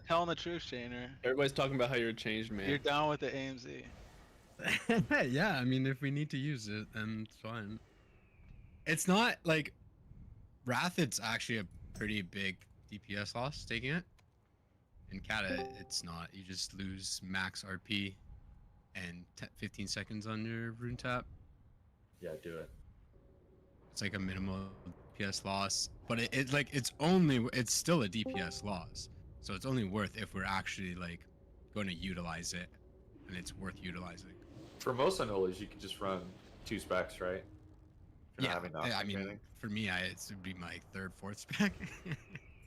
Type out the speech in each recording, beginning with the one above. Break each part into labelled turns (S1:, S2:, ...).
S1: telling the truth, Shaner.
S2: Everybody's talking about how you're a changed man.
S1: You're down with the AMZ.
S3: Yeah, I mean, if we need to use it, then it's fine. It's not like Wrath. It's actually a pretty big DPS loss taking it. In Cata, it's not. You just lose max RP and 15 seconds on your rune tap.
S4: Yeah, do it.
S3: It's like a minimal DPS loss, but it's still a DPS loss. So it's only worth if we're actually like going to utilize it, and it's worth utilizing.
S4: For most unholies, you can just run 2 specs, right? If you're not having
S3: I mean,
S4: anything.
S3: for me, it would be my third, fourth spec.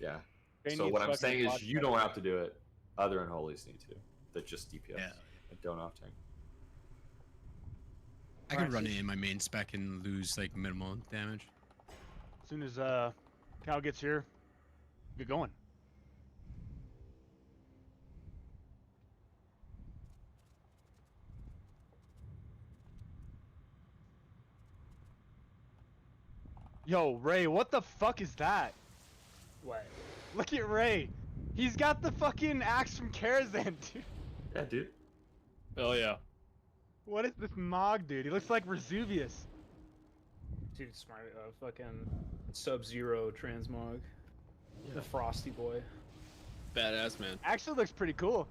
S4: Yeah.
S5: They
S4: So
S5: need
S4: what I'm
S5: fucking
S4: saying is
S5: quad
S4: you don't have to do it. Other unholies need to. They're just DPS.
S3: Yeah.
S4: And don't often.
S3: I could run it in my main spec and lose like minimal damage.
S5: As soon as Cal gets here, get going. Yo, Ray, what the fuck is that?
S6: What?
S5: Look at Ray. He's got the fucking axe from Karazhan, dude.
S4: Yeah, dude.
S2: Oh yeah.
S5: What is this Mog, dude? He looks like Vesuvius.
S6: Dude, it's my fucking Sub-Zero transmog. The Frosty boy.
S2: Badass, man.
S5: Actually looks pretty cool.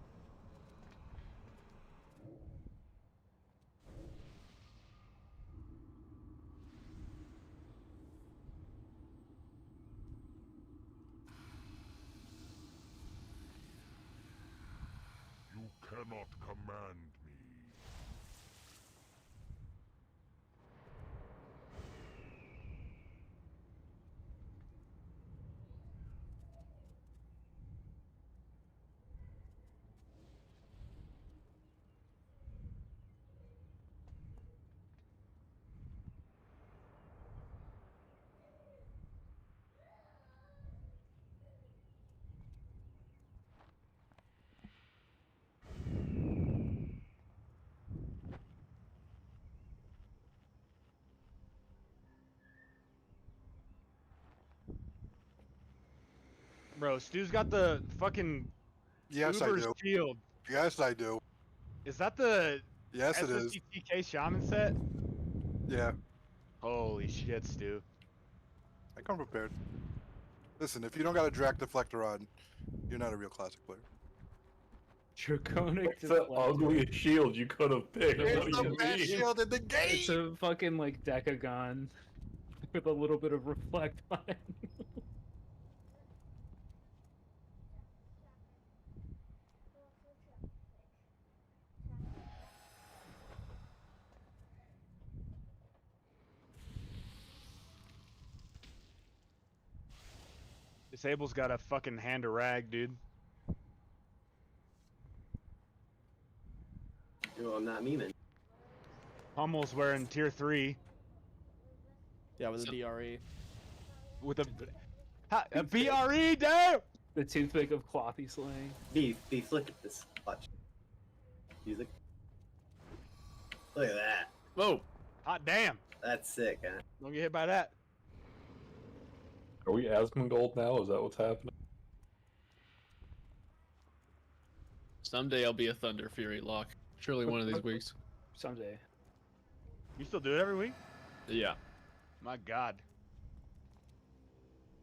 S7: You cannot command me.
S5: Bro, Stu's got the fucking
S8: Yes, I
S5: Uber's
S8: do.
S5: shield.
S8: Yes, I do.
S5: Is that the
S8: Yes, it is.
S5: SSTK Shaman set?
S8: Yeah,
S5: Holy shit, Stu.
S8: I come prepared. Listen, if you don't got a Drac Deflector on, you're not a real classic player.
S6: Draconic.
S4: It's the ugliest shield you could have picked.
S8: It's
S4: What do
S8: the
S4: you
S8: best
S4: mean?
S8: shield in the game!
S6: It's a fucking like Decagon with a little bit of reflect on it.
S5: Disable's got a fucking hand of rag, dude.
S9: No, I'm not memeing.
S5: Hummel's wearing tier 3
S10: Yeah, with a BRE.
S5: with a BRE, dude!
S6: The toothpick of clothy slaying.
S9: Beef, look at this. Watch. Music. Look at that.
S2: Whoa.
S5: Hot damn.
S9: That's sick, huh?
S5: Don't get hit by that.
S4: Are we Asmongold now? Is that what's happening?
S2: Someday I'll be a Thunder Fury lock. Surely one of these weeks.
S6: Someday.
S5: You still do it every week?
S2: Yeah.
S5: My god.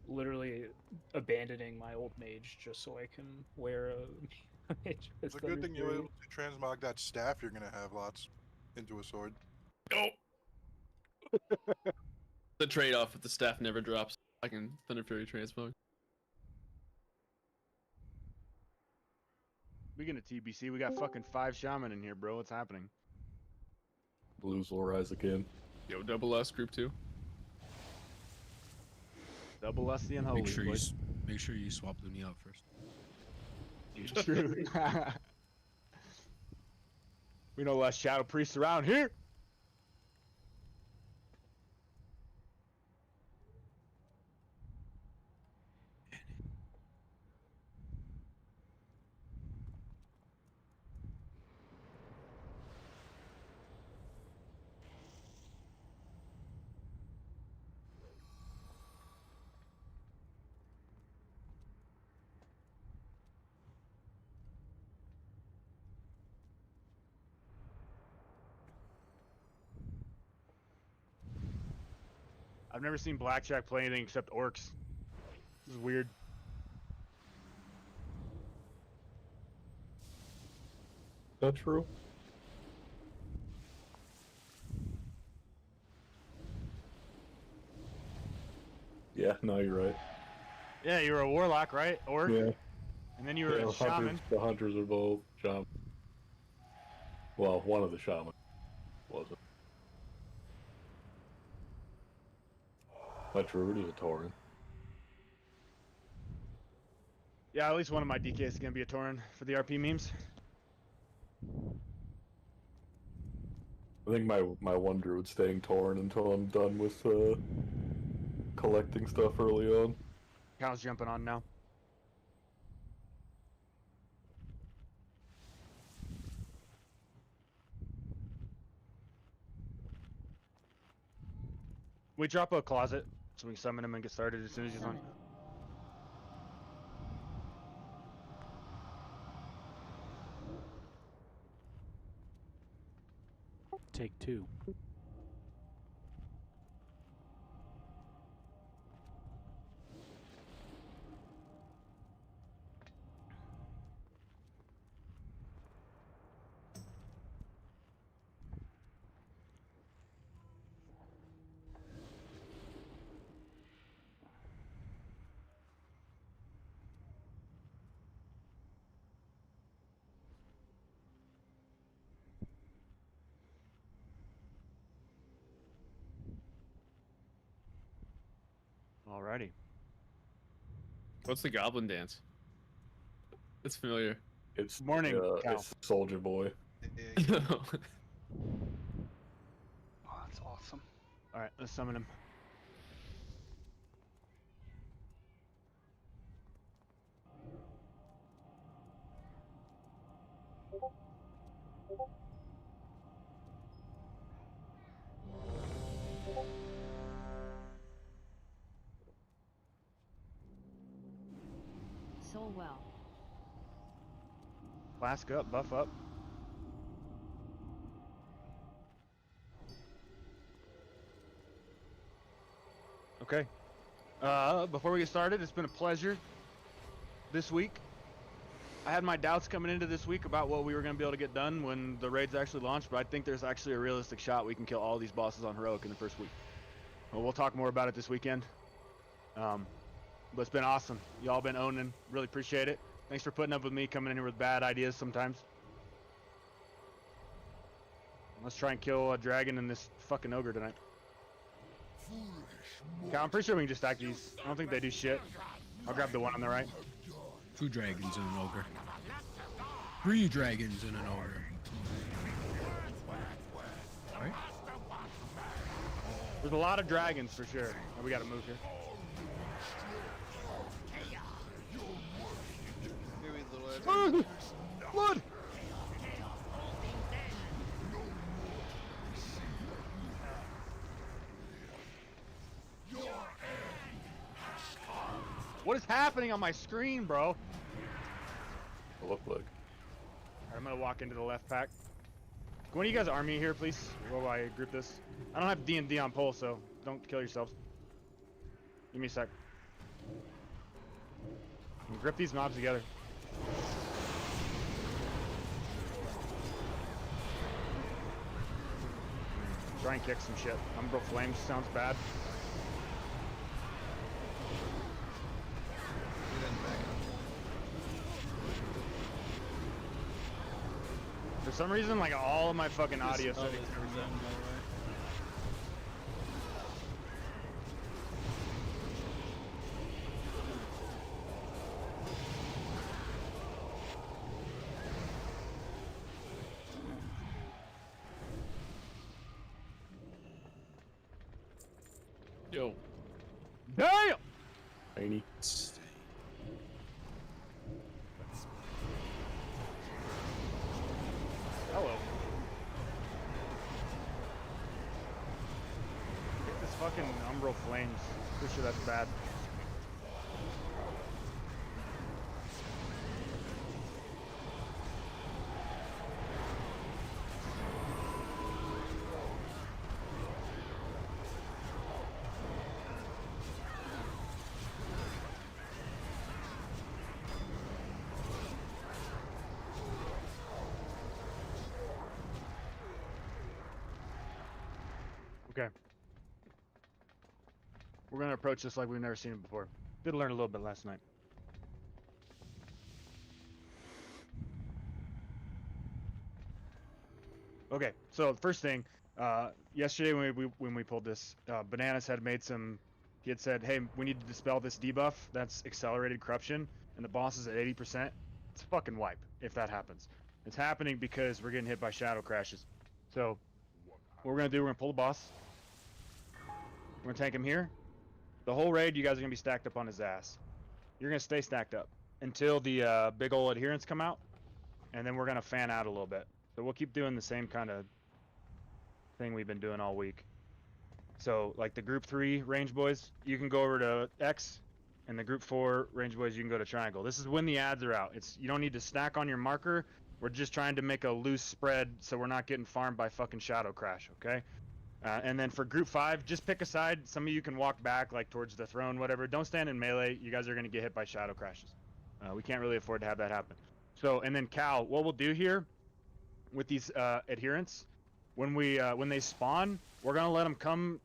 S6: Literally abandoning my old mage just so I can wear a mage.
S8: It's a good thing you were able to transmog that staff you're gonna have lots into a sword.
S2: Oh. The trade-off if the staff never drops. I can Thunder Fury transmog.
S5: We get a TBC. We got fucking 5 shaman in here, bro. What's happening?
S4: Blues will rise again.
S2: Yo, double S group 2.
S5: Double S the unholy.
S3: Make sure you swap Looney out first.
S5: True. We know less shadow priests around here. I've never seen Blackjack play anything except orcs. This is weird.
S4: Is that true? Yeah, no, you're right.
S5: Yeah, you were a warlock, right? Orc?
S4: Yeah.
S5: And then you were
S4: Yeah,
S5: a shaman.
S4: the hunters are both shaman. Well, one of the shaman wasn't. My druid is a Tauren.
S5: Yeah, at least one of my DKs is gonna be a Tauren for the RP memes.
S4: I think my one druid's staying Tauren until I'm done with collecting stuff early on.
S5: Cal's jumping on now. We drop a closet so we can summon him and get started as soon as he's on.
S6: Take 2.
S5: Alrighty.
S2: What's the goblin dance? It's familiar.
S4: It's
S5: Morning, Cal.
S4: it's Soldier Boy.
S1: Oh, that's awesome.
S5: Alright, let's summon him.
S11: So well.
S5: Flask up, buff up. Okay. Before we get started, it's been a pleasure this week. I had my doubts coming into this week about what we were going to be able to get done when the raids actually launched, but I think there's actually a realistic shot we can kill all these bosses on Heroic in the first week. Well, we'll talk more about it this weekend. But it's been awesome. Y'all been owning. Really appreciate it. Thanks for putting up with me coming in here with bad ideas sometimes. Let's try and kill a dragon and this fucking ogre tonight. Okay, I'm pretty sure we can just stack these. I don't think they do shit. I'll grab the one on the right.
S3: 2 dragons and an ogre. 3 dragons and an ogre. Right?
S5: There's a lot of dragons for sure. Oh, we gotta move here.
S1: Maybe a little edge.
S5: Blood! What is happening on my screen, bro?
S4: It look like.
S5: Alright, I'm gonna walk into the left pack. Can one of you guys army here, please? While I group this. I don't have D&D on pole, so don't kill yourselves. Give me a sec. And grip these mobs together. Try and kick some shit. Umbral Flames sounds bad. For some reason, like all of my fucking audio settings are reset.
S2: Yo.
S5: Damn!
S4: Tiny.
S5: Hello. Get this fucking Umbral Flames. Pretty sure that's bad. We're gonna approach this like we've never seen it before. Did learn a little bit last night. Okay, so the first thing, yesterday when we pulled this, Bananas had made some. He had said, "Hey, we need to dispel this debuff. That's accelerated corruption, and the boss is at 80%. It's a fucking wipe if that happens. It's happening because we're getting hit by shadow crashes. So, what we're gonna do? We're gonna pull the boss. We're gonna tank him here. The whole raid, you guys are gonna be stacked up on his ass. You're gonna stay stacked up until the big ol' adherents come out, and then we're gonna fan out a little bit. So we'll keep doing the same kind of thing we've been doing all week. So like the group 3 range boys, you can go over to X, and the group 4 range boys, you can go to triangle. This is when the ads are out. You don't need to stack on your marker. We're just trying to make a loose spread so we're not getting farmed by fucking shadow crash, okay? And then for group 5, just pick a side. Some of you can walk back like towards the throne, whatever. Don't stand in melee. You guys are gonna get hit by shadow crashes. We can't really afford to have that happen. So, and then Cal, what we'll do here with these adherents, when they spawn, we're gonna let them come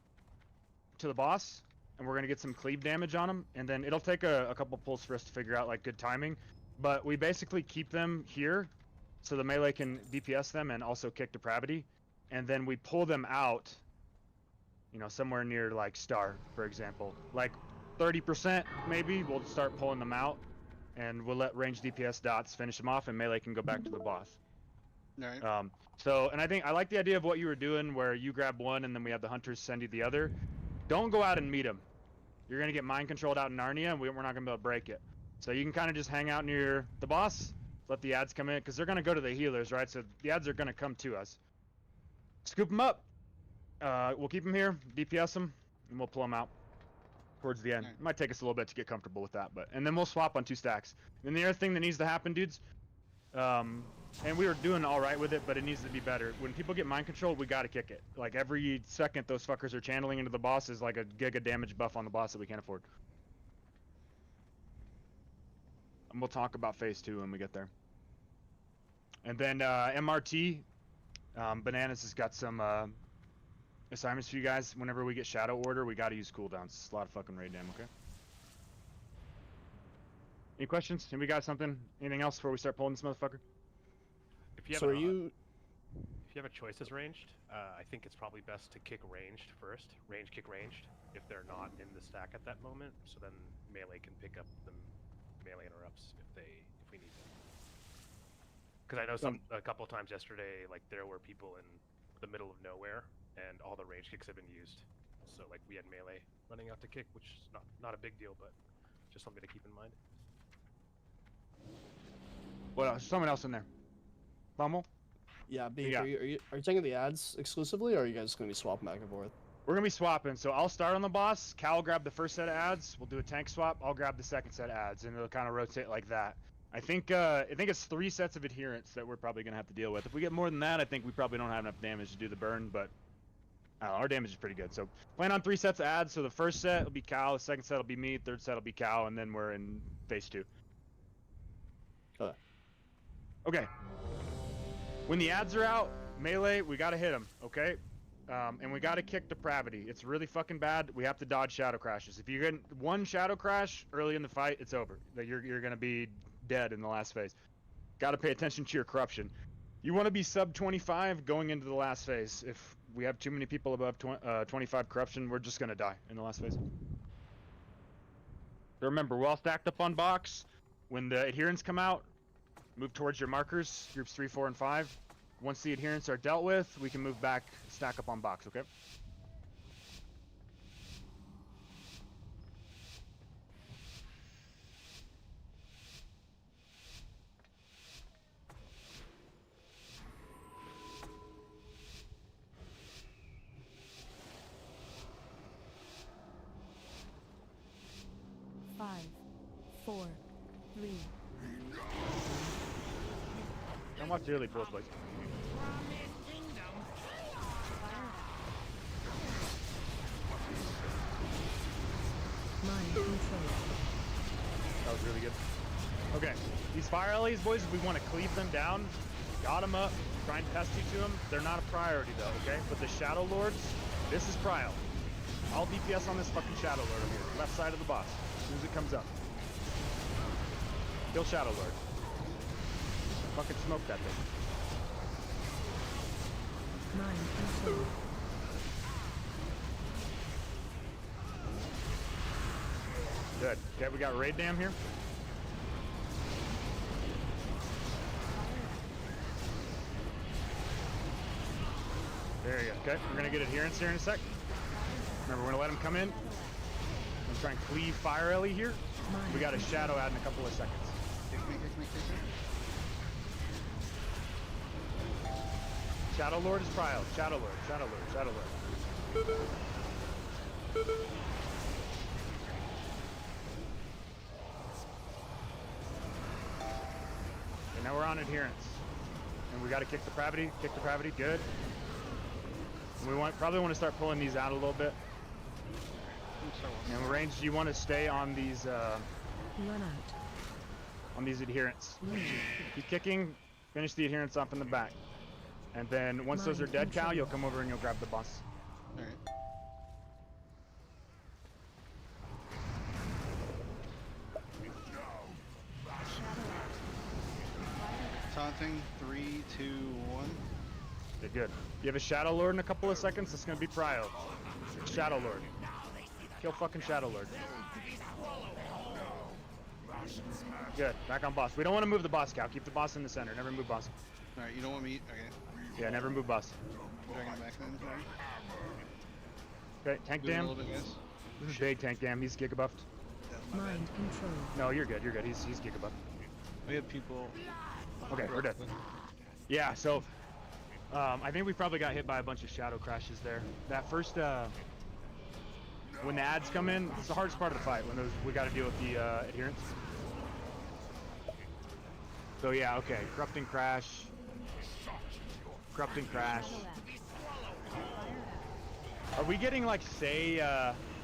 S5: to the boss, and we're gonna get some cleave damage on them, and then it'll take a couple pulls for us to figure out like good timing, but we basically keep them here so the melee can DPS them and also kick depravity, and then we pull them out, you know, somewhere near like Star, for example, like 30% maybe. We'll start pulling them out, and we'll let range DPS dots finish them off, and melee can go back to the boss.
S1: Right.
S5: So, and I like the idea of what you were doing, where you grab one and then we have the hunters send you the other. Don't go out and meet them. You're gonna get mind controlled out in Narnia, and we're not gonna be able to break it. So you can kind of just hang out near the boss, let the ads come in, because they're gonna go to the healers, right? So the ads are gonna come to us. Scoop them up. We'll keep them here, DPS them, and we'll pull them out towards the end.
S1: Right.
S5: It might take us a little bit to get comfortable with that, and then we'll swap on 2 stacks. And the other thing that needs to happen, dudes, and we were doing all right with it, but it needs to be better. When people get mind controlled, we gotta kick it. Like every second those fuckers are channeling into the boss is like a giga damage buff on the boss that we can't afford. And we'll talk about phase 2 when we get there. And then MRT, Bananas has got some assignments for you guys. Whenever we get Shadow Order, we gotta use cooldowns. It's a lot of fucking raid damn, okay? Any questions? Anybody got something? Anything else before we start pulling this motherfucker?
S11: If you have
S10: So
S11: a,
S10: are you?
S11: if you have a choice as ranged, I think it's probably best to kick ranged first. Range kick ranged if they're not in the stack at that moment. So then melee can pick up the melee interrupts if we need them. Because I know a couple of times yesterday, like there were people in the middle of nowhere and all the range kicks have been used. So like we had melee running out to kick, which is not a big deal, but just something to keep in mind.
S5: What else? Someone else in there. Bumble?
S10: Yeah, Beef,
S5: Yeah.
S10: are you taking the ads exclusively, or are you guys gonna be swapping back and forth?
S5: We're gonna be swapping, so I'll start on the boss. Cal will grab the first set of ads. We'll do a tank swap. I'll grab the second set of ads, and it'll kind of rotate like that. I think it's 3 sets of adherents that we're probably gonna have to deal with. If we get more than that, I think we probably don't have enough damage to do the burn, but I don't know, our damage is pretty good. So plan on 3 sets of ads. So the first set will be Cal, the second set will be me, third set will be Cal, and then we're in phase 2. Okay. When the ads are out, melee, we gotta hit them, okay? And we gotta kick depravity. It's really fucking bad. We have to dodge shadow crashes. If you get 1 shadow crash early in the fight, it's over. You're gonna be dead in the last phase. Gotta pay attention to your corruption. You want to be sub 25 going into the last phase. If we have too many people above 25 corruption, we're just gonna die in the last phase. So remember, we're all stacked up on box. When the adherents come out, move towards your markers, groups 3, 4, and 5. Once the adherents are dealt with, we can move back, stack up on box, okay?
S12: Five, 4, 3.
S5: Don't watch the early pulls, please.
S12: Mind control.
S5: That was really good. Okay, these fire LAs, boys, we want to cleave them down, got them up, try and pest you to them. They're not a priority though, okay? But the Shadow Lords, this is prio. All DPS on this fucking Shadow Lord over here. Left side of the boss. As soon as it comes up. Kill Shadow Lord. Fucking smoke that thing.
S12: Mind control.
S5: Good. Okay, we got Raid Dam here. There you go. Okay, we're gonna get adherence here in a sec. Remember, we're gonna let him come in. I'm trying to cleave Fire Ellie here. We got a Shadow out in a couple of seconds.
S1: Kick me, kick me, kick me.
S5: Shadow Lord is Prio. Shadow Lord, Shadow Lord, Shadow Lord. And now we're on adherence. And we gotta kick the Pravity, good. And we probably want to start pulling these out a little bit. And range, you want to stay on these
S12: Run out.
S5: on these adherents. Keep kicking, finish the adherents off in the back. And then once those are
S12: Mind
S5: dead, Cal,
S12: control.
S5: you'll come over and you'll grab the boss.
S1: Alright. Taunting, 3, 2, 1.
S5: Okay, good. You have a Shadow Lord in a couple of seconds, it's gonna be Prio. Shadow Lord. Kill fucking Shadow Lord. Good, back on boss. We don't want to move the boss, Cal. Keep the boss in the center. Never move boss.
S1: Alright, you don't want me? Okay.
S5: Yeah, never move boss.
S1: Dragging it back then, sorry.
S5: Okay, tank
S1: Moving a
S5: dam.
S1: little bit, guys.
S5: This is big tank dam. He's giga buffed.
S1: That's my bad.
S12: Mind control.
S5: No, you're good. You're good. He's giga buffed.
S1: We have people.
S5: Okay, we're dead. Yeah, so I think we probably got hit by a bunch of shadow crashes there. That first when the ads come in, it's the hardest part of the fight when we got to deal with the adherents. So yeah, okay, corrupting crash. Corrupting crash. Are we getting like say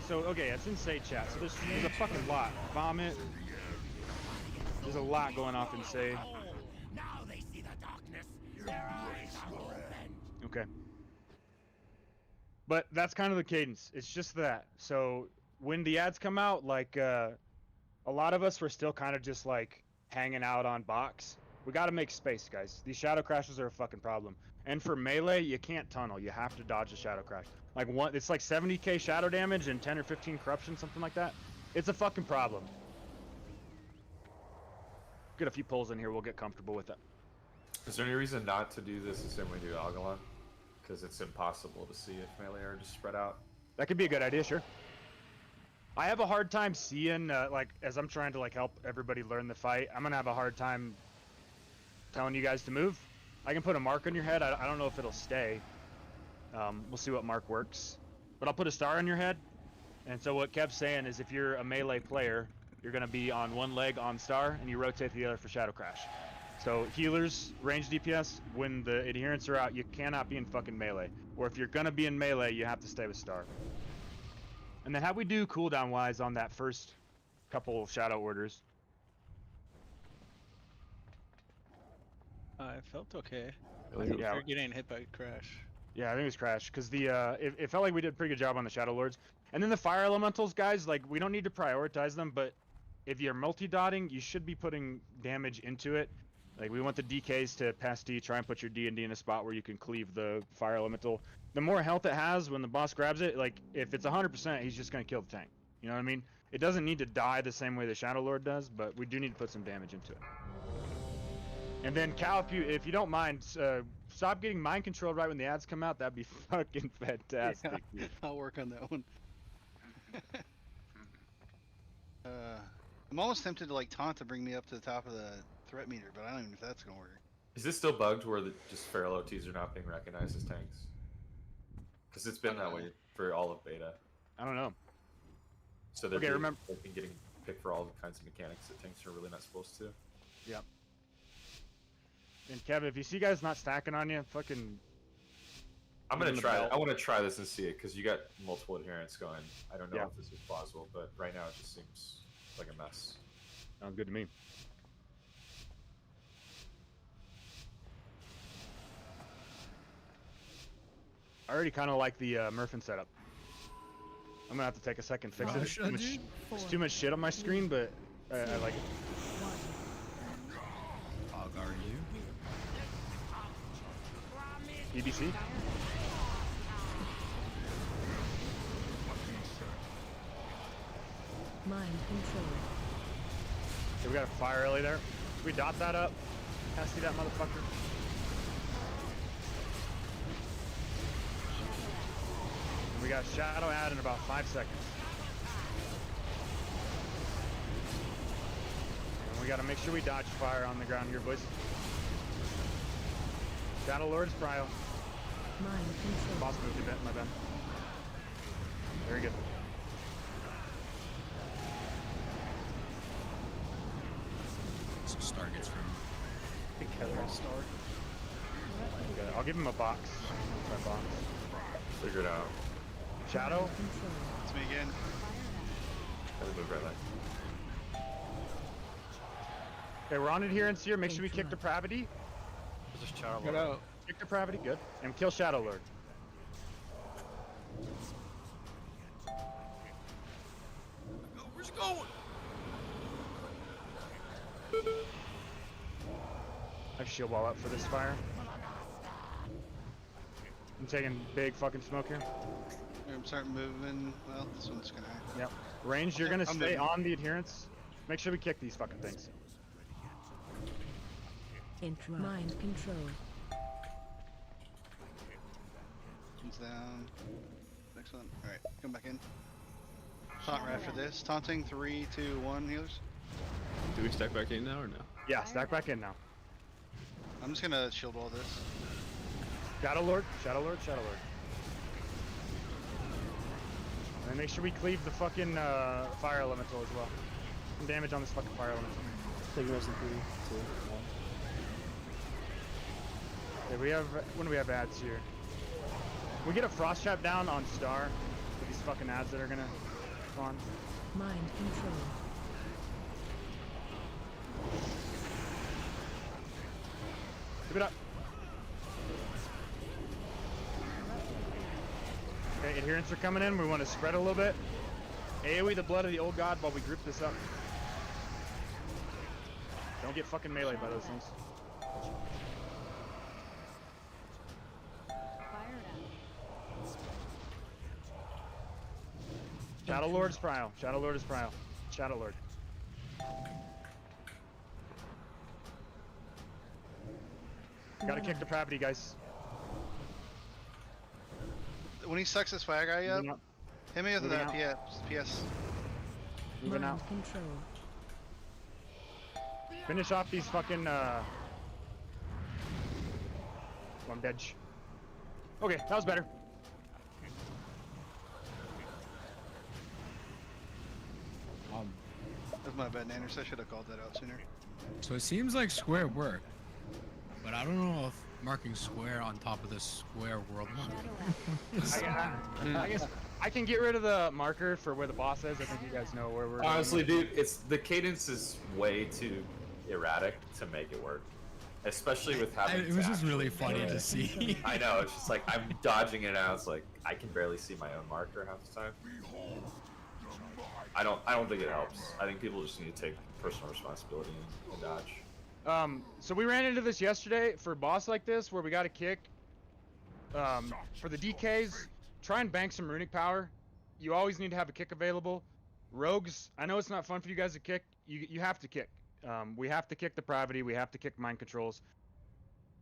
S5: so okay, it's in say chat. So there's a fucking lot. Vomit. There's a lot going off in say.
S7: Now they see the darkness. Their eyes are open.
S5: Okay. But that's kind of the cadence. It's just that. So when the ads come out, like a lot of us were still kind of just like hanging out on box. We got to make space, guys. These shadow crashes are a fucking problem. And for melee, you can't tunnel. You have to dodge the shadow crash. Like it's like 70k shadow damage and 10 or 15 corruption, something like that. It's a fucking problem. Get a few pulls in here. We'll get comfortable with it.
S4: Is there any reason not to do this the same way we do Algalon? Because it's impossible to see if melee are just spread out.
S5: That could be a good idea, sure. I have a hard time seeing, like, as I'm trying to like help everybody learn the fight, I'm gonna have a hard time telling you guys to move. I can put a mark on your head. I don't know if it'll stay. We'll see what mark works. But I'll put a star on your head. And so what Kev's saying is if you're a melee player, you're gonna be on one leg on star, and you rotate the other for shadow crash. So healers, range DPS, when the adherents are out, you cannot be in fucking melee. Or if you're gonna be in melee, you have to stay with star. And then how we do cooldown wise on that first couple of shadow orders?
S1: I felt okay.
S5: Yeah.
S1: You're getting hit by crash.
S5: Yeah, I think it was Crash, because the it felt like we did a pretty good job on the Shadow Lords. And then the Fire Elementals, guys, like, we don't need to prioritize them, but if you're multi-dotting, you should be putting damage into it. Like, we want the DKs to pass D, try and put your D&D in a spot where you can cleave the Fire Elemental. The more health it has when the boss grabs it, like, if it's 100%, he's just going to kill the tank. You know what I mean? It doesn't need to die the same way the Shadow Lord does, but we do need to put some damage into it. And then Cal, if you don't mind, stop getting mind controlled right when the ads come out. That'd be fucking fantastic.
S1: Yeah, I'll work on that one. I'm almost tempted to like taunt to bring me up to the top of the threat meter, but I don't even know if that's gonna work.
S4: Is this still bugged where just feral OTs are not being recognized as tanks? Because it's been that way for all of beta.
S5: I don't know.
S4: So they're
S5: Okay, remember
S4: getting picked for all the kinds of mechanics that tanks are really not supposed to.
S5: Yep. And Kevin, if you see guys not stacking on you, fucking.
S4: I'm gonna try it. I want to try this and see it because you got multiple adherents going. I don't know if this is plausible, but right now it just seems like a mess.
S5: Sounds good to me. I already kind of like the Murphin setup. I'm gonna have to take a second fix it.
S3: Russia, dude?
S5: There's too much shit on my screen, but I like it.
S3: Hog are you?
S5: EBC?
S12: Mind control.
S5: Okay, we got a fire early there. We dot that up. Can I see that motherfucker? And we got shadow ad in about 5 seconds. And we gotta make sure we dodge fire on the ground here, boys. Shadow Lord's prio.
S12: Mind control.
S5: Boss moved a bit, my bad. Very good.
S3: So Star gets from.
S6: I think Heather has Star.
S5: Okay, I'll give him a box. I'll try box.
S4: Figure it out.
S5: Shadow.
S12: Mind control.
S1: It's me again.
S4: Gotta move right leg.
S5: Okay, we're on adherence here. Make sure we kick depravity.
S11: There's a Shadow
S2: Get
S11: Lord.
S2: out.
S5: Kick depravity, good. And kill Shadow Lord.
S3: Where's he going?
S5: I have shield wall up for this fire. I'm taking big fucking smoke here.
S1: I'm starting moving. Well, this one's gonna.
S5: Yep. Range, you're
S1: Okay,
S5: gonna
S1: I'm
S5: stay
S1: moving.
S5: on the adherence. Make sure we kick these fucking things.
S12: Interrupt. Mind control.
S1: One's down. Next one. All right, come back in. Taunt right after this. Taunting. 3, 2, 1. Healers.
S2: Do we stack back in now or no?
S5: Yeah, stack back in now.
S1: I'm just gonna shield wall this.
S5: Shadow Lord, Shadow Lord, Shadow Lord. And then make sure we cleave the fucking fire elemental as well. Some damage on this fucking fire elemental.
S10: Taking us in 3, 2, 1.
S5: Okay, we have, when do we have ads here? We get a frost trap down on Star with these fucking ads that are gonna spawn.
S12: Mind control.
S5: Keep it up. Okay, adherents are coming in. We want to spread a little bit. AoE the blood of the old god while we group this up. Don't get fucking melee by those things. Shadow Lord's prio. Shadow Lord is prio. Shadow Lord. Gotta kick depravity, guys.
S1: When he sucks this fire guy up,
S5: Moving out.
S1: hit me with
S5: Moving
S1: that
S5: out.
S1: PS.
S5: Moving
S12: Mind
S5: out.
S12: control.
S5: Finish off these fucking one bench. Okay, that was better.
S1: That's my bad, Nanners. I should have called that out sooner.
S3: So it seems like square worked, but I don't know if marking square on top of the square world
S5: I guess I can get rid of the marker for where the boss is. I think you guys know where we're
S4: Honestly, dude, it's the cadence is way too erratic to make it work. Especially with having
S3: It was
S4: to
S3: just really
S4: actually
S3: funny
S4: do
S3: to
S4: it.
S3: see.
S4: I know, it's just like I'm dodging it out. It's like I can barely see my own marker half the time. I don't think it helps. I think people just need to take personal responsibility and dodge.
S5: So we ran into this yesterday for a boss like this where we got a kick. For the DKs, try and bank some runic power. You always need to have a kick available. Rogues, I know it's not fun for you guys to kick. You have to kick. We have to kick depravity. We have to kick mind controls.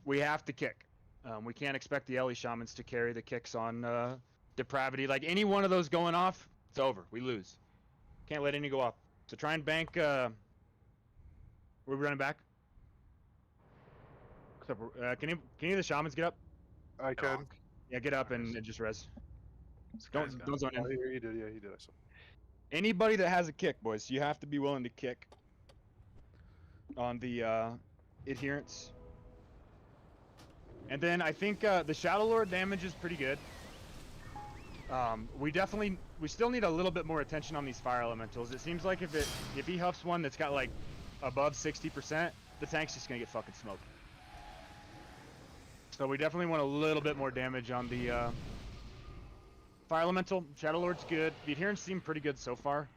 S5: We have to kick. We can't expect the Ellie shamans to carry the kicks on depravity. Like any one of those going off, it's over. We lose. Can't let any go off. So try and bank. Were we running back? Except for, can any of the shamans get up?
S8: I can.
S5: Yeah, get up and just res. Don't zone
S8: Oh,
S5: in.
S8: he did. Yeah, he did. I saw.
S5: Anybody that has a kick, boys, you have to be willing to kick on the adherence. And then I think the Shadow Lord damage is pretty good. We still need a little bit more attention on these fire elementals. It seems like if he huffs one that's got like above 60%, the tank's just gonna get fucking smoked. So we definitely want a little bit more damage on the Fire Elemental, Shadow Lord's good. The adherents seem pretty good so far.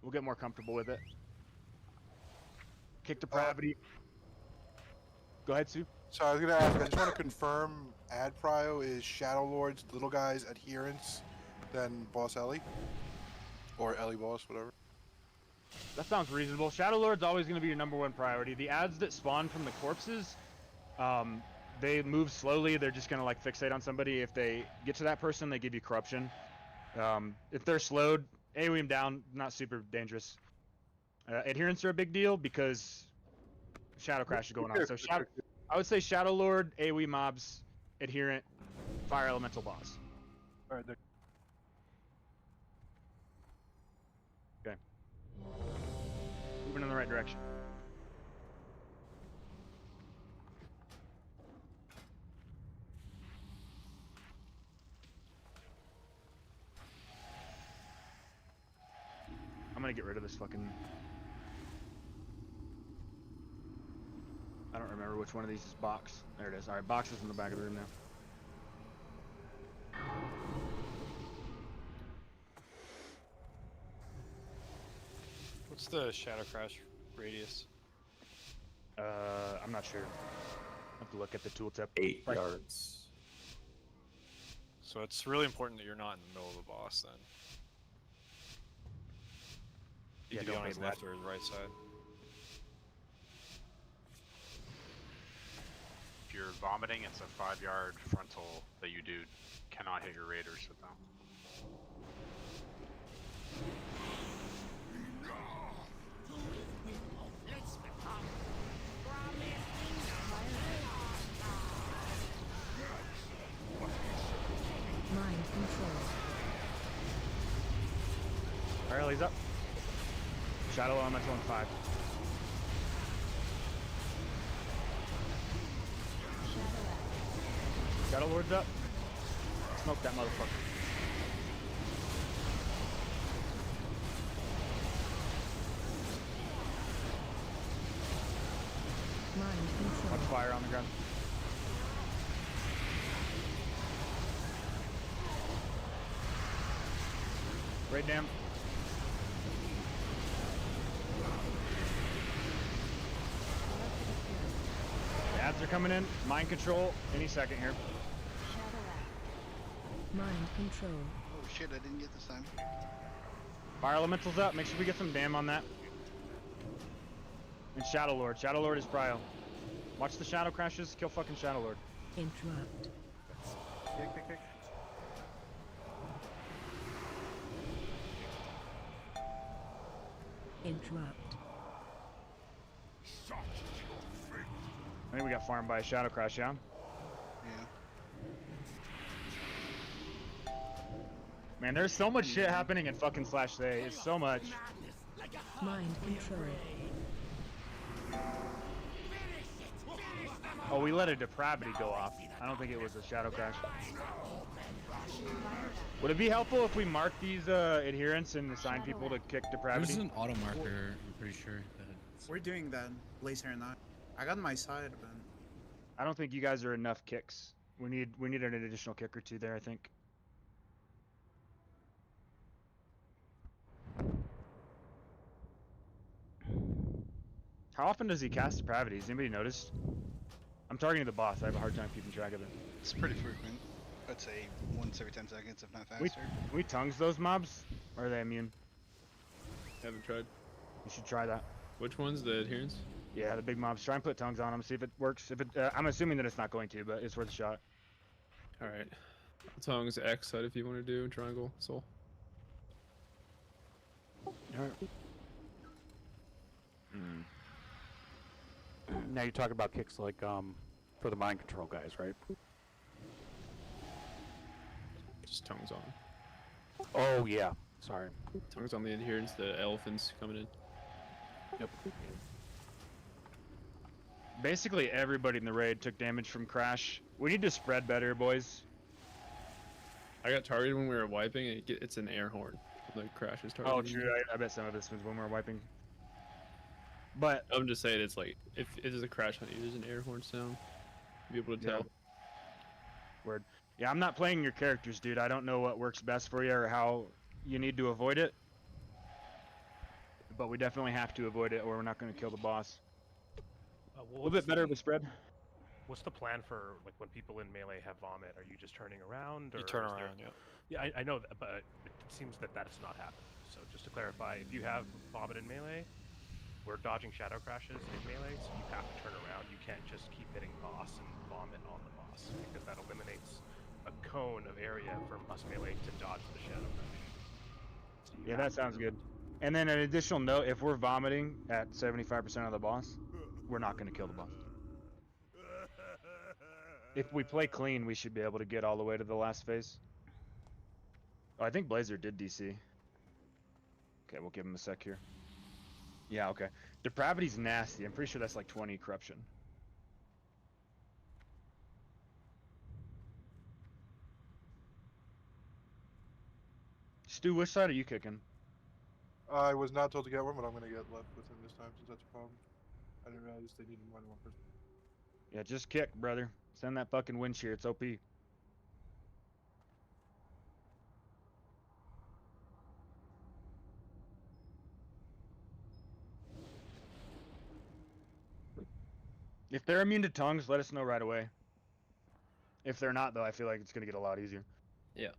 S5: We'll get more comfortable with it. Kick Depravity. Go ahead, Sue.
S8: So I was gonna ask. I just want to confirm. Ad prio is Shadow Lord's little guy's adherence, then Boss Ellie, or Ellie Boss, whatever.
S5: That sounds reasonable. Shadow Lord's always going to be your #1 priority. The ads that spawn from the corpses, they move slowly. They're just going to like fixate on somebody. If they get to that person, they give you corruption. If they're slowed, AoE them down, not super dangerous. Adherents are a big deal because Shadow Crash is going on. So I would say Shadow Lord, AoE mobs, Adherent, Fire Elemental boss.
S8: All right.
S5: Okay. Moving in the right direction. I'm gonna get rid of this fucking... I don't remember which one of these is box. There it is. Alright, box is in the back of the room now.
S13: What's the Shadow Crash radius?
S5: I'm not sure. I have to look at the tooltip.
S4: 8 yards.
S13: So it's really important that you're not in the middle of the boss then. You
S5: Yeah,
S13: can be
S5: don't
S13: on
S5: be
S13: his
S5: that.
S13: left or his right side.
S14: If you're vomiting, it's a 5-yard frontal that you do. Cannot hit your raiders with them.
S12: Mind control.
S5: Alright, he's up. Shadow Elemental on 5. Shadow Lord's up. Smoke that motherfucker.
S12: Mind control.
S5: Watch fire on the ground. Right down. The ads are coming in. Mind control any second here.
S12: Mind control.
S1: Oh shit, I didn't get this time.
S5: Fire Elemental's up. Make sure we get some dam on that. And Shadow Lord. Shadow Lord is prio. Watch the Shadow Crashes. Kill fucking Shadow Lord.
S12: Interrupt.
S8: Kick.
S12: Interrupt.
S5: I think we got farmed by a Shadow Crash, yeah?
S1: Yeah.
S5: Man, there's so much shit happening in fucking /A. It's so much.
S12: Mind control.
S5: Oh, we let a Depravity go off. I don't think it was a Shadow Crash. Would it be helpful if we mark these adherents and assign people to kick Depravity?
S3: There's an auto marker, I'm pretty sure. That
S15: We're doing that, Laser and I got my side, but
S5: I don't think you guys are enough kicks. We need an additional kick or two there, I think. How often does he cast Depravity? Has anybody noticed? I'm targeting the boss. I have a hard time keeping track of it.
S1: It's pretty frequent. I'd say once every 10 seconds, if not faster.
S5: Can we tongues those mobs? Or are they immune?
S2: Haven't tried.
S5: You should try that.
S2: Which ones? The adherents?
S5: Yeah, the big mobs. Try and put tongues on them. See if it works. If it, I'm assuming that it's not going to, but it's worth a shot.
S2: All right. Tongues X side if you want to do triangle soul.
S5: All right.
S11: Now you're talking about kicks like for the mind control guys, right?
S2: Just tongues on.
S11: Oh yeah, sorry.
S2: Tongues on the adherents, the elephants coming in.
S11: Yep.
S5: Basically, everybody in the raid took damage from Crash. We need to spread better, boys.
S2: I got targeted when we were wiping, and it's an air horn. The Crash is targeted.
S5: Oh, true. I bet some of this was when we were wiping. But
S2: I'm just saying, it's like if there's a crash on you, there's an air horn sound. You'll be able to tell.
S5: Word. Yeah, I'm not playing your characters, dude. I don't know what works best for you or how you need to avoid it. But we definitely have to avoid it or we're not going to kill the boss. A little bit better of a spread.
S11: What's the plan for like when people in melee have vomit? Are you just turning around, or
S13: You turn
S11: is there...
S13: around, yeah.
S11: Yeah, I know that, but it seems that that's not happening. So just to clarify, if you have vomit in melee, we're dodging shadow crashes in melee, so you have to turn around. You can't just keep hitting boss and vomit on the boss, because that eliminates a cone of area from us melee to dodge the shadow crash. So
S5: Yeah, that sounds good. And then an additional note, if we're vomiting at 75% of the boss, we're not going to kill the boss. If we play clean, we should be able to get all the way to the last phase. Oh, I think Blazer did DC. Okay, we'll give him a sec here. Yeah, okay. Depravity's nasty. I'm pretty sure that's like 20 corruption. Stu, which side are you kicking?
S8: I was not told to get one, but I'm gonna get left with him this time since that's a problem. I didn't realize they needed more than one person.
S5: Yeah, just kick, brother. Send that fucking wind shear. It's OP. If they're immune to tongues, let us know right away. If they're not, though, I feel like it's going to get a lot easier.
S2: Yeah.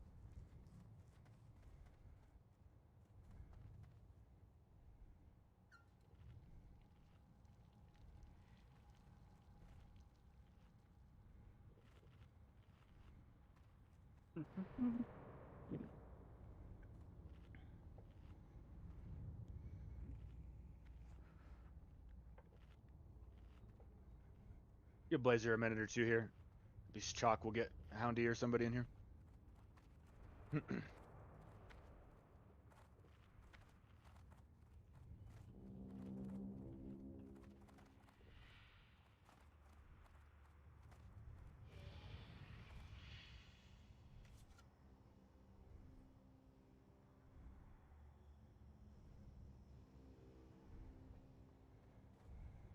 S5: Give Blazer a minute or two here. Maybe Chalk will get Houndy or somebody in here.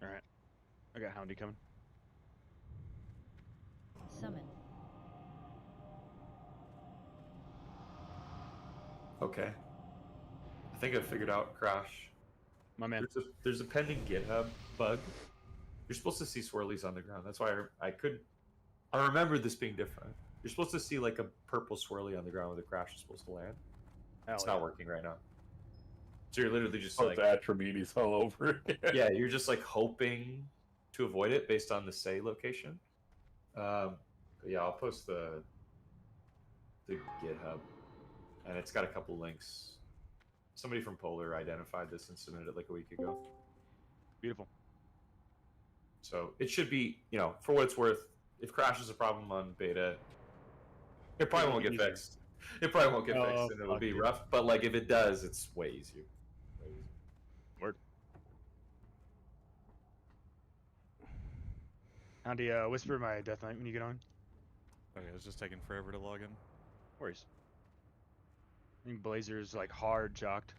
S5: Alright. I got Houndy coming.
S12: Summon.
S4: Okay. I think I figured out Crash.
S5: My man.
S4: There's a pending GitHub bug. You're supposed to see swirlies on the ground. That's why I remember this being different. You're supposed to see like a purple swirly on the ground where the Crash is supposed to land. It's not working right now. So you're literally just like
S16: Atramenes all over it.
S4: yeah, you're just like hoping to avoid it based on the say location. But yeah, I'll post the GitHub, and it's got a couple links. Somebody from Polar identified this and submitted it like a week ago.
S5: Beautiful.
S4: So it should be, for what it's worth, if Crash is a problem on beta, it probably won't get fixed. It probably won't get fixed, and it'll be rough. But like if it does, it's way easier.
S5: Word. Houndy, whisper my Death Knight when you get on.
S17: Okay, it's just taking forever to log in.
S5: Worries. I think Blazer's like hard jocked.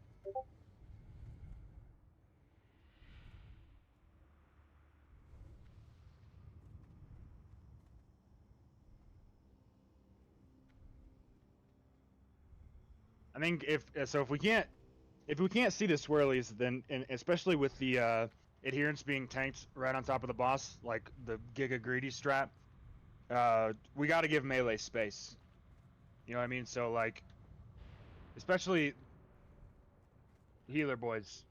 S5: I think if we can't see the swirlies, then and especially with the adherence being tanked right on top of the boss, like the Giga Greedy strat, we got to give melee space. You know what I mean? So like, especially healer boys,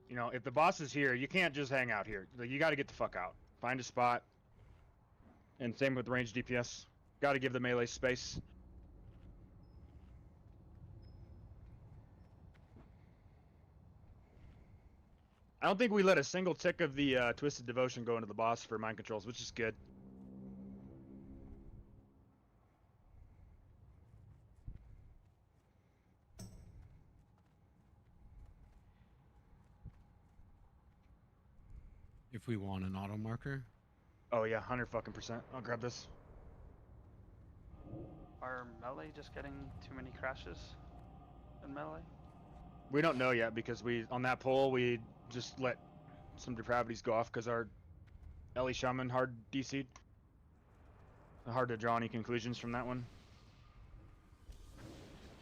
S5: if the boss is here, you can't just hang out here. Like, you got to get the fuck out. Find a spot. And same with ranged DPS. Got to give the melee space. I don't think we let a single tick of the Twisted Devotion go into the boss for mind controls, which is good.
S3: If we want an auto marker.
S5: Oh yeah, 100%. I'll grab this.
S18: Are melee just getting too many crashes in melee?
S5: We don't know yet because on that poll we just let some depravities go off because our Ellie Shaman hard DC'd. Hard to draw any conclusions from that one.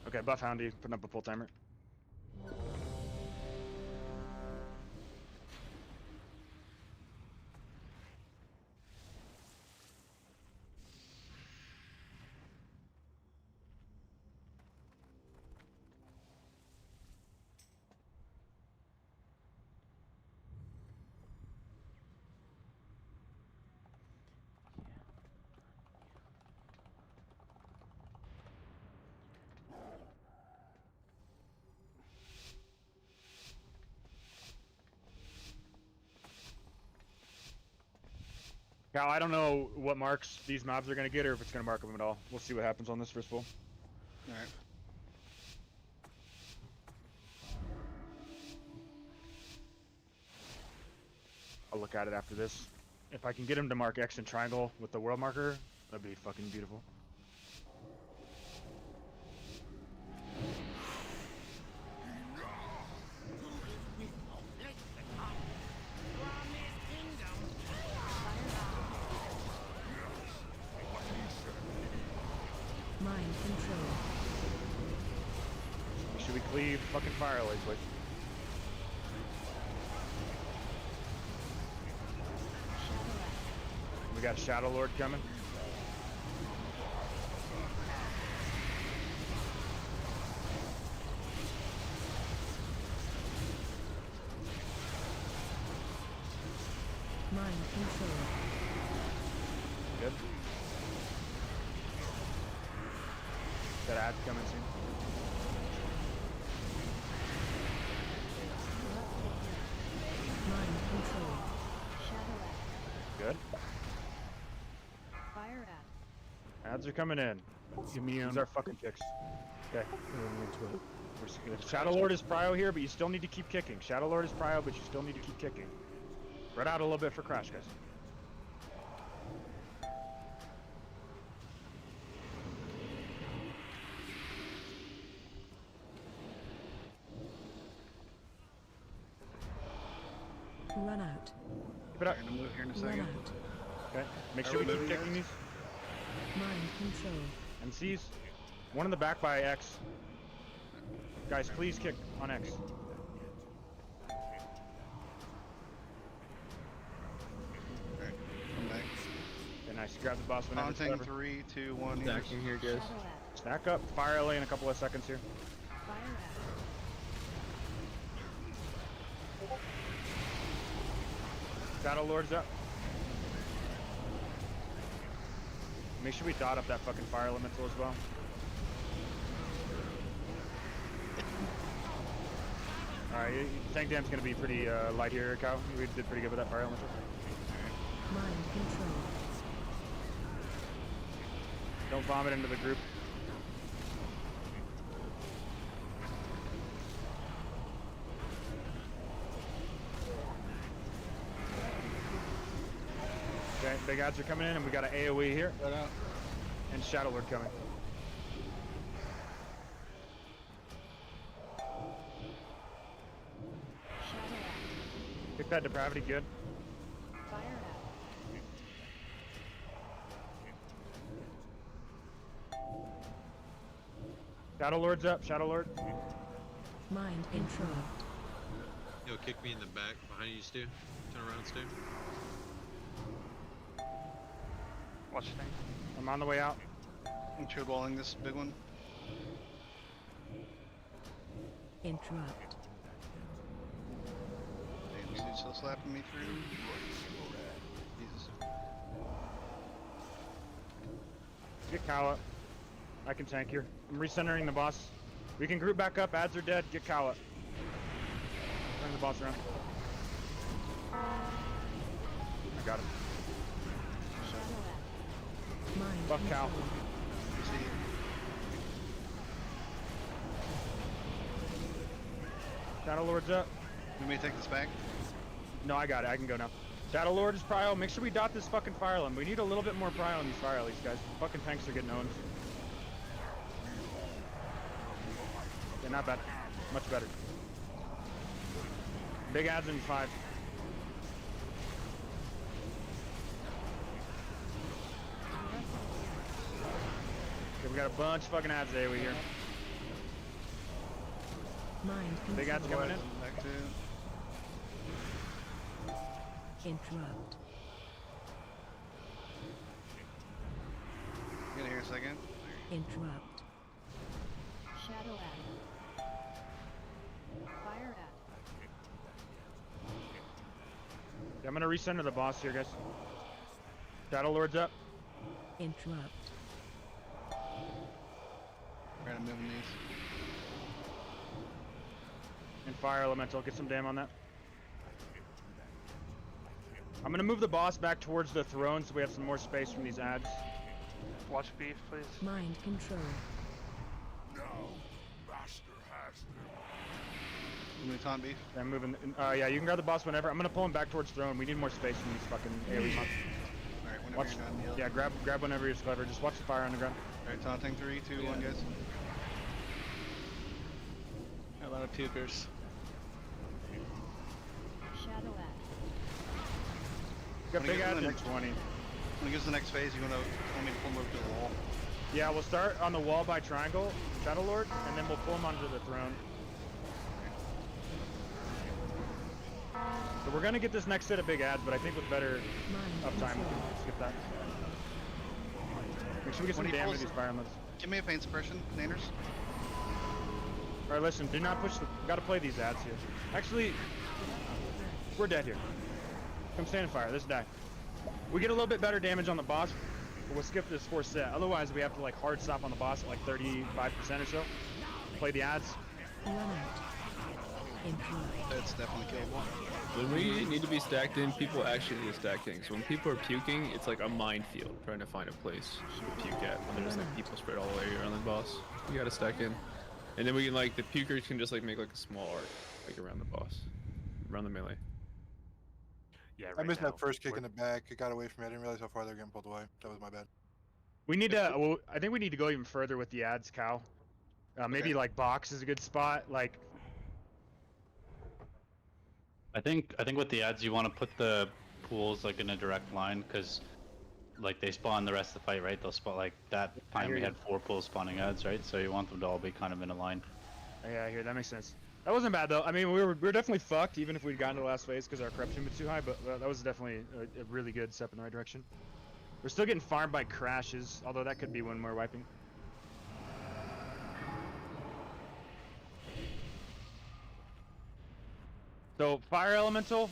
S5: Okay, buff Houndy, putting up a pull timer. Cal, I don't know what marks these mobs are going to get or if it's going to mark them at all. We'll see what happens on this first pull.
S1: Alright.
S5: I'll look at it after this. If I can get him to mark X and triangle with the world marker, that'd be fucking beautiful.
S12: Mind control.
S5: Should we cleave fucking fire lilies with? We got Shadow Lord coming.
S12: Mind control.
S5: Good. That ad's coming soon.
S12: Mind control.
S5: Good.
S12: Fire at.
S5: Ads are coming in.
S10: Give me
S5: These are fucking kicks. Okay.
S10: into it.
S5: Shadow Lord is prio here, but you still need to keep kicking. Shadow Lord is prio, but you still need to keep kicking. Spread out a little bit for Crash, guys.
S12: Run out.
S5: Keep it up.
S1: I'm gonna move here in a
S12: Run
S1: second.
S12: out.
S5: Okay. Make sure we keep kicking these.
S12: Mind control.
S5: MCs. One in the back by X. Guys, please kick on X.
S1: Alright, come back.
S5: Okay, nice. Grab the boss whenever it's
S1: Taunting,
S5: clever.
S1: 3, 2, 1,
S2: Stacking here, guys.
S5: Stack up. Fire LA in a couple of seconds here.
S12: Fire at.
S5: Shadow Lord's up. Make sure we dot up that fucking fire elemental as well. Alright, tank dam's gonna be pretty light here, Cow. We did pretty good with that fire elemental.
S12: Mind control.
S5: Don't vomit into the group. Okay, big odds are coming in, and we got an AoE here. And Shadow Lord coming. Pick that depravity, good.
S12: Fire at.
S5: Shadow Lord's up, Shadow Lord.
S12: Mind control.
S19: Yo, kick me in the back behind you, Stu. Turn around, Stu.
S18: Watch thing.
S5: I'm on the way out.
S1: I'm chill balling this big one.
S12: Interrupt.
S1: Damn, this dude's still slapping me through. Jesus.
S5: Get Cow up. I can tank here. I'm recentering the boss. We can group back up. Ads are dead. Get Cow up. Turn the boss around. I got him.
S12: Mind
S5: Buff Cow.
S12: control.
S5: Shadow Lord's up.
S1: You may take this back.
S5: No, I got it. I can go now. Shadow Lord is prio. Make sure we dot this fucking fire limb. We need a little bit more prio on these fire leads, guys. Fucking tanks are getting owned. Yeah, not bad. Much better. Big ads in 5. Okay, we got a bunch of fucking ads AoE here.
S12: Mind
S5: Big ad's coming in.
S1: Back to.
S12: Interrupt.
S1: Get here a second.
S12: Interrupt.
S20: Shadow ad. Fire ad.
S5: I'm gonna recenter the boss here, guys. Shadow Lord's up.
S12: Interrupt.
S1: Trying to move these.
S5: And Fire Elemental, get some dam on that. I'm gonna move the boss back towards the throne so we have some more space from these ads.
S18: Watch beef, please.
S12: Mind control.
S1: Move taunt beef.
S5: I'm moving. Yeah, you can grab the boss whenever. I'm gonna pull him back towards throne. We need more space from these fucking AoE monsters.
S1: Alright, whenever
S5: Watch,
S1: you're done, heal.
S5: yeah, grab whenever you're clever. Just watch the fire on the ground.
S1: Alright, taunting 3, 2, 1, guys.
S21: A lot of pukers.
S20: Shadow ad.
S5: Got
S1: When it
S5: big
S1: gets
S5: ads
S1: to the
S5: next 20.
S1: When it gets to the next phase, you want me to pull him over to the wall.
S5: Yeah, we'll start on the wall by triangle, Shadow Lord, and then we'll pull him onto the throne. So we're gonna get this next set of big ads, but I think with better uptime, we can skip that. Make sure we get some
S1: When he
S5: damage
S1: pulls
S5: to these fire elements.
S1: Give me a pain suppression, Nanners.
S5: Alright, listen, do not push the... Gotta play these ads here. Actually, we're dead here. Come stand in fire, let's die. We get a little bit better damage on the boss, but we'll skip this fourth set. Otherwise, we have to like hard stop on the boss at like 35% or so. Play the ads.
S12: Run out. Interrupt.
S1: That's definitely killable.
S2: When we need to be stacked in, people actually need to stack in. So when people are puking, it's like a minefield trying to find a place to puke at. When there's like people spread all the way around the boss. You gotta stack in. And then we can like, the pukers can just like make like a small arc, like around the boss. Around the melee.
S11: Yeah,
S8: I missed that first kick in the back. It got away from me. I didn't realize how far they were getting pulled away. That was my bad.
S5: We need to, well, I think we need to go even further with the ads, Cal. Maybe like box is a good spot, like...
S22: I think with the ads you want to put the pools like in a direct line because like they spawn the rest of the fight, right? They'll spawn like that time we had 4 pools spawning ads, right? So you want them to all be kind of in a line.
S5: Yeah, I hear that makes sense. That wasn't bad though. I mean, we were definitely fucked even if we'd gotten to the last phase because our corruption was too high, but that was definitely a really good step in the right direction. We're still getting farmed by crashes, although that could be when we're wiping. So, Fire Elemental.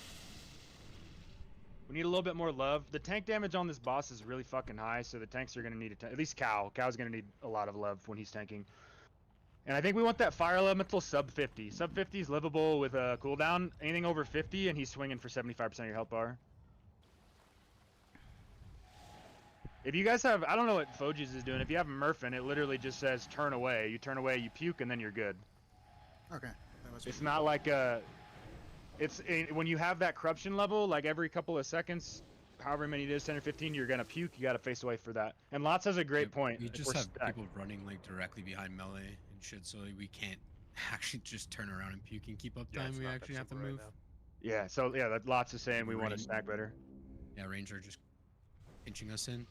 S5: We need a little bit more love. The tank damage on this boss is really fucking high, so the tanks are going to need at least Cow. Cow's going to need a lot of love when he's tanking. And I think we want that Fire Elemental sub 50. Sub 50 is livable with a cooldown. Anything over 50, and he's swinging for 75% of your health bar. If you guys have, I don't know what Foges is doing. If you have Murphin, it literally just says turn away. You turn away, you puke, and then you're good.
S15: Okay. That was
S5: It's not like a... when you have that corruption level, like every couple of seconds, however many it is, 10 or 15, you're gonna puke. You gotta face away for that. And Lots has a great point.
S3: We
S5: if
S3: just
S5: we're
S3: have
S5: stacked.
S3: people running like directly behind melee and shit, so we can't actually just turn around and puke and keep up
S11: Yeah,
S3: time.
S11: it's
S3: We
S11: not that
S3: actually have to
S11: simple right
S3: move.
S11: now.
S5: Yeah, so yeah, that Lots is saying we want to
S3: Range-
S5: stack better.
S3: Yeah, Ranger just pinching us in.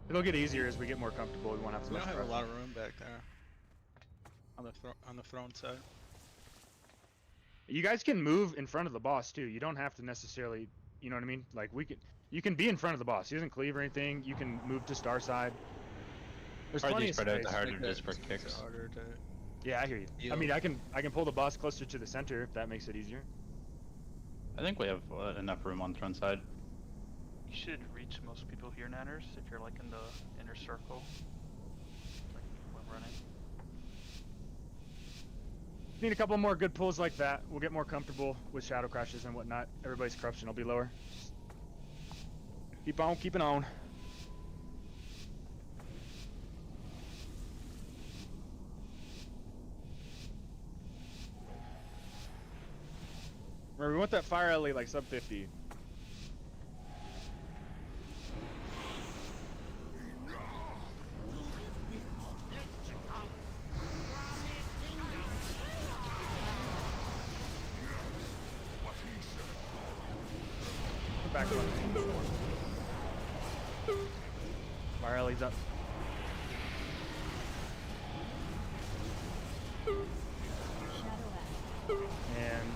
S5: It'll get easier as we get more comfortable. We won't have so
S21: We
S5: much
S21: don't have a
S5: pressure.
S21: lot of room back there. On the throne side.
S5: You guys can move in front of the boss too. You don't have to necessarily, you know what I mean? Like you can be in front of the boss. He doesn't cleave or anything. You can move to star side. There's
S22: Harder
S5: plenty
S22: you
S5: of
S22: spread out,
S5: space.
S22: the harder
S21: Make
S22: it is
S21: that-
S22: for
S21: makes it
S22: kicks.
S21: harder to
S5: Yeah, I hear you. I
S21: heal.
S5: mean, I can pull the boss closer to the center if that makes it easier.
S22: I think we have enough room on the front side.
S18: You should reach most people here, Nanners, if you're like in the inner circle. Like when running.
S5: Need a couple more good pulls like that. We'll get more comfortable with shadow crashes and whatnot. Everybody's corruption will be lower. Keep on keeping on. Remember, we want that fire alley like sub 50. Back one. Fire alley's up.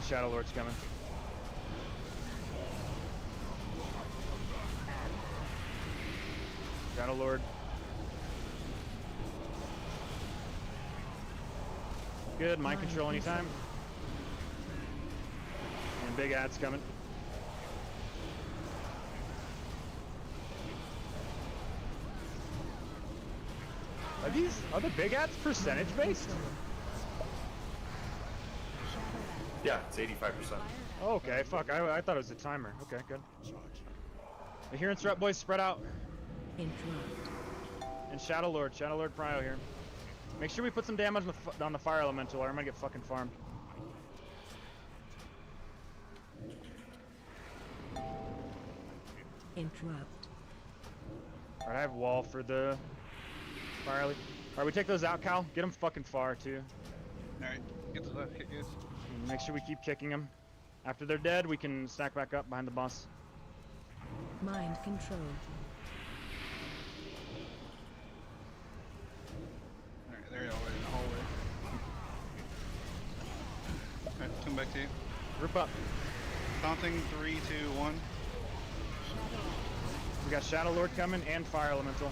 S5: Shadow Lord's coming. Shadow Lord. Good, mind control anytime. And big ad's coming. Are the big ads percentage based?
S4: Yeah, it's 85%.
S5: Oh, okay, fuck, I thought it was a timer. Okay, good. Adherence rep boys spread out. And Shadow Lord Prio here. Make sure we put some damage on the fire elemental or I'm gonna get fucking farmed.
S12: Interrupt.
S5: Alright, I have wall for the fire. Alright, we take those out, Cal. Get them fucking far too.
S1: Alright, get those left kick, guys.
S5: And make sure we keep kicking them. After they're dead, we can stack back up behind the boss.
S12: Mind control.
S1: Alright, there you are in the hallway. Alright, come back to you.
S5: Group up.
S1: Taunting 3, 2, 1.
S5: We got Shadow Lord coming and Fire Elemental.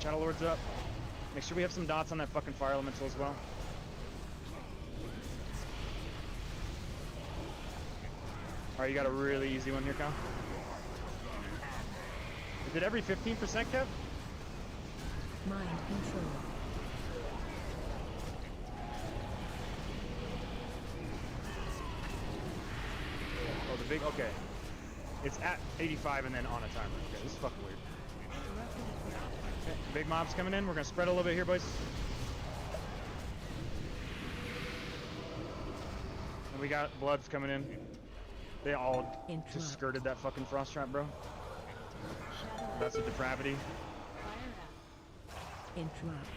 S5: Shadow Lord's up. Make sure we have some dots on that fucking Fire Elemental as well. Alright, you got a really easy one here, Kyle. Is it every 15%, Kev?
S12: Mind control.
S5: Oh, the big, okay. It's at 85 and then on a timer. Okay, this is fucking weird. Okay, big mobs coming in. We're gonna spread a little bit here, boys. And we got bloods coming in. They all just skirted that fucking frost trap, bro. That's a depravity.
S12: Interrupt.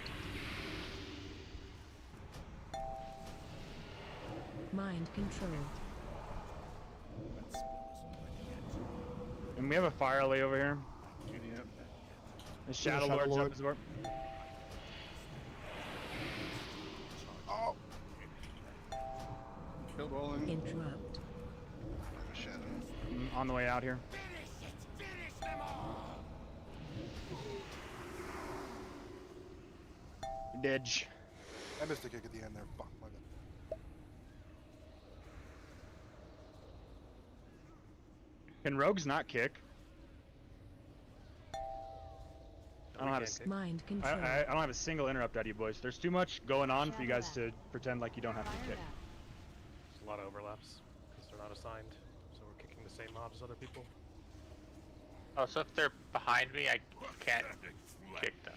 S12: Mind control.
S5: And we have a fire alley over here.
S1: Yep.
S5: The Shadow Lord's up as well.
S1: Oh! Build rolling.
S12: Interrupt.
S1: Shadow.
S5: On the way out here. Didge.
S8: I missed a kick at the end there. Fuck, my bad.
S5: Can rogues not kick? I don't have a
S12: mind control.
S5: I don't have a single interrupt out of you boys. There's too much going on for you guys to pretend like you don't have to kick.
S11: There's a lot of overlaps because they're not assigned, so we're kicking the same mobs as other people.
S7: Oh, so if they're behind me, I can't kick them.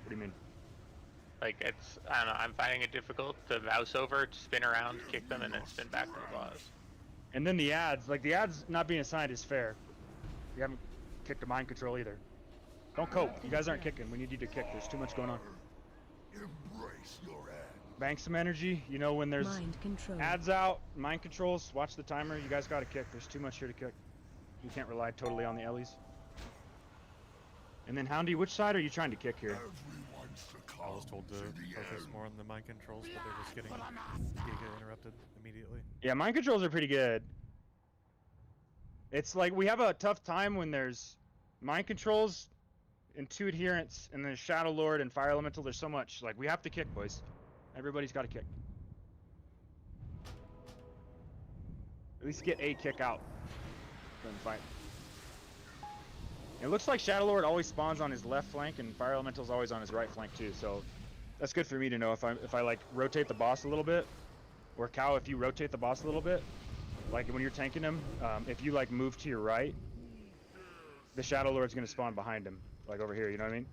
S5: What do you mean?
S7: Like it's, I don't know, I'm finding it difficult to mouse over, spin around, kick them, and then spin back to the boss.
S5: And then the ads, like the ads not being assigned is fair. You haven't kicked a mind control either. Don't cope. You guys aren't kicking. We need you to kick. There's too much going on. Bank some energy. You know when there's ads out, mind controls, watch the timer. You guys gotta kick. There's too much here to kick. You can't rely totally on the Ellies. And then Houndy, which side are you trying to kick here?
S17: I was told to focus more on the mind controls, but they're just getting Giga interrupted immediately.
S5: Yeah, mind controls are pretty good. It's like we have a tough time when there's mind controls and 2 adherents and then Shadow Lord and Fire Elemental. There's so much. Like we have to kick, boys. Everybody's got to kick. At least get a kick out. Then fight. It looks like Shadow Lord always spawns on his left flank and Fire Elemental's always on his right flank too. So that's good for me to know if I like rotate the boss a little bit, or Cow, if you rotate the boss a little bit, like when you're tanking him, if you like move to your right, the Shadow Lord's gonna spawn behind him, like over here. You know what I mean?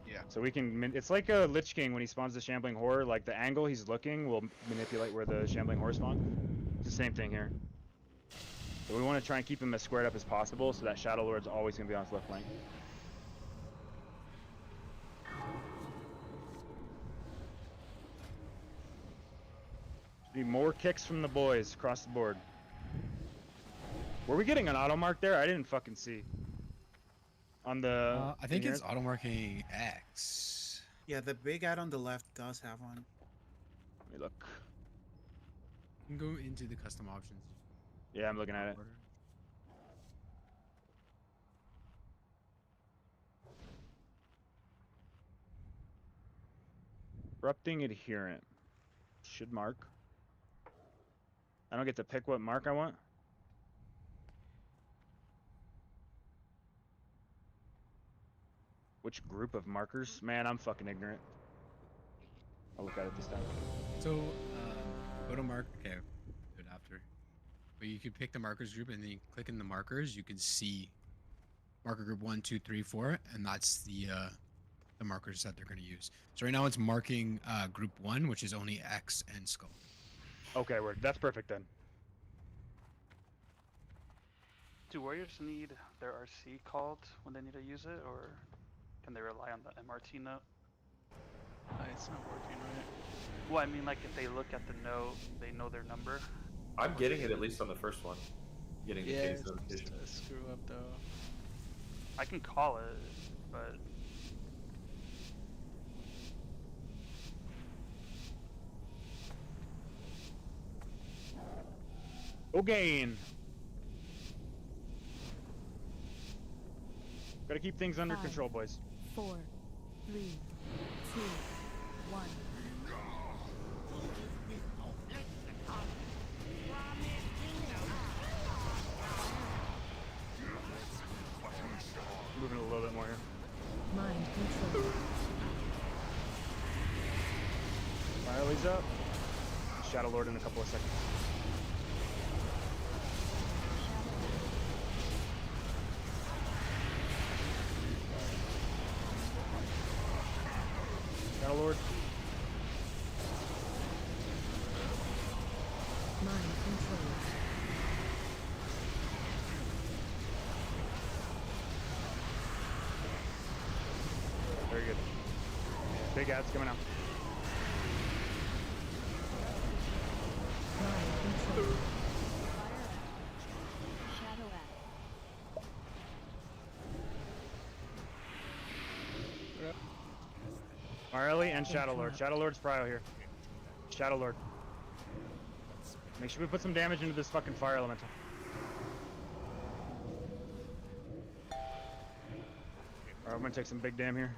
S1: Yeah.
S5: So we can. It's like a Lich King when he spawns the Shambling Horror. Like the angle he's looking will manipulate where the Shambling Horror spawn. It's the same thing here. So we want to try and keep him as squared up as possible, so that Shadow Lord's always gonna be on his left flank. Need more kicks from the boys across the board. Were we getting an auto mark there? I didn't fucking see. On the.
S3: I think it's
S5: adherent?
S3: auto marking X.
S15: Yeah, the big ad on the left does have one.
S5: Let me look.
S3: You can go into the custom options.
S5: Yeah, I'm looking at it. Corrupting adherent. Should mark. I don't get to pick what mark I want. Which group of markers? Man, I'm fucking ignorant. I'll look at it this time.
S3: So, go to mark. Okay, do it after. But you could pick the markers group, and then you click in the markers. You can see marker group 1, 2, 3, 4, and that's the markers that they're going to use. So right now it's marking group 1, which is only X and skull.
S5: Okay, word. That's perfect then.
S18: Do warriors need their RC called when they need to use it, or can they rely on the MRT note?
S21: It's not working right.
S18: Well, I mean, like if they look at the note, they know their number.
S4: I'm getting it at least on the first one. Getting the
S21: Yeah,
S4: case
S21: it's
S4: notification.
S21: just a screw up though.
S18: I can call it, but
S5: Again. Gotta keep things under
S12: 5,
S5: control, boys.
S12: 4, 3, 2, 1.
S5: Moving a little bit more here.
S12: Mind control.
S5: Riley's up. Shadow Lord in a couple of seconds. Shadow Lord.
S12: Mind control.
S5: Very good. Big ads coming out.
S12: Mind control.
S20: Shadow ad.
S5: Marley and Shadow Lord. Shadow Lord's prio here. Shadow Lord. Make sure we put some damage into this fucking fire elemental. Alright, I'm gonna take some big damn here.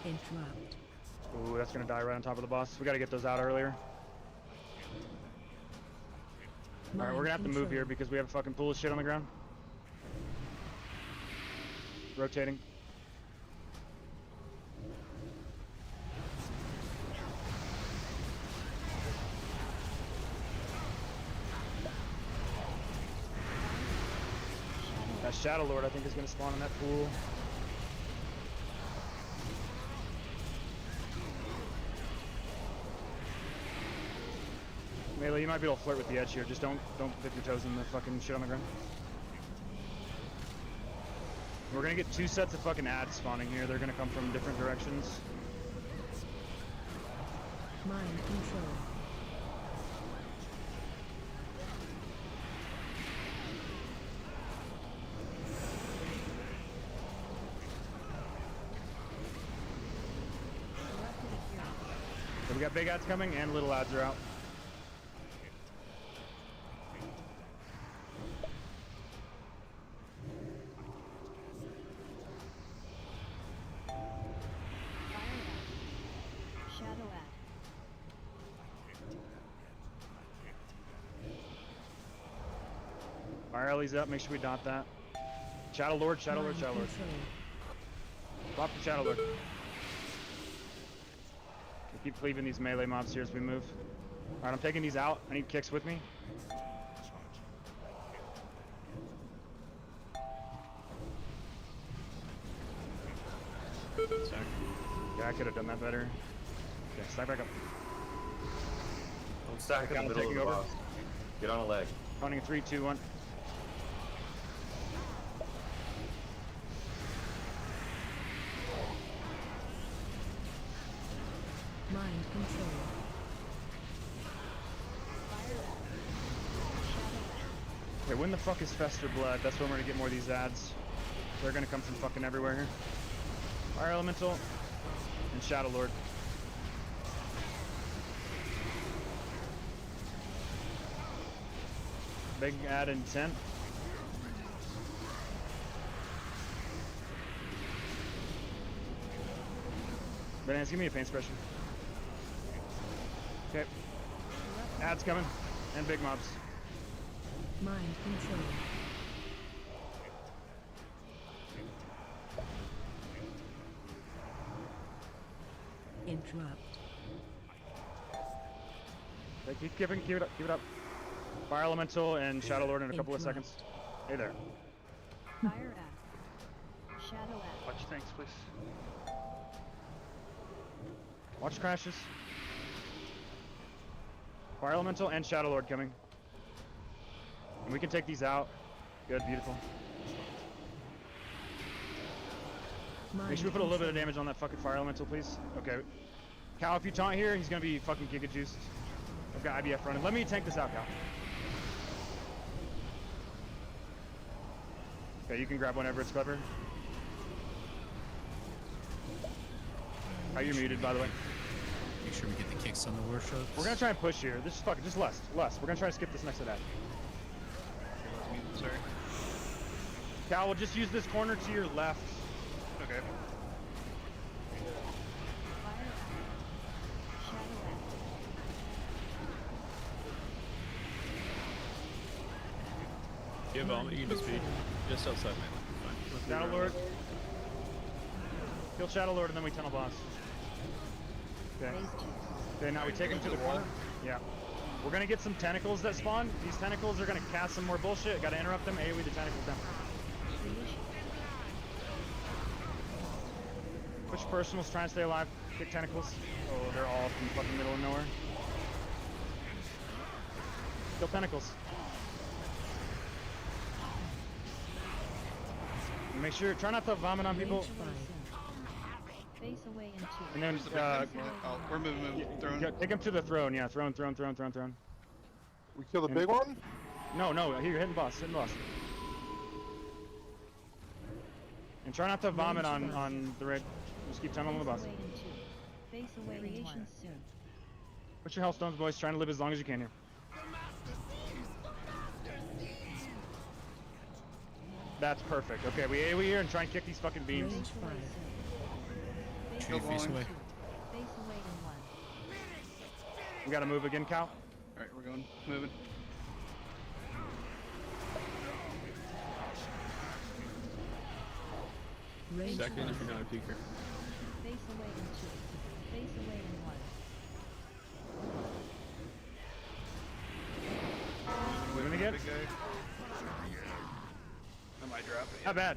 S12: Interrupt.
S5: Ooh, that's gonna die right on top of the boss. We gotta get those out earlier. Alright, we're gonna have to move here because we have a fucking pool of shit on the ground. Rotating. That Shadow Lord, I think, is gonna spawn in that pool. Melee, you might be able to flirt with the edge here. Just don't dip your toes in the fucking shit on the ground. We're gonna get 2 sets of fucking ads spawning here. They're gonna come from different directions.
S12: Mind control.
S5: So we got big ads coming and little ads are out.
S20: Shadow ad.
S5: RLE's up, make sure we dot that. Shadow Lord, Shadow Lord, Shadow Lord. Pop the Shadow Lord. We keep cleaving these melee mobs here as we move. Alright, I'm taking these out. I need kicks with me. Yeah, I could have done that better. Okay, stack back up.
S4: Don't stack in the
S5: Cata
S4: middle of
S5: taking
S4: the
S5: over.
S4: boss. Get on a leg.
S5: Counting in 3, 2, 1.
S12: Mind control.
S5: Okay, when the fuck is Fester Blood? That's where we're gonna get more of these ads. They're gonna come from fucking everywhere here. Fire Elemental and Shadow Lord. Big ad in 10. Bananas, give me a paint special. Okay. Ads coming. And big mobs.
S12: Mind control. Interrupt.
S5: Okay, keep giving, keep it up. Fire Elemental and Shadow Lord in a couple of
S12: Interrupt.
S5: seconds. Hey there.
S20: Fire Axe. Shadow Axe.
S18: Watch tanks, please.
S5: Watch crashes. Fire Elemental and Shadow Lord coming. And we can take these out. Good, beautiful. Make sure we put a little bit of damage on that fucking Fire Elemental, please. Okay. Cal, if you taunt here, he's gonna be fucking giga juiced. I've got IBF running. Let me tank this out, Cal. Okay, you can grab whenever it's clever. Oh, you're muted, by the way.
S3: Make sure we get the kicks on the workshops.
S5: We're gonna try and push here. This is fucking just lust. We're gonna try to skip this next attack.
S1: Sorry.
S5: Cal, we'll just use this corner to your left.
S1: Okay.
S2: You have vomit, you can just be just outside melee. Fine.
S5: Shadow Lord. Kill Shadow Lord and then we tunnel boss. Okay. Okay, now we take him to the corner. Yeah. We're gonna get some tentacles that spawn. These tentacles are gonna cast some more bullshit. Gotta interrupt them. AoE the tentacles down. Push personals, try and stay alive. Kick tentacles. Oh, they're all from fucking middle of nowhere. Kill tentacles. And make sure, try not to vomit on people.
S20: Face away in 2.
S5: And then,
S1: Oh, we're moving. Throne.
S5: take him to the throne. Yeah, throne.
S8: We kill the big one?
S5: No, here, you're hitting boss. And try not to vomit on the red. Just keep tunneling the boss.
S20: Face away in 1.
S5: Put your health stones, boys. Trying to live as long as you can here. That's perfect. Okay, we AoE here and try and kick these fucking beams.
S3: Tree face away.
S20: Face away in 1.
S5: We gotta move again, Cal.
S1: Alright, we're going. Moving.
S2: Second if you're not a peeker.
S20: Face away in 2. Face away in 1.
S5: Moving again.
S1: Big guy. I might drop it.
S5: Not bad.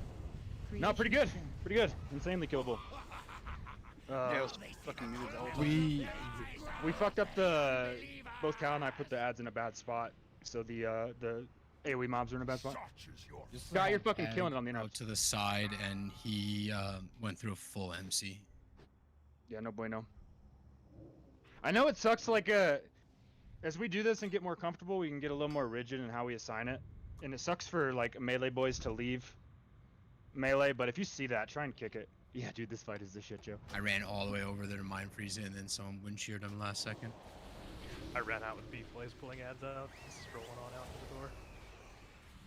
S5: No, pretty good. Pretty good. Insanely killable.
S1: Yeah, it was fucking muted the whole time.
S5: We fucked up the. Both Cal and I put the ads in a bad spot, so the AoE mobs are in a bad spot. Scott, you're fucking killing it on the internet.
S3: Out to the side, and he went through a full MC.
S5: Yeah, no bueno. I know it sucks. Like, as we do this and get more comfortable, we can get a little more rigid in how we assign it, and it sucks for like melee boys to leave melee. But if you see that, try and kick it. Yeah, dude, this fight is the shit, Joe.
S3: I ran all the way over there to mind freeze it, and then someone wind sheared him last second.
S11: I ran out with beef blaze pulling ads out. Just rolling on out the door.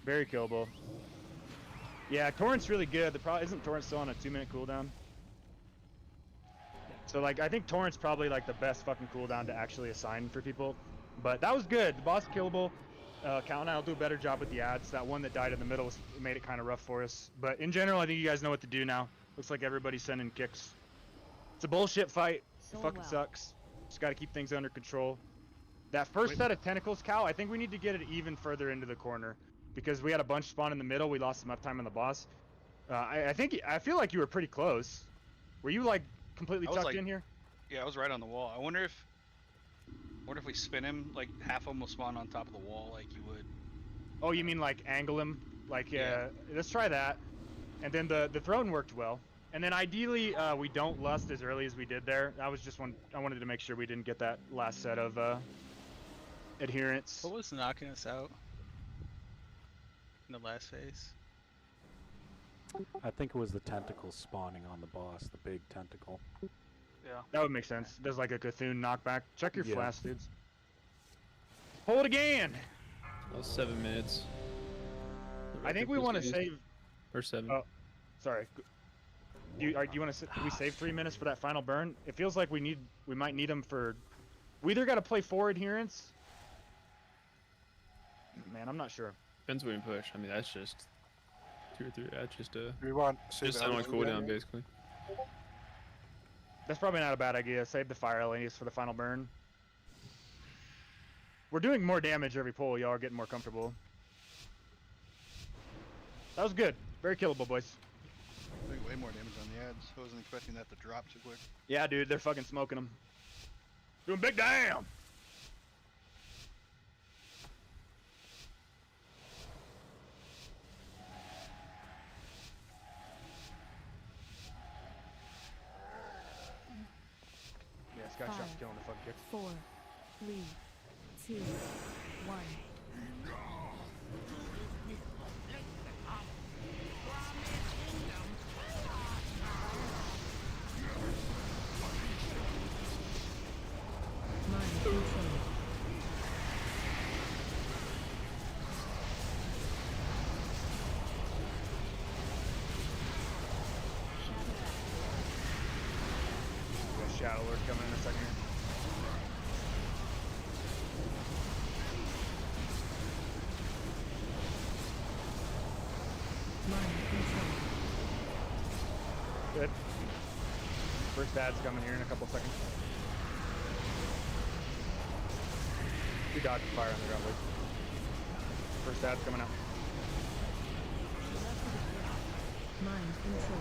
S5: Very killable. Yeah, Torrent's really good. The problem isn't Torrent still on a 2-minute cooldown. So like, I think Torrent's probably like the best fucking cooldown to actually assign for people. But that was good. The boss killable. Cal and I'll do a better job with the ads. That one that died in the middle made it kind of rough for us. But in general, I think you guys know what to do now. Looks like everybody's sending kicks. It's a bullshit fight. It fucking sucks. Just got to keep things under control. That first set of tentacles, Cal, I think we need to get it even further into the corner because we had a bunch spawn in the middle. We lost some uptime on the boss. I feel like you were pretty close. Were you like completely tucked in here?
S1: Yeah, I was right on the wall. I wonder if we spin him, like half of him will spawn on top of the wall, like you would.
S5: Oh, you mean like angle him? Like, yeah. Let's try that. And then the throne worked well. And then ideally, we don't lust as early as we did there. That was just one. I wanted to make sure we didn't get that last set of adherence.
S21: What was knocking us out? in the last phase.
S17: I think it was the tentacle spawning on the boss, the big tentacle.
S18: Yeah.
S5: That would make sense. Does like a Cthulhu knockback. Check your
S17: Yeah.
S5: flash, dudes. Pull it again.
S2: That was 7 minutes. The
S5: I think we
S2: record
S5: want to
S2: was
S5: save.
S2: or 7.
S5: Oh, sorry. Do you want to? Do we save 3 minutes for that final burn? It feels like we might need them for. We either got to play 4 adherence. Man, I'm not sure.
S2: Depends when you push. I mean, that's just 2 or 3. That's just a.
S8: Do we want save
S2: Just so much
S8: everything
S2: cooldown,
S8: again?
S2: basically.
S5: That's probably not a bad idea. Save the fire ladies for the final burn. We're doing more damage every pull. Y'all are getting more comfortable. That was good. Very killable, boys.
S1: Doing way more damage on the ads. I wasn't expecting that to drop too quick.
S5: Yeah, dude, they're fucking smoking them. Doing big damn. Yeah, Sky Shot's
S12: 5,
S5: killing the fucking kick.
S12: 4, 3, 2, 1. Mind control.
S5: We got Shadow Lord coming in a second here.
S12: Mind control.
S5: Good. First ad's coming here in a couple seconds. We dodged the fire on the ground, boys. First ad's coming out.
S12: Mind control.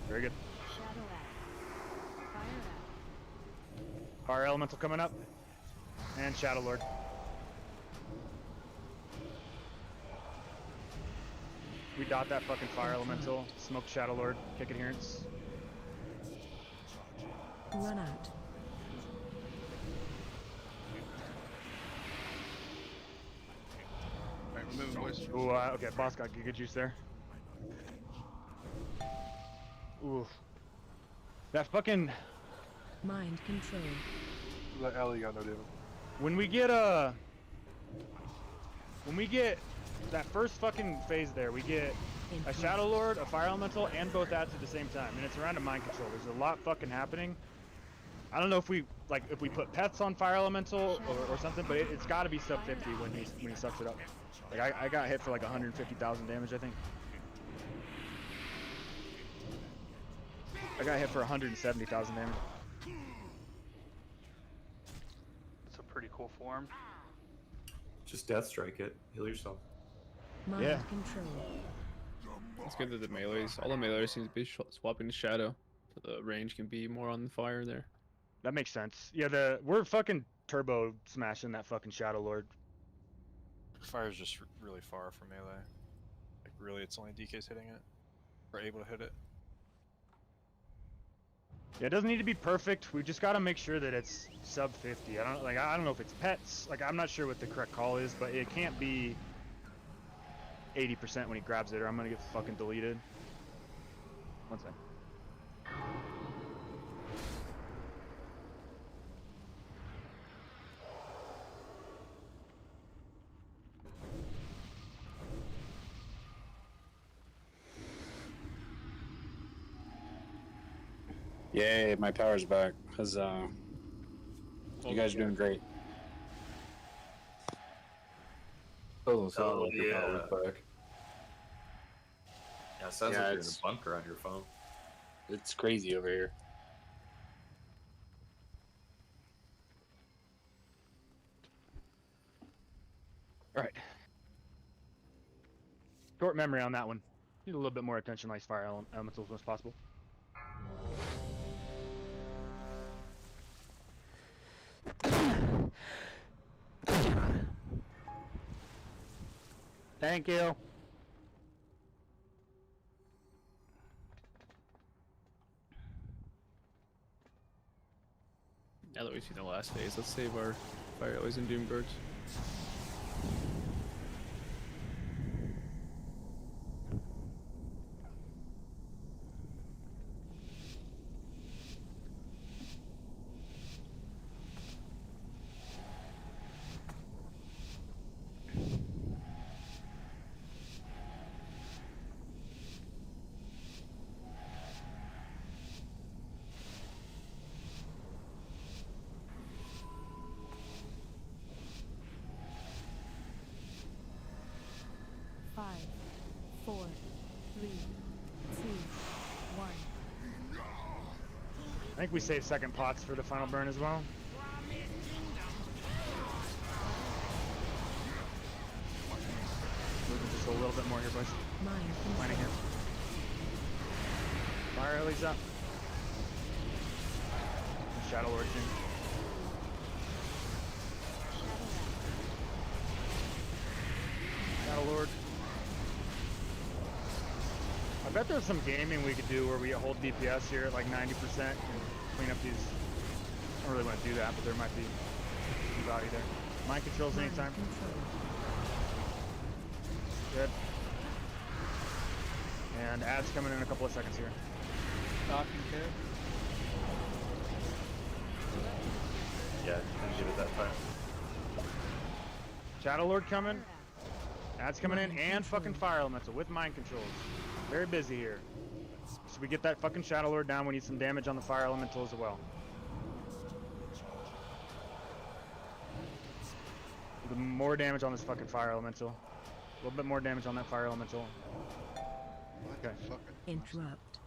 S5: Very good.
S20: Shadow Axe. Fire Axe.
S5: Fire Elemental coming up. And Shadow Lord. We dot that fucking Fire Elemental. Smoke Shadow Lord. Kick adherence.
S12: Run out.
S1: Alright, we're moving, boys.
S5: Ooh, okay, boss got Giga Juice there. Ooh. That fucking...
S12: Mind control.
S8: Let Ellie got no damage.
S5: When we get that first fucking phase there, we get a Shadow Lord, a Fire Elemental, and both ads at the same time, and it's around a mind control. There's a lot fucking happening. I don't know if we put pets on Fire Elemental or something, but it's got to be sub 50 when he sucks it up. Like I got hit for like 150,000 damage, I think. I got hit for 170,000 damage.
S18: It's a pretty cool form.
S4: Just death strike it. Heal yourself.
S12: Mind
S5: Yeah.
S12: control.
S2: It's good that the melees, all the melees seem to be swapping to shadow, so the range can be more on the fire there.
S5: That makes sense. Yeah, we're fucking turbo smashing that fucking Shadow Lord.
S13: Fire's just really far from melee. Like really, it's only DK's hitting it. Or able to hit it.
S5: Yeah, it doesn't need to be perfect. We just got to make sure that it's sub 50. I don't know if it's pets. Like I'm not sure what the correct call is, but it can't be 80% when he grabs it, or I'm gonna get fucking deleted. One sec.
S16: Yay, my power's back. Huzzah. You guys are doing great.
S4: Oh, yeah. Yeah, it sounds
S16: Yeah,
S4: like you're in
S16: it's-
S4: a bunker on your phone.
S16: It's crazy over here.
S5: All right. Short memory on that one. Need a little bit more attention, like fire elementals as possible.
S22: Thank you.
S2: Now that we've seen the last phase, let's save our fire always and doom birds.
S5: I think we save second pots for the final burn as well. Moving just a little bit more here, boys. Planning here. Fire Ellie's up. And Shadow Lord's in. Shadow Lord. I bet there's some gaming we could do where we hold DPS here at like 90% and clean up these. I don't really want to do that, but there might be some value there. Mind controls anytime. Good. And ads coming in a couple of seconds here.
S21: Knocking care.
S4: Yeah, didn't give it that time.
S5: Shadow Lord coming. Ads coming in and fucking Fire Elemental with mind controls. Very busy here. So we get that fucking Shadow Lord down. We need some damage on the Fire Elemental as well. More damage on this fucking Fire Elemental. A little bit more damage on that Fire Elemental. Okay.
S12: Interrupt.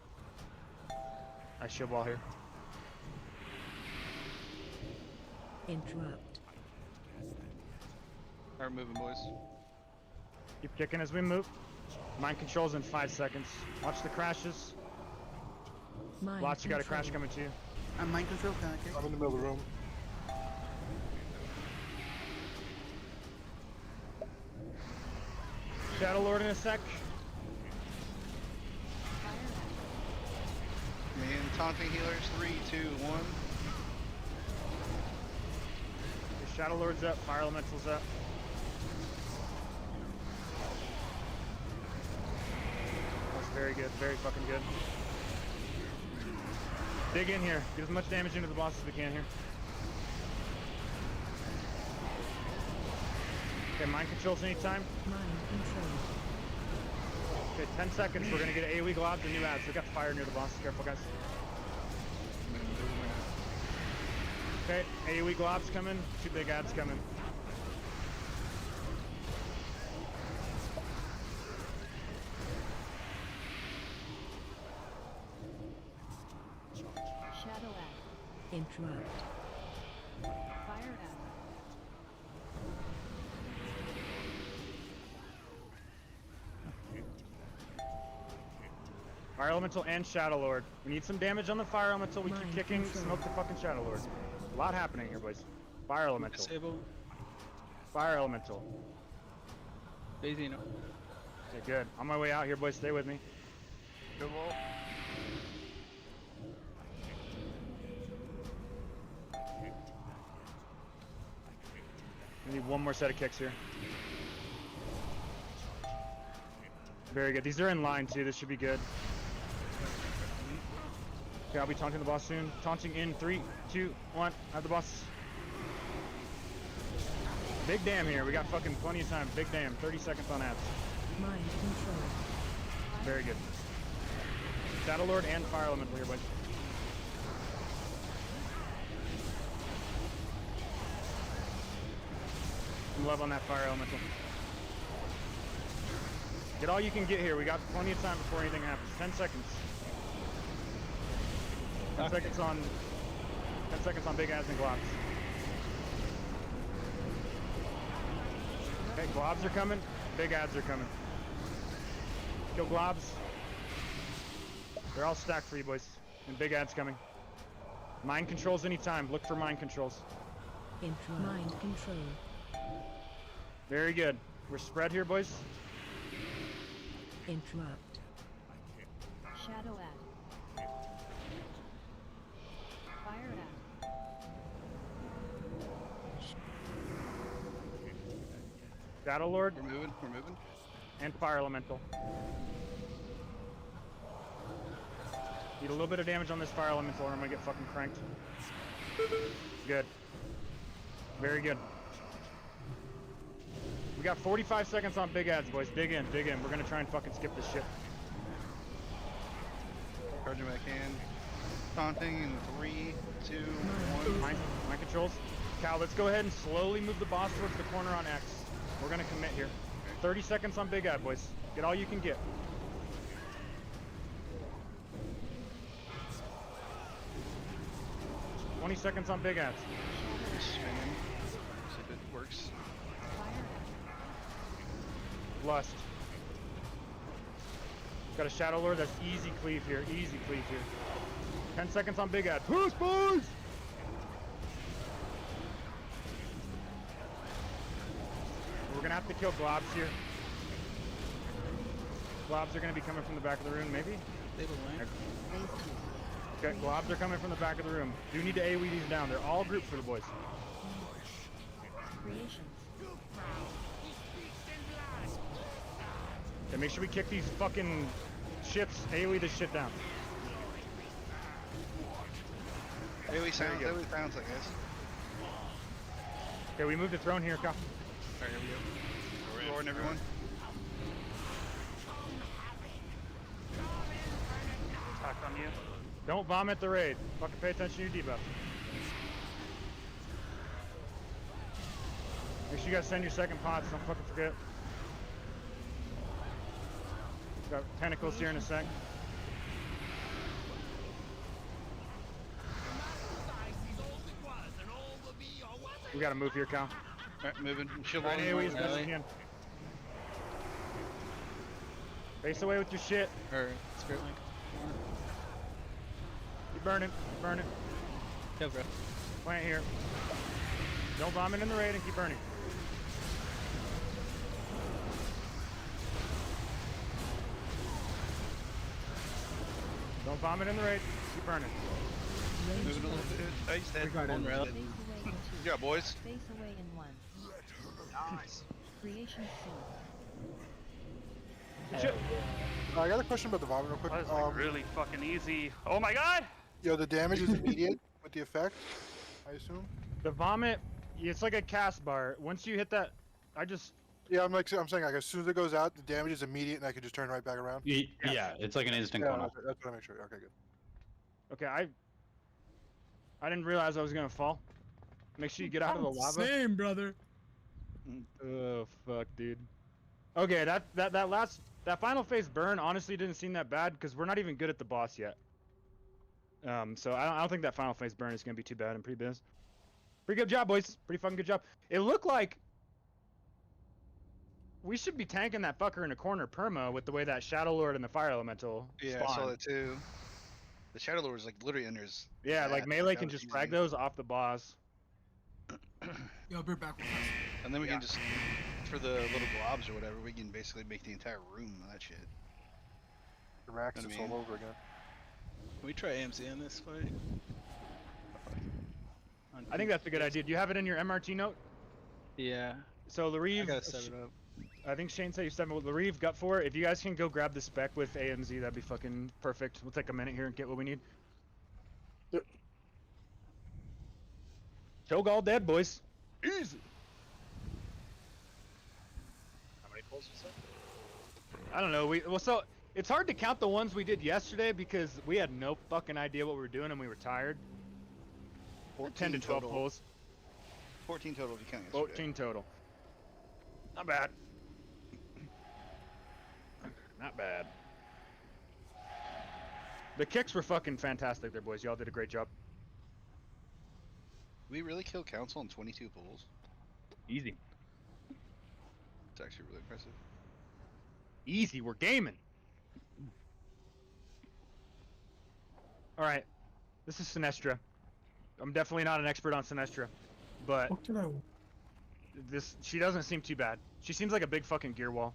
S5: I shield wall here.
S12: Interrupt.
S1: Start moving, boys.
S5: Keep kicking as we move. Mind controls in 5 seconds. Watch the crashes. Lots, you got a crash coming to you.
S15: I'm mind control, can I kick?
S8: I'm in the middle of the room.
S5: Shadow Lord in a sec.
S1: Me and taunting healers. 3, 2, 1.
S5: The Shadow Lord's up. Fire Elemental's up. That's very good. Very fucking good. Dig in here. Get as much damage into the boss as we can here. Okay, mind controls anytime.
S12: Mind control.
S5: Okay, 10 seconds. We're gonna get AoE globs and new ads. We got fire near the boss. Careful, guys. Okay, AoE globs coming. 2 big ads coming.
S20: Shadow ad.
S12: Interrupt.
S20: Fire ad.
S5: Fire Elemental and Shadow Lord. We need some damage on the Fire Elemental. We keep
S12: Mind
S5: kicking.
S12: control.
S5: Smoke the fucking Shadow Lord. A lot happening here, boys. Fire Elemental.
S21: Disable.
S5: Fire Elemental.
S21: Phasing.
S5: Okay, good. On my way out here, boys. Stay with me.
S21: Good wall.
S5: We need one more set of kicks here. Very good. These are in line too. This should be good. Okay, I'll be taunting the boss soon. Taunting in 3, 2, 1. Have the boss. Big damn here. We got fucking plenty of time. Big damn. 30 seconds on ads.
S12: Mind control.
S5: Very good. Shadow Lord and Fire Elemental here, boys. Some love on that Fire Elemental. Get all you can get here. We got plenty of time before anything happens. 10 seconds. 10 seconds on 10 seconds on big ads and globs. Okay, globs are coming. Big ads are coming. Kill globs. They're all stacked for you, boys. And big ads coming. Mind controls anytime. Look for mind controls.
S12: Interrupt. Mind control.
S5: Very good. We're spread here, boys.
S12: Interrupt.
S20: Shadow ad. Fire ad.
S5: Shadow Lord
S1: We're moving. We're moving.
S5: and Fire Elemental. Need a little bit of damage on this Fire Elemental or I'm gonna get fucking cranked. Good. Very good. We got 45 seconds on big ads, boys. Dig in, dig in. We're gonna try and fucking skip this shit.
S1: Charging back in. Taunting in 3, 2, 1.
S5: Mind controls. Cal, let's go ahead and slowly move the boss towards the corner on X. We're gonna commit here. 30 seconds on big ad, boys. Get all you can get. 20 seconds on big ads.
S1: Spinning. See if it works.
S5: Lust. Got a Shadow Lord that's easy cleave here. Easy cleave here. 10 seconds on big ad. Push, boys! We're gonna have to kill globs here. Globs are gonna be coming from the back of the room, maybe? Okay, globs are coming from the back of the room. Do need to AoE these down. They're all grouped for the boys. Okay, make sure we kick these fucking ships. AoE this shit down.
S1: AoE sounds, I guess.
S5: Okay, we moved the throne here, Cal.
S1: Alright, here we go. Roaring, everyone.
S18: Attack on you.
S5: Don't vomit the raid. Fucking pay attention to your debuff. Make sure you guys send your second pots. Don't fucking forget. Got tentacles here in a sec. We gotta move here, Cal.
S1: Alright, moving. Shield
S5: Right,
S1: on
S5: AoE as best as
S1: alley.
S5: you can. Face away with your shit.
S21: Or Spirit Link.
S5: Keep burning. Keep burning.
S21: Yeah, bro.
S5: Plant here. Don't vomit in the raid and keep burning. Don't vomit in the raid. Keep burning.
S1: Moving a little bit. Oh, he's dead. One rail. Yeah, boys.
S20: Face away in 1.
S1: Nice.
S20: Creation
S5: Shit.
S8: I got a question about the vomit real quick.
S18: That was like really fucking easy. Oh my god!
S8: Yo, the damage is immediate with the effect, I assume?
S5: The vomit, it's like a cast bar. Once you hit that,
S8: Yeah, I'm saying like as soon as it goes out, the damage is immediate and I can just turn right back around.
S22: Yeah, it's like an instant
S8: Yeah,
S22: coma.
S8: that's what I make sure. Okay, good.
S5: Okay, I didn't realize I was gonna fall. Make sure you get out of the lava.
S3: Same, brother.
S5: Oh fuck, dude. Okay, that final phase burn honestly didn't seem that bad because we're not even good at the boss yet. So I don't think that final phase burn is gonna be too bad. I'm pretty biz. Pretty good job, boys. Pretty fucking good job. It looked like we should be tanking that fucker in a corner perma with the way that Shadow Lord and the Fire Elemental
S1: Yeah, I saw
S5: spawn.
S1: that too. The Shadow Lord was like literally under his.
S5: Yeah, like
S1: hat.
S5: melee
S1: That
S5: can
S1: was
S5: just
S1: easy.
S5: frag those off the boss.
S21: Yo, be back with us.
S1: And then we can just, for the little globs or whatever, we can basically make the entire room of that shit.
S8: The racks
S1: I
S8: is
S1: mean-
S8: all over again.
S21: Can we try AMZ in this fight?
S5: I think that's a good idea. Do you have it in your MRT note?
S21: Yeah.
S5: So Larive,
S21: I gotta set it up.
S5: I think Shane said you set it with Larive, gut for it. If you guys can go grab the spec with AMZ, that'd be fucking perfect. We'll take a minute here and get what we need.
S8: Yep.
S5: Choke all dead, boys. Easy.
S13: How many pulls was that?
S5: I don't know. So it's hard to count the ones we did yesterday because we had no fucking idea what we were doing and we were tired. 10 to 12
S1: total.
S5: pulls.
S1: 14 total if you count yesterday.
S5: 14 total. Not bad. Not bad. The kicks were fucking fantastic there, boys. Y'all did a great job.
S1: We really killed Council in 22 pulls.
S5: Easy.
S1: It's actually really impressive.
S5: Easy. We're gaming. All right. This is Sinestra. I'm definitely not an expert on Sinestra, but she doesn't seem too bad. She seems like a big fucking gear wall.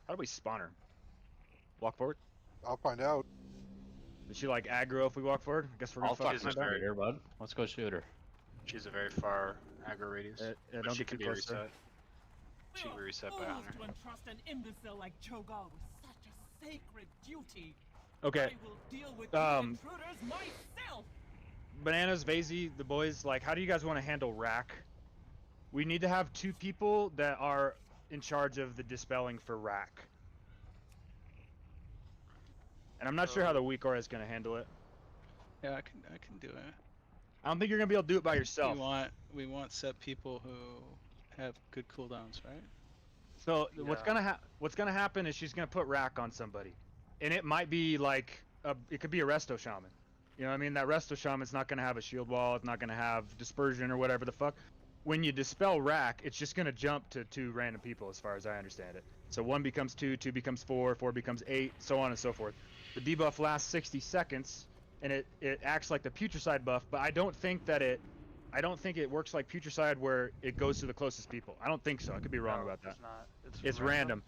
S5: How do we spawn her? Walk forward?
S8: I'll find out.
S5: Is she like aggro if we walk forward? I guess we're gonna
S22: I'll
S5: fucking
S22: fuck
S5: find out.
S22: right here, bud. Let's go shoot her.
S14: She's a very far aggro radius.
S5: Yeah,
S14: but
S5: don't
S14: she
S5: get
S14: can
S5: too
S14: be
S5: close to her.
S14: reset. She can be reset by honor.
S6: To entrust an imbecile like Cho'Gall with such a sacred duty.
S5: Okay.
S6: I will deal with the intruders myself.
S5: Bananas, Vasey, the boys, like, how do you guys want to handle Rack? We need to have 2 people that are in charge of the dispelling for Rack. And I'm not sure how the Weakor is going to handle it.
S21: Yeah, I can do it.
S5: I don't think you're going to be able to do it by yourself.
S21: We want set people who have good cooldowns, right?
S5: So what's gonna happen is she's gonna put Rack on somebody. and it might be like it could be a resto shaman. You know what I mean? That resto shaman's not gonna have a shield wall. It's not gonna have dispersion or whatever the fuck. When you dispel rack, it's just gonna jump to 2 random people, as far as I understand it. So 1 becomes 2, 2 becomes 4, 4 becomes 8, so on and so forth. The debuff lasts 60 seconds, and it acts like the putricide buff, but I don't think it works like putricide where it goes to the closest people. I don't think so. I could be wrong
S18: No,
S5: about that.
S18: it's not.
S5: It's random.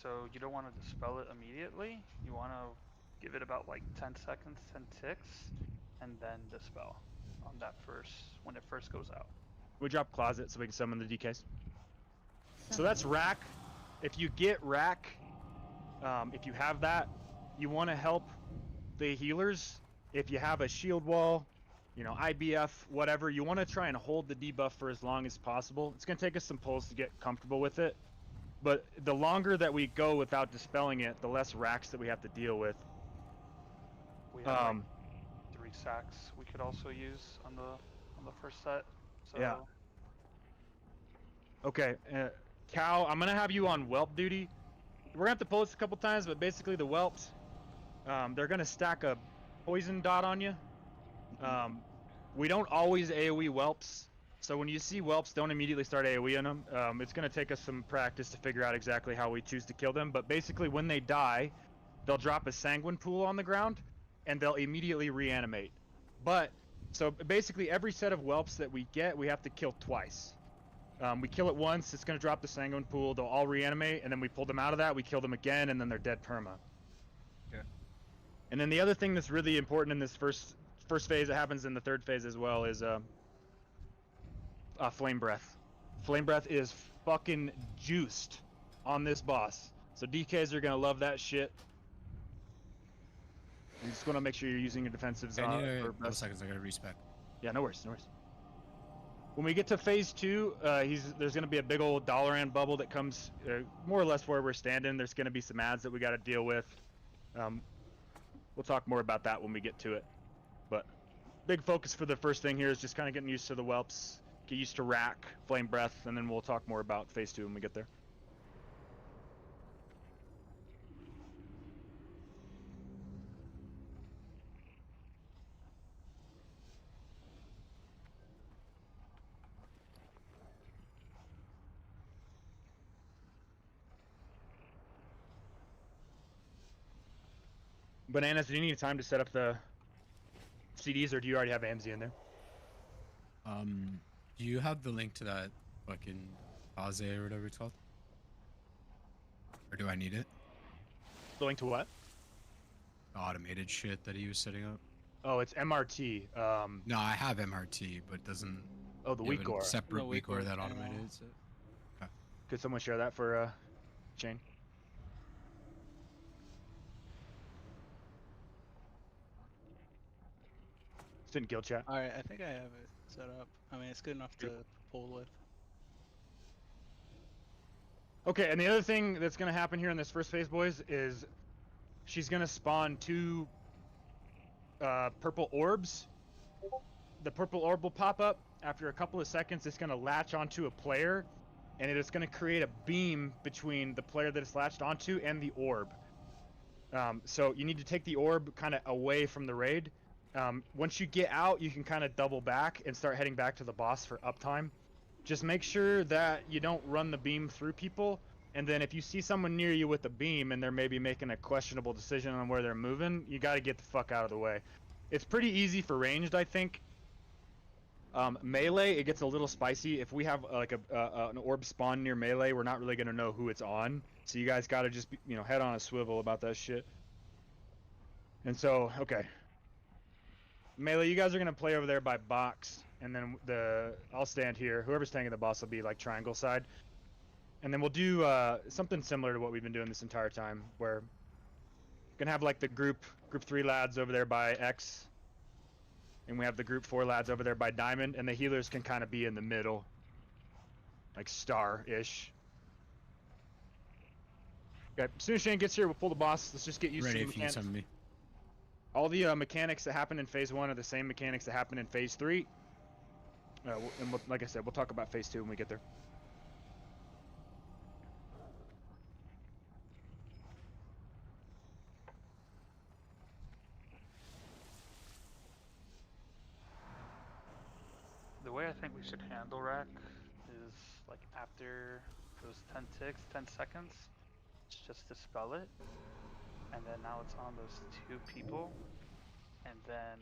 S18: So you don't want to dispel it immediately. You want to give it about like 10 seconds, 10 ticks, and then dispel on that when it first goes out.
S5: We drop closet so we can summon the DKs. So that's rack. If you get rack, if you have that, you want to help the healers. If you have a shield wall, you know, IBF, whatever, you want to try and hold the debuff for as long as possible. It's going to take us some pulls to get comfortable with it. But the longer that we go without dispelling it, the less racks that we have to deal with.
S18: We have like 3 sacks we could also use on the first set. So
S5: Yeah. Okay, Cal, I'm gonna have you on whelp duty. We're gonna have to pull this a couple times, but basically the whelps, they're gonna stack a poison dot on you. We don't always AoE whelps, so when you see whelps, don't immediately start AoE on them. It's gonna take us some practice to figure out exactly how we choose to kill them, but basically when they die, they'll drop a sanguine pool on the ground, and they'll immediately reanimate. But, so basically every set of whelps that we get, we have to kill twice. We kill it once, it's going to drop the sanguine pool, they'll all reanimate, and then we pull them out of that, we kill them again, and then they're dead perma.
S2: Okay.
S5: And then the other thing that's really important in this first phase, that happens in the 3rd phase as well, is Flame Breath. Flame Breath is fucking juiced on this boss. So DKs are going to love that shit. You just want to make sure you're using your defensives.
S3: I need a couple seconds, I gotta respec.
S5: Yeah, no worries, no worries. When we get to phase 2, there's going to be a big old Dalaran bubble that comes more or less where we're standing. There's going to be some ads that we got to deal with. We'll talk more about that when we get to it. But big focus for the first thing here is just kind of getting used to the whelps, get used to rack, flame breath, and then we'll talk more about phase 2 when we get there. Bananas, do you need time to set up the CDs, or do you already have AMZ in there?
S3: Do you have the link to that fucking Kaze or whatever it's called? Or do I need it?
S5: The link to what?
S3: The automated shit that he was setting up.
S5: Oh, it's MRT.
S3: No, I have MRT, but doesn't.
S5: Oh, the
S3: you have a
S5: Weakcore.
S3: separate
S21: No,
S3: Weakcore
S21: Weakcore,
S3: that
S21: yeah.
S3: automated it. Okay.
S5: Could someone share that for Shane? It's in guild chat.
S21: Alright, I think I have it set up. I mean, it's good enough to pull with.
S5: Okay, and the other thing that's going to happen here in this first phase, boys, is she's going to spawn 2 purple orbs. The purple orb will pop up. After a couple of seconds, it's going to latch onto a player, and it is going to create a beam between the player that it's latched onto and the orb. So you need to take the orb kind of away from the raid. Once you get out, you can kind of double back and start heading back to the boss for uptime. Just make sure that you don't run the beam through people, and then if you see someone near you with a beam and they're maybe making a questionable decision on where they're moving, you got to get the fuck out of the way. It's pretty easy for ranged, I think. Melee, it gets a little spicy. If we have like an orb spawn near melee, we're not really gonna know who it's on. So you guys got to just be, head on a swivel about that shit. And so, okay. Melee, you guys are gonna play over there by box, and then I'll stand here. Whoever's tanking the boss will be like triangle side, and then we'll do something similar to what we've been doing this entire time, where we're gonna have like the group 3 lads over there by X, and we have the group 4 lads over there by Diamond, and the healers can kind of be in the middle, like star-ish. Okay, as soon as Shane gets here, we'll pull the boss. Let's just get used to the mechanics.
S3: Ready if you can summon me.
S5: All the mechanics that happen in phase 1 are the same mechanics that happen in phase 3. Like I said, we'll talk about phase 2 when we get there.
S18: should handle rack is like after those 10 ticks, 10 seconds, it's just dispel it. And then now it's on those two people. And then,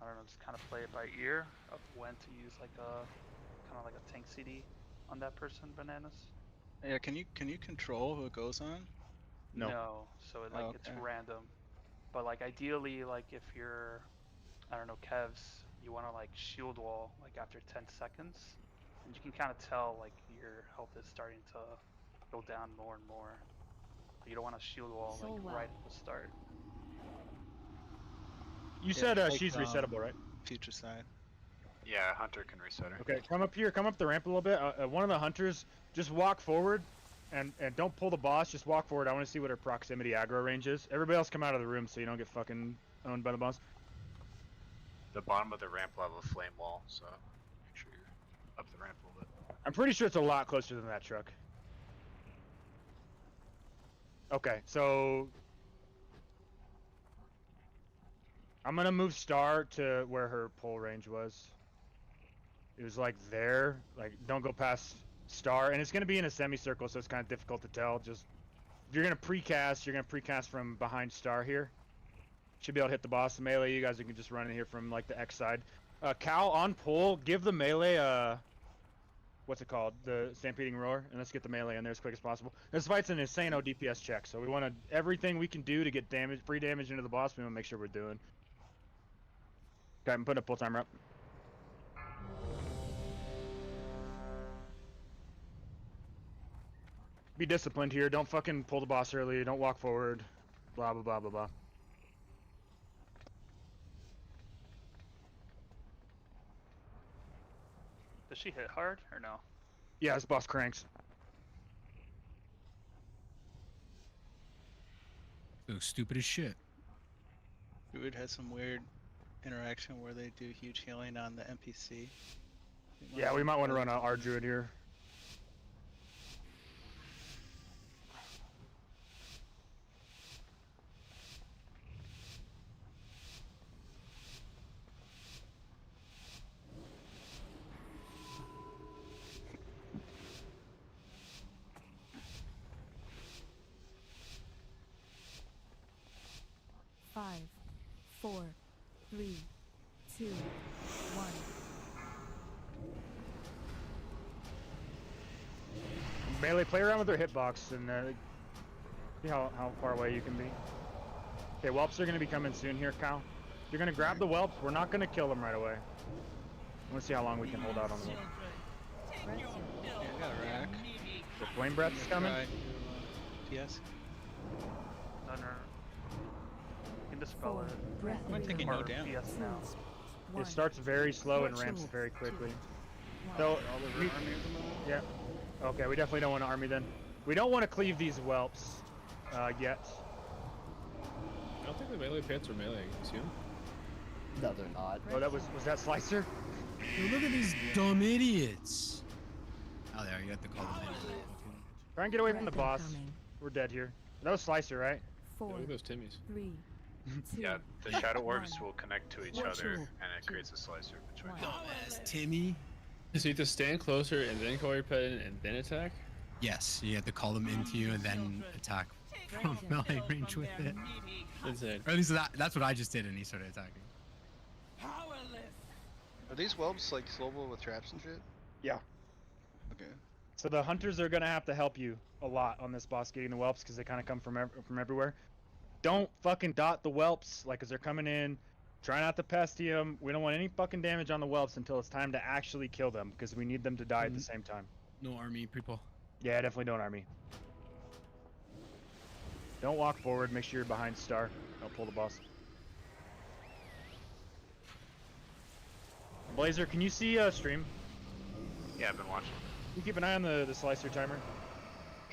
S18: I don't know, just kind of play it by ear of when to use like a, kind of like a tank CD on that person, Bananas.
S21: Yeah, can you control who it goes on?
S18: No. So it, like,
S21: Oh,
S18: it's
S21: okay.
S18: random. But like ideally, like if you're, I don't know, Kevs, you want to like shield wall like after 10 seconds, and you can kind of tell like your health is starting to go down more and more. You don't want to shield wall like
S20: So well.
S18: right at the start.
S5: You
S21: Yeah,
S5: said
S21: it's
S5: she's
S21: like,
S5: resettable, right?
S21: Future side.
S14: Yeah, Hunter can reset her.
S5: Okay, come up here, come up the ramp a little bit. One of the hunters, just walk forward, and don't pull the boss. Just walk forward. I want to see what her proximity aggro range is. Everybody else come out of the room so you don't get fucking owned by the boss.
S14: The bottom of the ramp will have a flame wall, so make sure you're up the ramp a little bit.
S5: I'm pretty sure it's a lot closer than that truck. Okay, so I'm gonna move Star to where her pull range was. It was like there. Like, don't go past Star, and it's gonna be in a semicircle, so it's kind of difficult to tell. Just if you're gonna precast, you're gonna precast from behind Star here. Should be able to hit the boss. The melee, you guys can just run in here from like the X side. Cal on pull, give the melee what's it called? The stampeding roar, and let's get the melee in there as quick as possible. This fight's an insane DPS check, so we want to everything we can do to get damage, free damage into the boss. We want to make sure we're doing. Okay, I'm putting a pull timer up. Be disciplined here. Don't fucking pull the boss early. Don't walk forward. Blah blah blah blah blah.
S18: Does she hit hard or no?
S5: Yeah, this boss cranks.
S3: So stupid as shit.
S21: Druid has some weird interaction where they do huge healing on the NPC.
S5: Yeah, we might want to run our druid here.
S12: Five, 4, 3, 2, 1.
S5: Melee, play around with their hitbox and see how far away you can be. Okay, whelps are going to be coming soon here, Cal. You're going to grab the whelps. We're not going to kill them right away. I want to see how long we can hold out on them.
S21: Yeah, I got a rack.
S5: The flame breath is coming.
S21: Yes.
S18: No. You can dispel it.
S21: I'm taking no damage.
S18: PS now.
S5: It starts very slow and ramps very quickly. So, yeah. Okay, we definitely don't want to army then. We don't want to cleave these whelps yet.
S2: I don't think the melee pants are meleeing. See him?
S9: No, they're not.
S5: Oh, was that Slicer?
S3: Dude, look at these dumb idiots. Oh, there, you have to call them in.
S5: Try and get away from the boss. We're dead here. That was Slicer, right?
S2: 4, look at those Timmies.
S12: 3, 2,
S14: Yeah, the shadow orbs will connect to each other, and it creates a slicer between them.
S3: Dumbass Timmy.
S2: So you have to stand closer and then call your pet in and then attack?
S3: Yes, you have to call them into you and then attack from melee range with it.
S2: Insane.
S3: Or at least that's what I just did, and he started attacking.
S1: Are these whelps like slowable with traps and shit?
S5: Yeah.
S1: Okay.
S5: So the hunters are gonna have to help you a lot on this boss getting the whelps because they kind of come from everywhere. Don't fucking dot the whelps like as they're coming in. Try not to pesty them. We don't want any fucking damage on the whelps until it's time to actually kill them because we need them to die at the same time.
S3: No army people.
S5: Yeah, definitely don't army. Don't walk forward. Make sure you're behind Star. I'll pull the boss. Blazer, can you see stream?
S14: Yeah, I've been watching.
S5: You keep an eye on the slicer timer.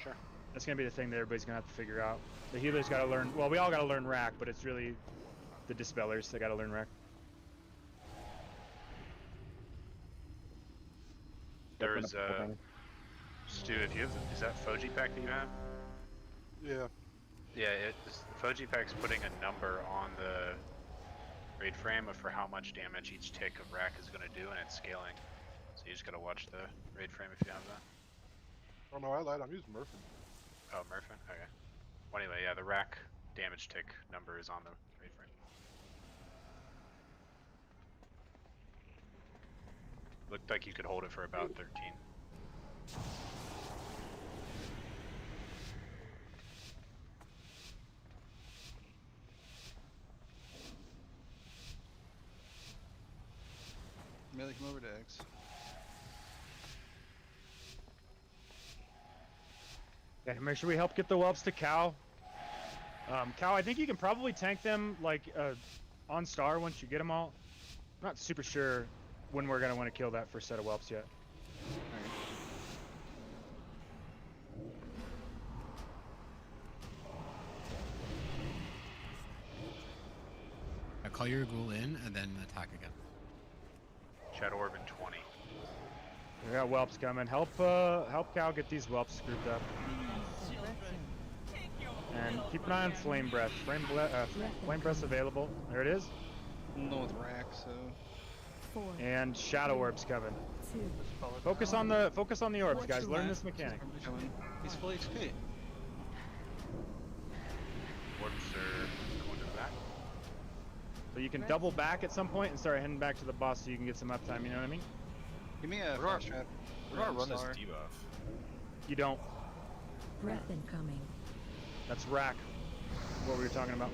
S14: Sure.
S5: That's gonna be the thing that everybody's gonna have to figure out. The healers gotta learn. Well, we all gotta learn rack, but it's really the dispellers that gotta learn rack.
S14: There is Stu, if you have, is that Foji pack that you have?
S8: Yeah.
S14: Yeah, Foji pack's putting a number on the raid frame for how much damage each tick of rack is going to do, and it's scaling. You just gotta watch the raid frame if you have that.
S8: Oh no, I lied. I'm using Murphin.
S14: Oh, Murphin? Okay. Well, anyway, yeah, the rack damage tick number is on the raid frame. Looked like you could hold it for about 13.
S1: Melee, come over to X.
S5: Okay, make sure we help get the whelps to Cow. Cow, I think you can probably tank them like on star once you get them all. Not super sure when we're gonna want to kill that first set of whelps yet.
S3: I call your ghoul in and then attack again.
S14: Shadow Orb in 20.
S5: We got whelps coming. Help Cow get these whelps grouped up. And keep an eye on Flame Breath. Flame Breath's available. There it is.
S1: No with rack, so.
S12: 4.
S5: And Shadow Orb's coming.
S12: 2.
S5: Focus on the orbs, guys. Learn this mechanic.
S21: He's full HP.
S14: Orbs are going to the back.
S5: So you can double back at some point and start heading back to the boss so you can get some uptime, you know what I mean?
S1: Give me a fast trap.
S13: We're not run this
S1: Star.
S13: debuff.
S5: You don't.
S12: Breath incoming.
S5: That's rack. What were you talking about?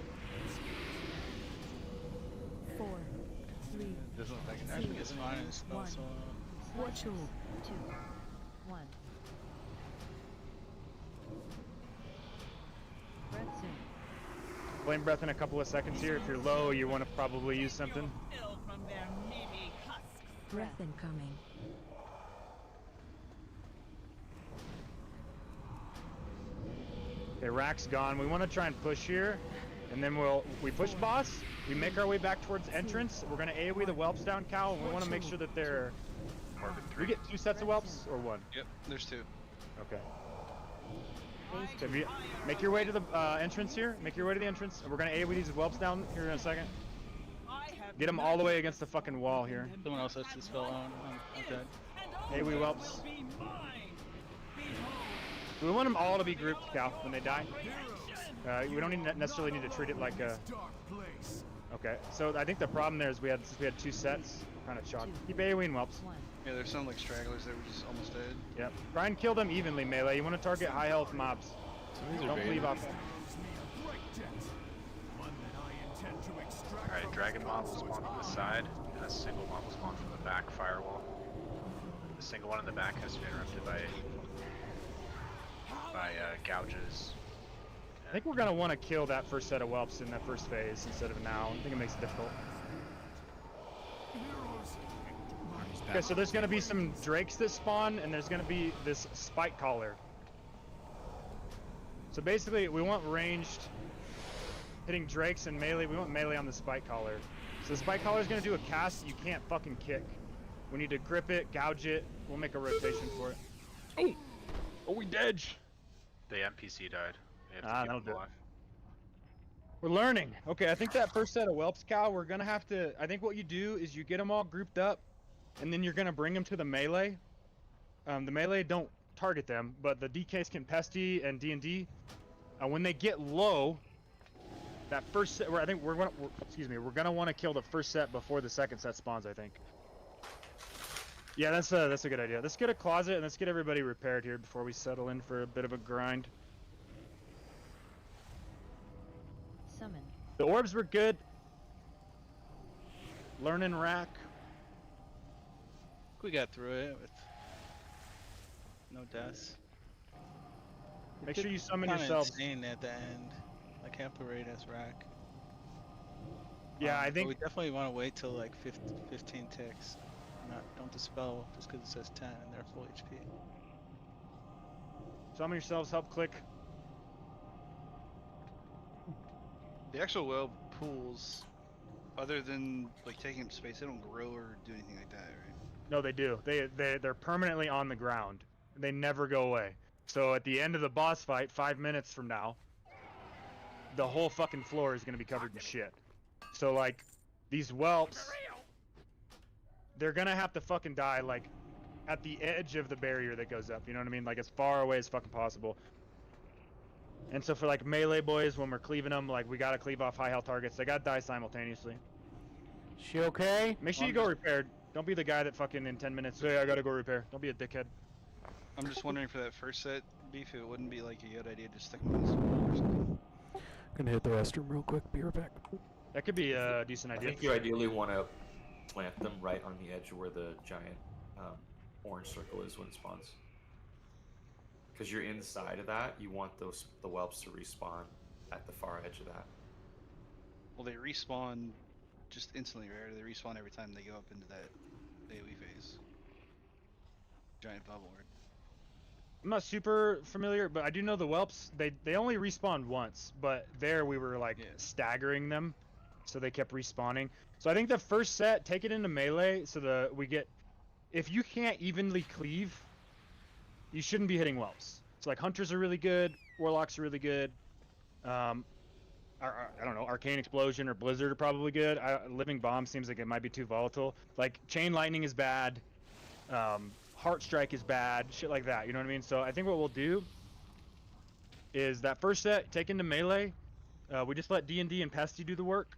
S12: 4. 3.
S21: Doesn't look like it actually gets fine in this spell,
S12: One.
S21: so.
S12: Ritual.
S20: 2, 1. Breath soon.
S5: Flame Breath in a couple of seconds here. If you're low, you want to probably use something.
S6: Ill from their meaty husks.
S12: Breath incoming.
S5: Okay, rack's gone. We want to try and push here, and then we push boss. We make our way back towards entrance. We're gonna AoE the whelps down, Cal, and we want to make sure that they're. We get 2 sets of whelps or 1?
S1: Yep, there's 2.
S5: Okay. Okay, make your way to the entrance here. Make your way to the entrance, and we're gonna AoE these whelps down here in a second. Get them all the way against the fucking wall here.
S21: Someone else has to spell on. I'm dead.
S5: AoE whelps. We want them all to be grouped, Cal, when they die. We don't necessarily need to treat it like a. Okay, so I think the problem there is since we had 2 sets, kind of chalk. Keep AoEing whelps.
S1: Yeah, there's some like stragglers that were just almost dead.
S5: Yep. Try and kill them evenly, melee. You want to target high health mobs. Don't leave off.
S14: Alright, Dragon Mob will spawn from the side, and a single mob will spawn from the back firewall. The single one in the back has to be interrupted by gouges.
S5: I think we're gonna want to kill that first set of whelps in that first phase instead of now. I think it makes it difficult. Okay, so there's gonna be some drakes that spawn, and there's gonna be this spike collar. So basically, we want ranged hitting drakes and melee. We want melee on the spike collar. So the spike collar is gonna do a cast you can't fucking kick. We need to grip it, gouge it. We'll make a rotation for it. Oh, we dead.
S14: The NPC died. You have to
S5: Ah,
S14: keep
S5: that'll
S14: them
S5: do it.
S14: alive.
S5: We're learning. Okay, I think that first set of whelps, Cal, we're gonna have to. I think what you do is you get them all grouped up, and then you're gonna bring them to the melee. The melee don't target them, but the DKs can pesty and D&D. When they get low, that first set, I think we're gonna want to kill the first set before the second set spawns. I think. Yeah, that's a good idea. Let's get a closet and let's get everybody repaired here before we settle in for a bit of a grind.
S20: Summon.
S5: The orbs were good. Learning rack.
S21: We got through it with no deaths.
S5: Make sure you summon
S21: Kinda
S5: yourselves.
S21: Insane at the end. I can't parade as rack.
S5: Yeah, I
S21: but
S5: think
S21: we definitely want to wait till like 15 ticks. Don't dispel just because it says 10 and they're full HP.
S5: Summon yourselves. Help click.
S1: The actual well pools, other than like taking up space, they don't grow or do anything like that, right?
S5: No, they do. They're permanently on the ground. They never go away. So at the end of the boss fight, 5 minutes from now, the whole fucking floor is gonna be covered in shit. So like, these whelps, they're gonna have to fucking die like at the edge of the barrier that goes up. You know what I mean? Like as far away as fucking possible. And so for like melee boys, when we're cleaving them, like we gotta cleave off high health targets. They gotta die simultaneously. She okay? Make sure you go repaired. Don't be the guy that fucking in 10 minutes say I gotta go repair. Don't be a dickhead.
S1: I'm just wondering for that first set, Beef, it wouldn't be like a good idea to stick them on this wall or something.
S17: Gonna hit the restroom real quick. Be right back.
S5: That could be a decent
S4: I
S5: idea.
S4: think you ideally want to plant them right on the edge where the giant orange circle is when it spawns. Because you're inside of that, you want the whelps to respawn at the far edge of that.
S1: Well, they respawn just instantly, right? They respawn every time they go up into that AoE phase. Giant bubble, right?
S5: I'm not super familiar, but I do know the whelps, they only respawn once, but there we were like staggering them, so they kept respawning. So I think the first set, take it into melee so we get, if you can't evenly cleave, you shouldn't be hitting whelps. So like hunters are really good, warlocks are really good. I don't know, arcane explosion or blizzard are probably good. Living bomb seems like it might be too volatile. Like chain lightning is bad. Heart strike is bad, shit like that, you know what I mean? So I think what we'll do is that first set, take into melee, we just let D&D and Pesty do the work,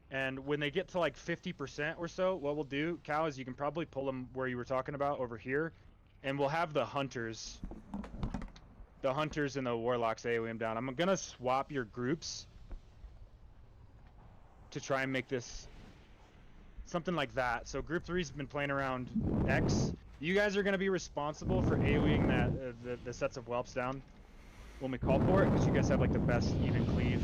S5: and when they get to like 50% or so, what we'll do, Cal, is you can probably pull them where you were talking about over here, and we'll have the hunters and the warlocks AoE them down. I'm gonna swap your groups to try and make this something like that. So group 3's been playing around X. You guys are going to be responsible for AoEing that the sets of whelps down when we call for it, because you guys have like the best even cleave.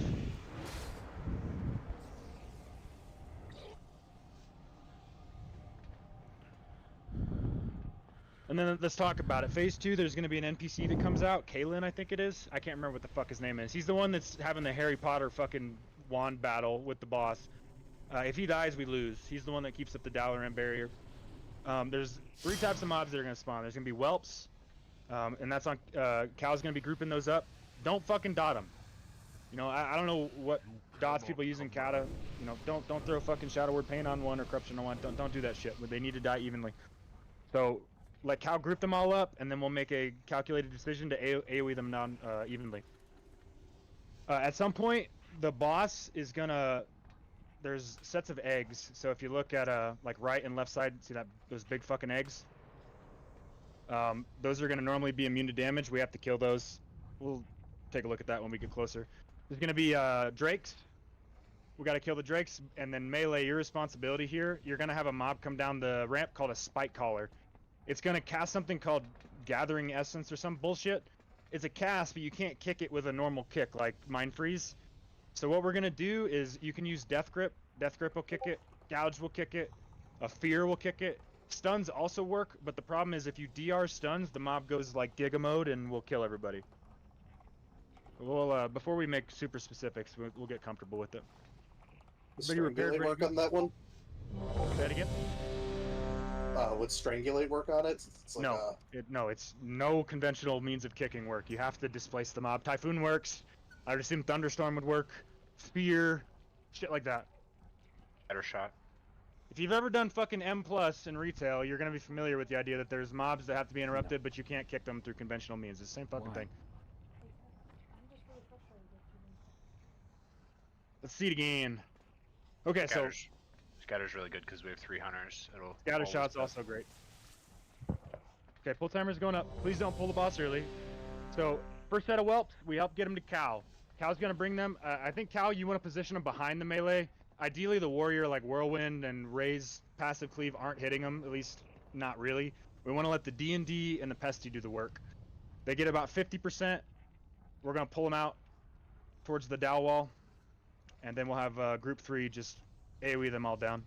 S5: And then let's talk about it. Phase 2, there's going to be an NPC that comes out. Kalen, I think it is. I can't remember what the fuck his name is. He's the one that's having the Harry Potter fucking wand battle with the boss. If he dies, we lose. He's the one that keeps up the Dalaran barrier. There's 3 types of mobs that are going to spawn. There's going to be whelps, and that's on Cal's going to be grouping those up. Don't fucking dot them. You know, I don't know what dots people use in Cata. You know, don't throw fucking Shadow Word Pain on one or Corruption on one. Don't do that shit. They need to die evenly. So let Cal group them all up, and then we'll make a calculated decision to AoE them down evenly. At some point, the boss is gonna. There's sets of eggs. So if you look at like right and left side, see those big fucking eggs? Those are gonna normally be immune to damage. We have to kill those. We'll take a look at that when we get closer. There's gonna be drakes. We gotta kill the drakes, and then melee, your responsibility here. You're gonna have a mob come down the ramp called a spike caller. It's gonna cast something called Gathering Essence or some bullshit. It's a cast, but you can't kick it with a normal kick like Mind Freeze. So what we're gonna do is you can use Death Grip. Death Grip will kick it. Gouge will kick it. A Fear will kick it. Stuns also work, but the problem is if you DR stuns, the mob goes like Giga mode and will kill everybody. We'll before we make super specifics, we'll get comfortable with it. Everybody repaired,
S10: Strangulate work on that one?
S5: Say that again?
S10: Would Strangulate work on it? It's like
S5: No, it's no conventional means of kicking work. You have to displace the mob. Typhoon works. I would assume Thunderstorm would work. Spear, shit like that.
S14: Better shot.
S5: If you've ever done fucking M+ in retail, you're gonna be familiar with the idea that there's mobs that have to be interrupted, but you can't kick them through conventional means. It's the same fucking thing. Let's see it again. Okay, so
S14: Scatter's really good because we have 3 hunters. It'll
S5: scatter
S14: always
S5: shot's
S14: do.
S5: also great. Okay, pull timer's going up. Please don't pull the boss early. So first set of whelps, we help get them to Cal. Cal's gonna bring them. I think Cal, you want to position them behind the melee. Ideally, the warrior like Whirlwind and Ray's passive cleave aren't hitting them. At least not really. We want to let the D&D and the Pesty do the work. They get about 50%. We're gonna pull them out towards the Dow wall, and then we'll have group 3 just AoE them all down.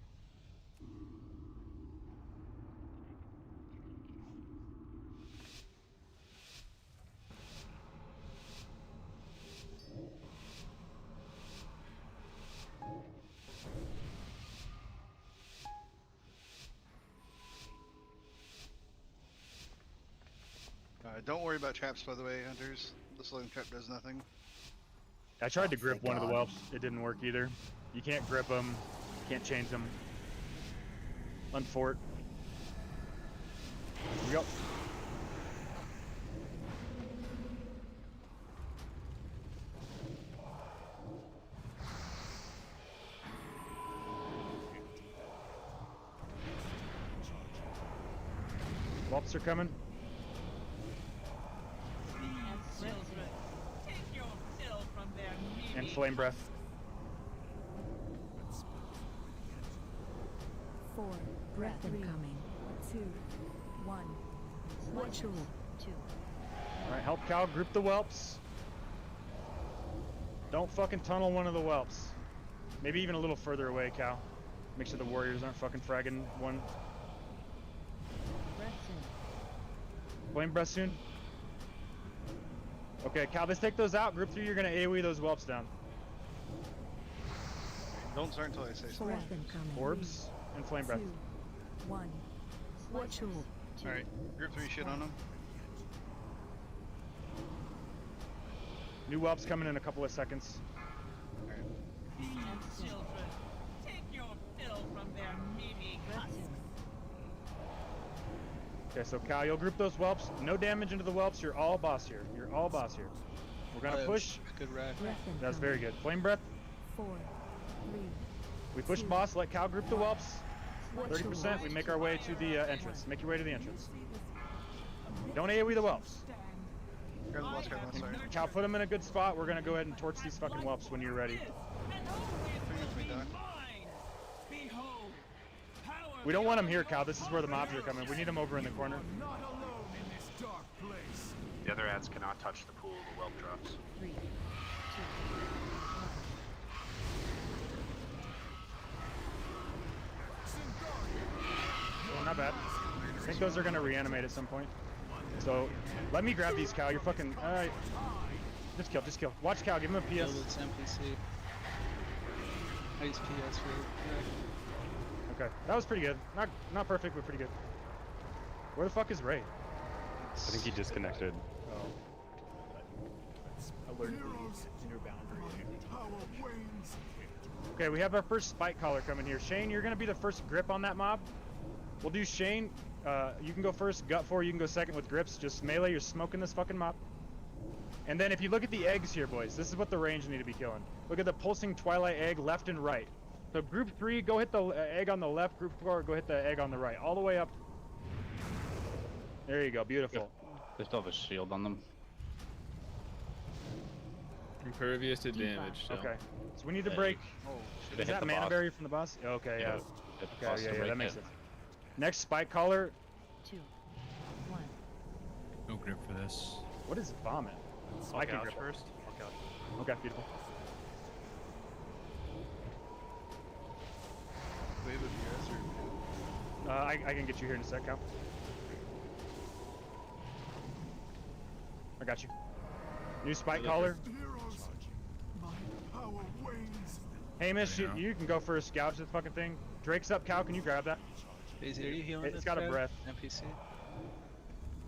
S1: Don't worry about traps, by the way, hunters. The slowing trap does nothing.
S5: I tried to grip one of the whelps. It didn't work either. You can't grip them. Can't change them. Unfort. Here we go. Whelps are coming.
S6: Children, take your fill from their
S5: And
S6: meaty
S5: flame breath.
S12: 4. Breath incoming. 2. 1. Ritual.
S20: 2.
S5: Alright, help Cal group the whelps. Don't fucking tunnel one of the whelps. Maybe even a little further away, Cal. Make sure the warriors aren't fucking fragging one.
S20: Breath in.
S5: Flame breath soon. Okay, Cal, let's take those out. Group 3, you're gonna AoE those whelps down.
S1: Don't start until I say something.
S12: Breath incoming.
S5: Orbs and flame breath.
S12: 2. 1. Ritual.
S1: Alright, group 3 shit on them.
S5: New whelps coming in a couple of seconds.
S6: children, take your fill from their meaty husks.
S5: Okay, so Cal, you'll group those whelps. No damage into the whelps. You're all boss here. You're all boss here. We're gonna push.
S21: Good ref.
S5: That's very good. Flame breath.
S12: 4. 3.
S5: We push boss. Let Cal group the whelps. 30%. We make our way to the entrance. Make your way to the entrance. Don't AoE the whelps.
S1: Grab the whelps, grab the whelps, sorry.
S5: Cal, put them in a good spot. We're gonna go ahead and torch these fucking whelps when you're ready. We don't want them here, Cal. This is where the mobs are coming. We need them over in the corner.
S14: The other ads cannot touch the pool the whelp drops.
S20: 3, 2, 1.
S5: Oh, not bad. I think those are gonna reanimate at some point. So, let me grab these, Cal. You're fucking. Alright. Just kill, just kill. Watch Cal, give him a PS.
S21: Build its NPC. I use PS for
S5: Okay, that was pretty good. Not perfect, but pretty good. Where the fuck is Ray?
S17: I think he disconnected.
S5: Oh. Okay, we have our first spike collar coming here. Shane, you're gonna be the first grip on that mob. We'll do Shane. You can go first. Gut 4, you can go second with grips. Just melee, you're smoking this fucking mob. And then if you look at the eggs here, boys, this is what the range need to be killing. Look at the pulsing twilight egg left and right. So group 3, go hit the egg on the left. Group 4, go hit the egg on the right. All the way up. There you go. Beautiful.
S22: They still have a shield on them.
S2: Impervious to damage. So.
S5: Okay. So we need to break.
S22: They
S5: Is
S22: hit
S5: that
S22: the
S5: mana
S22: boss.
S5: barrier from the boss? Okay, yeah.
S22: Hit the
S5: Okay,
S22: boss to
S5: yeah,
S22: break
S5: that makes
S22: it.
S5: sense. Next spike collar.
S20: 2, 1.
S3: No grip for this.
S5: What is vomit?
S11: I'll
S5: I can
S11: gouge
S5: grip it.
S11: first. I'll gouge.
S5: Okay, beautiful.
S1: Wave of yours or
S5: I can get you here in a sec, Cal. I got you. New spike collar. Hamish, you can go first. Gouge the fucking thing. Drake's up, Cal. Can you grab that?
S21: Daisy, are you healing
S5: It's
S21: this
S5: got a
S21: guy?
S5: breath.
S21: NPC?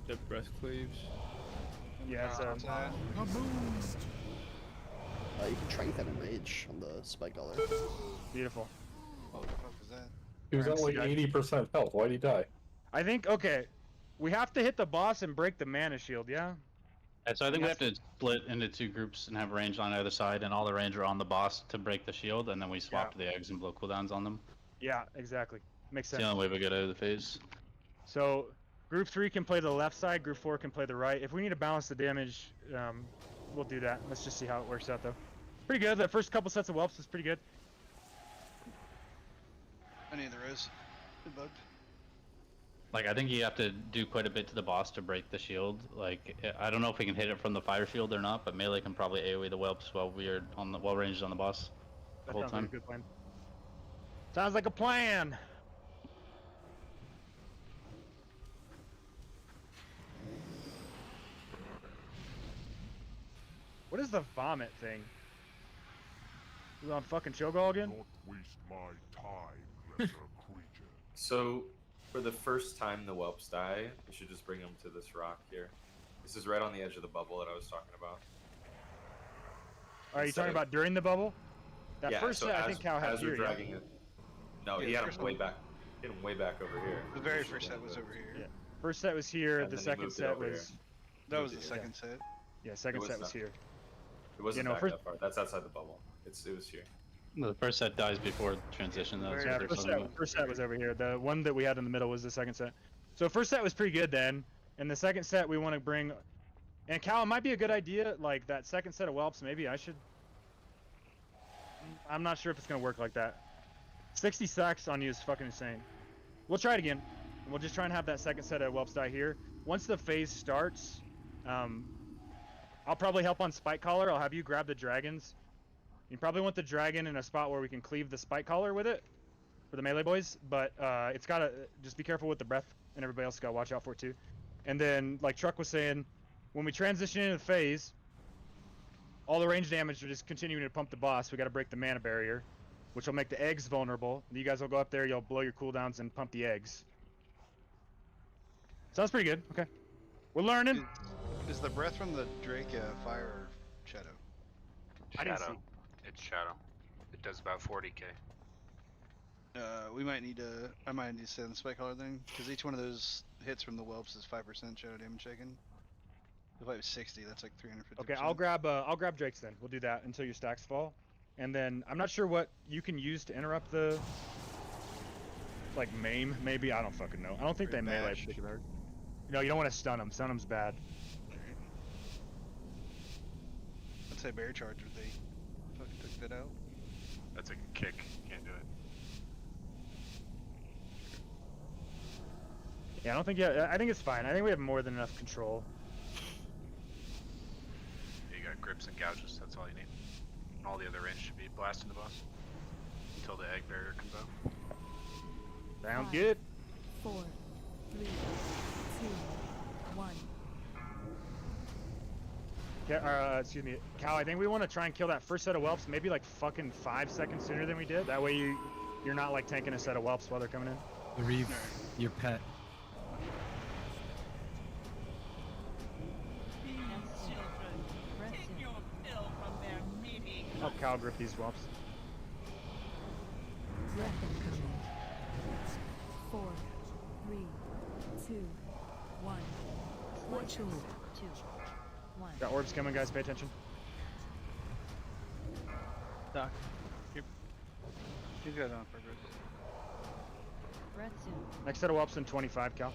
S2: The breath cleaves.
S5: Yeah, it's
S9: You can strengthen and rage on the spike collar.
S5: beautiful.
S1: what the fuck was that?
S7: He was at like 80% health. Why'd he die?
S5: I think, okay, we have to hit the boss and break the mana shield, yeah?
S22: And so I think we have to split into 2 groups and have range on either side, and all the range are on the boss to break the shield, and then we swap the eggs and blow cooldowns on them.
S5: Yeah, exactly. Makes
S22: It's
S5: sense.
S22: the only way we get out of the phase.
S5: So, group 3 can play the left side, group 4 can play the right. If we need to balance the damage, we'll do that. Let's just see how it works out, though. Pretty good. The first couple sets of whelps was pretty good.
S1: Any of the rows? Good bugged.
S22: Like, I think you have to do quite a bit to the boss to break the shield. Like, I don't know if we can hit it from the fire shield or not, but melee can probably AoE the whelps while we're on the ranged on the boss the
S5: That
S22: whole
S5: sounds like
S22: time.
S5: a good plan. Sounds like a plan. What is the vomit thing? Is it on fucking Cho'Gall again?
S19: Don't waste my time, lesser creature.
S4: So, for the first time the whelps die, we should just bring them to this rock here. This is right on the edge of the bubble that I was talking about.
S5: Are you talking about during the bubble? That
S4: Yeah,
S5: first
S4: so
S5: set, I
S4: as-
S5: think Cal had
S4: as we're
S5: here, yeah?
S4: dragging it. No,
S1: Yeah,
S4: he
S1: the
S4: had
S1: first
S4: him way
S1: one.
S4: back. He had him way back over here.
S1: The very first set was over here.
S5: Yeah. First set was here.
S4: And
S5: The
S4: then he
S5: second
S4: moved it
S5: set
S4: over here.
S5: was.
S1: That was the
S4: Yeah.
S1: second set.
S5: Yeah, second
S4: was
S5: set was
S4: not.
S5: here.
S4: It wasn't
S5: know,
S4: back
S5: first-
S4: that far. That's outside the bubble. It was here.
S22: No, the first set dies before transition. That's
S5: Yeah,
S22: what they're
S5: first
S22: talking about.
S5: set was over here. The one that we had in the middle was the second set. So first set was pretty good then, and the second set we want to bring. And Cal, it might be a good idea, like that second set of whelps. Maybe I should. I'm not sure if it's gonna work like that. 60 sacks on you is fucking insane. We'll try it again. We'll just try and have that second set of whelps die here. Once the phase starts, I'll probably help on spike collar. I'll have you grab the dragons. You probably want the dragon in a spot where we can cleave the spike collar with it for the melee boys, but it's gotta just be careful with the breath, and everybody else gotta watch out for it too. And then, like Truck was saying, when we transition into the phase, all the range damage are just continuing to pump the boss. We gotta break the mana barrier, which will make the eggs vulnerable. You guys will go up there, you'll blow your cooldowns and pump the eggs. Sounds pretty good. Okay, we're learning.
S1: Is the breath from the Drake fire or shadow?
S5: I didn't
S14: Shadow.
S5: see.
S14: It's shadow. It does about 40k.
S1: We might need to. I might need to send the spike collar thing because each one of those hits from the whelps is 5% shadow damage taken. If I have 60, that's like 350.
S5: Okay, I'll grab Drake's then. We'll do that until your stacks fall, and then I'm not sure what you can use to interrupt the. Like maim, maybe, I don't fucking know. I don't think they melee particularly hard. No, you don't want to stun them. Stun them's bad.
S1: I'd say bear charge if they fucking took that out.
S14: That's a kick. Can't do it.
S5: Yeah, I don't think. Yeah, I think it's fine. I think we have more than enough control.
S14: You got grips and gouges. That's all you need. And all the other range should be blasting the boss until the egg barrier comes out.
S5: Sounds good.
S12: 4, 3, 2, 1.
S5: Excuse me, Cal. I think we want to try and kill that first set of whelps, maybe like fucking 5 seconds sooner than we did. That way you're not like tanking a set of whelps while they're coming in.
S3: Reeve, your pet.
S6: These children, take your fill from their meaty.
S5: Help Cal grip these whelps.
S12: Breath incoming. 4, 3, 2, 1. Watch your 2, 1.
S5: Got orbs coming, guys. Pay attention.
S21: Doc, you got it on purpose.
S20: Breath soon.
S5: Next set of whelps in 25, Cal.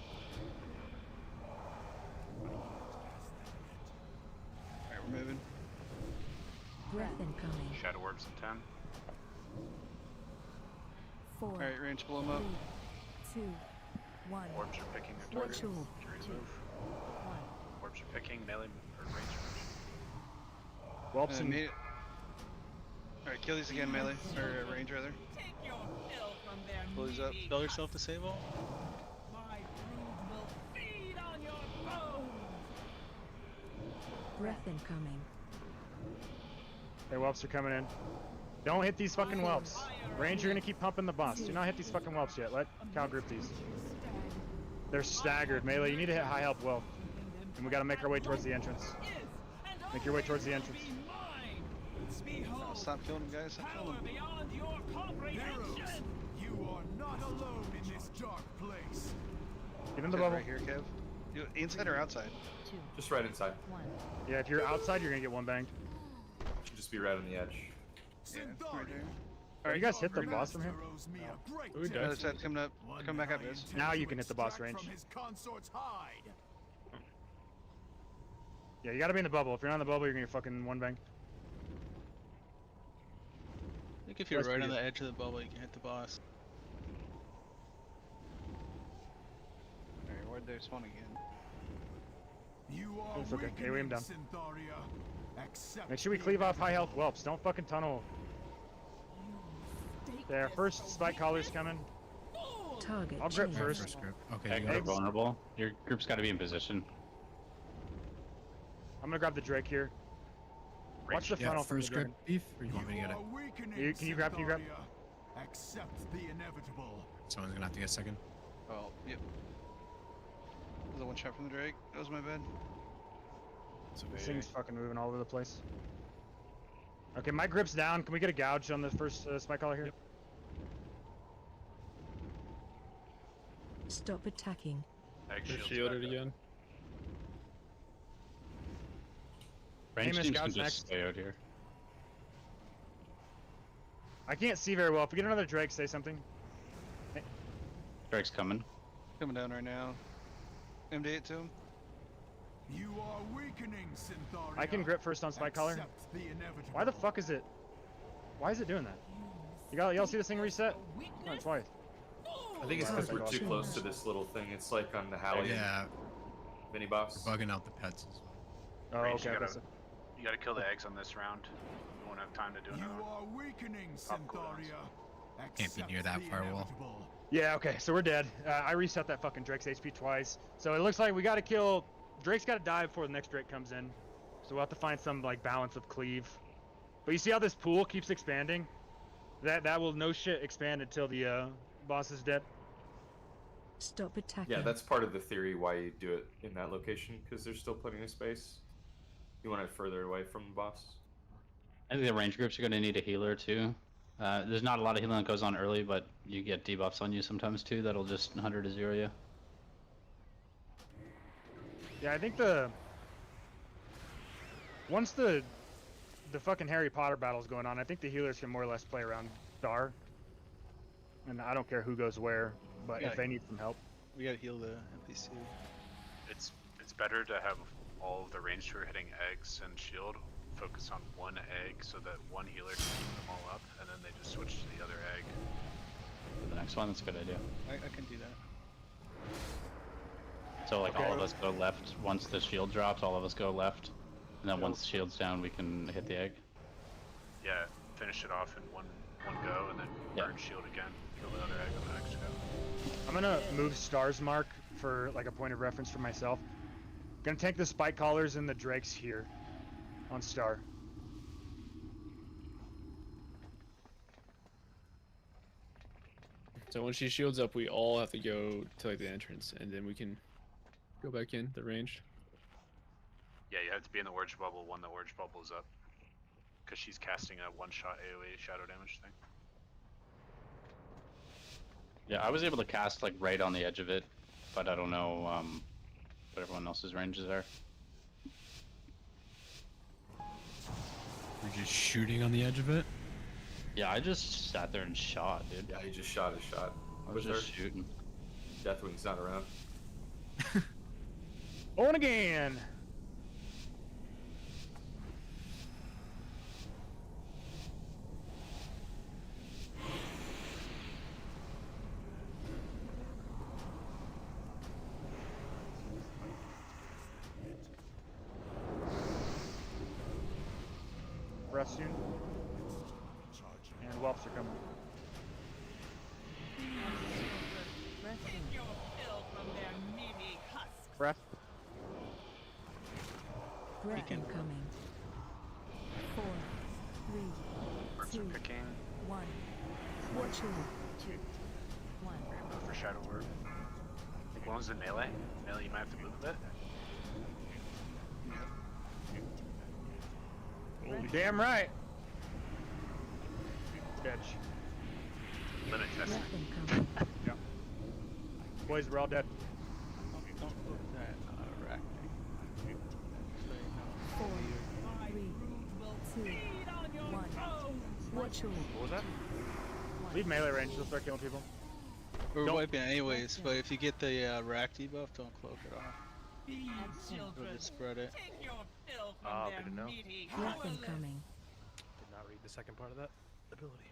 S1: Alright, we're moving.
S12: Breath incoming.
S14: Shadow orbs in 10.
S12: 4,
S1: Alright, range pull them up.
S12: 3, 2, 1.
S14: Orbs are picking their
S12: Watch
S14: targets.
S12: your
S14: Fury
S12: 2,
S14: move.
S12: 1.
S14: Orbs are picking melee or range.
S5: Whelps and
S1: Alright, kill these again, melee or range rather.
S6: Take your fill from their
S1: Pull these up.
S6: meaty.
S21: Spell yourself disable.
S6: My brood will feed on your bones.
S12: Breath incoming.
S5: Hey, whelps are coming in. Don't hit these fucking whelps. Range, you're gonna keep pumping the boss. Do not hit these fucking whelps yet. Let Cal grip these. They're staggered. Melee, you need to hit high health whelp. And we gotta make our way towards the entrance. Make your way towards the entrance.
S1: Oh, stop killing them, guys. Stop killing them.
S6: Beyond your comprehension.
S19: You are not alone in this dark place.
S5: Get in the
S1: Kev,
S5: bubble.
S1: right here, Kev. You inside or outside?
S20: 2,
S4: Just right inside.
S20: 1.
S5: Yeah, if you're outside, you're gonna get one banged.
S4: Should just be right on the edge.
S1: Yeah, right there.
S5: Alright, you guys hit the boss from here?
S1: Ooh, the other side's coming up. Come back up, guys.
S5: Now you can hit the boss range.
S19: From his consort's hide.
S5: Yeah, you gotta be in the bubble. If you're not in the bubble, you're gonna get fucking one bang.
S21: I think if you're
S5: That's
S21: right on
S5: pretty
S21: the edge of the bubble, you can hit the boss.
S1: Alright, where'd they spawn again?
S19: You are
S5: It's okay. Hey, we him down.
S19: Syntharia. Accept
S5: Make sure we
S19: the
S5: cleave off high health whelps. Don't fucking tunnel. There, first spike collar's coming.
S12: Target
S5: I'll grip
S12: changed.
S5: first.
S3: First group. Okay,
S22: Eggs
S3: you
S22: are
S3: got it.
S22: vulnerable. Your group's got to be in position.
S5: I'm gonna grab the Drake here. Watch the
S3: Yeah,
S5: funnel from the
S3: first grip
S5: dragon.
S3: beef, or you want me to get it?
S5: Can you grab? Can you grab?
S19: Accept the inevitable.
S3: Someone's gonna have to get a second.
S1: Oh, yep. Was a one shot from the Drake. That was my bad.
S5: This thing's fucking moving all over the place. Okay, my grip's down. Can we get a gouge on the first spike collar here?
S12: Stop attacking.
S14: Egg
S2: They're
S14: shields
S2: shielded
S14: back up.
S2: again.
S22: Range
S5: Miss
S22: teams can
S5: Scout's
S22: just
S5: next.
S22: stay out here.
S5: I can't see very well. If we get another Drake, say something.
S22: Drake's coming.
S1: Coming down right now. MD it to him.
S19: You are weakening, Syntharia.
S5: I can grip first on Spike Collar.
S19: Accept the inevitable.
S5: Why the fuck is it? Why is it doing that? Y'all see this thing reset? No, twice.
S4: I think it's because we're too close to this little thing. It's like on the Hallie
S3: Yeah,
S4: mini boss.
S3: we're bugging out the pets as well.
S5: Oh,
S14: Range,
S5: okay.
S14: you gotta kill the eggs on this round. We won't have time to do another
S19: You
S14: one.
S19: are weakening,
S14: Pop cooldowns.
S19: Syntharia.
S3: Can't be near that
S19: Accept the
S3: firewall.
S19: inevitable.
S5: Yeah, okay, so we're dead. I reset that fucking Drake's HP twice. So it looks like we gotta kill... Drake's gotta die before the next Drake comes in. So we'll have to find some, like, balance of cleave. But you see how this pool keeps expanding? That will no shit expand until the boss is dead.
S12: Stop attacking.
S4: Yeah, that's part of the theory why you do it in that location, because there's still plenty of space. You want it further away from the boss.
S22: I think the range groups are going to need a healer too. There's not a lot of healing that goes on early, but you get debuffs on you sometimes too. That'll just 100 to 0 you.
S5: Yeah, I think once the fucking Harry Potter battle's going on, I think the healers can more or less play around Star. And I don't care who goes where, but
S1: Yeah.
S5: if they need some help.
S1: We gotta heal the NPC.
S14: It's better to have all of the ranged who are hitting eggs and shield focus on one egg so that one healer can keep them all up, and then they just switch to the other egg.
S22: For the next one, that's a good idea.
S1: I can do that.
S22: So like
S5: Okay.
S22: all of us go left once the shield drops. All of us go left, and then once the shield's down, we can hit the egg.
S14: Yeah, finish it off in one go, and then burn shield again. Kill the other egg on the next go.
S5: I'm gonna move Star's mark for like a point of reference for myself. Gonna tank the Spike Collars and the Drakes here on Star.
S2: So when she shields up, we all have to go to like the entrance, and then we can go back in the range.
S14: Yeah, you have to be in the Orge Bubble when the Orge Bubble is up. Because she's casting a one-shot AoE shadow damage thing.
S22: Yeah, I was able to cast like right on the edge of it, but I don't know what everyone else's ranges are.
S3: We're just shooting on the edge of it.
S22: Yeah, I just sat there and shot, dude.
S4: Yeah, he just shot his shot.
S22: I was just shooting.
S4: Deathwing's not around.
S5: On again! Breath soon. And whelps are coming.
S6: Take your fill from their meaty husks.
S5: Breath.
S12: Breath incoming. 4, 3,
S14: Birds
S12: 2,
S14: are picking.
S12: 1. Watch your 2, 1.
S14: Move for Shadow Word. One was in melee. Melee, you might have to move a bit.
S5: Damn right. Bitch.
S14: Limit test.
S12: Breath incoming.
S5: Yep. Boys, we're all dead.
S1: Don't put that reacting.
S12: 4, 3, 2, 1. Watch your
S5: What was that? Leave melee range, they'll start killing people.
S1: We're
S5: Don't-
S1: wiping anyways, but if you get the rack debuff, don't cloak it off.
S6: These
S1: We'll
S6: children,
S1: just spread it.
S6: take your fill from
S11: Oh,
S6: their
S11: good to know.
S6: meaty
S12: Breath
S6: husks.
S12: incoming.
S11: Did not read the second part of that ability.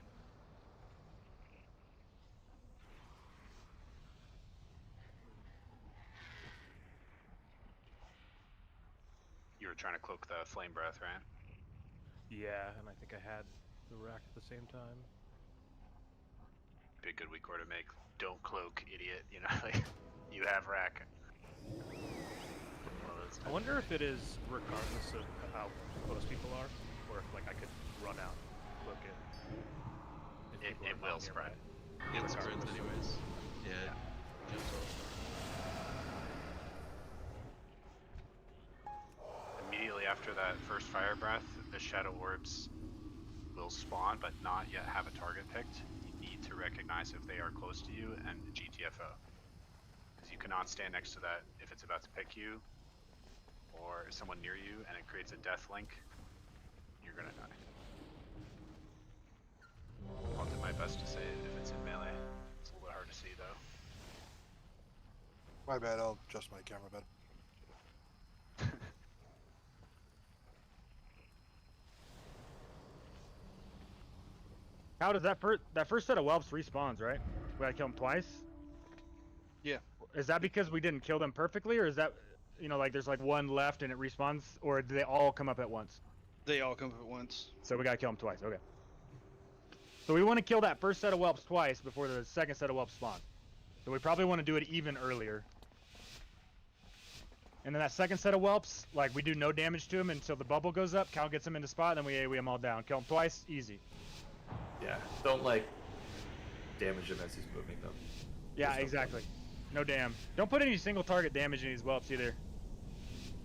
S14: You were trying to cloak the Flame Breath, right?
S11: Yeah, and I think I had the rack at the same time.
S14: Be a good weak word to make. Don't cloak, idiot. You know, like, you have rack.
S11: I wonder if it is regardless of how close people are, or if like I could run out, cloak it. if people
S14: It
S11: are
S14: will
S11: not
S14: spread.
S11: nearby.
S21: It spreads anyways. Yeah. Jumps
S14: Immediately after that first Fire Breath, the Shadow Orbs will spawn, but not yet have a target picked. You need to recognize if they are close to you and GTFO. Because you cannot stand next to that if it's about to pick you or someone near you and it creates a death link, you're gonna die. I'll do my best to say it if it's in melee. It's a little bit hard to see though.
S8: My bad, I'll adjust my camera better.
S5: How does that first set of whelps respawns, right? We gotta kill them twice?
S1: Yeah.
S5: Is that because we didn't kill them perfectly, or is that, you know, like there's like one left and it respawns, or do they all come up at once?
S1: They all come up at once.
S5: So we gotta kill them twice, okay. So we want to kill that first set of whelps twice before the second set of whelps spawn. So we probably want to do it even earlier. And then that second set of whelps, like we do no damage to them until the bubble goes up, Cal gets them into spot, then we AoE them all down. Kill them twice, easy.
S4: Yeah, don't like damage him as he's moving them.
S5: Yeah, exactly. No damn. Don't put any single target damage in these whelps either.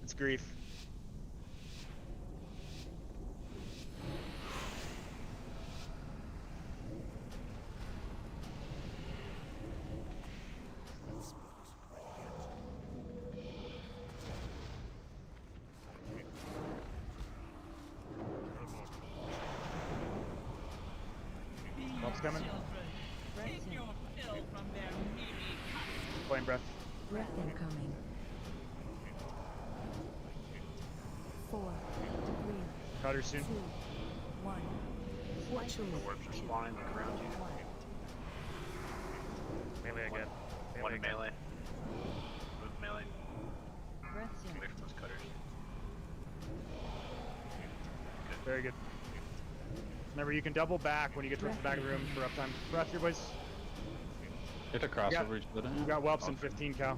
S5: It's grief. Whelps coming. Flame breath.
S12: Breath incoming. 4, 3,
S5: Cutter soon.
S12: 2, 1. Watch your
S14: The orbs are spawning, look around you.
S11: Melee again.
S14: One in melee. Move melee.
S20: Breath
S14: Get away from those cutters.
S5: Very good. Remember, you can double back when you get towards the back of the room for uptime. Breath your boys.
S22: Hit a crossover each other.
S5: You got whelps in 15 cal.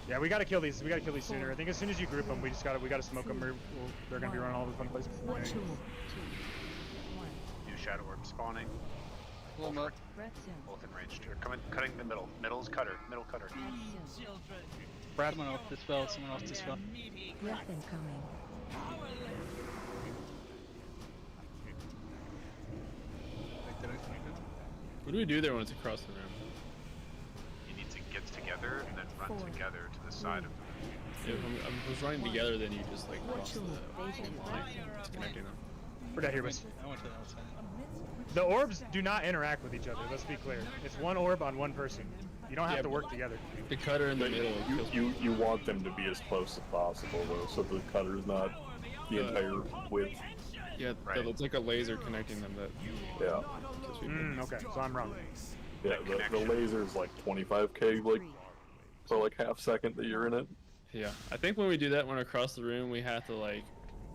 S5: Yeah, we gotta kill these. We gotta kill these sooner. I think as soon as you group them, we gotta smoke them. Or they're gonna be running all over the fun places.
S12: Watch your
S14: New shadow orb spawning.
S1: Pull them up.
S14: Both in range. They're cutting the middle. Middle's cutter. Middle cutter.
S5: Brad.
S21: Someone off this spell. Someone off this spell.
S12: breath incoming.
S2: What do we do there when it's across the room?
S14: You need to get together and then run together to the side of the room.
S2: If I was running together, then you just like cross the line, just connecting them.
S5: We're down here, boys.
S21: I went to the outside.
S5: The orbs do not interact with each other. Let's be clear. It's one orb on one person. You don't have to work together.
S2: The cutter in the middle.
S7: You want them to be as close as possible though, so the cutter's not the entire width.
S2: Yeah, it's like a laser connecting them. That
S7: Yeah.
S5: Okay, so I'm wrong.
S7: Yeah, the laser's like 25k, like for like half second that you're in it.
S2: Yeah, I think when we do that, when we're across the room, we have to like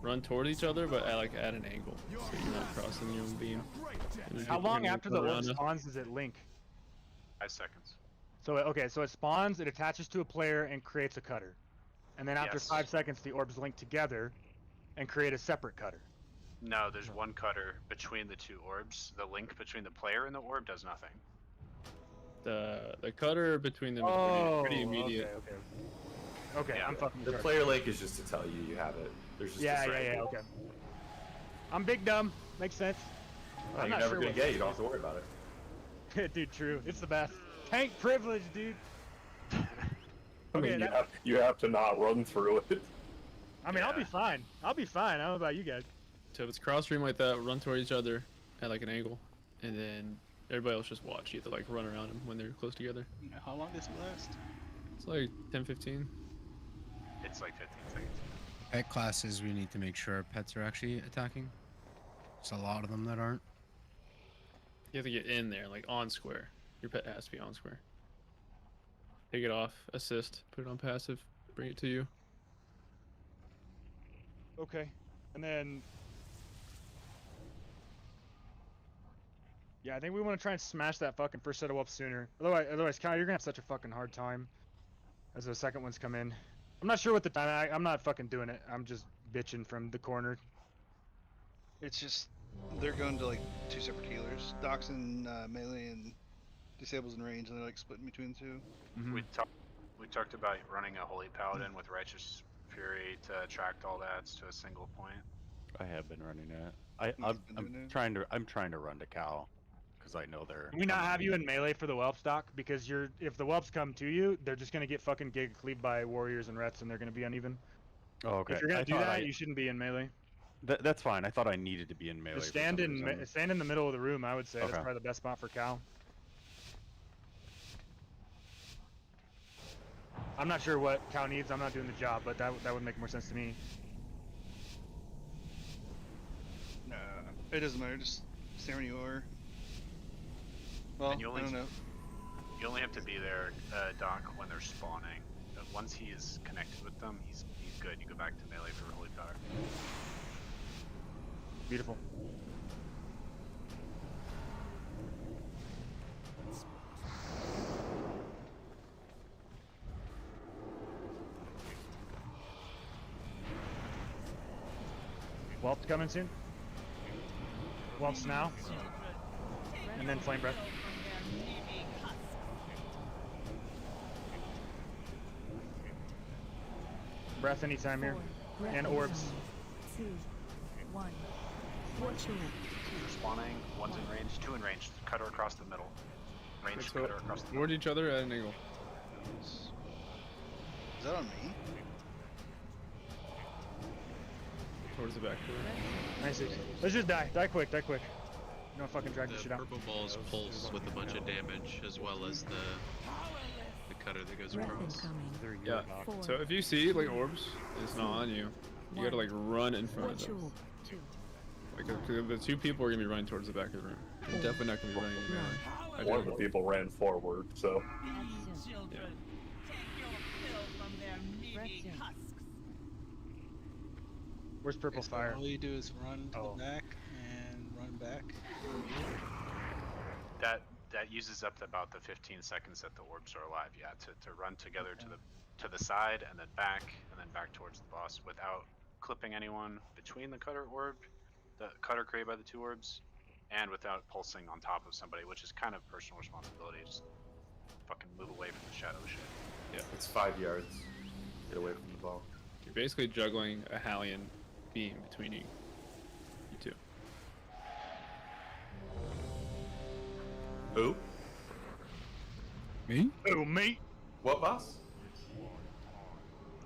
S2: run toward each other, but at an angle, so you're not crossing your own beam.
S5: How long after the orb spawns does it link?
S14: 5 seconds.
S5: So okay, so it spawns, it attaches to a player and creates a cutter, and then after 5 seconds, the orbs link together and create a separate cutter.
S14: No, there's one cutter between the two orbs. The link between the player and the orb does nothing.
S2: The cutter between them is pretty immediate.
S5: Okay,
S4: Yeah,
S5: I'm fucking
S4: the
S5: retarded.
S4: player link is just to tell you have it. There's just
S5: Yeah,
S4: a certain-
S5: okay. I'm big dumb. Makes sense.
S4: You're never gonna get it. You don't have to worry about it.
S5: Dude, true. It's the best. Tank privilege, dude.
S7: I mean, you have to not run through it.
S5: I mean, I'll be fine. I'll be fine. I don't know about you guys.
S2: So if it's cross stream like that, run toward each other at like an angle, and then everybody else just watch. You have to like run around them when they're close together.
S21: How long does it last?
S2: It's like 10-15.
S14: It's like 15 seconds.
S3: Pet classes, we need to make sure our pets are actually attacking. There's a lot of them that aren't.
S2: You have to get in there, like on square. Your pet has to be on square. Take it off, assist, put it on passive, bring it to you.
S5: Okay, and then yeah, I think we want to try and smash that fucking first set of whelps sooner. Otherwise, Kyle, you're gonna have such a fucking hard time as the second ones come in. I'm not sure what the time. I'm not fucking doing it. I'm just bitching from the corner.
S1: It's just they're going to like 2 separate healers. Doc's in melee and disables in range, and they're like splitting between the 2.
S5: Mm-hmm.
S14: We talked about running a holy paladin with righteous fury to attract all that to a single point.
S22: I have been running that. I'm trying to run to Cal.
S15: because I know they're.
S5: Can we not
S15: coming
S5: have
S15: in.
S5: you in melee for the whelp stock? Because if the whelps come to you, they're just gonna get fucking giga cleaved by warriors and rets, and they're gonna be uneven.
S15: Oh, okay.
S5: If you're gonna
S15: I
S5: do
S15: thought
S5: that, you shouldn't be in melee.
S15: That's fine. I thought I needed to be in melee.
S5: Just
S15: for some reason.
S5: stand in the middle of the room. I would say that's
S15: Okay.
S5: probably the best spot for Cal. I'm not sure what Cal needs. I'm not doing the job, but that would make more sense to me.
S1: Nah, it doesn't matter. Just stay where you are. Well,
S14: And you only,
S1: I don't know.
S14: You only have to be there, Doc, when they're spawning. Once he is connected with them, he's good. You go back to melee for Holy Power.
S5: Beautiful. Whelps coming soon. Whelps now. And then Flame Breath. Breath anytime here. And orbs.
S12: 2, 1.
S14: Spawning, one's in range, two in range. Cutter across the middle. Range
S2: So,
S14: cutter across the middle.
S2: ward each other at an angle.
S1: Is that on me?
S2: Towards the back door.
S5: Nice. Let's just die. Die quick. Die quick. No fucking drag this
S16: The
S5: shit out.
S16: purple balls pulse with a bunch of damage, as well as the cutter that goes across.
S2: Yeah. So if you see like orbs, it's not on you. You gotta like run in front of them. Like the two people are gonna be running towards the back of the room. They're definitely not gonna be running in melee.
S7: One of the people ran forward, so.
S2: Yeah.
S5: Where's purple fire?
S21: All you do is run to the back and run back.
S14: That uses up about the 15 seconds that the orbs are alive. Yeah, to run together to the side and then back towards the boss without clipping anyone between the cutter orb, the cutter created by the two orbs, and without pulsing on top of somebody, which is kind of personal responsibility. Just fucking move away from the shadow shit.
S4: Yeah, it's 5 yards. Get away from the ball.
S2: You're basically juggling a Hallian beam between you two.
S4: Who?
S3: Me?
S5: Oh, mate.
S4: What boss?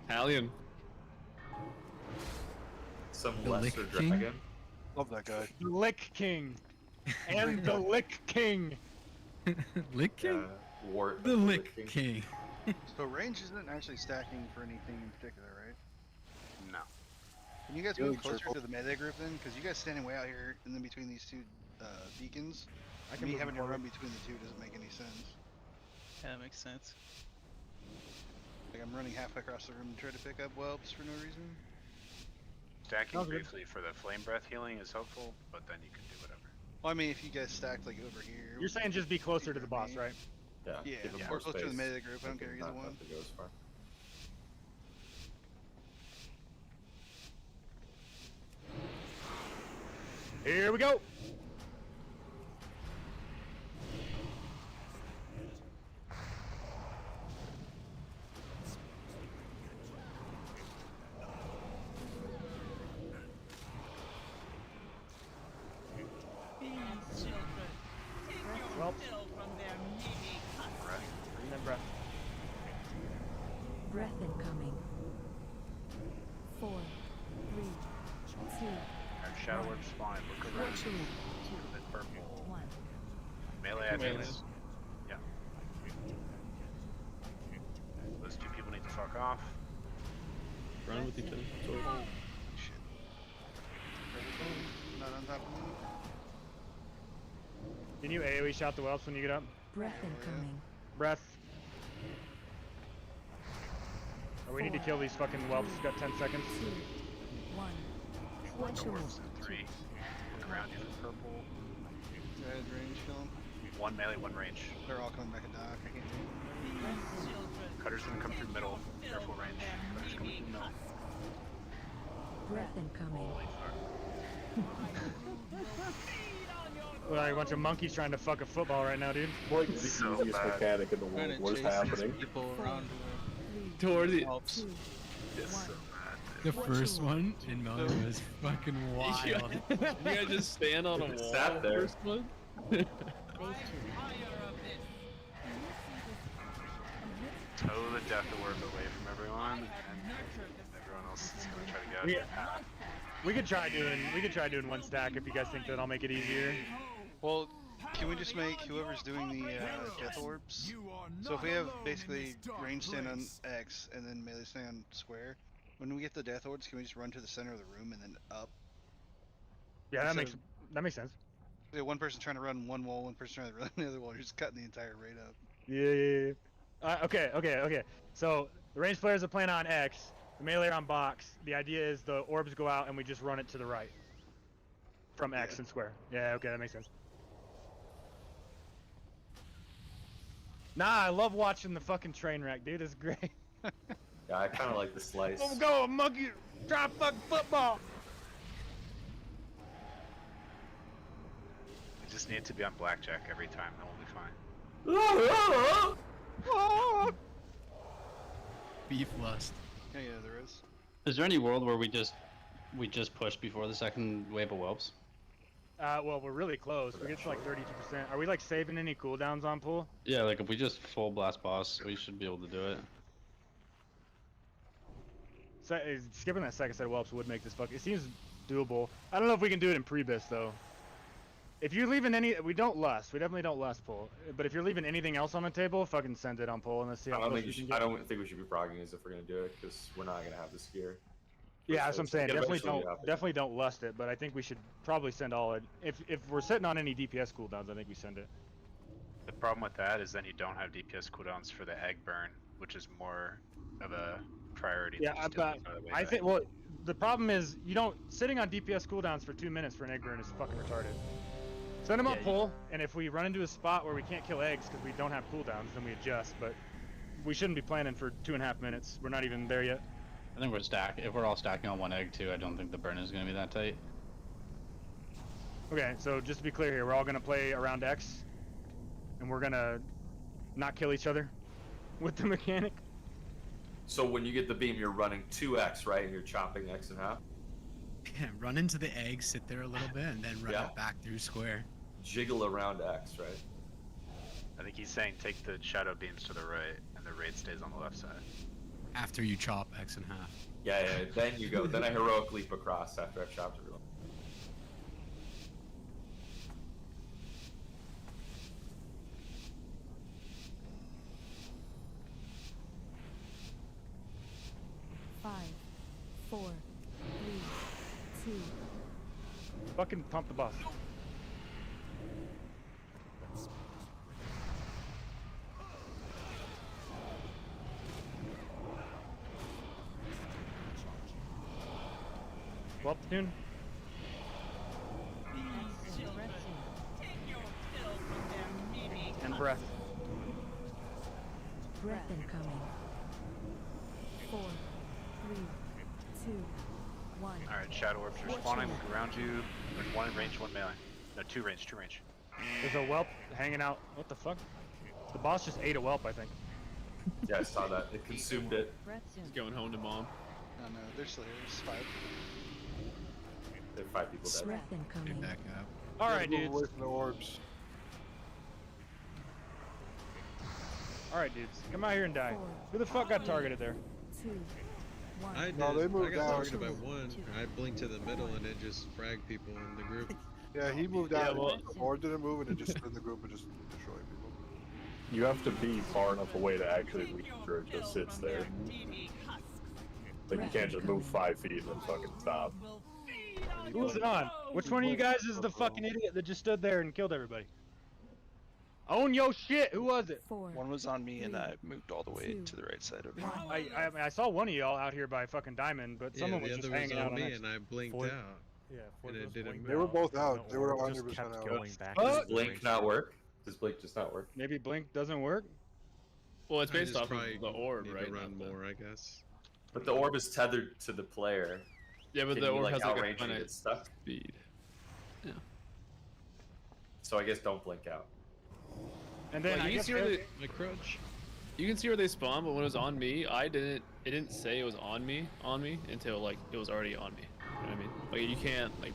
S2: Hallian.
S4: Some
S3: The
S4: lesser
S3: Lick King?
S4: dragon.
S8: Love that guy.
S5: The Lick King. And the Lick King.
S3: Lick King?
S4: Wart
S3: The
S4: of
S3: Lick King.
S1: So range isn't actually stacking for anything in particular, right?
S14: No.
S1: Can you guys
S8: Really
S1: move closer
S8: triple.
S1: to the melee group then? Because you guys standing way out here and then between these two beacons,
S5: I can
S1: me
S5: move
S1: having to
S5: forward.
S1: run between the two doesn't make any sense.
S21: Yeah, that makes sense.
S1: Like I'm running halfway across the room to try to pick up whelps for no reason.
S14: Stacking
S1: Sounds good.
S14: briefly for the flame breath healing is helpful, but then you can do whatever.
S1: Well, I mean, if you guys stacked like over here.
S5: You're saying just be closer to the boss, right?
S4: Yeah.
S1: Yeah,
S4: give him
S1: yeah.
S4: more
S1: Or closer to the
S4: space.
S1: melee group. I don't care either
S4: Not
S1: one.
S4: have to go as far.
S5: Here we go.
S6: These children, take your
S5: Well.
S6: fill from their meaty husks.
S5: And then breath.
S12: Breath incoming. 4, 3, 2,
S14: Alright, shadow orb spawn. Look around. The purple.
S12: 1.
S14: Melee at
S2: Melee.
S14: base. Yeah. Those two people need to fuck off.
S2: Run with each other.
S1: Shit. Not on top of me.
S5: Can you AoE shot the whelps when you get up?
S12: Breath incoming.
S5: Breath. Oh, we need to kill these fucking whelps. Got 10 seconds.
S12: 2, 1.
S14: One
S12: Ritual.
S14: orbs and three. Look around you for purple.
S1: Go ahead, range, kill him.
S14: One melee, one range.
S1: They're all coming back at dock. I can't do it.
S6: These children,
S14: Cutter's gonna come through middle. Careful range. Cutter's coming through middle.
S12: Breath incoming.
S14: Holy fuck.
S5: Like a bunch of monkeys trying to fuck a football right now, dude.
S7: Like the easiest mechanic in the
S21: Trying
S7: world.
S21: to
S7: What is
S21: chase these
S7: happening?
S21: people around
S2: Toward the
S21: helps.
S3: The first one in melee was fucking wild.
S2: You guys just stand on a
S4: It
S2: wall.
S4: sat there.
S2: First one.
S20: Phase 2.
S14: Tow the death orb away from everyone, and everyone else is gonna try to get out of your path.
S5: We could try doing one stack if you guys think that'll make it easier.
S1: Well, can we just make whoever's doing the death orbs? So if we have basically range stand on X and then melee stand on square, when we get the death orbs, can we just run to the center of the room and then up?
S5: Yeah, that
S1: Instead
S5: makes sense.
S1: Yeah, one person trying to run one wall, one person trying to run the other wall. You're just cutting the entire raid up.
S5: Yeah. Okay. So the range players are playing on X, the melee are on box. The idea is the orbs go out and we just run it to the right from X and square. Yeah, okay, that makes sense. Nah, I love watching the fucking train wreck, dude. It's great.
S4: Yeah, I kind of like the slice.
S5: Let's go, monkey! Drop fucking football!
S14: We just need to be on blackjack every time, then we'll be fine.
S3: Beef lust.
S1: Yeah, there is.
S22: Is there any world where we just push before the second wave of whelps?
S5: Well, we're really close. We get to like 32%. Are we like saving any cooldowns on pool?
S22: Yeah, like if we just full blast boss, we should be able to do it.
S5: So, skipping that second set of whelps would make this fuck. It seems doable. I don't know if we can do it in pre-bis though. If you're leaving we don't lust. We definitely don't lust pull. But if you're leaving anything else on the table, fucking send it on pull and let's see how close we can get.
S4: I don't think we should be progging as if we're gonna do it because we're not gonna have this gear.
S5: Yeah, that's what I'm saying. Definitely don't lust it. But I think we should probably send all it. If we're sitting on any DPS cooldowns, I think we send it.
S14: The problem with that is then you don't have DPS cooldowns for the egg burn, which is more of a priority.
S5: Yeah, but I think the problem is sitting on DPS cooldowns for 2 minutes for an egg burn is fucking retarded. Send them on pull, and if we run into a spot where we can't kill eggs because we don't have cooldowns, then we adjust. But we shouldn't be planning for 2.5 minutes. We're not even there yet.
S22: I think if we're all stacking on one egg too, I don't think the burn is gonna be that tight.
S5: Okay, so just to be clear here, we're all gonna play around X, and we're gonna not kill each other with the mechanic.
S4: So when you get the beam, you're running 2x, right? And you're chopping X in half?
S3: Yeah, run into the egg, sit there a little bit, and then run it back through square.
S4: Jiggle around X, right?
S14: I think he's saying take the shadow beams to the right, and the raid stays on the left side.
S3: After you chop X in half.
S4: Yeah, then you go. Then I heroic leap across after I've chopped everyone.
S12: Five, 4, 3, 2.
S5: Fucking pump the boss. Well, tune. And breath.
S12: Breath incoming. 4, 3, 2, 1.
S14: Alright, shadow orbs are spawning. Look around you. There's one in range, one melee. No, two range.
S5: There's a whelp hanging out. What the fuck? The boss just ate a whelp, I think.
S4: Yeah, I saw that. It consumed it.
S2: He's going home to mom.
S1: Oh no, there's still here. There's 5.
S4: There are 5 people dead.
S12: Breath incoming.
S3: Back up.
S5: Alright, dudes.
S8: Away from the orbs.
S5: Alright, dudes. Come out here and die. Who the fuck got targeted there?
S12: 2, 1.
S8: I did. No, they moved
S21: I got
S8: out.
S21: targeted by one. I blinked to the middle and it just fragged people in the group.
S8: Yeah, he moved out.
S21: Yeah, well-
S8: The board didn't move, and it just stood in the group and just destroyed people.
S7: You have to be far enough away to actually leave, or it just sits there. Like you can't just move 5 feet and then fucking stop.
S5: Who's it on? Which one of you guys is the fucking idiot that just stood there and killed everybody? Own yo shit! Who was it?
S21: One was on me and I moved all the way to the right side of it.
S5: I saw one of y'all out here by fucking Diamond, but someone was
S21: the
S5: just
S21: other was
S5: hanging out
S21: on me
S5: on X.
S21: and I blinked
S17: Ford-
S21: out.
S17: Yeah, Ford
S21: And it
S17: was
S21: didn't
S17: blinked
S21: move.
S8: They were
S17: out,
S8: both
S17: and
S8: out.
S17: the
S8: They were
S17: orb just
S8: 100%
S17: kept
S8: out.
S17: going back.
S4: Does
S17: into the
S4: Blink
S17: range.
S4: not work? Does Blink just not work?
S5: Maybe Blink doesn't work?
S2: Well, it's
S21: I
S2: based
S21: just
S2: off of
S21: probably
S2: the orb,
S21: need
S2: right?
S21: to run
S2: not the-
S21: more, I guess.
S4: But the orb is tethered to the player.
S2: Yeah, but
S4: Can
S2: the
S4: you,
S2: orb
S4: like,
S2: has like a
S4: outrange and
S2: finite
S4: get stuck?
S2: speed. Yeah.
S4: So I guess don't blink out.
S5: And then
S2: Like,
S5: I
S2: you can
S5: guess
S2: see where my crutch. You can see where they spawn, but when it was on me, it didn't say it was on me until like it was already on me. You know what I mean? Like you can't like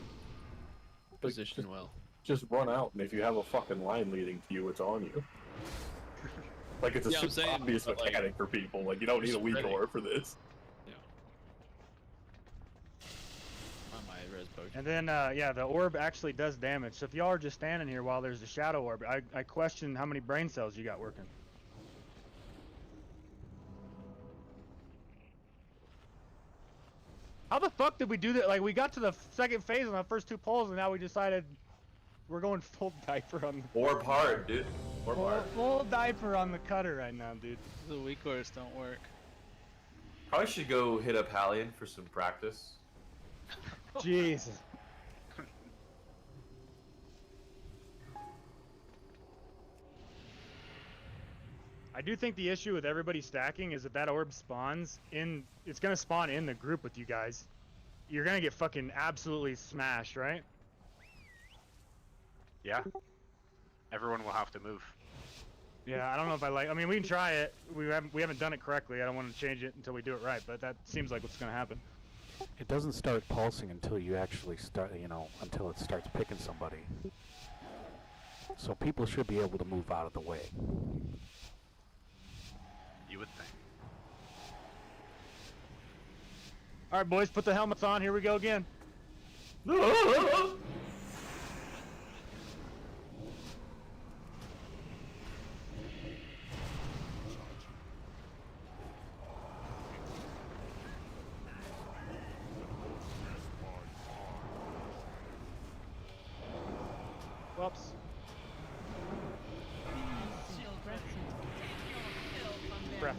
S2: position well.
S7: just run out, and if you have a fucking line leading to you, it's on you. Like, it's a
S2: Yeah, I'm
S7: super
S2: saying,
S7: obvious
S2: but, like,
S7: mechanic for people. Like, you don't need a weak
S2: spreading.
S7: ore for this.
S2: Yeah. On my res potion.
S5: And then, yeah, the orb actually does damage. So if y'all are just standing here while there's a shadow orb, I question how many brain cells you got working. How the fuck did we do that? Like, we got to the second phase on the first 2 pulls, and now we decided we're going full diaper on the...
S4: Orb hard, dude. Orb hard.
S5: Full diaper on the cutter right now, dude.
S21: The weak ores don't work.
S4: Probably should go hit up Hallian for some practice.
S5: Jesus. I do think the issue with everybody stacking is that orb spawns in... It's gonna spawn in the group with you guys. You're gonna get fucking absolutely smashed, right?
S14: Yeah. Everyone will have to move.
S5: Yeah, I don't know if I like... I mean, we can try it. We haven't done it correctly. I don't want to change it until we do it right, but that seems like what's gonna happen.
S11: It doesn't start pulsing until you actually start, you know, until it starts picking somebody. So people should be able to move out of the way.
S14: You would think.
S5: All right, boys, put the helmets on. Here we go again. Whoops. Breath.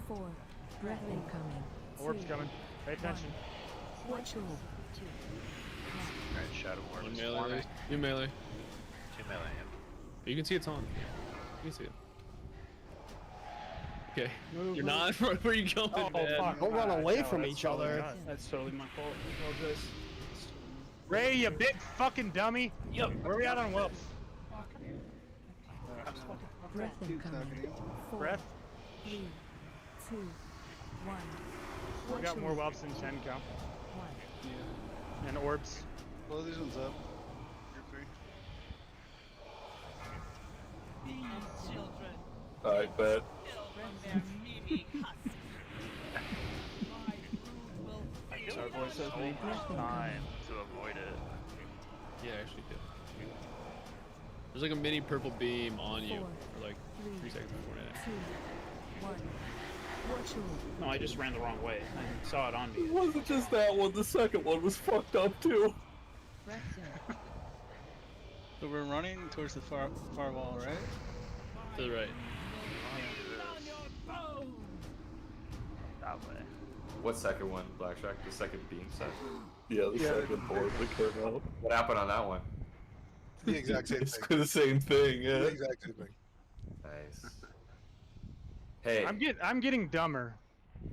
S12: 4. Breath incoming.
S5: Orb's
S12: 2,
S5: coming. Pay attention.
S12: Ritual.
S14: Alright, Shadow Orb
S2: You
S14: is
S2: melee.
S14: forming.
S2: You melee.
S14: 2 melee.
S2: You can see it's on. You can see it. Okay.
S5: Move,
S2: You're
S5: move.
S2: not. Where are you going,
S9: Oh,
S2: man?
S9: fuck. Don't run away from each other.
S13: That's totally my fault. Apologize.
S5: Ray, you big fucking dummy.
S13: Yep.
S5: Where are we at on whoops?
S12: Breath incoming. 4,
S5: Breath?
S12: 3, 2, 1.
S5: We got more whelps than 10 count.
S12: 1.
S5: And orbs.
S1: Blow these ones up. Group 3.
S6: These children
S7: I bet.
S6: from their meaty husks. My brood will feel
S13: Our voice has me time to avoid it.
S2: Yeah, actually did. There's like a mini purple beam on you
S12: 4,
S2: for like 3 seconds before it.
S12: 2, 1. Ritual.
S13: No, I just ran the wrong way. I saw it on me.
S7: It wasn't just that one, the second one was fucked up too.
S21: So we're running towards the far wall, right?
S2: To the right.
S13: That way.
S4: What second one, Blackshack? The second beam set?
S7: Yeah, the second board that came out.
S4: What happened on that one?
S8: The exact same
S7: It's
S8: thing.
S7: the same thing, yeah.
S8: The exact same thing.
S4: Nice. Hey,
S5: I'm getting dumber.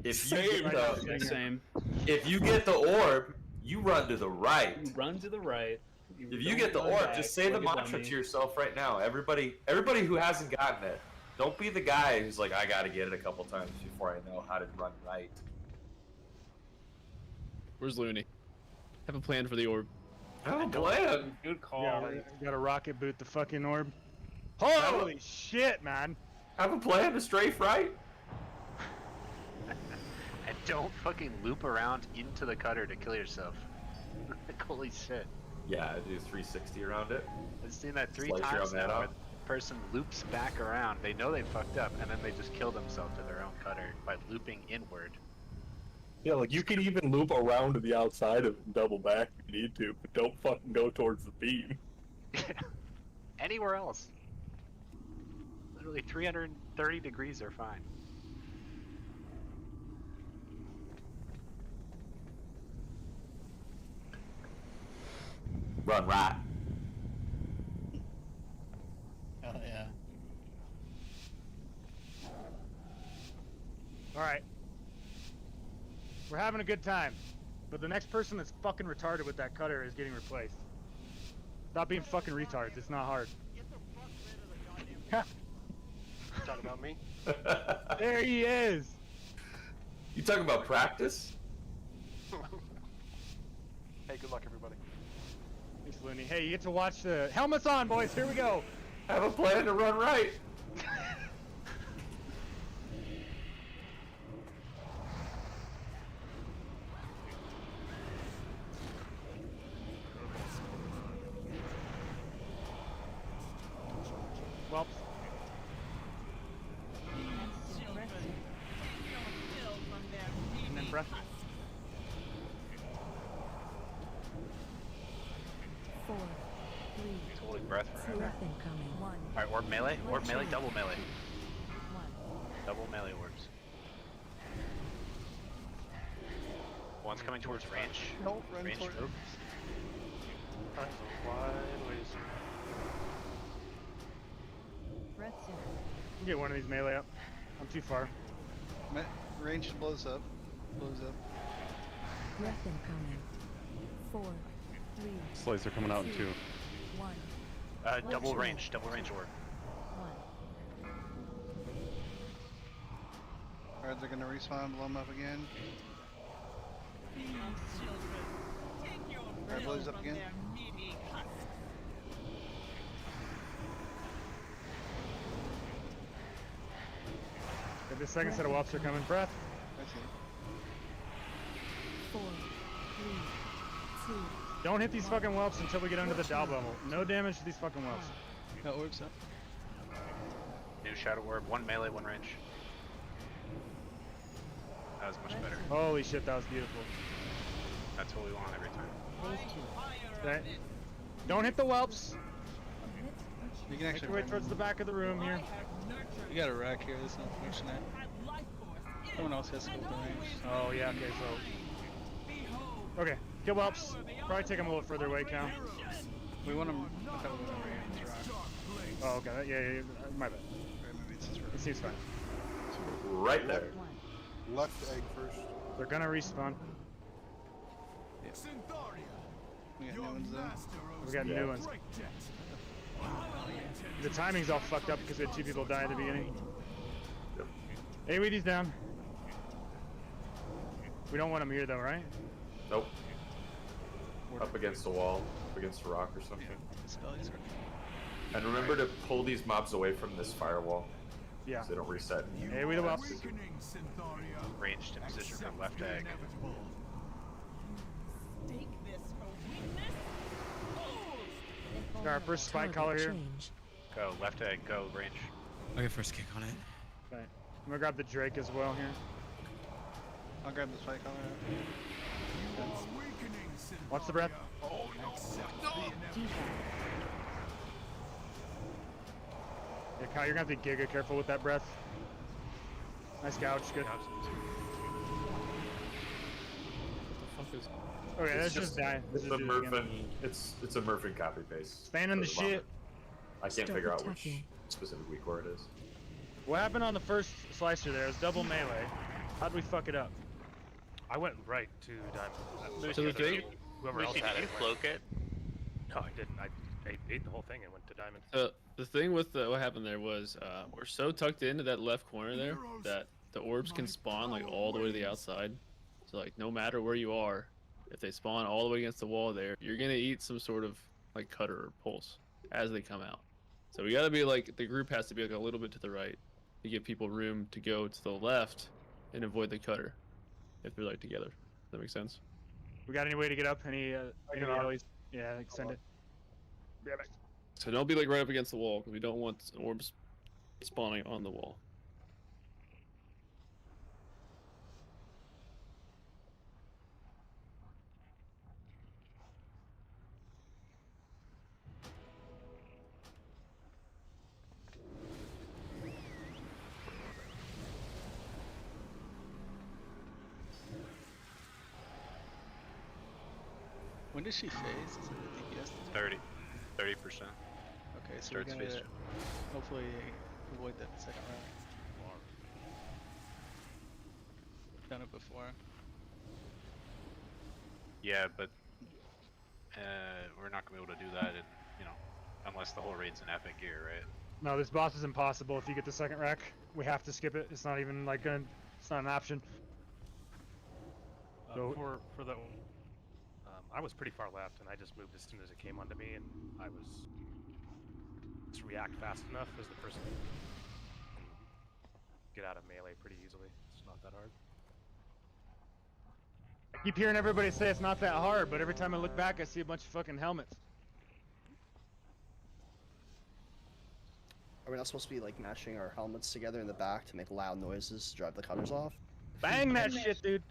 S4: if you
S7: Same,
S4: get
S7: though.
S4: the,
S13: Same.
S4: if you get the orb, you run to the right.
S13: You run to the right.
S4: If you get the orb, just say the mantra to yourself right now. Everybody who hasn't gotten it, don't be the guy who's like, I gotta get it a couple times before I know how to run right.
S2: Where's Looney? Have a plan for the orb.
S4: Have a plan.
S13: Good call.
S5: Yeah, gotta rocket boot the fucking orb. Holy shit, man.
S4: Have a plan to strafe right.
S14: And don't fucking loop around into the cutter to kill yourself. Like, holy shit.
S4: Yeah, do 360 around it.
S14: I've seen that 3
S4: Slice your
S14: times
S4: own head
S14: now where
S4: off.
S14: the person loops back around. They know they fucked up, and then they just kill themselves to their own cutter by looping inward.
S7: Yeah, like you can even loop around to the outside of it and double back if you need to, but don't fucking go towards the beam.
S14: Anywhere else. Literally 330 degrees are fine.
S4: Run right.
S21: Oh yeah.
S5: Alright. We're having a good time. But the next person that's fucking retarded with that cutter is getting replaced. Stop being fucking retards, it's not hard.
S11: Talking about me?
S5: There he is!
S4: You talking about practice?
S8: Hey, good luck, everybody.
S5: Thanks, Looney. Hey, you get to watch the helmets on, boys. Here we go.
S4: I have a plan to run right.
S5: Well, and then breath.
S12: 4, 3,
S14: It's holding breath
S12: 2,
S14: forever.
S12: breath incoming. 1.
S14: Alright, orb melee, double melee.
S12: 1.
S14: Double melee orbs. One's coming towards range.
S1: Don't run
S14: Range
S1: towards
S14: group.
S11: That's a wide ways.
S20: Breath soon.
S5: Get one of these melee up. I'm too far.
S1: Range blows up. Blows up.
S12: Breath incoming. 4, 3,
S15: Slays are coming out in 2.
S12: 1.
S14: Double range orb.
S12: 1.
S1: Alright, they're gonna respawn, blow them up again. Alright, blows up again.
S5: Okay, the second set of whelps are coming. Breath.
S1: I see.
S12: 4, 3, 2.
S5: Don't hit these fucking whelps until we get under the Dow bubble. No damage to these fucking whelps.
S21: No orbs up.
S14: New shadow orb, one melee, one range. That was much better.
S5: Holy shit, that was beautiful.
S14: That's what we want every time.
S5: Okay. Don't hit the whelps.
S1: You can
S5: Make
S1: actually
S5: your way
S1: run.
S5: towards the back of the room here.
S21: You got a rack here, that's unfortunate. Someone else has to go with the range.
S5: Oh yeah, okay, so. Okay, kill whelps. Probably take them a little further away, Cal.
S21: We want them. I thought we wanted to range rock.
S5: Oh, okay, yeah, my bad.
S1: Right, maybe it's just
S5: It seems fine.
S4: Right there.
S8: Left egg first.
S5: They're gonna respawn.
S1: We got new ones though.
S5: We got new ones. The timing's all fucked up because we had 2 people die at the beginning. AWD's down. We don't want them here though, right?
S4: Nope. Up against the wall, up against a rock or something.
S21: Spellies are.
S4: And remember to pull these mobs away from this firewall.
S5: Yeah.
S4: So they don't reset.
S5: AWD the whelps.
S14: Ranged in position for left egg.
S5: Our first spike collar here.
S14: Go, left egg, go, range.
S3: I'll get first kick on it.
S5: Okay. I'm gonna grab the Drake as well here.
S1: I'll grab the spike collar.
S5: Watch the breath. Yeah, Kyle, you're gonna have to giga careful with that breath. Nice gouge, good. Okay,
S4: It's
S5: let's just die. Let's
S4: It's a
S5: just do it again.
S4: Murphin. It's a Murphin copy paste.
S5: Spamming the
S4: for bomber.
S5: shit.
S4: I can't figure out which specific weak core it is.
S5: What happened on the first slicer there? It was double melee. How'd we fuck it up?
S11: I went right to diamond.
S13: Lucy, did
S11: Whoever else
S13: Lucy,
S11: had
S13: did you
S11: it.
S13: cloak it?
S11: No, I didn't. I ate the whole thing and went to diamond.
S2: The thing with what happened there was we're so tucked into that left corner there that the orbs can spawn like all the way to the outside. So like no matter where you are, if they spawn all the way against the wall there, you're gonna eat some sort of like cutter or pulse as they come out. So we gotta be like, the group has to be like a little bit to the right to give people room to go to the left and avoid the cutter if they're like together. Does that make sense?
S5: We got any way to get up? Any alleys? Yeah, extend it. Be right back.
S2: So don't be like right up against the wall because we don't want orbs spawning on the wall.
S21: When does she phase? Is it the DPS?
S14: 30%.
S21: Okay, so
S14: Starts
S21: we're
S14: phase
S21: gonna
S14: two.
S21: hopefully avoid that second round. Done it before.
S14: Yeah, but we're not gonna be able to do that, unless the whole raid's in epic gear, right?
S5: No, this boss is impossible. If you get the second rack, we have to skip it. It's not even like it's not an option. So-
S11: For the, I was pretty far left, and I just moved as soon as it came onto me, and I was just react fast enough as the person can get out of melee pretty easily. It's not that hard.
S5: I keep hearing everybody say it's not that hard, but every time I look back, I see a bunch of fucking helmets.
S9: Are we not supposed to be like mashing our helmets together in the back to make loud noises to drive the cutters off?
S5: Bang that shit, dude.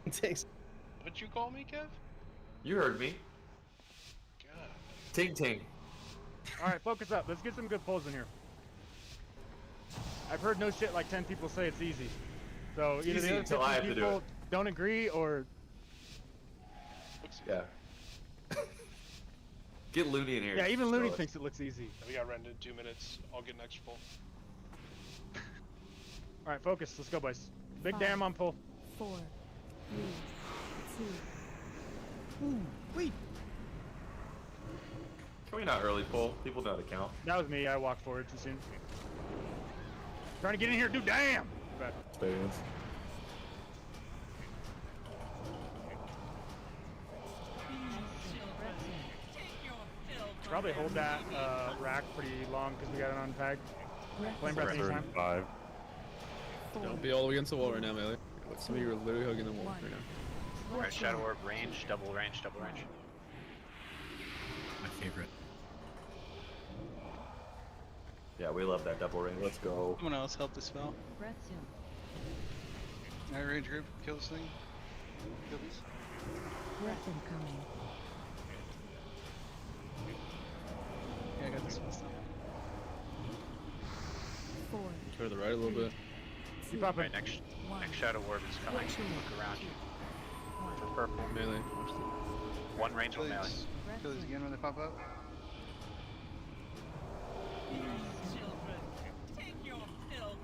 S9: Thanks.
S10: What'd you call me, Kev?
S4: You heard me.
S10: God.
S4: Ting ting.
S5: All right, focus up. Let's get some good pulls in here. I've heard no shit like 10 people say it's easy. So either
S4: Easy
S5: the other
S4: until I have to do
S5: people
S4: it.
S5: don't agree or
S4: Yeah. Get Looney in here.
S5: yeah, even Looney
S4: Throw it.
S5: thinks it looks easy.
S10: We got rented in 2 minutes. I'll get an extra pull.
S5: All right, focus. Let's go, boys. Big
S12: 5,
S5: damn on pull.
S12: 4, 3, 2.
S3: Ooh, wait.
S4: Can we not early pull? People know how to count.
S5: That was me. I walked forward too soon. Trying to get in here, dude. Damn. Bad.
S7: Experience.
S5: Probably hold that rack pretty long because we got it on tag. Flame breath anytime.
S7: 5.
S2: Don't be all against the wall right now, melee. Some of you are literally hugging the wall right now.
S14: Alright, Shadow Orb range, double range, double range.
S3: My favorite.
S4: Yeah, we love that double range.
S7: Let's go.
S21: Someone else help the spell.
S12: Breath zoom.
S1: Alright, range group, kill this thing. Kill these.
S12: Breath incoming.
S21: Yeah, I got this one still.
S12: 4,
S2: Turn to the right a little bit.
S5: Keep up
S14: Right,
S5: it.
S14: next
S12: 1.
S14: Shadow Orb is coming. Look around you. For purple.
S2: Melee. Watch the...
S14: One range
S1: Kill
S14: on melee.
S1: these. Kill these again when they pop up.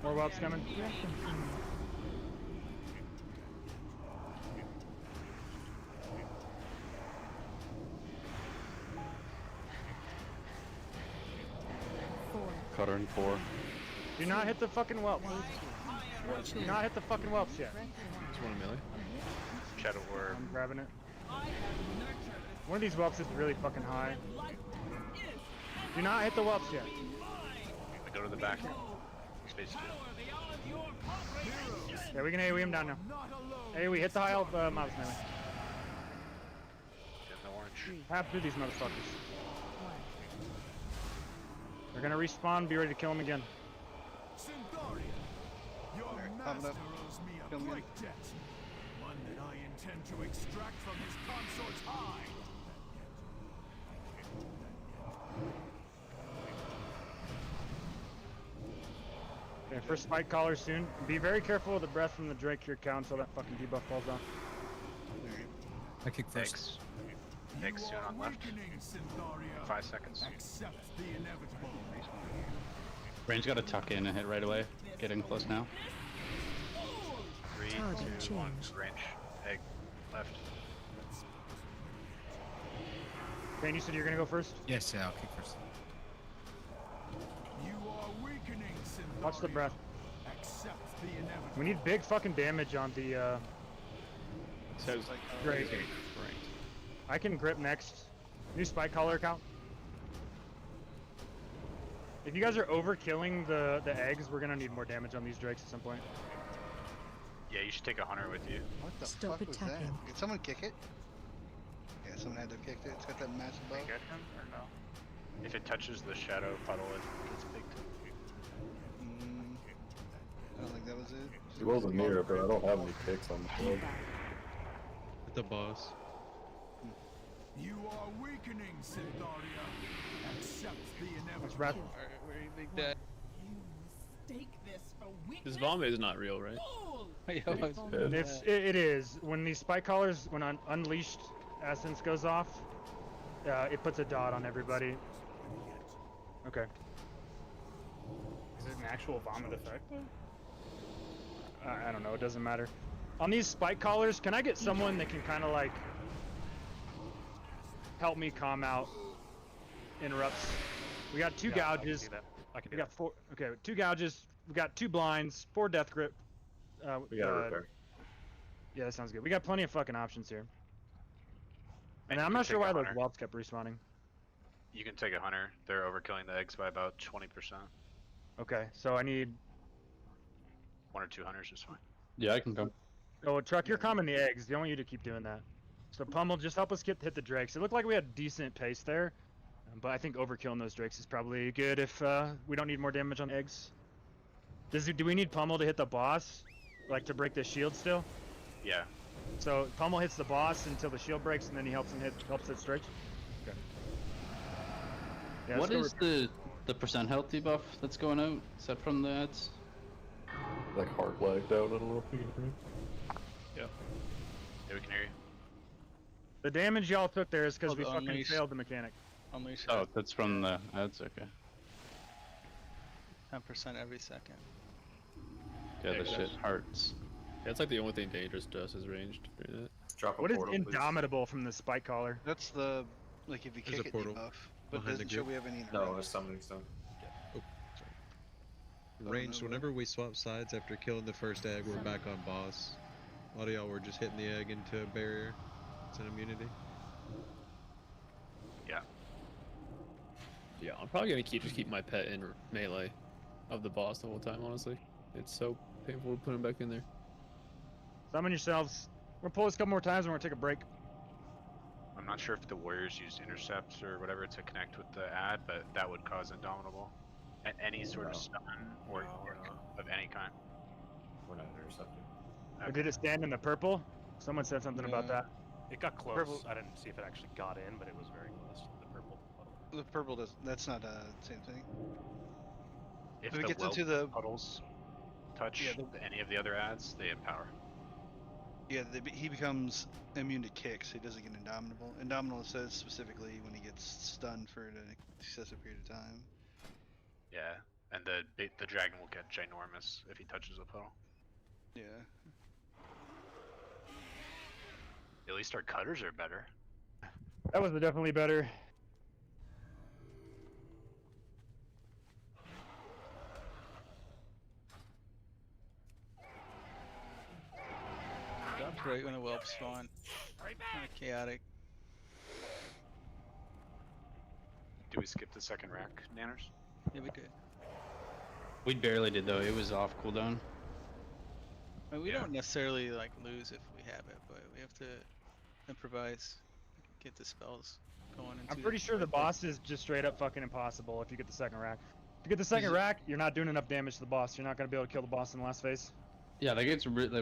S5: More whelps coming.
S12: Breath incoming.
S7: Cutter in 4.
S5: Do not hit the fucking whelps. Do not hit the fucking whelps yet.
S2: Just one melee.
S14: Shadow Orb.
S5: I'm grabbing it. One of these whelps is really fucking high. Do not hit the whelps yet.
S14: We go to the back. Space 2.
S5: Yeah, we can AoE him down now. AoE, hit the high elf mouse melee.
S14: Get the orange.
S5: Have through these motherfuckers. They're gonna respawn, be ready to kill him again.
S1: Popping up. Kill him again.
S19: One that I intend to extract from his consort's hide.
S5: Okay, first spike collar soon. Be very careful with the breath from the Drake here, count until that fucking debuff falls off.
S3: I kick first.
S14: Eggs. Eggs soon on left. 5 seconds.
S19: Accept the inevitable.
S22: Range got to tuck in and hit right away. Getting close now.
S14: 3,
S12: Target
S14: 2, 1.
S12: change.
S14: Range. Egg. Left.
S5: Kane, you said you're gonna go first?
S3: Yes, yeah, I'll kick first.
S19: You are weakening, Syndaria.
S5: Watch the breath.
S19: Accept the inevitable.
S5: We need big fucking damage on the
S2: So,
S5: Drake.
S2: Right.
S5: I can grip next. New spike collar account. If you guys are overkilling the eggs, we're gonna need more damage on these drakes at some point.
S14: Yeah, you should take a hunter with you.
S1: What the
S12: Stop
S1: fuck was that?
S12: attacking.
S1: Did someone kick it? Yeah, someone had to have kicked it. It's got that massive bow.
S14: Get him or no? If it touches the shadow puddle, it gets picked.
S1: I don't think that was it.
S7: It wasn't near it, but I don't have any kicks on the field.
S16: The boss.
S19: You are weakening, Syndaria. Accept the inevitable.
S5: That's breath.
S21: Alright, where do you think that?
S2: This vomit is not real, right?
S5: It is. When these spike collars, when unleashed essence goes off, it puts a dot on everybody. Okay.
S13: Is it an actual vomit effect though?
S5: I don't know. It doesn't matter. On these spike collars, can I get someone that can kind of like help me calm out interrupts? We got 2
S11: Yeah, I can
S5: gouges.
S11: do that. I can do
S5: We got 4. Okay, 2 gouges. We got 2 blinds, 4 death grip.
S4: We got a repair.
S5: Yeah, that sounds good. We got plenty of fucking options here. And
S14: you
S5: I'm
S14: can
S5: not sure
S14: take
S5: why
S14: a
S5: those
S14: hunter.
S5: whelps kept respawning.
S14: You can take a hunter. They're overkilling the eggs by about 20%.
S5: Okay, so I need.
S14: 1 or 2 hunters is fine.
S22: Yeah, I can come.
S5: Oh, Truck, you're coming the eggs. I want you to keep doing that. So Pummel, just help us hit the drakes. It looked like we had decent pace there, but I think overkilling those drakes is probably good if we don't need more damage on eggs. Do we need Pummel to hit the boss, like to break the shield still?
S14: Yeah.
S5: So Pummel hits the boss until the shield breaks, and then he helps hit strikes. Okay. Yeah,
S22: What
S5: let's go
S22: is the percent health debuff that's going out? Is that from the ads?
S7: Like hard lagged out a little bit.
S14: Yeah, we can hear you.
S5: The damage y'all took there is because
S21: Oh,
S5: we
S21: the
S5: fucking
S21: unleash.
S5: failed the mechanic.
S21: Unleash.
S22: Oh, that's from the ads. Okay.
S21: 10% every second.
S22: Yeah, the shit hurts.
S2: Yeah, it's like the only thing dangerous to us is ranged. Right?
S4: Drop a
S5: What is
S4: portal, please.
S5: Indomitable from the spike collar?
S1: That's the like if you
S3: There's
S1: kick
S3: a
S1: it
S3: portal
S1: debuff, but
S3: behind the
S1: doesn't show
S3: group.
S1: we have any.
S4: No, a summoning stone.
S3: Ranged, whenever we swap sides after killing the first egg, we're back on boss. A lot of y'all were just hitting the egg into a barrier. It's an immunity.
S14: Yeah.
S2: Yeah, I'm probably gonna keep my pet in melee of the boss the whole time. Honestly, it's so painful to put him back in there.
S5: Summon yourselves. We're gonna pull this a couple more times and we're gonna take a break.
S14: I'm not sure if the warriors used intercepts or whatever to connect with the ad, but that would cause Indomitable. Any sort of stun or of any kind.
S4: We're not intercepting.
S5: Or did it stand in the purple? Someone said something about that.
S11: It got close.
S1: Purple.
S11: I didn't see if it actually got in, but it was very close to the purple puddle.
S1: The purple does. That's not same thing.
S14: If
S1: If it
S14: the
S1: gets
S14: whelp
S1: into the
S14: puddles touch any of the other ads, they empower.
S1: Yeah, he becomes immune to kicks. He doesn't get Indomitable. Indomitable says specifically when he gets stunned for an excessive period of time.
S14: Yeah, and the dragon will get ginormous if he touches a puddle.
S1: Yeah.
S14: At least our cutters are better.
S5: That was definitely better.
S21: Drops right when a whelp spawn. Kind of chaotic.
S14: Do we skip the second rack, Nanners?
S21: Yeah, we did.
S22: We barely did though. It was off cooldown.
S21: I mean, we don't necessarily like lose if we have it, but we have to improvise, get the spells going.
S5: I'm pretty sure the boss is just straight up fucking impossible if you get the second rack. If you get the second rack, you're not doing enough damage to the boss. You're not gonna be able to kill the boss in the last phase.
S22: Yeah, like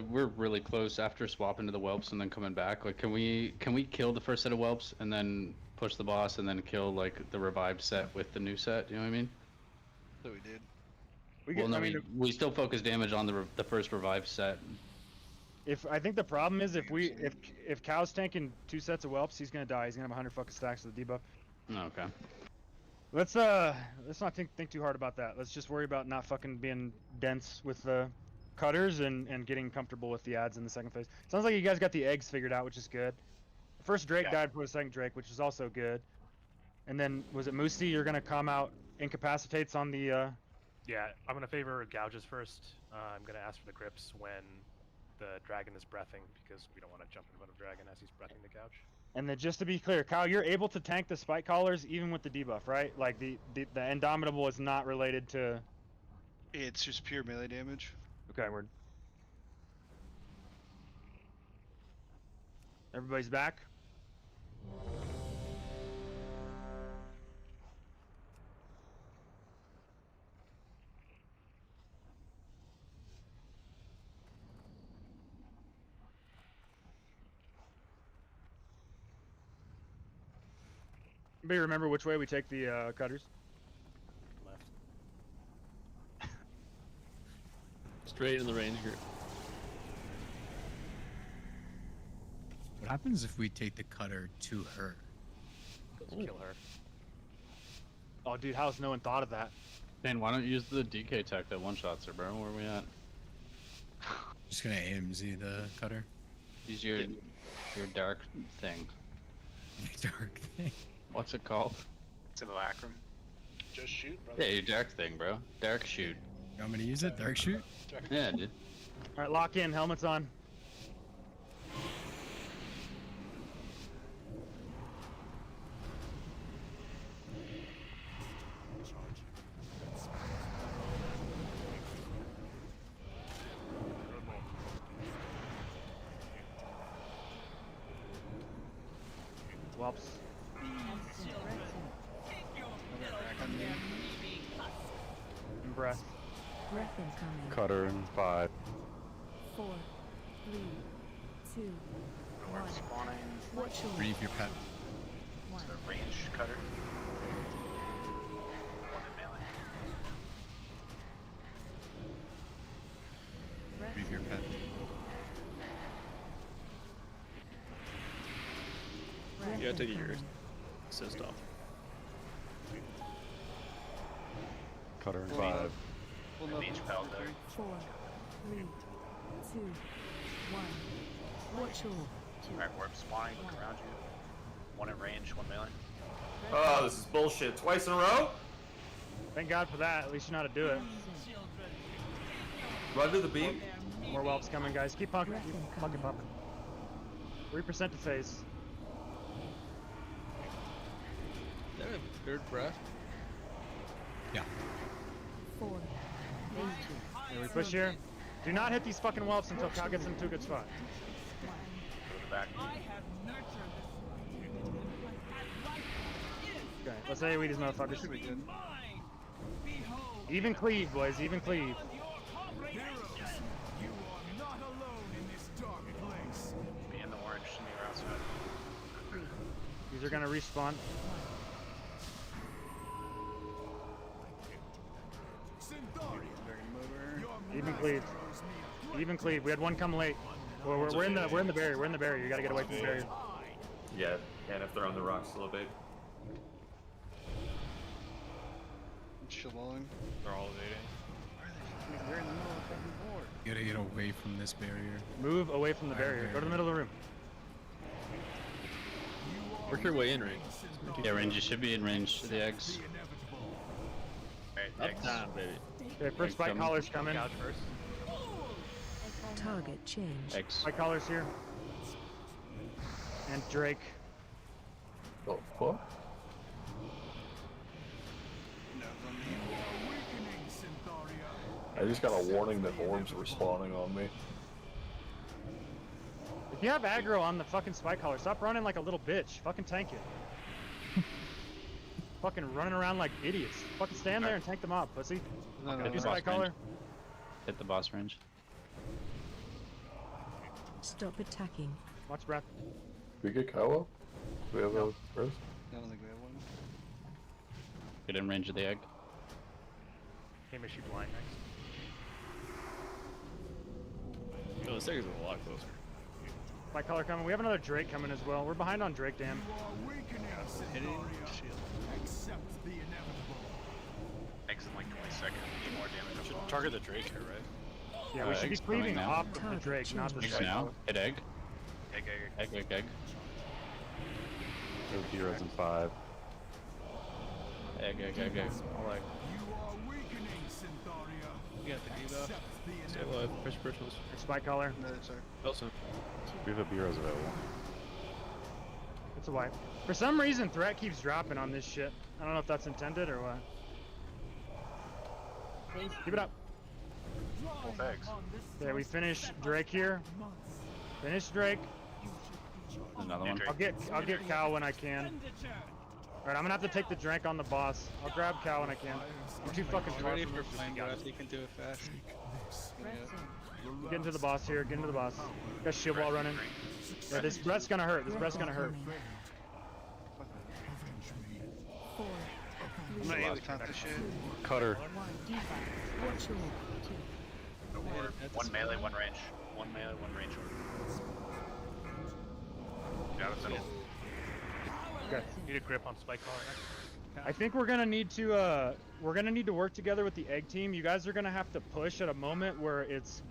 S22: we're really close after swapping to the whelps and then coming back. Like, can we kill the first set of whelps and then push the boss and then kill like the revived set with the new set? You know what I mean?
S1: So we did.
S22: Well, no, we still focus damage on the first revived set.
S5: I think the problem is if Cow's tanking 2 sets of whelps, he's gonna die. He's gonna have 100 fucking stacks of the debuff.
S22: Okay.
S5: Let's not think too hard about that. Let's just worry about not fucking being dense with the cutters and getting comfortable with the ads in the second phase. Sounds like you guys got the eggs figured out, which is good. The first Drake died before the second Drake, which is also good. And then was it Moosey? You're gonna come out incapacitates on the.
S11: Yeah, I'm gonna favor gouges first. I'm gonna ask for the grips when the dragon is breathing because we don't want to jump in front of dragon as he's breathing the gouge.
S5: And then just to be clear, Kyle, you're able to tank the spike collars even with the debuff, right? Like the Indomitable is not related to.
S1: It's just pure melee damage.
S5: Okay, word. Everybody's back. Anybody remember which way we take the cutters?
S11: Left.
S2: Straight in the range group.
S3: What happens if we take the cutter to her?
S11: Let's kill her.
S5: Oh, dude, how's no one thought of that?
S22: Dan, why don't you use the DK tech that one-shots her, bro? Where are we at?
S3: Just gonna AMZ the cutter.
S22: Use your dark thing.
S3: Dark thing.
S22: What's it called?
S14: Simulacrum.
S10: Just shoot, brother.
S22: Yeah, your dark thing, bro. Dark shoot.
S3: You want me to use it? Dark shoot?
S10: Dark
S22: Yeah, dude.
S5: All right, lock in. Helmets on. Whelps. And breath.
S12: Breath incoming.
S7: Cutter in 5.
S12: 4, 3, 2,
S14: Orb spawning.
S12: Watch your
S3: Breathe your pet.
S14: It's a range cutter. One in melee.
S3: Breathe your pet.
S2: You gotta take your assist off.
S7: Cutter in 5.
S14: Mage pal there.
S12: 4, 3, 2, 1. Watch your
S14: Alright, orb spawning. Look around you. One in range, one melee.
S4: Oh, this is bullshit. Twice in a row?
S5: Thank God for that. At least you know how to do it.
S4: Run to the beam.
S5: More whelps coming, guys. Keep pumping. Keep fucking pumping. 3% to phase.
S21: Is that a third breath?
S3: Yeah.
S12: 4, 3,
S5: Here we push here. Do not hit these fucking whelps until Cal gets into a good spot.
S14: Go to the back.
S5: Okay, let's AoE these motherfuckers. Should be good. Even cleave, boys. Even cleave.
S14: Be in the orange, near outside.
S5: These are gonna respawn. Even cleave. Even cleave. We had one come late. Well, we're in the barrier. We're in the barrier. You gotta get away from the barrier.
S4: Yeah, and if they're on the rocks a little bit.
S1: Shalong.
S16: They're all evading.
S1: They're in the middle of the fucking board.
S3: You gotta get away from this barrier.
S5: Move away from the barrier. Go to the middle of the room.
S2: Work your way in, right?
S22: Yeah, range. You should be in range to the eggs.
S14: Alright, eggs.
S2: Uptime, baby.
S5: Okay, first spike collar's coming.
S12: target change.
S22: X.
S5: Spike collar's here. And Drake.
S7: Oh, fuck? I just got a warning that orbs were spawning on me.
S5: If you have aggro on the fucking spike collar, stop running like a little bitch. Fucking tank it. Fucking running around like idiots. Fucking stand there and tank them up, pussy.
S22: Okay,
S5: Hit the
S22: boss
S5: spike collar.
S22: range. Hit the boss range.
S12: Stop attacking.
S5: Watch breath.
S7: Did we get Kawa? Do we have a first?
S1: I don't think we have one.
S22: Get in range of the egg.
S11: Hamish, you blind next.
S2: No, the second's a lot closer.
S5: Spike collar coming. We have another Drake coming as well. We're behind on Drake, damn.
S1: Hitting shield.
S19: Accept the inevitable.
S14: Eggs in like 20 seconds. Need more damage.
S16: Should target the Drake here, right?
S5: Yeah, we should be
S22: Egg's coming
S5: cleaving
S22: now.
S5: off of the Drake, not the
S22: Eggs
S5: spike
S22: now.
S5: collar.
S22: Hit egg.
S14: Egg, egg, egg.
S22: Egg, egg, egg.
S7: No heroes in 5.
S22: Egg, egg, egg, egg.
S2: I like.
S19: You are weakening, Syntharia.
S21: You got the debuff.
S19: Accept the
S2: Stay
S19: inevitable.
S2: alive. Push britches.
S5: Spike collar.
S1: No, sorry.
S2: Elson.
S7: We have a heroes available.
S5: It's a wipe. For some reason, threat keeps dropping on this shit. I don't know if that's intended or what. Keep it up.
S14: Both eggs.
S5: Okay, we finish Drake here. Finish Drake.
S22: Another one.
S5: I'll get Cal when I can. Alright, I'm gonna have to take the Drake on the boss. I'll grab Cal when I can. I'm too fucking
S21: I'm
S5: far
S21: ready
S5: from
S21: for
S5: him.
S21: flame breath. You can do it fast.
S5: Get into the boss here. Get into the boss. Got shield wall running. Yeah, this breath's gonna hurt. This breath's gonna hurt.
S21: I'm not able to count this shit.
S7: Cutter.
S12: Watch your
S14: Orb. One melee, one range. One melee, one range orb. Got it, middle.
S5: Okay.
S11: Need a grip on spike collar next.
S5: I think we're gonna need to work together with the egg team. You guys are gonna have to push at a moment where it's,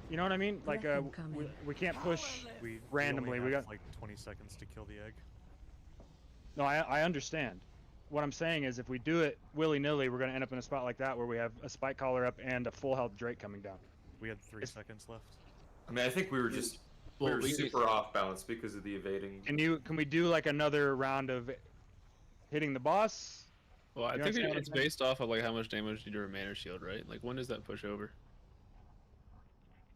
S5: you know what I mean? Like we can't push randomly.
S13: only
S5: We
S13: have
S5: got
S13: like 20 seconds to kill the egg.
S5: no. I understand, what I'm saying is if we do it willy-nilly, we're going to end up in a spot like that where we have a spike collar up and a full health Drake coming down.
S17: We had 3 seconds left.
S4: I mean, I think we were just we were super off balance because of the evading.
S5: Can we do like another round of hitting the boss?
S2: Well, I
S5: You
S2: think
S5: understand what I'm
S2: it's
S5: saying?
S2: based off of like how much damage you do to a mana shield, right? Like when does that push over?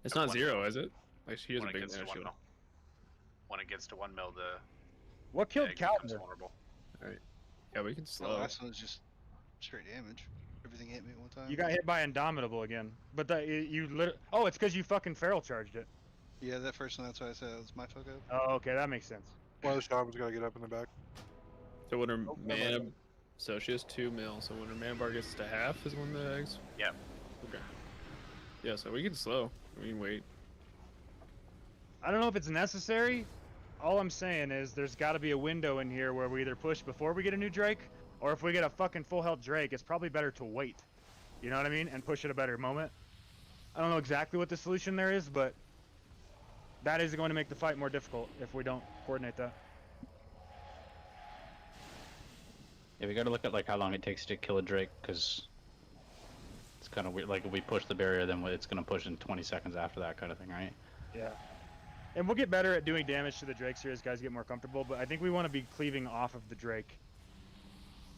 S2: It's not 0, is it? Like she has a
S14: When it
S2: big
S14: gets to
S2: mana
S14: 1
S2: shield.
S14: mil. When it gets to 1 mil, the
S5: What killed
S14: egg becomes
S5: Cata?
S14: vulnerable.
S2: Alright. Yeah, we can
S1: The
S2: slow.
S1: last one was just straight damage. Everything hit me at one time.
S5: You got hit by Indomitable again. But oh, it's because you fucking feral charged it.
S1: Yeah, that first one, that's why I said it was my fuck up.
S5: Oh, okay, that makes sense.
S8: One of the shaman's gotta get up in the back.
S2: So when her
S5: Oh,
S2: mana, so she has 2 mil. So when her mana bar gets to half is when the eggs.
S14: Yeah.
S2: Okay. Yeah, so we can slow. We can wait.
S5: I don't know if it's necessary. All I'm saying is there's got to be a window in here where we either push before we get a new Drake, or if we get a fucking full health Drake, it's probably better to wait. You know what I mean? And push at a better moment. I don't know exactly what the solution there is, but that is going to make the fight more difficult if we don't coordinate that.
S22: Yeah, we gotta look at like how long it takes to kill a Drake, because it's kind of weird. Like if we push the barrier, then it's gonna push in 20 seconds after that kind of thing, right?
S5: Yeah. And we'll get better at doing damage to the Drakes here as guys get more comfortable, but I think we want to be cleaving off of the Drake.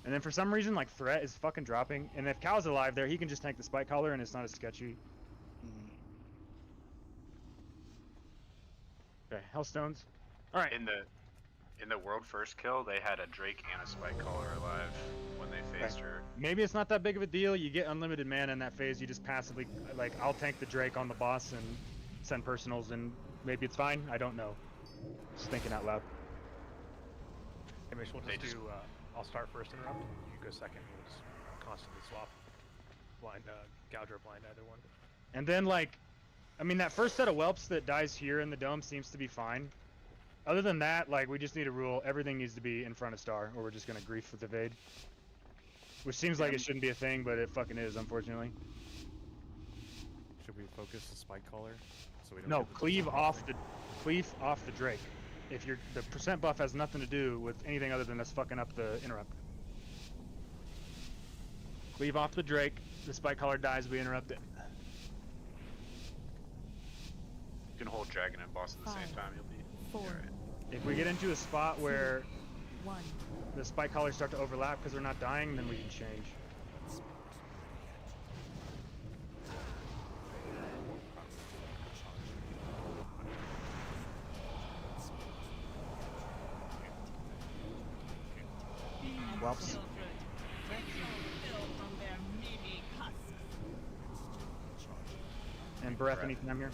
S5: And then for some reason, like, Threat is fucking dropping, and if Cal's alive there, he can just tank the Spike Collar and it's not as sketchy. Okay, Hellstones. Alright.
S14: In the world first kill, they had a Drake and a Spike Caller alive when they phased her.
S5: Maybe it's not that big of a deal. You get unlimited mana in that phase. You just passively, like, I'll tank the Drake on the boss and send personals, and maybe it's fine. I don't know. Just thinking out loud.
S11: Hey, Mitch, we'll just do, I'll start first interrupt, you go second, we'll just constantly swap. Blind, gouge or blind, either one.
S5: And then, like, I mean, that first set of whelps that dies here in the dome seems to be fine. Other than that, like, we just need a rule. Everything needs to be in front of Star, or we're just gonna grief with evade. Which seems like it shouldn't be a thing, but it fucking is, unfortunately.
S17: Should we focus the spike collar so we don't?
S5: No,
S17: get the
S5: cleave off the Drake. If the percent buff has nothing to do with anything other than us fucking up the interrupt. Cleave off the Drake. The spike collar dies. We interrupt it.
S14: You can hold Dragon and Boss at the same time. You'll be
S12: 4,
S14: alright.
S5: If we get into a spot where
S12: 1.
S5: the spike collars start to overlap because they're not dying, then we can change. Whelps. And breath anytime here.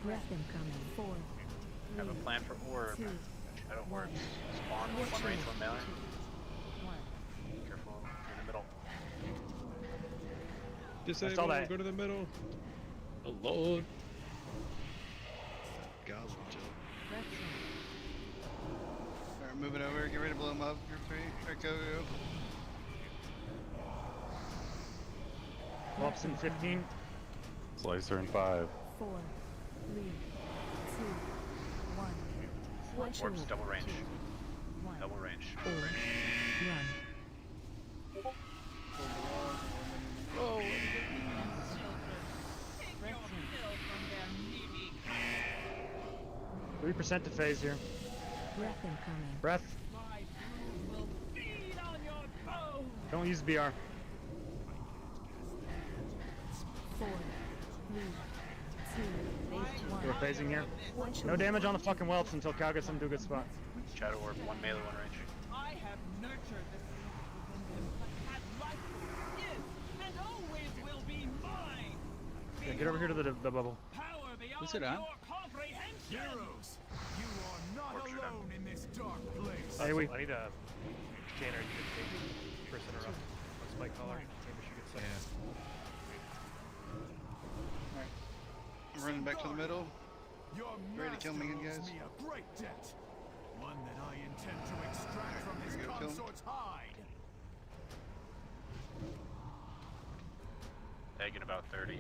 S12: Breath incoming. 4,
S14: Have a plan for orb.
S12: 2,
S14: Shadow orbs. Spawn one range, one melee. Careful in the middle.
S2: Disable,
S5: that.
S2: go to the middle. Oh lord.
S1: Goblin joke. Alright, moving over. Get ready to blow him up. Group 3. Alright, go.
S5: Whelps in 15.
S15: Slicer in 5.
S12: 4, 3, 2, 1. Watch
S14: Orbs
S12: orb.
S14: double range.
S12: 1.
S14: Double range.
S12: Orb. Run.
S21: Oh,
S5: 3% to phase here.
S12: Breath incoming.
S5: Breath. Don't use BR.
S12: 4, 3, 2, 1.
S5: We're phasing here. No damage on the fucking whelps until Cal gets them to a good spot.
S14: Shadow orb, one melee, one range.
S6: I have nurtured this had life is and always will be mine.
S5: Yeah, get over here to the bubble.
S6: Power beyond
S21: Who's it on?
S6: your comprehension.
S19: Heroes, you are not alone in this dark place.
S5: Hey, we.
S11: I need a Janer, you can take first interrupt on spike collar. Maybe she gets second.
S1: Alright. I'm running back to the middle.
S19: Your
S1: Ready to kill me again,
S19: master
S1: guys?
S19: owes me a great debt. One that I intend to extract from his
S1: Here we go, kill him.
S19: consort's hide.
S14: Egg in about 30.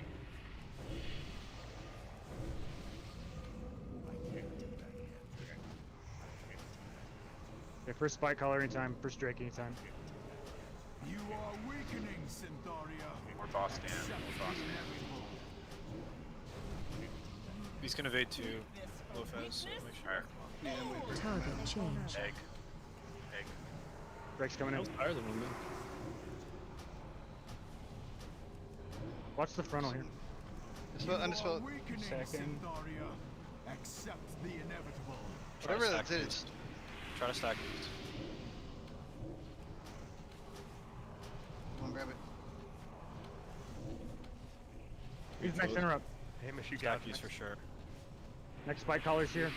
S5: Okay,
S13: Okay, first spike collar anytime, first Drake anytime.
S19: You are weakening, Syntharia.
S14: More boss Dan. More boss Dan.
S18: He's gonna evade too. Low fez, so make sure.
S12: Target change.
S14: Egg. Egg.
S13: Drake's coming
S2: I
S13: in.
S2: was higher than one man.
S13: Watch the frontal here.
S1: Undispel.
S13: Second.
S19: Accept the inevitable.
S1: Whatever that is.
S18: Try to stack these.
S1: Come on, grab it.
S13: Use next interrupt.
S11: Hamish, you
S18: Stack
S11: got
S18: these
S11: next.
S18: for sure.
S13: Next spike collar's here.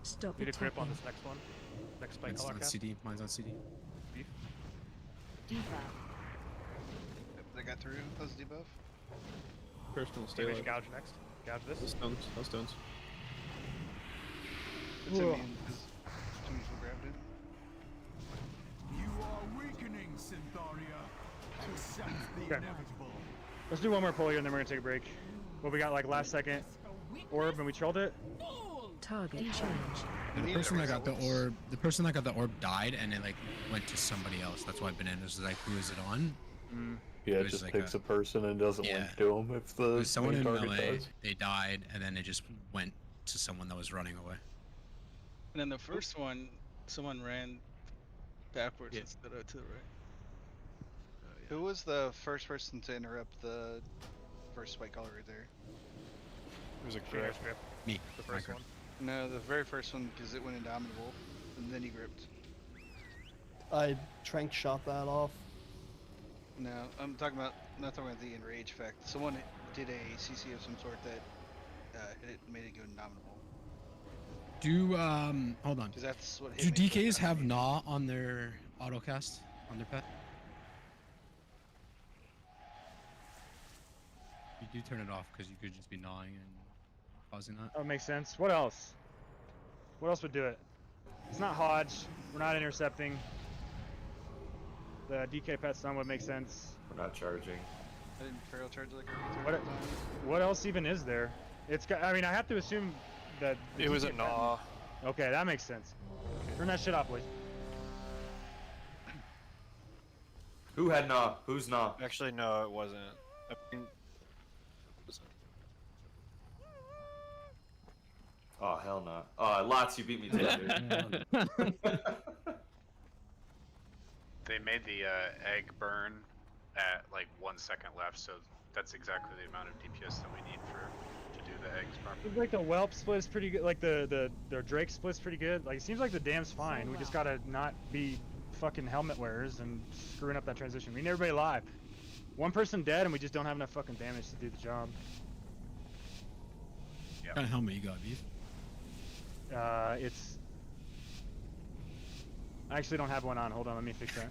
S12: Stop
S13: Need a grip on
S12: attacking.
S13: this next one. Next spike
S3: Mine's
S13: collar
S3: on
S13: cast.
S3: CD. Mine's on CD.
S13: Beef.
S12: Debuff.
S1: They got through. That was debuff.
S2: Personal stay
S13: Hamish,
S2: alive.
S13: gouge next. Gouge
S2: No
S13: this.
S2: stones. No stones.
S1: It's
S13: Whoa.
S1: immune because too many people grabbed it.
S19: You are weakening, Syntharia. Accept the
S13: Okay.
S19: inevitable.
S13: Let's do one more pull here and then we're gonna take a break. What we got like last second orb and we trolled it?
S12: Target change.
S3: The person that got the orb died, and it like went to somebody else. That's why Bananas was like, "Who is it on?"
S7: Yeah,
S3: It
S7: it
S3: was
S7: just
S3: like
S7: picks a person and doesn't
S3: Yeah.
S7: link to them if
S3: It
S7: the
S3: was someone
S7: main
S3: in
S7: target
S3: melee.
S7: does.
S3: They died, and then it just went to someone that was running away.
S21: And then the first one, someone ran backwards instead of to the right.
S1: Who was the first person to interrupt the first spike collar right there?
S18: It was a
S13: Grip.
S18: grip.
S3: Me.
S13: The
S3: my
S13: first
S3: grip.
S13: one.
S1: No, the very first one because it went indomitable, and then he gripped.
S9: I trank shot that off.
S1: No, I'm talking about not talking about the enrage effect. Someone did a CC of some sort that made it go indomitable.
S3: Do hold on.
S1: Because that's what
S3: Do
S1: hit me.
S3: DKs have Gnaw on their autocast on their pet? You do turn it off because you could just be gnawing and causing that.
S13: That makes sense. What else? What else would do it? It's not Hodge. We're not intercepting. The DK pet stun would make sense.
S4: We're not charging.
S1: I didn't feral charge like a retard.
S13: What else even is there? It's got. I mean, I have to assume that the
S18: It was a
S13: DK
S18: gnaw.
S13: Okay, that makes sense. Turn that shit off, please.
S4: Who had Nah? Who's Nah?
S18: Actually, no, it wasn't. I mean,
S4: Oh, hell no. Oh, lots you beat me to, dude.
S14: They made the egg burn at like 1 second left, so that's exactly the amount of DPS that we need to do the eggs properly.
S13: Seems like the whelp split is pretty good. Like the Drake split's pretty good. Like it seems like the dam's fine. We just gotta not be fucking helmet wearers and screwing up that transition. We need everybody alive. One person dead and we just don't have enough fucking damage to do the job.
S3: What kind of helmet you got, Beef?
S13: It's. I actually don't have one on. Hold on, let me fix that.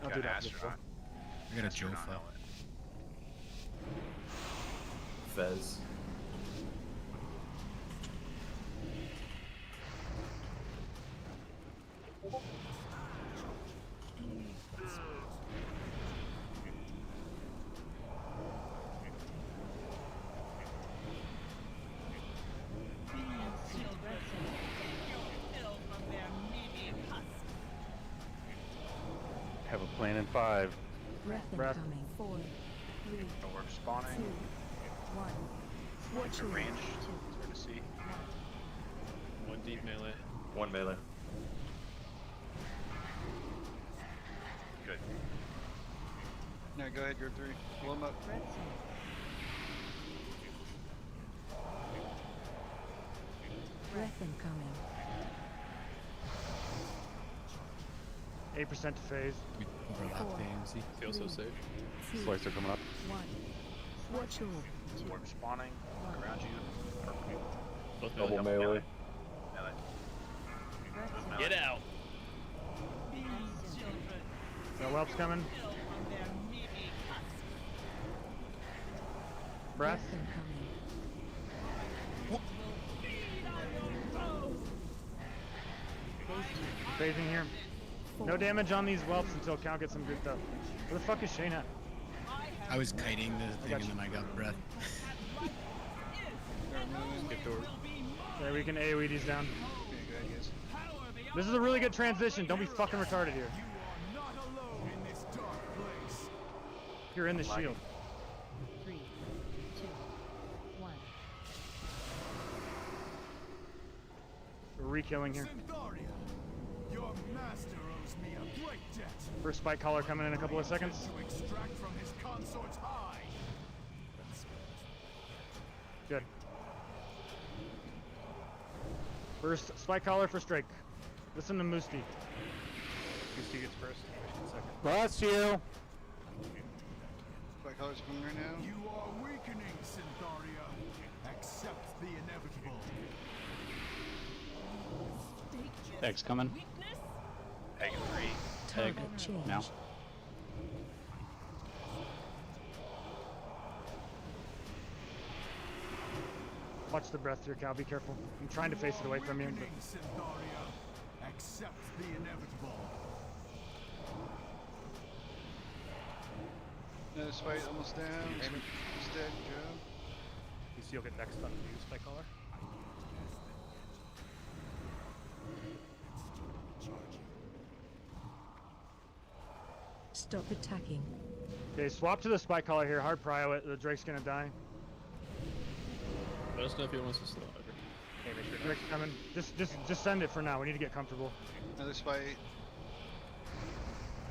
S13: I'll
S14: Got
S13: do
S14: an
S13: that.
S14: astronaut.
S3: I got a
S14: Astronaut
S3: Jofa.
S14: helmet.
S4: Fez.
S15: Have a plan in 5.
S12: Breath incoming. 4, 3,
S14: Orb spawning.
S12: 2, 1.
S14: Watch your range. It's hard to see.
S2: One deep melee.
S4: One melee.
S14: Good.
S1: No, go ahead, group 3. Blow him up.
S12: Breath incoming.
S13: 8% to phase.
S3: We overlap the AMC.
S2: Feel so safe.
S15: Slicer coming up.
S12: 1. Watch orb.
S14: Orb spawning around you. Perfect.
S2: Both
S7: Double
S2: melee.
S7: melee.
S14: Melee.
S2: Get out.
S13: The whelp's coming. Breath.
S12: incoming.
S13: Phasing here. No damage on these whelps until Count gets some good stuff. Where the fuck is Shane at?
S3: I was kiting the thing and then I got breath.
S2: Skip door.
S13: Okay, we can AoE these down.
S1: Okay, good ideas.
S13: This is a really good transition. Don't be fucking retarded here.
S19: Not alone in this dark place.
S13: You're in the shield.
S12: 3, 2, 1.
S13: We're re-killing here.
S19: Syntharia, your master owes me a great debt.
S13: First spike collar coming in a couple of seconds.
S19: To extract from his consort's hide.
S13: Good. First spike collar for Strike. Listen to Musti.
S11: Musti gets first. Second.
S13: Bless you.
S1: Black colors coming right now.
S19: You are weakening, Syntharia. Accept the inevitable.
S22: Egg's coming.
S14: Egg 3.
S22: Egg.
S12: Target change.
S22: Now.
S13: Watch the breath here, Cal. Be careful. I'm trying to face it away from you. But...
S19: Weakening, Syntharia. Accept the inevitable.
S1: Another fight almost down. Almost dead, Joe.
S11: You see, you'll get next on the new spike collar.
S12: Stop attacking.
S13: Okay, swap to the spike collar here. Hard prio it. The Drake's gonna die.
S2: Let us know if he wants to slow over.
S11: Okay, make sure
S13: Drake's coming. Just send it for now. We need to get comfortable.
S1: Another fight.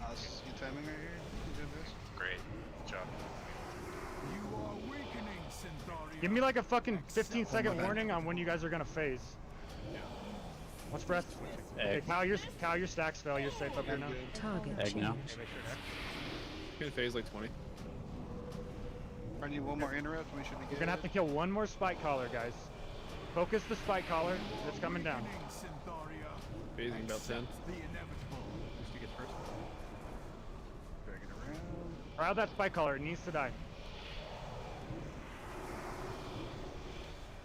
S1: You timing right here. You doing this?
S14: Great. Good job.
S19: You are weakening, Syntharia.
S13: Give me like a fucking 15-second warning on when you guys are gonna phase. Watch breath. Okay,
S22: Egg.
S13: Cal, your stacks fell. You're safe up here now.
S12: Target
S22: Egg now.
S12: change.
S2: Can phase like 20.
S1: I need one more interrupt. We should be good.
S13: We're gonna have to kill one more spike collar, guys. Focus the spike collar. It's coming down.
S2: Phasing about 10.
S19: The inevitable.
S11: Musti gets first.
S1: Drag it around.
S13: Prio that spike collar. It needs to die.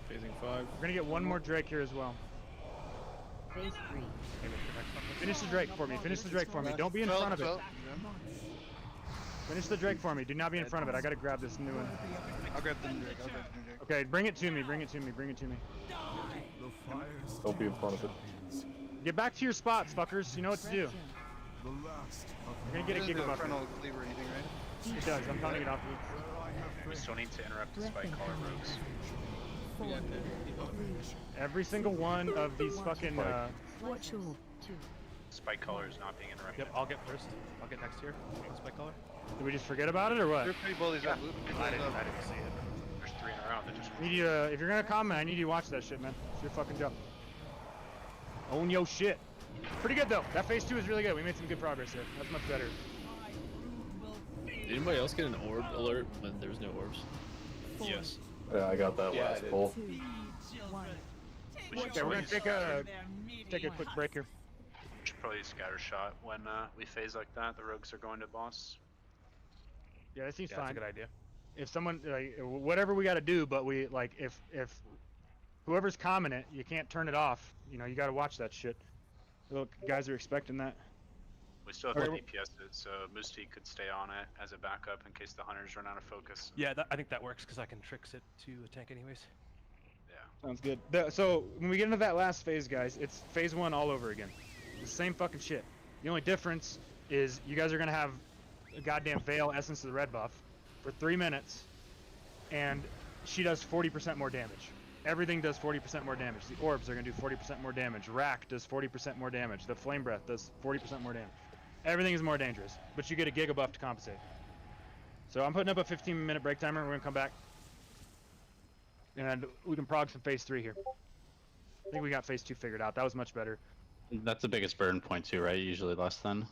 S2: Phasing 5.
S13: We're gonna get one more Drake here as well.
S12: Phase 3.
S11: Okay, make sure next on this.
S13: Finish the Drake for me. Finish the Drake for me. Don't be in front of it. Finish the Drake for me. Do not be in front of it. I gotta grab this new one.
S1: I'll grab the new Drake. I'll grab the new Drake.
S13: Okay, bring it to me. Bring it to me. Bring it to me.
S19: The fires
S7: Don't be in front of it.
S13: Get back to your spots, fuckers. You know what to do.
S19: the last of
S13: You're gonna get a
S1: Doesn't do
S13: gigabuff.
S1: frontal cleave or anything, right?
S13: It does. I'm counting it off you.
S14: We still need to interrupt the spike collar rogues.
S12: Four,
S13: Every single one of these fucking.
S12: Watch all. 2.
S14: Spike collar is not being interrupted.
S11: Yep, I'll get first. I'll get next here. On spike collar.
S13: Did we just forget about it or what?
S1: They're pretty bullies up.
S11: I didn't see it.
S14: There's 3 in a row that just
S13: I need you to, if you're gonna comment, I need you to watch that shit, man. It's your fucking job. Own yo shit. Pretty good though. That phase 2 is really good. We made some good progress here. That's much better.
S2: Did anybody else get an orb alert when there was no orbs?
S12: Yes.
S7: Yeah, I got that
S2: Yeah, I
S7: last
S2: did.
S7: pull.
S12: 2, 1.
S13: Okay, we're gonna take a quick break here.
S14: We should probably scatter shot when we phase like that. The rogues are going to boss.
S13: Yeah, that seems
S11: Yeah,
S13: fine.
S11: that's a good idea.
S13: If someone like whatever we got to do, but we like if whoever's calming it, you can't turn it off. You know, you got to watch that shit. Look, guys are expecting that.
S14: We still have
S13: Okay,
S14: to DPS it, so Musti could stay on it as a backup in case the hunters run out of focus.
S11: Yeah, I think that works because I can tricks it to attack anyways.
S14: Yeah.
S13: Sounds good. So when we get into that last phase, guys, it's phase 1 all over again. It's the same fucking shit. The only difference is you guys are gonna have a goddamn Veil Essence of the Red buff for 3 minutes, and she does 40% more damage. Everything does 40% more damage. The orbs are gonna do 40% more damage. Rack does 40% more damage. The Flame Breath does 40% more damage. Everything is more dangerous, but you get a Giga buff to compensate. So I'm putting up a 15-minute break timer. We're gonna come back, and we can prog some phase 3 here. I think we got phase 2 figured out. That was much better.
S22: That's the biggest burn point too, right? Usually less than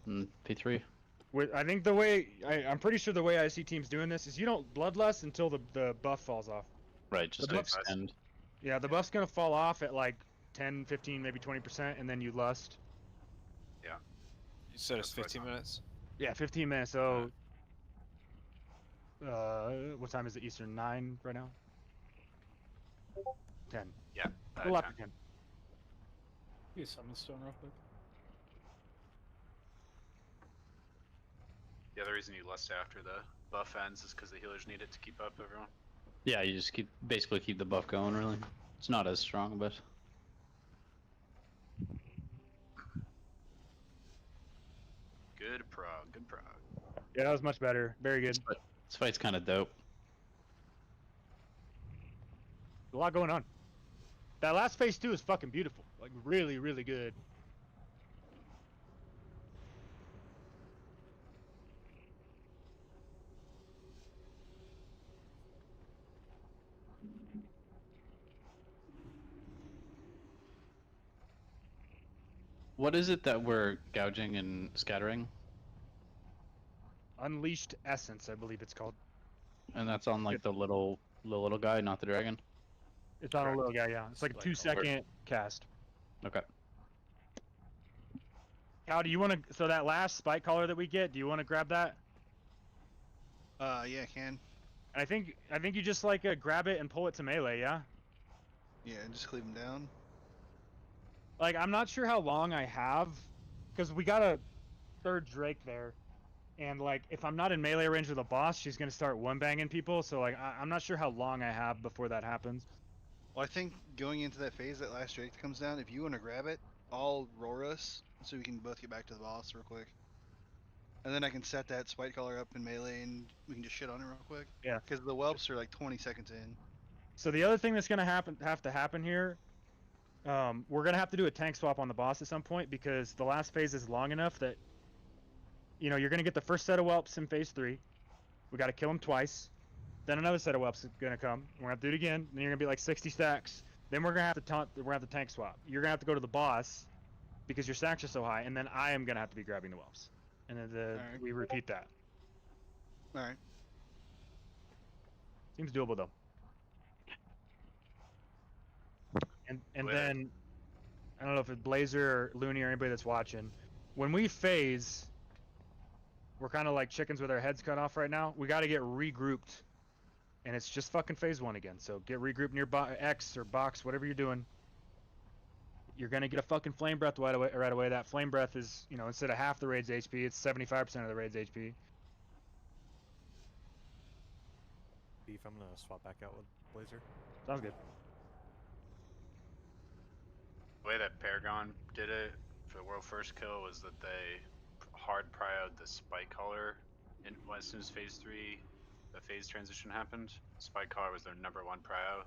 S22: P3.
S13: I think the way I'm pretty sure the way I see teams doing this is you don't bloodlust until the buff falls off.
S22: Right, just
S13: The
S22: to
S13: buff's-
S22: extend.
S13: Yeah, the buff's gonna fall off at like 10, 15, maybe 20%, and then you lust.
S14: Yeah.
S18: You said it's 15 minutes?
S13: Yeah, 15 minutes. So, what time is it? Eastern 9 right now. 10.
S14: Yeah.
S13: A little after 10.
S2: You summon stone real quick.
S14: The other reason you lust after the buff ends is because the healers need it to keep up, everyone.
S22: Yeah, you just basically keep the buff going. Really, it's not as strong, but
S14: Good prog, good prog.
S13: Yeah, that was much better. Very good.
S22: this fight's kind of dope.
S13: A lot going on. That last phase 2 is fucking beautiful. Like really, really good.
S22: What is it that we're gouging and scattering?
S13: Unleashed Essence, I believe it's called.
S22: And that's on like the little guy, not the dragon.
S13: It's on a little guy, yeah. It's like a
S11: Spike
S13: 2-second cast.
S22: Okay.
S13: Cal, do you want to? So that last spike collar that we get, do you want to grab that?
S1: Yeah, I can.
S13: I think you just like grab it and pull it to melee, yeah.
S1: Yeah, and just cleave them down.
S13: Like I'm not sure how long I have, because we got a third Drake there, and like if I'm not in melee range with the boss, she's gonna start one banging people. So like I'm not sure how long I have before that happens.
S1: Well, I think going into that phase, that last Drake that comes down, if you want to grab it, I'll roar us so we can both get back to the boss real quick. And then I can set that spite collar up in melee and we can just shit on it real quick.
S13: Yeah.
S1: Because the whelps are like 20 seconds in.
S13: So the other thing that's gonna have to happen here, we're gonna have to do a tank swap on the boss at some point because the last phase is long enough that, you know, you're gonna get the first set of whelps in phase 3. We got to kill them twice. Then another set of whelps is gonna come. We're gonna have to do it again. Then you're gonna be like 60 stacks. Then we're gonna have to tank swap. You're gonna have to go to the boss because your stacks are so high, and then I am gonna have to be grabbing the whelps, and then we repeat that.
S1: All right.
S13: Seems doable though. And then I don't know if it's Blazer or Looney or anybody that's watching. When we phase, we're kind of like chickens with our heads cut off right now. We got to get regrouped, and it's just fucking phase 1 again. So get regrouped near X or box, whatever you're doing. You're gonna get a fucking flame breath right away. That flame breath is, you know, instead of half the raid's HP, it's 75% of the raid's HP.
S17: Beef, I'm gonna swap back out with Blazer.
S13: Sounds good.
S14: The way that Paragon did it for the world first kill was that they hard prioed the spike collar as soon as phase 3, the phase transition happened. Spike collar was their #1 prio,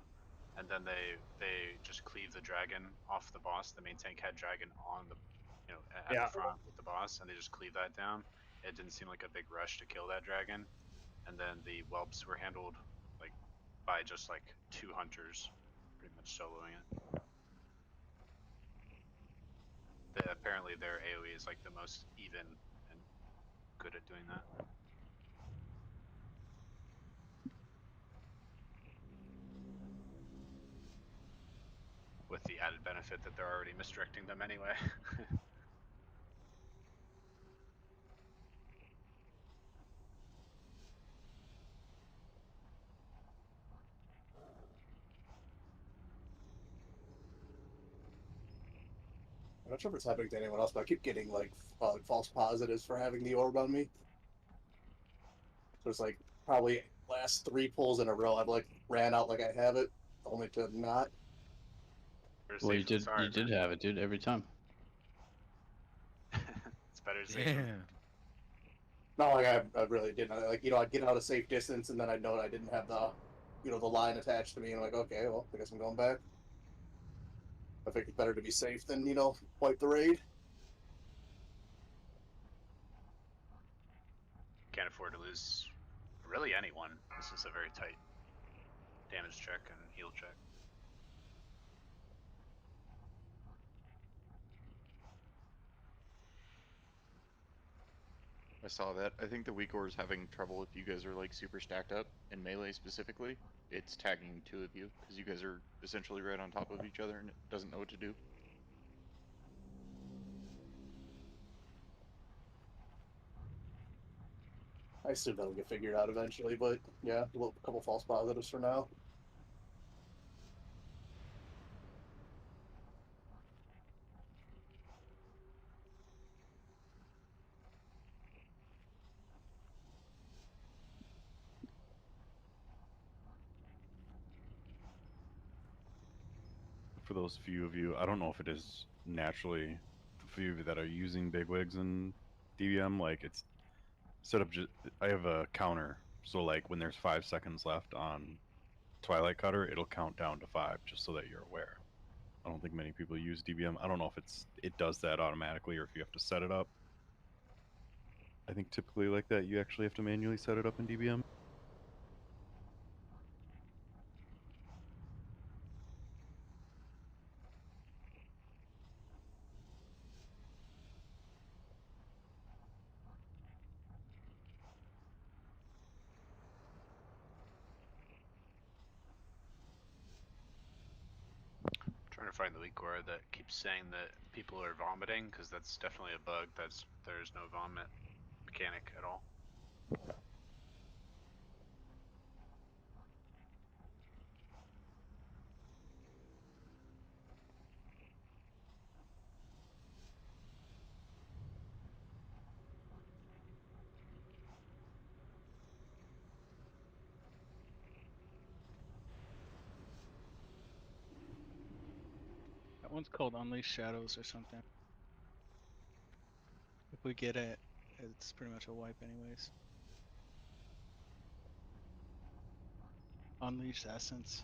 S14: and then they just cleaved the dragon off the boss. The main tank had dragon on the, you know, at the front with the boss, and they just cleaved that down. It didn't seem like a big rush to kill that dragon, and then the whelps were handled like by just like 2 hunters, pretty much soloing it. Apparently their AoE is like the most even and good at doing that. With the added benefit that they're already misdirecting them anyway.
S9: I'm not sure if it's happening to anyone else, but I keep getting like false positives for having the orb on me. So it's like probably last 3 pulls in a row, I've like ran out like I have it, only to not.
S22: Well, you did have it, dude, every time.
S14: It's better safe.
S3: Damn.
S9: Not like I really didn't. Like, you know, I'd get out a safe distance and then I'd know I didn't have the, you know, the line attached to me, and I'm like, okay, well, I guess I'm going back. I think it's better to be safe than, you know, wipe the raid.
S14: Can't afford to lose really anyone. This is a very tight damage check and heal check.
S10: I saw that. I think the weak ore is having trouble if you guys are like super stacked up in melee specifically. It's tagging 2 of you because you guys are essentially right on top of each other and it doesn't know what to do.
S9: I assume that'll get figured out eventually, but yeah, a couple false positives for now.
S15: for those few of you, I don't know if it is naturally, the few of you that are using bigwigs and DBM, like it's set up. I have a counter, so like when there's 5 seconds left on Twilight Cutter, it'll count down to 5, just so that you're aware. I don't think many people use DBM. I don't know if it does that automatically or if you have to set it up. I think typically like that, you actually have to manually set it up in DBM.
S14: Trying to find the weak core that keeps saying that people are vomiting, because that's definitely a bug. There's no vomit mechanic at all.
S21: That one's called Unleash Shadows or something. If we get it, it's pretty much a wipe anyways. Unleash Essence.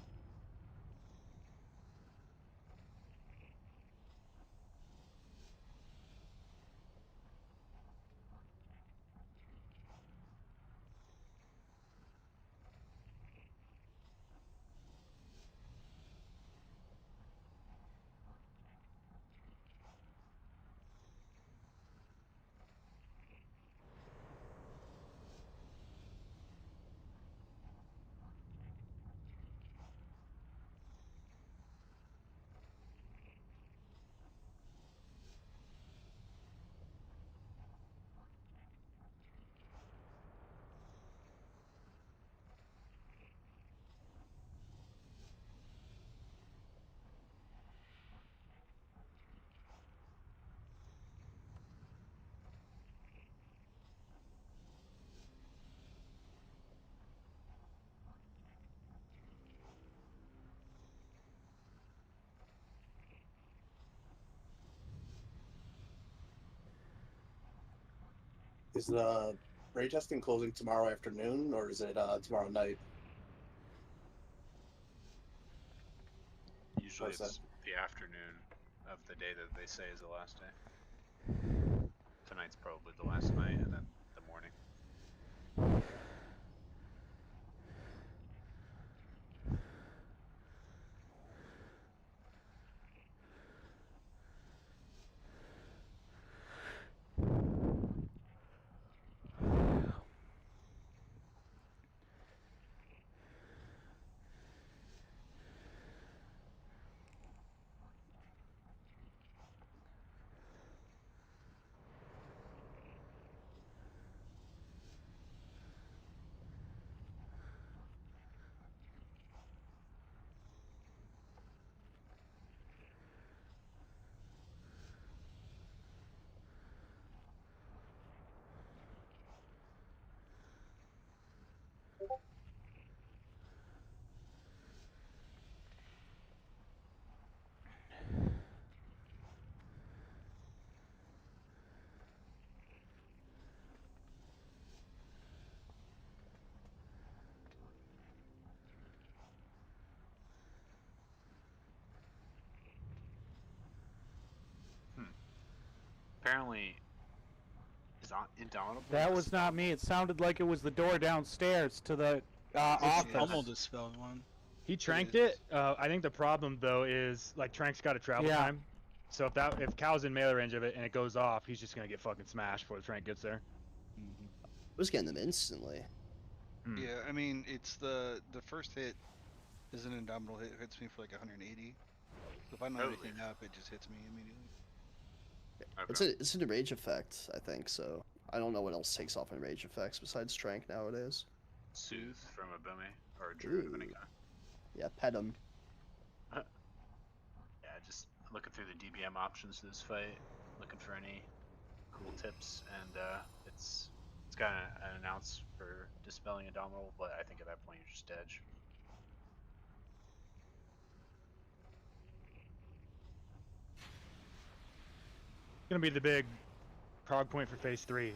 S9: Is the rate testing closing tomorrow afternoon, or is it tomorrow night?
S14: Usually it's the afternoon of the day that they say is the last day. Tonight's probably the last night, and then the morning. Apparently, is Indomitable.
S13: That was not me. It sounded like it was the door downstairs to the office.
S21: Almost dispelled one.
S13: He tranked it. I think the problem though is like Trank's got a travel time. So if Cal's in melee range of it and it goes off, he's just gonna get fucking smashed before the Trank gets there.
S16: I was getting them instantly.
S1: Yeah, I mean it's the first hit is an Indomitable hit. It hits me for like 180. So if I don't have anything up, it just hits me immediately.
S16: It's a rage effect, I think. So I don't know what else takes off in rage effects besides Trank nowadays.
S14: Soothe from a Boomy or a Druid of any kind.
S16: Yeah, pet him.
S14: Yeah, just looking through the DBM options to this fight, looking for any cool tips, and it's got an ounce for dispelling Indomitable, but I think at that point you just edge.
S13: gonna be the big prog point for phase 3.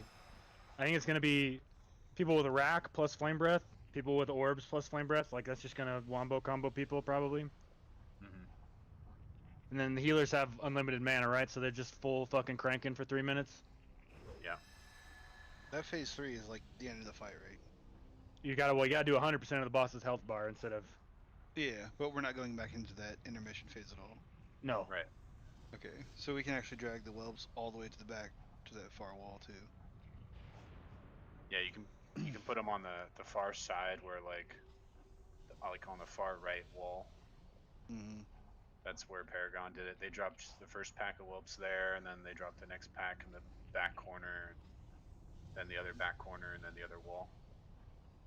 S13: I think it's gonna be people with a rack plus flame breath, people with orbs plus flame breath. Like that's just gonna wombo combo people probably.
S14: Mm-hmm.
S13: And then the healers have unlimited mana, right? So they're just full fucking cranking for 3 minutes.
S14: Yeah.
S1: That phase 3 is like the end of the fight, right?
S13: You gotta do 100% of the boss's health bar instead of.
S1: Yeah, but we're not going back into that intermission phase at all.
S13: No.
S14: Right.
S1: Okay, so we can actually drag the whelps all the way to the back to that far wall too.
S14: Yeah, you can put them on the far side where like on the far right wall.
S1: Mm-hmm.
S14: That's where Paragon did it. They dropped the first pack of whelps there, and then they dropped the next pack in the back corner, then the other back corner, and then the other wall.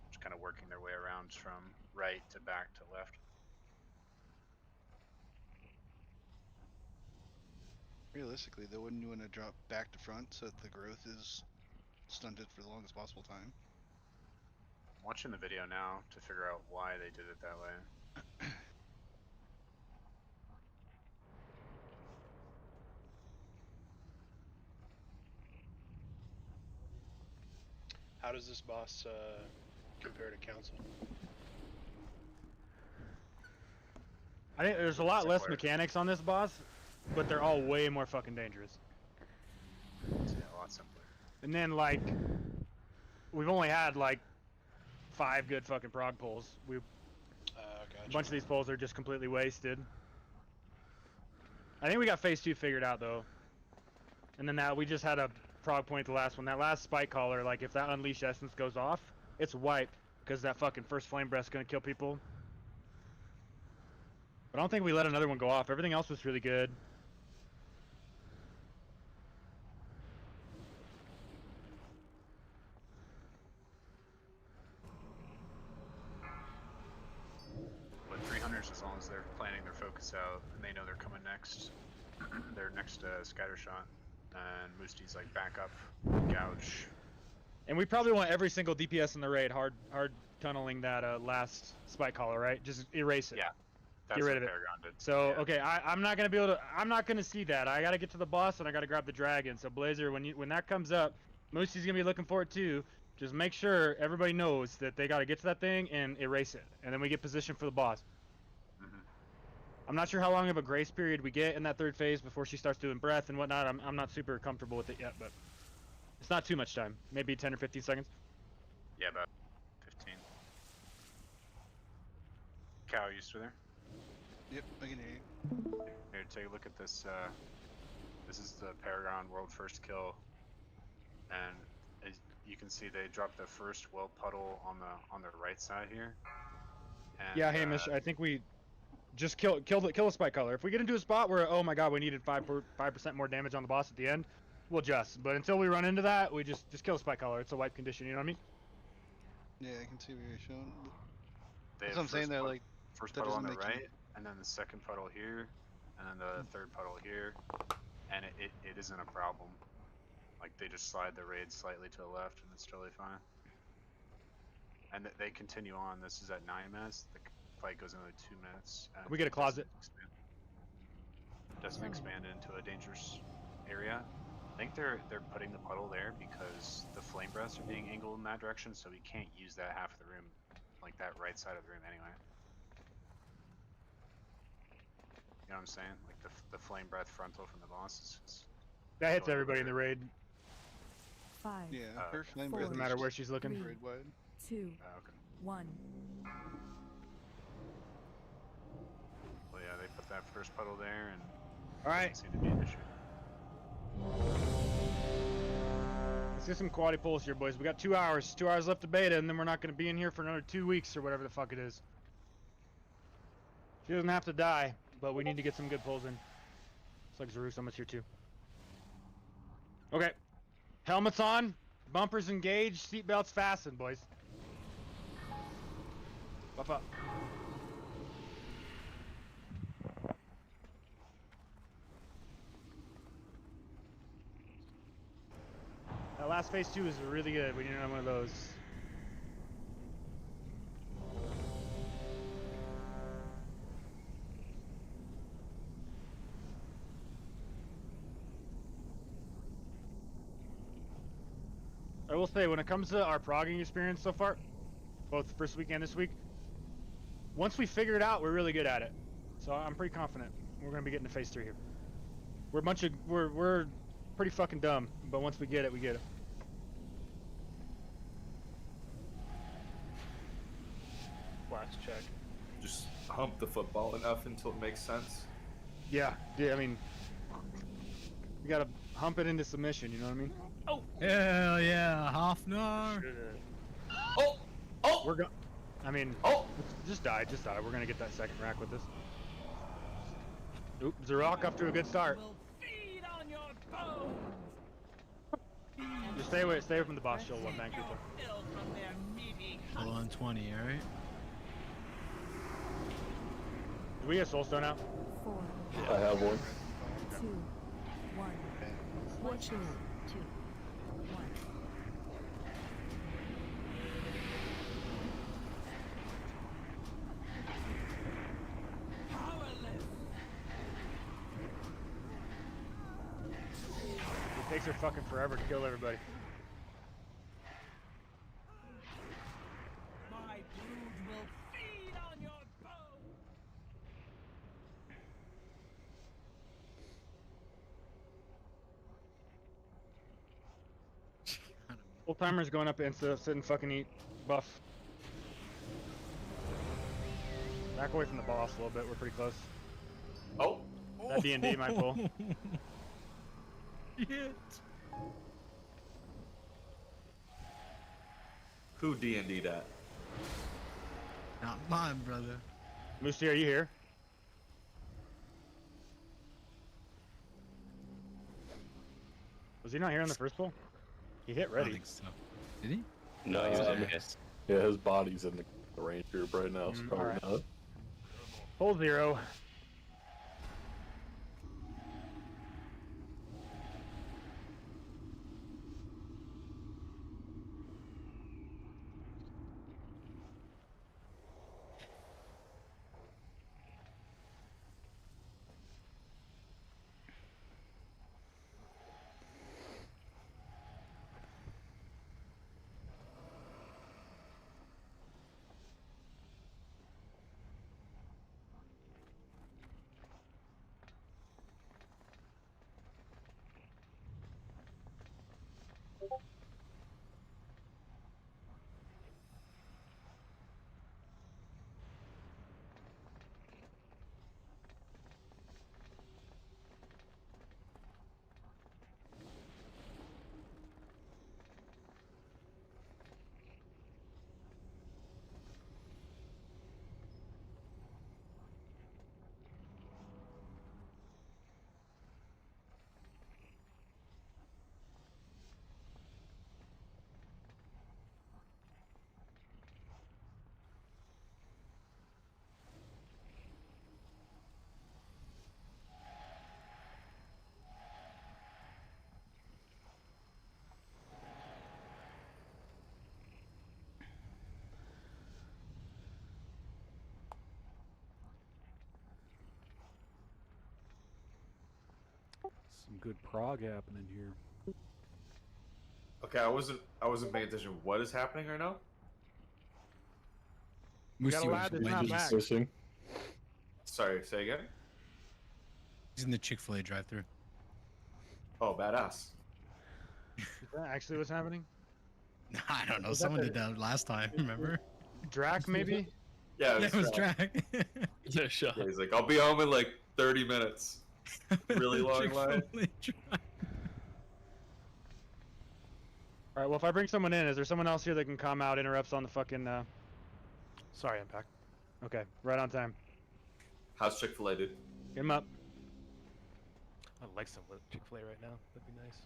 S14: Just kind of working their way around from right to back to left.
S1: Realistically, though, wouldn't you want to drop back to front so that the growth is stunted for the longest possible time?
S14: I'm watching the video now to figure out why they did it that way.
S8: How does this boss compare to Council?
S13: I think there's a lot less mechanics on this boss, but they're all way more fucking dangerous.
S14: Yeah, a lot simpler.
S13: And then like, we've only had like 5 good fucking prog pulls.
S8: Gotcha.
S13: A bunch of these pulls are just completely wasted. I think we got phase 2 figured out though. And then that we just had a prog point the last one. That last spike caller, like if that unleash essence goes off, it's wiped because that fucking first flame breath's gonna kill people. But I don't think we let another one go off. Everything else was really good.
S14: But 300s, as long as they're planning their focus out and they know they're coming next, they're next to scatter shot, and Musti's like back up, gouge.
S13: And we probably want every single DPS in the raid hard tunneling that last spike caller, right? Just erase it.
S14: Yeah. That's
S13: Get rid
S14: what
S13: of it.
S14: Paragon did.
S13: So
S14: Yeah.
S13: okay, I'm not gonna be able to. I'm not gonna see that. I gotta get to the boss and I gotta grab the dragon. So Blazer, when that comes up, Moosey's gonna be looking for it too. Just make sure everybody knows that they gotta get to that thing and erase it, and then we get positioned for the boss.
S14: Mm-hmm.
S13: I'm not sure how long of a grace period we get in that third phase before she starts doing breath and whatnot. I'm not super comfortable with it yet, but it's not too much time. Maybe 10 or 15 seconds.
S14: Yeah, about 15. Cow, are you still there?
S1: Yep, I can hear you.
S14: Here, take a look at this. This is the Paragon world first kill, and as you can see, they dropped the first well puddle on the right side here. And,
S13: Yeah, Hamish, I think we just kill the spike color. If we get into a spot where, oh my god, we needed 5% more damage on the boss at the end, we'll adjust. But until we run into that, we just kill the spike color. It's a wipe condition, you know what I mean?
S1: Yeah, I can see where you're showing.
S14: They
S1: That's
S14: have
S1: what I'm saying. That like
S14: first
S1: that
S14: puddle on
S1: doesn't
S14: the
S1: make
S14: right, and then the second puddle here, and then the third puddle here, and it isn't a problem. Like they just slide the raid slightly to the left, and it's totally fine. And they continue on. This is at 9 minutes. The fight goes another 2 minutes.
S13: Can we get a closet?
S14: Doesn't expand into a dangerous area. I think they're putting the puddle there because the flame breaths are being angled in that direction, so we can't use that half of the room, like that right side of the room anyway. You know what I'm saying? Like the flame breath frontal from the boss is
S13: that hits everybody in the raid.
S12: 5.
S1: Yeah, her flame
S12: four,
S1: breath
S13: Doesn't matter where she's looking.
S12: 3,
S1: raid wide.
S12: 2,
S14: okay.
S12: 1.
S14: Well, yeah, they put that first puddle there, and
S13: All right.
S14: doesn't seem to be an issue.
S13: Let's get some quality pulls here, boys. We got 2 hours. 2 hours left to beta, and then we're not going to be in here for another 2 weeks or whatever the fuck it is. She doesn't have to die, but we need to get some good pulls in. Looks like Zerusoma's here too. Okay. Helmets on, bumpers engaged, seatbelts fastened, boys. Buff up. That last phase 2 is really good. We need another one of those. I will say, when it comes to our progging experience so far, both first week and this week, once we figure it out, we're really good at it. So I'm pretty confident we're gonna be getting to phase 3 here. We're pretty fucking dumb, but once we get it, we get it.
S11: Last check.
S4: Just hump the football enough until it makes sense.
S13: Yeah, I mean, you gotta hump it into submission. You know what I mean?
S11: Oh.
S3: Hell yeah, Hoffner.
S4: Oh.
S13: We're going. I mean, just die. We're gonna get that second rack with this. Oop, Zarok off to a good start. Just stay away from the boss shield one, man, creeper.
S3: Full on 20, alright?
S13: Do we have soulstone out?
S12: 4,
S7: I have one.
S12: 2, 1. Fortune 2, 1.
S13: It takes her fucking forever to kill everybody.
S19: My brood will feed on your bones.
S13: Full timer's going up instead of sit and fucking eat buff. Back away from the boss a little bit. We're pretty close.
S4: Oh.
S13: That D&D might pull.
S3: Shit.
S4: Who D&D'd at?
S3: Not mine, brother.
S13: Moosey, are you here? Was he not here on the first pull? He hit
S3: I
S13: ready.
S3: don't think so. Did he?
S22: No, he was in miss.
S7: Yeah, his body's in the range group right now, so probably
S13: alright.
S7: not.
S13: Pull 0.
S17: Some good prog happening here.
S4: Okay, I wasn't paying attention. What is happening right now?
S13: We got a lad that's not back.
S7: Fishing.
S4: Sorry, say again.
S3: He's in the Chick-fil-A drive-thru.
S4: Oh, badass.
S13: Is that actually what's happening?
S3: I don't know.
S13: Was that
S3: Someone
S13: the-
S3: did that last time. Remember?
S13: Drac, maybe?
S4: Yeah,
S3: It was
S4: Drac.
S3: Drac.
S2: Yeah, shot.
S4: Yeah, he's like, I'll be home in like 30 minutes. Really long line.
S3: Chick-fil-A drive.
S13: Alright, well, if I bring someone in, is there someone else here that can calm out interrupts on the fucking,
S11: Sorry, Impact.
S13: Okay, right on time.
S4: How's Chick-fil-A, dude?
S13: Get him up.
S11: I'd like some Chick-fil-A right now. That'd be nice.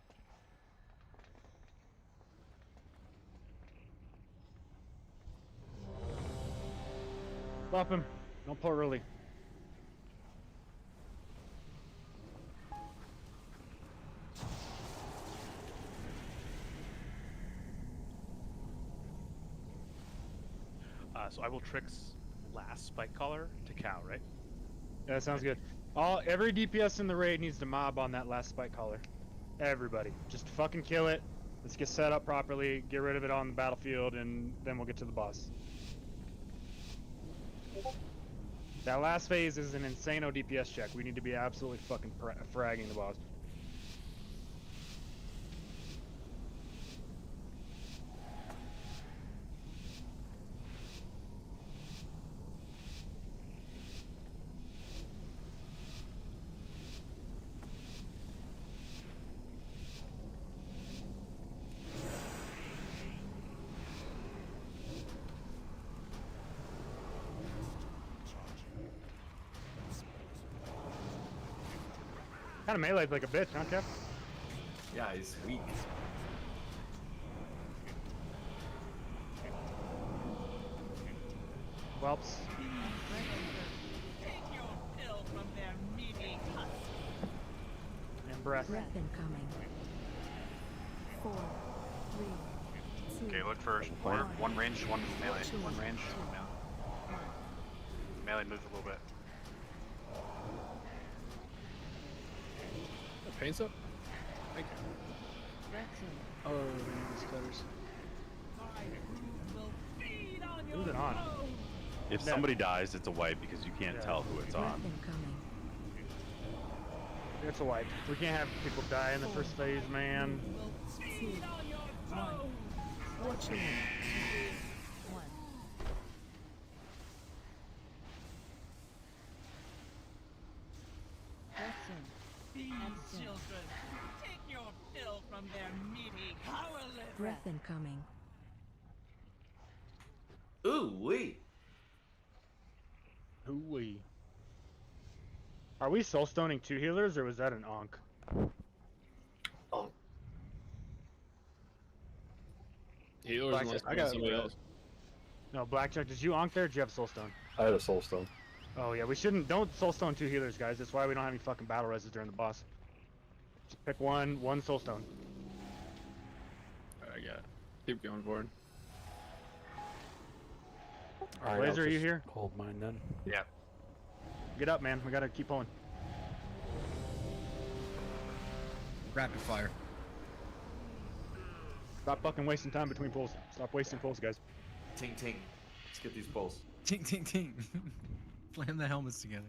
S13: Stop him. Don't pull early.
S11: So I will tricks last spike collar to cow, right?
S13: Yeah, that sounds good. Every DPS in the raid needs to mob on that last spike collar. Everybody. Just fucking kill it. Let's get set up properly, get rid of it on the battlefield, and then we'll get to the boss. That last phase is an insano DPS check. We need to be absolutely fucking fragging the boss. Kind of melee's like a bitch, huh, Kev?
S4: Yeah, he's weak.
S13: Whelps. And breath.
S12: Breath incoming. 4, 3, 2.
S14: Okay, look for one range, one melee. One range, one melee. Melee moves a little bit.
S2: The paint's up. Thank you.
S21: Oh, these cutters.
S13: Who's it on?
S15: If
S13: Yeah.
S15: somebody dies, it's a wipe because you can't tell who it's
S12: Breath
S15: on.
S12: incoming.
S13: It's a wipe. We can't have people die in the first phase, man.
S12: 2, 1. Fortunate. 1. Breath incoming.
S4: Ooh wee.
S13: Hoo-wee. Are we soul stoning 2 healers, or was that an onk?
S4: Oh.
S2: Healers
S13: Blackjack,
S2: unless
S13: I got
S2: somebody else.
S13: No, Blackjack, did you onk there, or did you have soul stone?
S7: I had a soul stone.
S13: Oh yeah, we shouldn't. Don't soul stone 2 healers, guys. That's why we don't have any fucking battle reses during the boss. Just pick one soul stone.
S2: I got it. Keep going forward.
S17: Alright,
S13: Blazer, are you here?
S17: Hold mine then.
S14: Yeah.
S13: Get up, man. We gotta keep pulling.
S3: Rapid fire.
S13: Stop fucking wasting time between pulls. Stop wasting pulls, guys.
S4: Ting ting. Let's get these pulls.
S3: Ting ting ting. Slam the helmets together.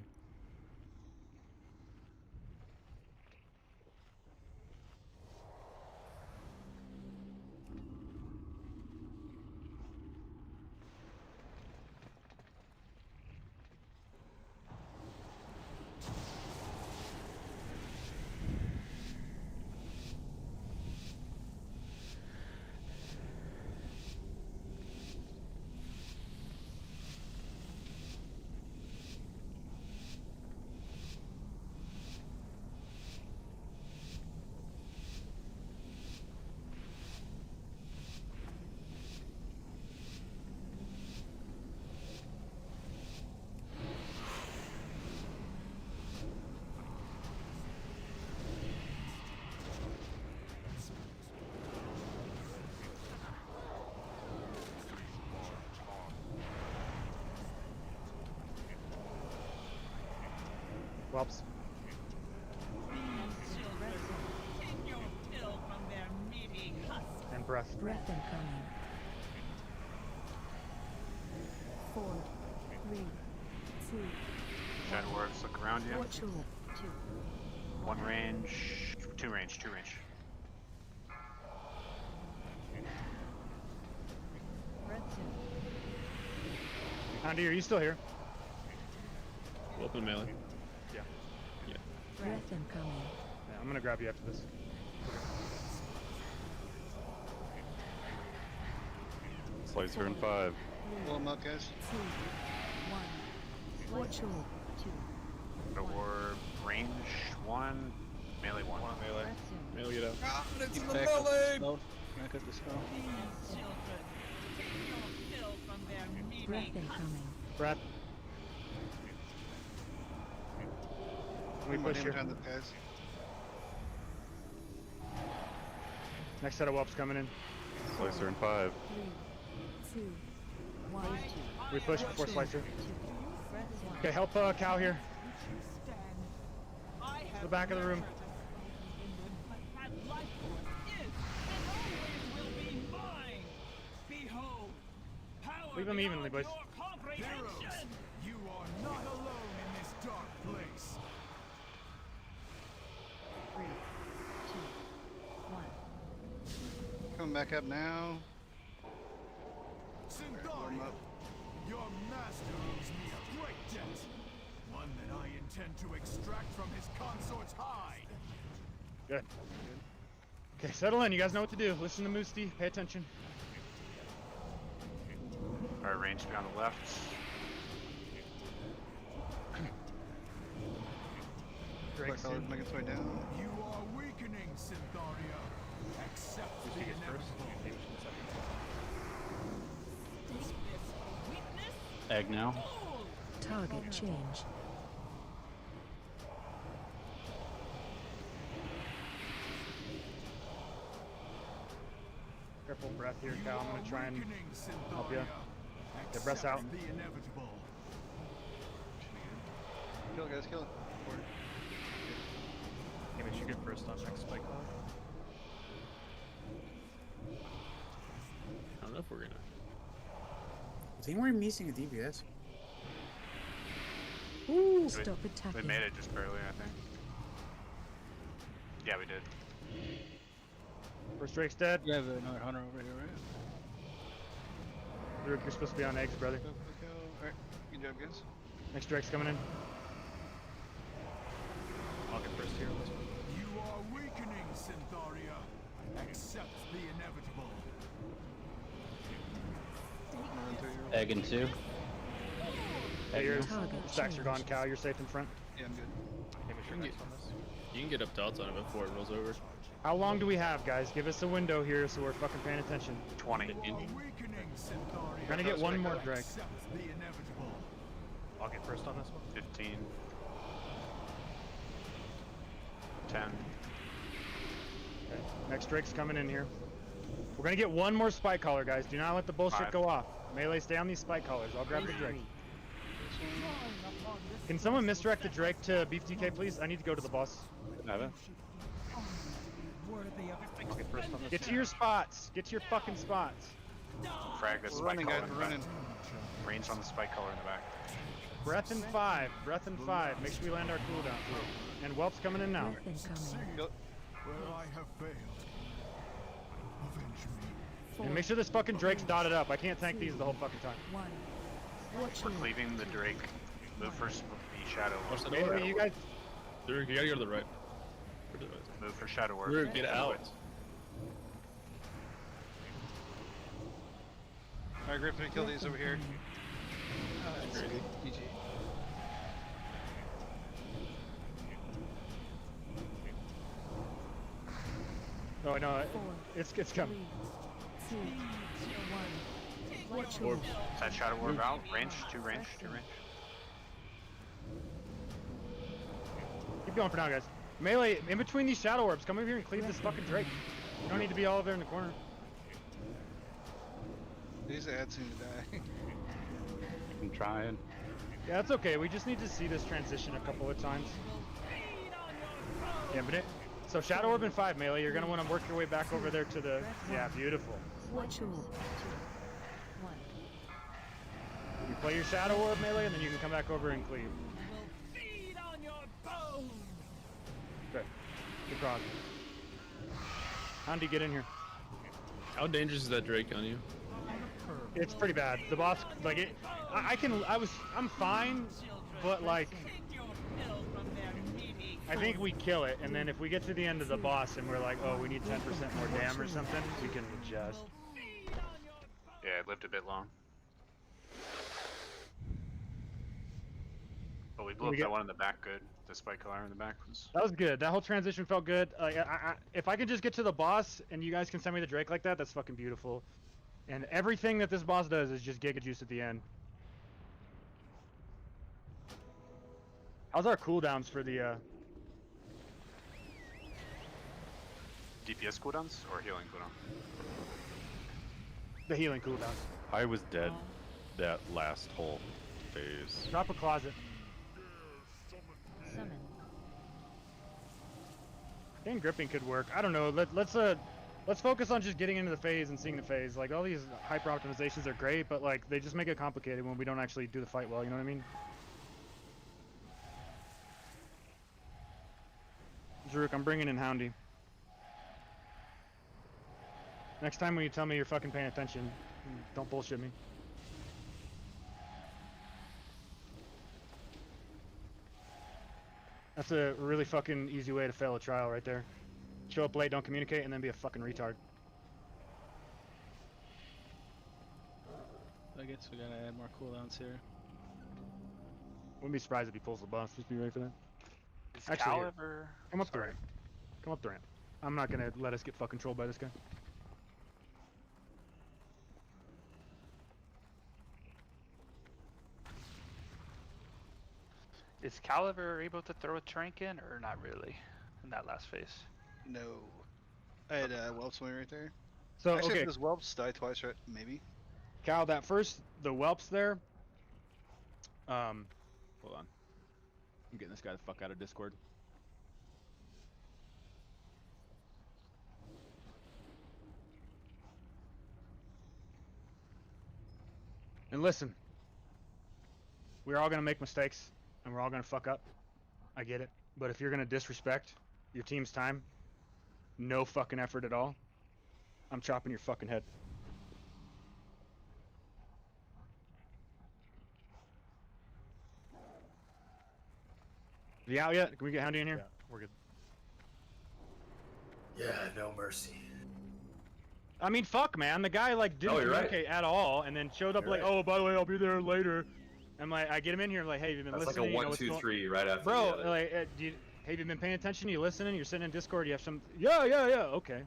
S13: Whelps. And breath.
S12: Breath incoming. 4, 3, 2.
S14: Shadow Dwarves, look around you.
S12: Fortunate. 2.
S14: One range, two range.
S13: Andy, are you still here?
S2: Open melee.
S13: Yeah.
S2: Yeah.
S12: Breath incoming.
S13: Yeah, I'm gonna grab you after this.
S15: Slicer in 5.
S1: Blow them up, guys.
S12: 2, 1. Fortunate. 2.
S14: Or range 1, melee 1.
S8: Melee.
S2: Melee, get out.
S3: Ah, it's in the
S1: Back up the
S3: melee!
S1: spell. Back up the spell.
S12: Breath incoming.
S13: Breath. We
S1: Put my
S13: push
S1: damage
S13: here.
S1: on the pads.
S13: Next set of whelps coming in.
S15: Slicer in 5.
S12: 3, 2, 1.
S13: We push before Slicer. Okay, help Cow here. To the back of the room. Leave them evenly, boys.
S19: Heroes, you are not alone in this dark place.
S12: 3, 2, 1.
S1: Coming back up now.
S19: Synthoria, your master owes me a great debt. One that I intend to extract from his consort's hide.
S13: Good. Okay, settle in. You guys know what to do. Listen to Moosty. Pay attention.
S14: Alright, range to be on the left.
S13: Drake's
S1: Black making its way down.
S19: You are weakening, Synthoria. Accept the inevitable.
S22: Egg now.
S12: Target change.
S13: Careful breath here, Cal. I'm gonna try and help you. Get breath out.
S19: The inevitable.
S1: Kill it, guys, kill it.
S11: Hey, we should get first on next spike cloud.
S2: I don't know if we're gonna.
S6: Is anyone missing a DPS?
S19: Ooh.
S12: Stop
S14: We
S12: attacking.
S14: made it just barely, I think. Yeah, we did.
S13: First Drake's dead.
S21: You have another hunter over here, right?
S13: Drake, you're supposed to be on eggs, brother.
S1: Go, go, go. Alright, good job, guys.
S13: Next Drake's coming in.
S11: I'll get first here on this one.
S19: You are weakening, Synthoria. Accept the inevitable.
S22: Egg and 2.
S13: Hey, your
S12: Target
S13: stacks are gone,
S12: change.
S13: Cal. You're safe in front.
S1: Yeah, I'm good.
S11: Hey, we should next on this.
S2: You can get up dots on it before it rolls over.
S13: How long do we have, guys? Give us a window here so we're fucking paying attention.
S14: 20.
S19: Weakening, Synthoria.
S13: We're gonna get one more Drake.
S19: Accept the inevitable.
S11: I'll get first on this one.
S14: 15. 10.
S13: Okay. Next Drake's coming in here. We're gonna get one more spike collar, guys. Do not let the bullshit
S14: 5.
S13: go off. Melee, stay on these spike collars. I'll grab the Drake. Can someone misdirect the Drake to Beef DK, please? I need to go to the boss.
S22: Have it.
S11: I'll get first on this
S13: Get to your spots. Get to your fucking spots.
S14: Frag this
S1: We're
S14: spike
S1: running,
S14: collar
S1: guys,
S14: in the
S1: we're
S14: back.
S1: running.
S14: Range on the spike collar in the back.
S13: Breath in 5. Breath in 5. Make sure we land our cooldown. And Whelp's coming in now.
S12: Breath incoming.
S19: Where I have failed. Avenge me.
S13: And make sure this fucking Drake's dotted up. I can't tank these the whole fucking time.
S12: 1. Watch
S14: We're
S12: your
S14: cleaving the Drake. Move first the Shadow
S2: Watch
S14: Orb.
S2: the door.
S13: Hey, you guys.
S2: Drew, you gotta go to the right.
S14: Move for Shadow Orb.
S2: Drew, get out.
S1: Alright, Griffin, kill these over here.
S21: That's good. GG.
S13: Oh no,
S12: 4,
S13: it's
S12: 3,
S13: coming.
S12: 2, 1. Watch your
S2: Orbs.
S14: Is that Shadow Orb out? Range? 2 range? 2 range?
S13: Keep going for now, guys. Melee, in between these shadow orbs, come over here and cleave this fucking Drake. You don't need to be all over there in the corner.
S1: These ads seem to die.
S22: I'm trying.
S13: Yeah, that's okay. We just need to see this transition a couple of times. Yeah, but so Shadow Orb in 5, Melee. You're going to want to work your way back over there to the... Yeah, beautiful.
S12: Watch your 1.
S13: You play your Shadow Orb, Melee, and then you can come back over and cleave. Good. Good prog. Andy, get in here.
S2: How dangerous is that Drake on you?
S13: It's pretty bad. The boss, like it, I'm fine, but like, I think we kill it, and then if we get to the end of the boss and we're like, oh, we need 10% more dam or something, we can adjust.
S14: Yeah, it lived a bit long. But we blew up that one in the back good. The spike collar in the back was...
S13: That was good. That whole transition felt good. Like, if I could just get to the boss and you guys can send me the Drake like that, that's fucking beautiful. And everything that this boss does is just Giga Juice at the end. How's our cooldowns for the
S14: DPS cooldowns or healing cooldown?
S13: the healing cooldowns?
S15: I was dead that last whole phase.
S13: Drop a closet.
S12: Summon.
S13: I think gripping could work. I don't know. Let's focus on just getting into the phase and seeing the phase. Like, all these hyper optimizations are great, but like they just make it complicated when we don't actually do the fight well. You know what I mean? Zaruk, I'm bringing in Houndy. Next time when you tell me you're fucking paying attention, don't bullshit me. That's a really fucking easy way to fail a trial right there. Show up late, don't communicate, and then be a fucking retard.
S21: I guess we gotta add more cooldowns here.
S13: Wouldn't be surprised if he pulls the boss. Just be ready for that.
S14: Is
S13: Actually,
S14: Cal
S13: here.
S14: ever...
S13: Come up the
S14: Sorry.
S13: ramp. Come up the ramp. I'm not gonna let us get fucking trolled by this guy.
S5: Is Cal ever able to throw a trank in, or not really, in that last phase?
S1: No. I had Whelp swimming right there.
S13: So,
S1: Actually,
S13: okay.
S1: if those Whelps die twice, right? Maybe.
S13: Cal, that first, the whelps there. Hold on. I'm getting this guy the fuck out of Discord. And listen, we're all gonna make mistakes, and we're all gonna fuck up. I get it. But if you're gonna disrespect your team's time, no fucking effort at all, I'm chopping your fucking head. Is he out yet? Can we get Houndy in here?
S17: Yeah, we're good.
S20: Yeah, no mercy.
S13: I mean, fuck, man. The guy, like, didn't
S4: you're right.
S13: communicate at all, and then showed up
S4: You're
S13: like,
S4: right.
S13: oh, by the way, I'll be there later. I'm like, I get him in here, I'm like, hey, have you been
S4: That's like
S13: listening?
S4: a
S13: You know
S4: 1,
S13: what's
S4: 2,
S13: going-
S4: 3 right after
S13: Bro,
S4: the other.
S13: like, have you been paying attention? You listening? You're sitting in Discord, you have some... Yeah, okay.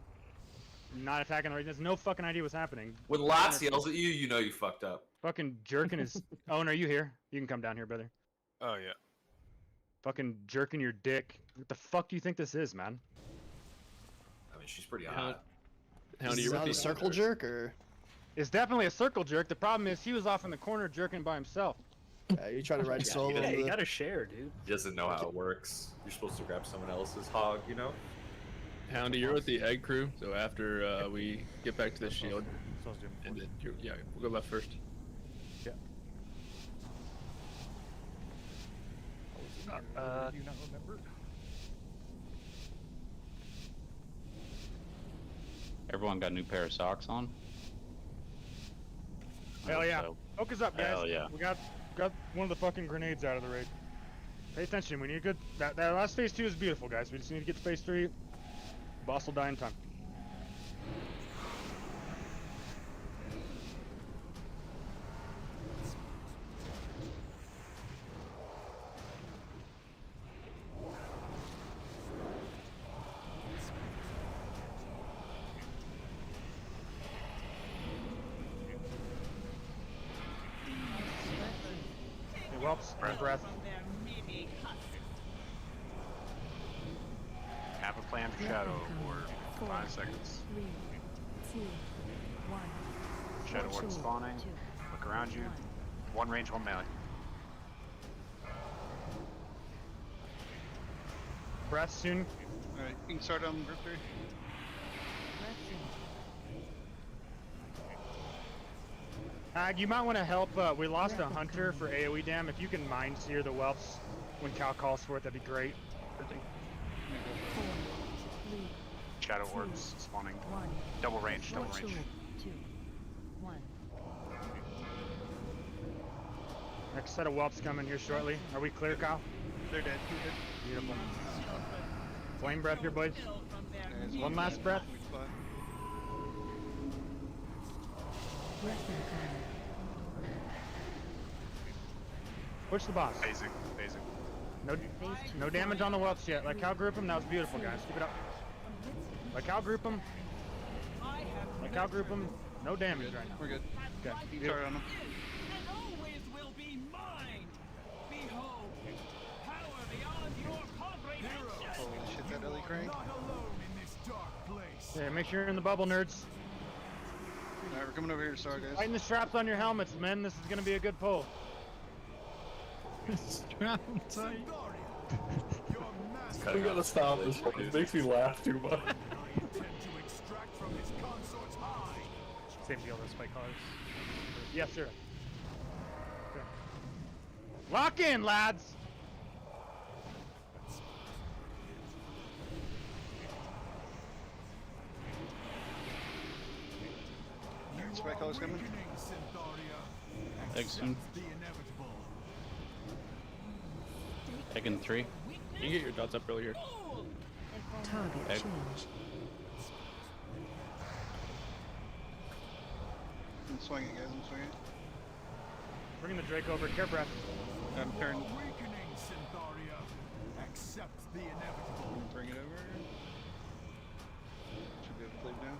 S13: Not attacking the right. There's no fucking idea what's happening.
S4: When Lats yells at you, you know you fucked up.
S13: Fucking jerking his... Owen, are you here? You can come down here, brother.
S18: Oh yeah.
S13: Fucking jerking your dick. What the fuck do you think this is, man?
S4: I mean, she's pretty hot.
S16: Is that a circle jerk or?
S13: It's definitely a circle jerk. The problem is he was off in the corner jerking by himself.
S16: Yeah, you trying to ride solo?
S6: Yeah, you gotta share, dude.
S4: He doesn't know how it works. You're supposed to grab someone else's hog, you know?
S2: Houndy, you're with the egg crew, so after we get back to the shield, and then yeah, we'll go left first.
S13: Yeah.
S17: Do you not remember?
S22: Everyone got a new pair of socks on?
S13: Hell yeah.
S22: So-
S13: Focus up, guys.
S22: Hell yeah.
S13: We got one of the fucking grenades out of the raid. Pay attention. We need a good... That last phase 2 is beautiful, guys. We just need to get to phase 3. Boss will die in time. Hey, whelps, breath.
S14: Have a plan for Shadow for 5 seconds.
S12: 3, 2, 1.
S14: Shadow Ward spawning. Look around you. 1 range, 1 melee.
S13: Breath soon.
S1: Alright, you can start on group 3.
S13: You might want to help. We lost a hunter for AoE dam. If you can mind sear the whelps when Cal calls for it, that'd be great.
S14: Shadow Orbs spawning. Double range, double range.
S12: 2, 1.
S13: Next set of whelps coming here shortly. Are we clear, Kyle?
S1: They're dead.
S13: Beautiful. Flame breath here, boys. One last breath. Push the boss.
S14: Phasing, phasing.
S13: No damage on the whelps yet. Like Cal group them. That was beautiful, guys. Keep it up. Like Cal group them. Like Cal group them. No damage right now.
S1: We're good.
S13: Okay.
S1: You can start on them. Holy shit, that Ellie crank.
S13: Yeah, make sure you're in the bubble, nerds.
S1: Alright, we're coming over here to start, guys.
S13: Tighten the straps on your helmets, men. This is gonna be a good pull.
S3: Strap tight.
S7: We gotta stop this one. It makes me laugh too much.
S11: Same deal as spike collars.
S13: Yes, sir. Okay. Lock in, lads!
S1: Spike colors coming.
S22: Egg soon. Egg in 3.
S2: You can get your dots up earlier.
S12: Target
S22: Egg.
S12: change.
S1: I'm swinging it, guys. I'm swinging it.
S13: Bringing the Drake over. Care breath.
S1: I'm turning.
S19: Awakening, Syntharia. Accept the inevitable.
S1: Bring it over. Should be able to cleave now.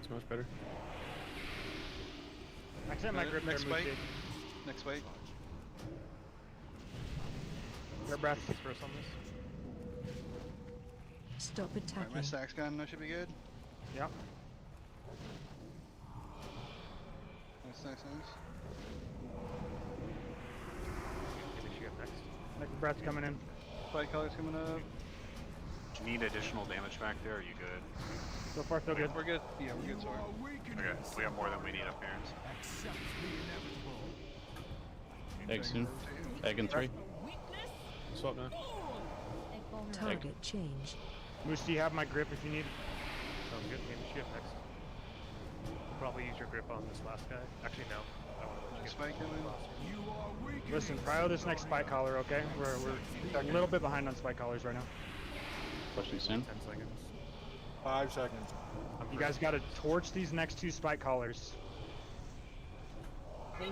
S2: It's much better.
S13: Accept my grip
S1: Next
S13: there,
S1: fight.
S13: Moose.
S1: Next fight.
S13: Care breath.
S11: First on this.
S12: Stop
S1: Alright,
S12: attacking.
S1: my stack's gone. That should be good.
S13: Yep.
S1: Nice, nice, nice.
S11: Make sure you have next.
S13: Next breath's coming in.
S1: Spike colors coming up.
S14: Do you need additional damage back there? Or are you good?
S13: So far, so good.
S1: We're good. Yeah, we're good, sorry.
S14: Okay, we have more than we need up here.
S19: Accept the inevitable.
S22: Egg soon. Egg in 3.
S2: Swap now.
S12: Target change.
S13: Moose, do you have my grip if you need?
S11: Sounds good. Maybe you have next. We'll probably use your grip on this last guy. Actually, no. I don't want to let you get
S1: Spike coming.
S19: You are weakening.
S13: Listen, prio this next spike collar, okay? We're a little bit behind on spike collars right now.
S22: Pushing soon.
S11: 10 seconds.
S17: 5 seconds.
S13: You guys got to torch these next 2 spike collars.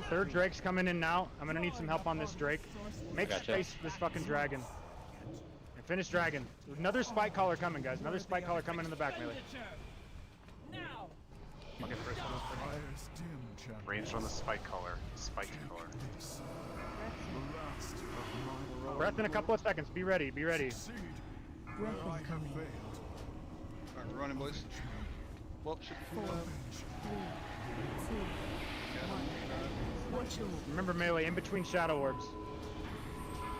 S13: Third Drake's coming in now. I'm gonna need some help on this Drake. Make
S22: Gotcha.
S13: space for this fucking dragon. And finish dragon. Another spike collar coming, guys. Another spike collar coming in the back, melee.
S11: I'll get first on this for now.
S19: Fire's dim, champion.
S14: Ranged on the spike color. Spike color.
S19: This. The last of my
S13: Breath in a couple of seconds. Be ready. Be ready.
S19: succeed.
S12: Breath
S19: Where I have
S12: incoming.
S19: failed.
S1: Alright, we're running, boys. Well, should be
S12: 4, 3, 2, 1. Watch your
S13: Remember melee in between shadow orbs.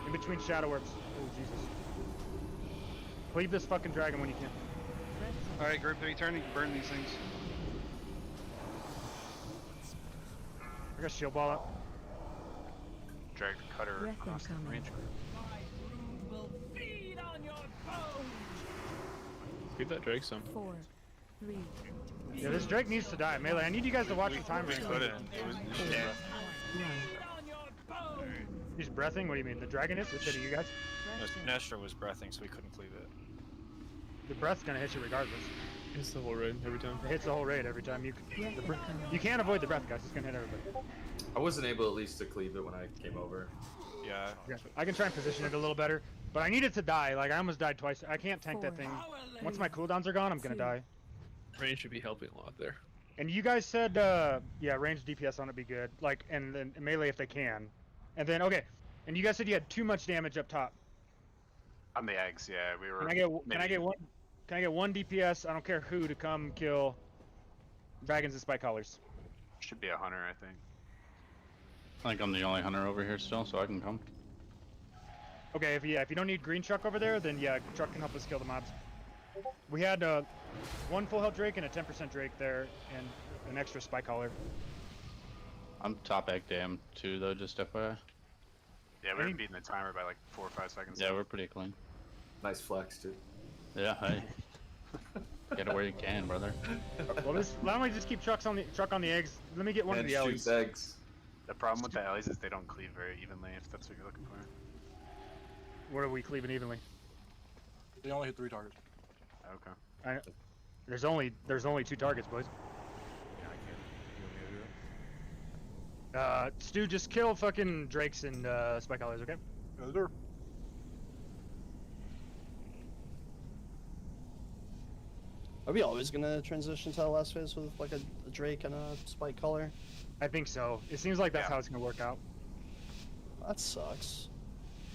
S13: In between shadow orbs. Oh Jesus. Cleave this fucking dragon when you can.
S1: Alright, group 3 turning. Burn these things.
S13: I got shield ball up.
S14: Drag the cutter
S12: Breath
S14: across the
S12: incoming.
S14: range group.
S2: Give that Drake some.
S12: 4, 3,
S13: Yeah, this Drake needs to die. Melee, I need you guys to watch the time.
S18: We couldn't. It was dead.
S12: 1.
S13: He's breathing? What do you mean? The dragon is? It's hitting you guys?
S18: Nestor was breathing, so we couldn't cleave it.
S13: The breath's gonna hit you regardless.
S2: It's the whole raid every time.
S13: It hits the whole raid every time. You can't avoid the breath, guys. It's gonna hit everybody.
S4: I wasn't able at least to cleave it when I came over.
S18: Yeah.
S13: Yeah, I can try and position it a little better, but I need it to die. Like, I almost died twice. I can't tank that thing. Once my cooldowns are gone, I'm gonna die.
S2: Range should be helping a lot there.
S13: And you guys said, yeah, range DPS on it be good. Like, and then melee if they can. And then, okay. And you guys said you had too much damage up top.
S14: On the eggs, yeah, we were.
S13: Can I get
S14: maybe-
S13: one? Can I get 1 DPS? I don't care who to come kill dragons and spike collars.
S14: Should be a hunter, I think.
S22: I think I'm the only hunter over here still, so I can come.
S13: Okay, if you don't need green truck over there, then yeah, truck can help us kill the mobs. We had 1 full health Drake and a 10% Drake there, and an extra spike collar.
S22: I'm top egg dam too, though, just FYI.
S14: Yeah, we were beating the timer by like 4 or 5 seconds.
S22: Yeah, we're pretty clean.
S4: Nice flex, dude.
S22: Yeah, hey. Get it where you can, brother.
S13: Well, why don't we just keep truck on the eggs? Let me get one of the
S4: shoots
S13: Ellie's.
S4: eggs.
S14: The problem with the alleys is they don't cleave very evenly, if that's what you're looking for.
S13: Where are we cleaving evenly?
S17: They only hit 3 targets.
S14: Okay.
S13: There's only 2 targets, boys.
S17: Yeah, I can't.
S13: Stu, just kill fucking Drakes and spike collars, okay?
S17: Yes, sir.
S16: Are we always gonna transition to the last phase with like a Drake and a spike collar?
S13: I think so. It seems like that's how it's gonna work out.
S16: That sucks.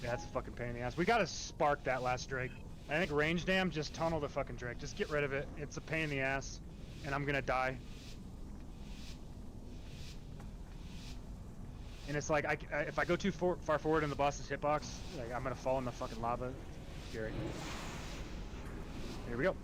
S13: Yeah, that's a fucking pain in the ass. We gotta spark that last Drake. I think range dam, just tunnel the fucking Drake. Just get rid of it. It's a pain in the ass, and I'm gonna die. And it's like, if I go too far forward in the boss's hitbox, like, I'm gonna fall in the fucking lava. Scary. Here we go.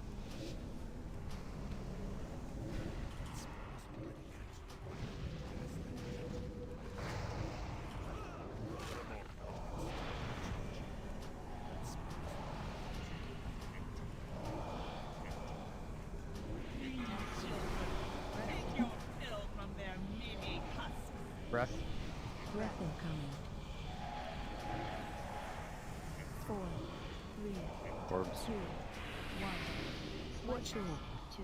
S15: Orbs.
S12: 2, 1. Watch your 2.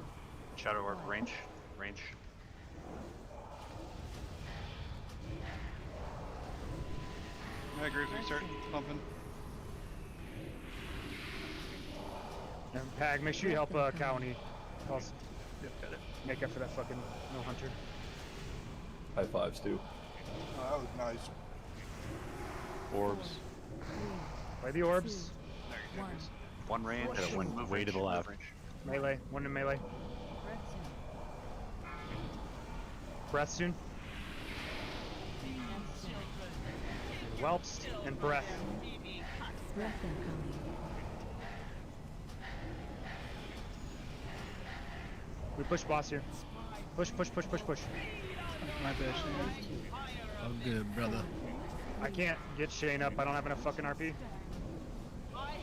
S14: Shadow Orb range. Range.
S1: Alright, Grizzly, start pumping.
S13: And Pag, make sure you help County. Also,
S14: Yep, got it.
S13: make up for that fucking no hunter.
S7: High fives too.
S10: Oh, that was nice.
S15: Orbs.
S13: Play the orbs.
S14: One range.
S22: Got a one
S14: move
S22: way to
S14: range,
S22: the
S14: move
S22: left.
S14: range.
S13: Melee. One in melee. Breath soon. Whelps and breath.
S12: Breath incoming.
S13: We push boss here. Push, push, push, push, push.
S21: My bad, Shane.
S3: Oh, good, brother.
S13: I can't get Shane up. I don't have enough fucking RP.
S1: Alright,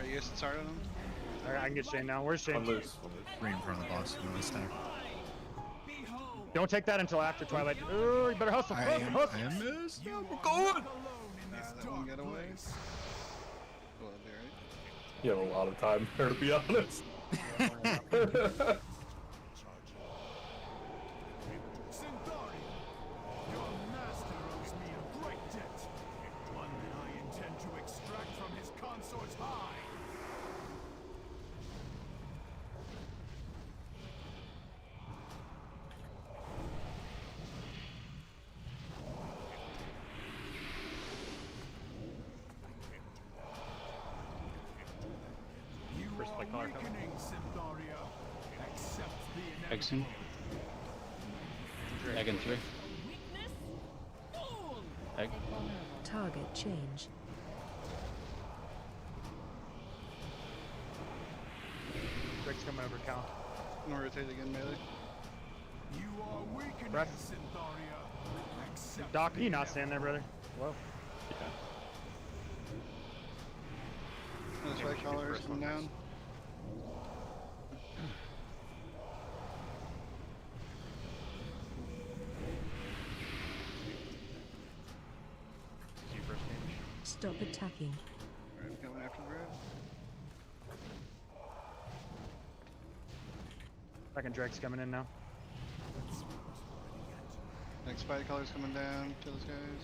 S1: you guys start on him?
S13: I can get Shane now. Where's Shane?
S7: One loose.
S3: Right in front of the boss. No stack.
S13: Don't take that until after Twilight. Oh, you better hustle.
S3: I missed.
S19: You
S3: I'm
S19: are
S3: going.
S19: not alone in this
S1: that one
S19: dark
S1: got away.
S19: place.
S1: Well, that'll be alright.
S7: You have a lot of time there, to be honest.
S19: Centauri, your master owes me a great debt. One that I intend to extract from his consort's hide. You
S11: First
S19: are
S11: spike collar coming.
S19: weakening, Centaria. Accept the
S22: Exing. Egg in 3. Egg.
S12: Target change.
S13: Rick's coming over, Cal.
S1: I'm gonna rotate again, melee.
S19: You are weakening,
S13: Breath.
S19: Centaria. Accept
S13: Doc,
S19: the
S13: can you not stand there, brother? Whoa.
S1: Those
S11: Yeah, we
S1: white
S11: should do
S1: collars
S11: first
S1: come
S11: one
S1: down.
S11: first. You first damage.
S12: Stop attacking.
S1: Alright, I'm coming after the red.
S13: Second Drake's coming in now.
S1: Next spike collar's coming down to those guys.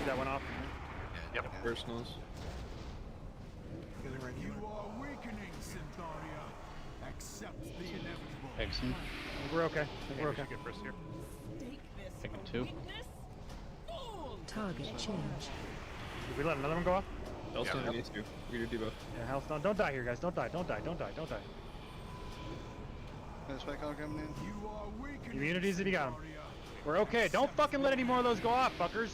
S13: That went off.
S14: Yep.
S2: Personals.
S19: You are weakening, Centaria. Accept the inevitable.
S22: Exing.
S13: We're okay.
S11: Yeah,
S13: We're
S11: we
S13: okay.
S11: should get first here.
S22: Egg in 2.
S12: Target change.
S13: Did we let another one go off?
S2: Also, yeah. Needs to. We do debuff.
S13: Yeah, health. Don't die here, guys. Don't die. Don't die. Don't die. Don't die.
S1: Next spike collar coming in.
S19: You are weakening,
S13: Immunities if you got 'em.
S19: Centaria.
S13: We're okay. Don't fucking let any more of those go off, fuckers.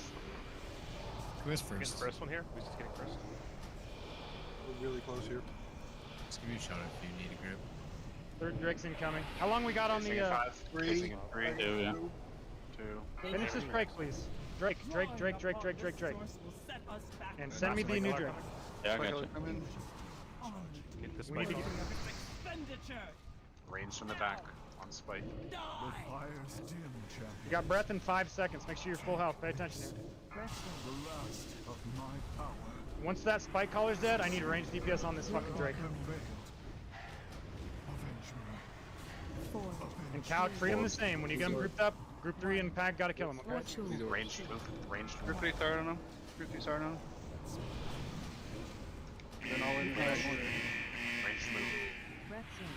S3: Who is
S11: Getting
S3: first?
S11: first one here. Who's just getting first?
S10: We're really close here.
S3: Just give me a shout if you need a grip.
S13: Third Drake's incoming. How long we got on
S14: Facing
S13: the?
S14: in 5.
S10: Three.
S14: Facing in 3.
S22: 2, yeah.
S14: 2.
S13: Finish this Drake, please. Drake. And send me the new Drake.
S22: Yeah, I
S1: Spike
S22: got
S1: collar
S22: you.
S1: coming.
S11: Get this
S13: We need to
S11: spike
S13: get.
S14: Range from the back on spike.
S19: The fire's dim, champion.
S13: You got breath in 5 seconds. Make sure you're full health. Pay attention here.
S19: The last of my power.
S13: Once that spike collar's dead, I need a range DPS on this fucking Drake.
S19: Avenge me.
S12: 4.
S13: And Cal, treat them the same. When you get them grouped up, group 3 and Pack gotta kill them, okay?
S12: Watch your
S14: Ranged move. Ranged
S1: Group
S14: move.
S1: 3 start on him. Group 3 start on him. Then all in the back.
S14: Ranged move.
S12: breath zone.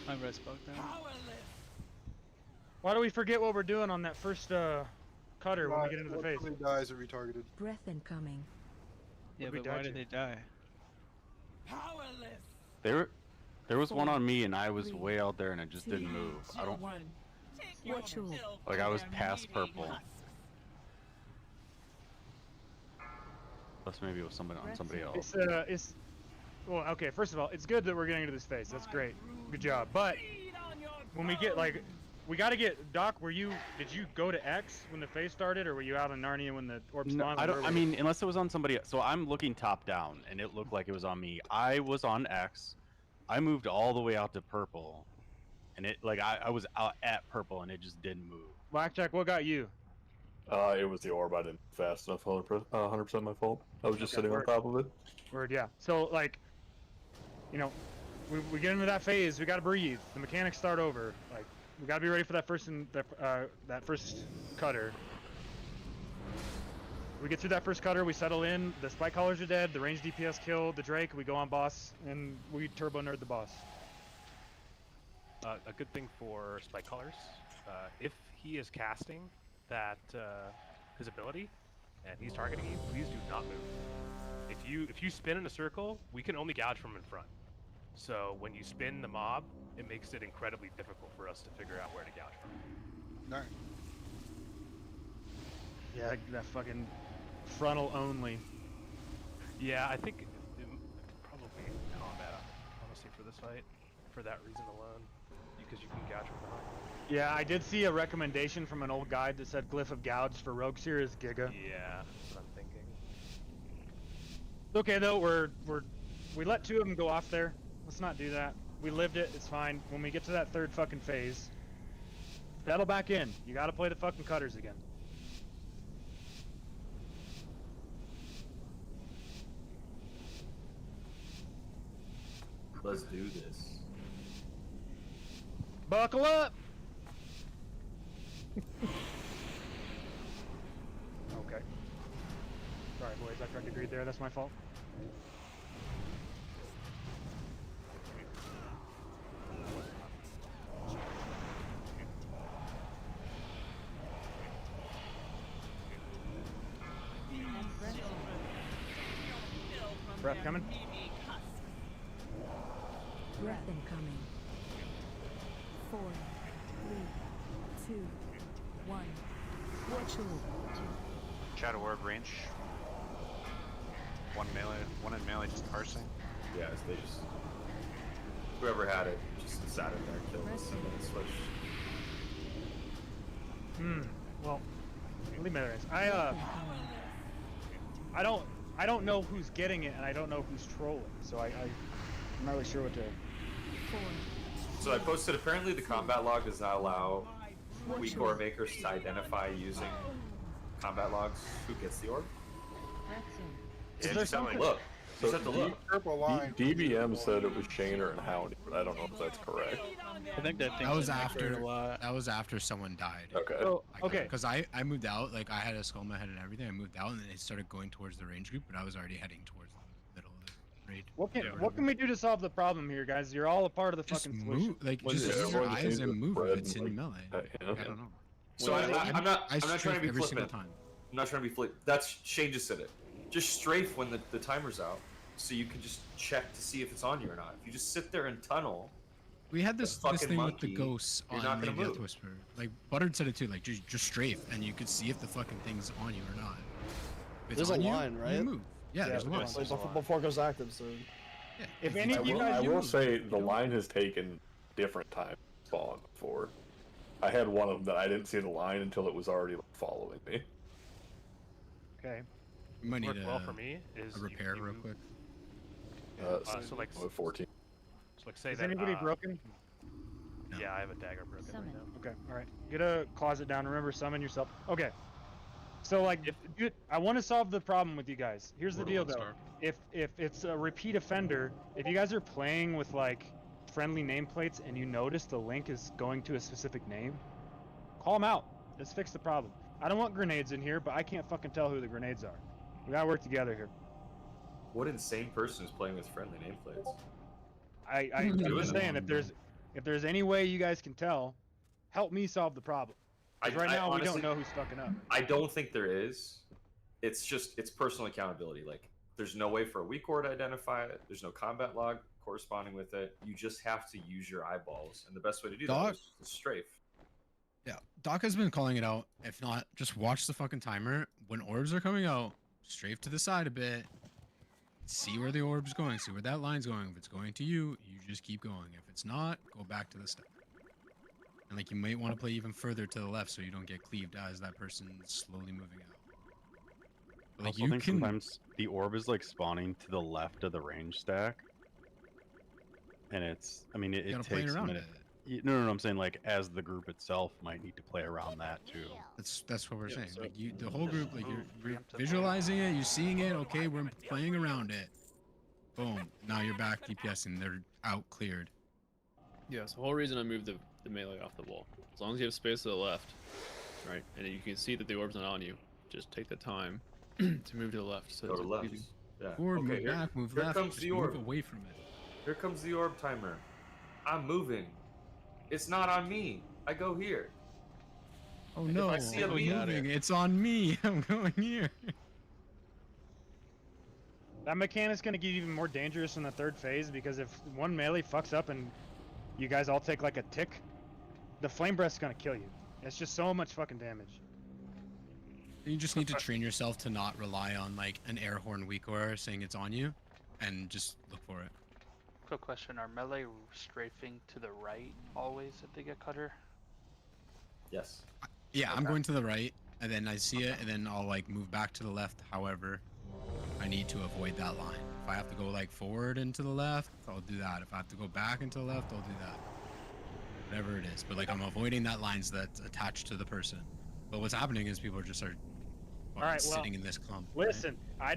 S21: My red spoke down.
S13: Why do we forget what we're doing on that first cutter when we get into the phase?
S10: How many guys are retargeted?
S12: Breath incoming.
S21: Yeah,
S13: we
S21: but
S13: die
S21: why
S13: to?
S21: did they die?
S15: There was one on me, and I was way out there, and it just didn't move. I don't
S12: Watch your
S15: like. I was past purple. Plus, maybe it was somebody on somebody else.
S13: It's well, okay. First of all, it's good that we're getting into this phase. That's great. Good job. But when we get like, we got to get Doc. Did you go to X when the phase started, or were you out in Narnia when the orb
S15: No,
S13: spawned?
S15: I don't. I mean, unless it was on somebody else. So I'm looking top down, and it looked like it was on me. I was on X. I moved all the way out to purple, and it like I was out at purple, and it just didn't move.
S13: Blackjack, what got you?
S7: It was the orb. I didn't fast enough. 100% my fault. I was just
S13: Okay,
S7: sitting on top of it.
S13: Word, yeah. So like, you know, we get into that phase. We gotta breathe. The mechanics start over. Like, we gotta be ready for that that first cutter. We get through that first cutter. We settle in. The spike callers are dead. The range DPS killed the Drake. We go on boss, and we turbo nerd the boss.
S11: A good thing for spike callers, if he is casting that his ability and he's targeting you, please do not move. If you spin in a circle, we can only gouge from in front. So when you spin the mob, it makes it incredibly difficult for us to figure out where to gouge from.
S1: Alright.
S13: Yeah, that fucking frontal only.
S11: Yeah, I think probably combat, honestly, for this fight, for that reason alone, because you can gouge from behind.
S13: Yeah, I did see a recommendation from an old guide that said Glyph of Gouge for Rogue Seer is Giga.
S11: Yeah, that's what I'm thinking.
S13: Okay though, we let 2 of them go off there. Let's not do that. We lived it, it's fine. When we get to that third fucking phase, settle back in. You gotta play the fucking cutters again.
S4: Let's do this.
S13: Buckle up! Okay. Sorry boys, I tried to greed there, that's my fault. Breath coming.
S12: Breath incoming. 4, 3, 2, 1. Ritual.
S14: Shadow Orb range. One in melee just parsing.
S4: Yeah, they just whoever had it just sat in there, killed us, and then switched.
S13: Well, leave me there. I don't know who's getting it, and I don't know who's trolling, so I'm not really sure what to.
S4: So I posted. Apparently, the combat log does not allow weak orb makers to identify using combat logs who gets the orb.
S13: Is there something?
S4: Look.
S7: So
S4: Just have to look.
S10: Purple line.
S7: DBM said it was Shaner and Houndy, but I don't know if that's correct.
S21: I think that thing
S3: That was after someone died.
S7: Okay.
S13: Oh, okay.
S3: Because I moved out, like I had a skull in my head and everything. I moved out and then it started going towards the range group, but I was already heading towards the middle of the raid.
S13: What can we do to solve the problem here, guys? You're all a part of the
S3: Just
S13: fucking solution.
S3: move, like
S7: Was
S3: just
S7: it
S3: use your
S7: everyone
S3: eyes
S7: change
S3: and
S7: the
S3: move
S7: spread
S3: if it's
S7: and,
S3: in
S7: like,
S3: melee.
S7: yeah.
S3: I don't know.
S4: So I'm not trying to
S3: strafe
S4: be
S3: every single
S4: flippant.
S3: time.
S4: I'm not trying to be flippant. That's Shane just said it. Just strafe when the timer's out, so you can just check to see if it's on you or not. If you just sit there and tunnel,
S3: We had this
S4: fucking
S3: thing with the
S4: monkey,
S3: ghosts
S4: you're
S3: on
S4: not
S3: the
S4: gonna
S3: Death
S4: move.
S3: Whisper. Like Buttered said it too. Like just strafe, and you could see if the fucking thing's on you or not. If it's
S16: There's a
S3: on you,
S16: line,
S3: you
S16: right?
S3: move. Yeah, there's a line.
S16: Like, before it goes active, so.
S3: Yeah.
S13: If any
S7: I
S13: of you
S7: will,
S13: guys
S7: I will
S13: use-
S7: say the line has taken different time to spawn before. I had one of them that I didn't see the line until it was already following me.
S13: Okay.
S3: We might need
S11: Worked well for me is
S3: a repair real quick.
S11: So like
S7: 14.
S11: So like say
S13: Is
S11: that.
S13: anybody broken?
S3: No.
S11: Yeah, I have a dagger broken
S12: Summon.
S11: right now.
S13: Okay, all right. Get a closet down. Remember, summon yourself. Okay. So like, dude, I want to solve the problem with you guys. Here's the deal though. If it's a repeat offender, if you guys are playing with like friendly nameplates and you notice the link is going to a specific name, call them out. Let's fix the problem. I don't want grenades in here, but I can't fucking tell who the grenades are. We gotta work together here.
S4: what insane person is playing with friendly nameplates?
S13: I'm just saying, if there's any way you guys can tell, help me solve the problem. 'Cause right now we
S4: honestly,
S13: don't know who's fucking up.
S4: I don't think there is. It's personal accountability. Like, there's no way for a weak ore to identify it. There's no combat log corresponding with it. You just have to use your eyeballs, and the best way to do that is to strafe.
S3: Yeah, Doc has been calling it out. If not, just watch the fucking timer. When orbs are coming out, strafe to the side a bit. See where the orb's going. See where that line's going. If it's going to you, you just keep going. If it's not, go back to the step. And like you might want to play even further to the left so you don't get cleaved as that person's slowly moving out. But, like
S15: Also
S3: you
S15: think
S3: can.
S15: sometimes the orb is like spawning to the left of the range stack, and it's. I mean, it
S3: gotta play
S15: takes a
S3: around
S15: minute. No, I'm saying like as the group itself might need to play around that too.
S3: That's what we're saying.
S15: so
S3: Like the whole group, like you're visualizing it, you're seeing it. Okay, we're playing around it. Boom. Now you're back DPSing. They're out cleared.
S2: Yeah, so the whole reason I moved the melee off the wall. As long as you have space to the left, right, and you can see that the orb's not on you, just take the time to move to the left. So
S4: Go
S2: it's
S4: to left.
S2: easy.
S4: Yeah.
S3: Or
S4: okay,
S3: move back, move
S4: here
S3: left.
S4: comes
S3: Just
S4: the
S3: move
S4: orb.
S3: away from it.
S4: Here comes the orb timer. I'm moving. It's not on me. I go here.
S3: Oh
S4: And
S3: no,
S4: if I see a
S3: I'm
S4: beam,
S3: moving. It's on me. I'm going here.
S13: That mechanic's gonna get even more dangerous in the third phase because if one melee fucks up and you guys all take like a tick, the flame breath's gonna kill you. It's just so much fucking damage.
S3: You just need to train yourself to not rely on like an air horn weak aura saying it's on you, and just look for it.
S5: Quick question: are melee strafing to the right always if they get cutter?
S4: Yes.
S3: Yeah, I'm
S5: Okay.
S3: going to the right, and then I see it, and then I'll like move back to the left. However, I need to avoid that line. If I have to go like forward and to the left, I'll do that. If I have to go back and to the left, I'll do that. Whatever it is, but like I'm avoiding that lines that's attached to the person. But what's happening is people just are
S13: Alright, well,
S3: sitting in this clump. right?
S13: Listen, I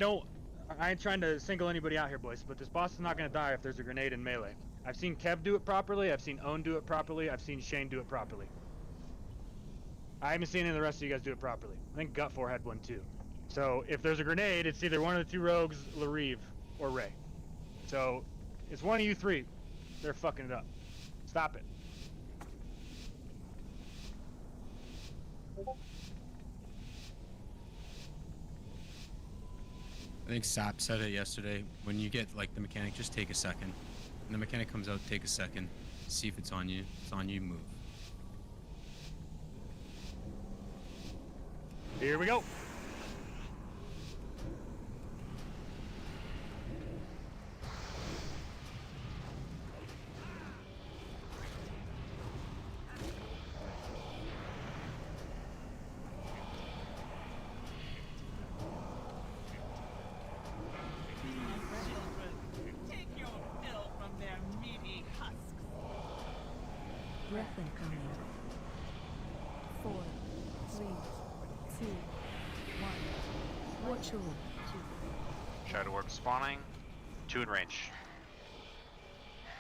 S13: ain't trying to single anybody out here, boys, but this boss is not gonna die if there's a grenade in melee. I've seen Kev do it properly, I've seen Owen do it properly, I've seen Shane do it properly. I haven't seen any of the rest of you guys do it properly. I think Gut4 had one too. So if there's a grenade, it's either one of the two rogues, Larive, or Ray. So it's one of you three. They're fucking it up. Stop it.
S3: I think Sap said it yesterday. When you get like the mechanic, just take a second. When the mechanic comes out, take a second. See if it's on you. If it's on you, move.
S13: Here we go.
S12: Breath incoming. 4, 3, 2, 1. Watch all.
S14: Shadow orb spawning. 2 in range.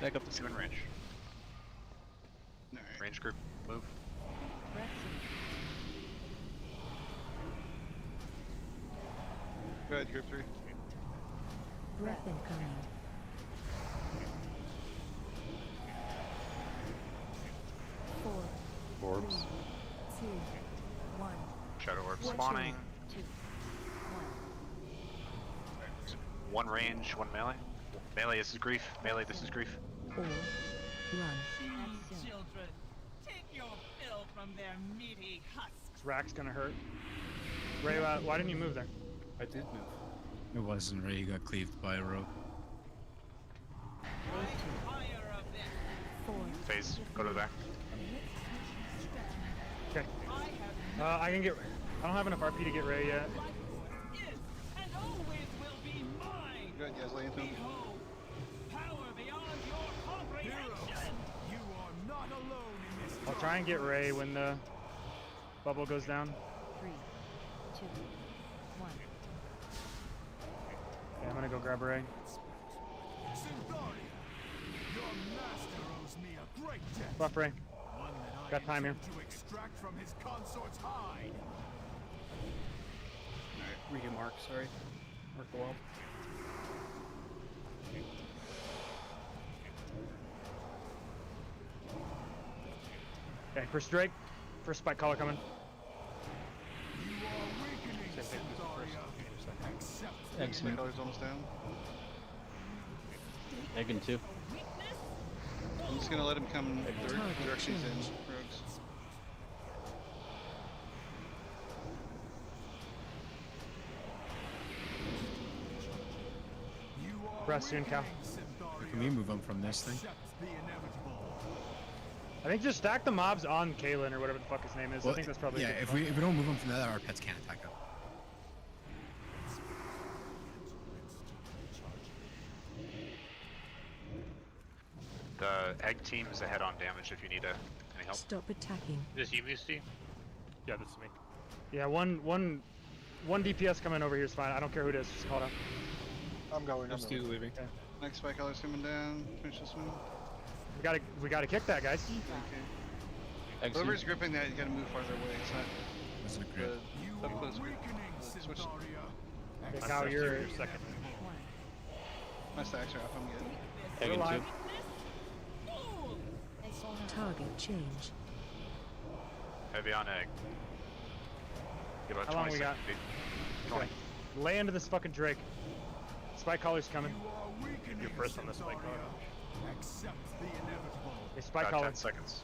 S21: Back up to
S14: 2 in range. Range group, move.
S1: Go ahead, group 3.
S12: Breath incoming. 4,
S15: Orbs.
S12: 3, 2, 1.
S14: Shadow orb
S12: Watch
S14: spawning.
S12: all. 2,
S14: 1 range, 1 melee. Melee, this is grief. Melee, this is grief.
S12: 1. Or run.
S9: Children, take your fill from their meaty husks.
S13: This rack's gonna hurt. Ray, why didn't you move there?
S2: I did move.
S3: It wasn't Ray. He got cleaved by a rogue.
S14: Phase, go to the back.
S13: Okay. I can get. I don't have enough RP to get Ray yet.
S9: And always will be mine.
S1: Go ahead, guys, lay into him.
S9: Power beyond your comprehension.
S19: You are not alone in this.
S13: I'll try and get Ray when the bubble goes down.
S12: 3, 2, 1.
S13: Okay, I'm gonna go grab Ray.
S19: Your master owes me a great debt.
S13: Buff Ray.
S19: One that I
S13: Got time here.
S19: intend to extract from his consort's hide.
S21: Read your mark, sorry. Mark the wall.
S13: Okay, first Drake. First spike collar coming.
S19: You are weakening, Centaria. Accept
S1: X-Men color's almost down.
S22: Egan too.
S1: I'm just gonna let him come the direction he's in, rogues.
S13: Press soon, Cal.
S3: Can we move him from this thing?
S13: I think just stack the mobs on Kalen or whatever the fuck his name is. I think that's probably
S3: yeah.
S13: a good
S3: If
S13: call.
S3: we don't move him from that, our pets can't attack him.
S14: The egg team is ahead on damage if you need any help.
S12: Stop attacking.
S11: Is this you, Misty? Yeah, this is me.
S13: Yeah, one DPS coming over here is fine. I don't care who it is. Just call it out.
S10: I'm going.
S2: I'm still leaving.
S13: Okay.
S1: Next spike collar's coming down. Finish this one.
S13: We gotta kick that, guys.
S1: Okay. Whoever's gripping that, you gotta move farther away. It's not
S3: Wasn't a grip.
S1: the up close grip. Switch.
S13: Okay, Kyle, you're
S11: second.
S1: My stacks are off. I'm good.
S22: Taking
S13: alive.
S22: 2.
S12: Target change.
S14: Heavy on egg. Get about
S13: How long
S14: 20
S13: we got?
S14: seconds. 20.
S13: Lay into this fucking Drake. Spike collar's coming.
S11: You're first on the spike collar.
S19: Accept the inevitable.
S13: Okay, spike
S14: About
S13: collar.
S14: 10 seconds.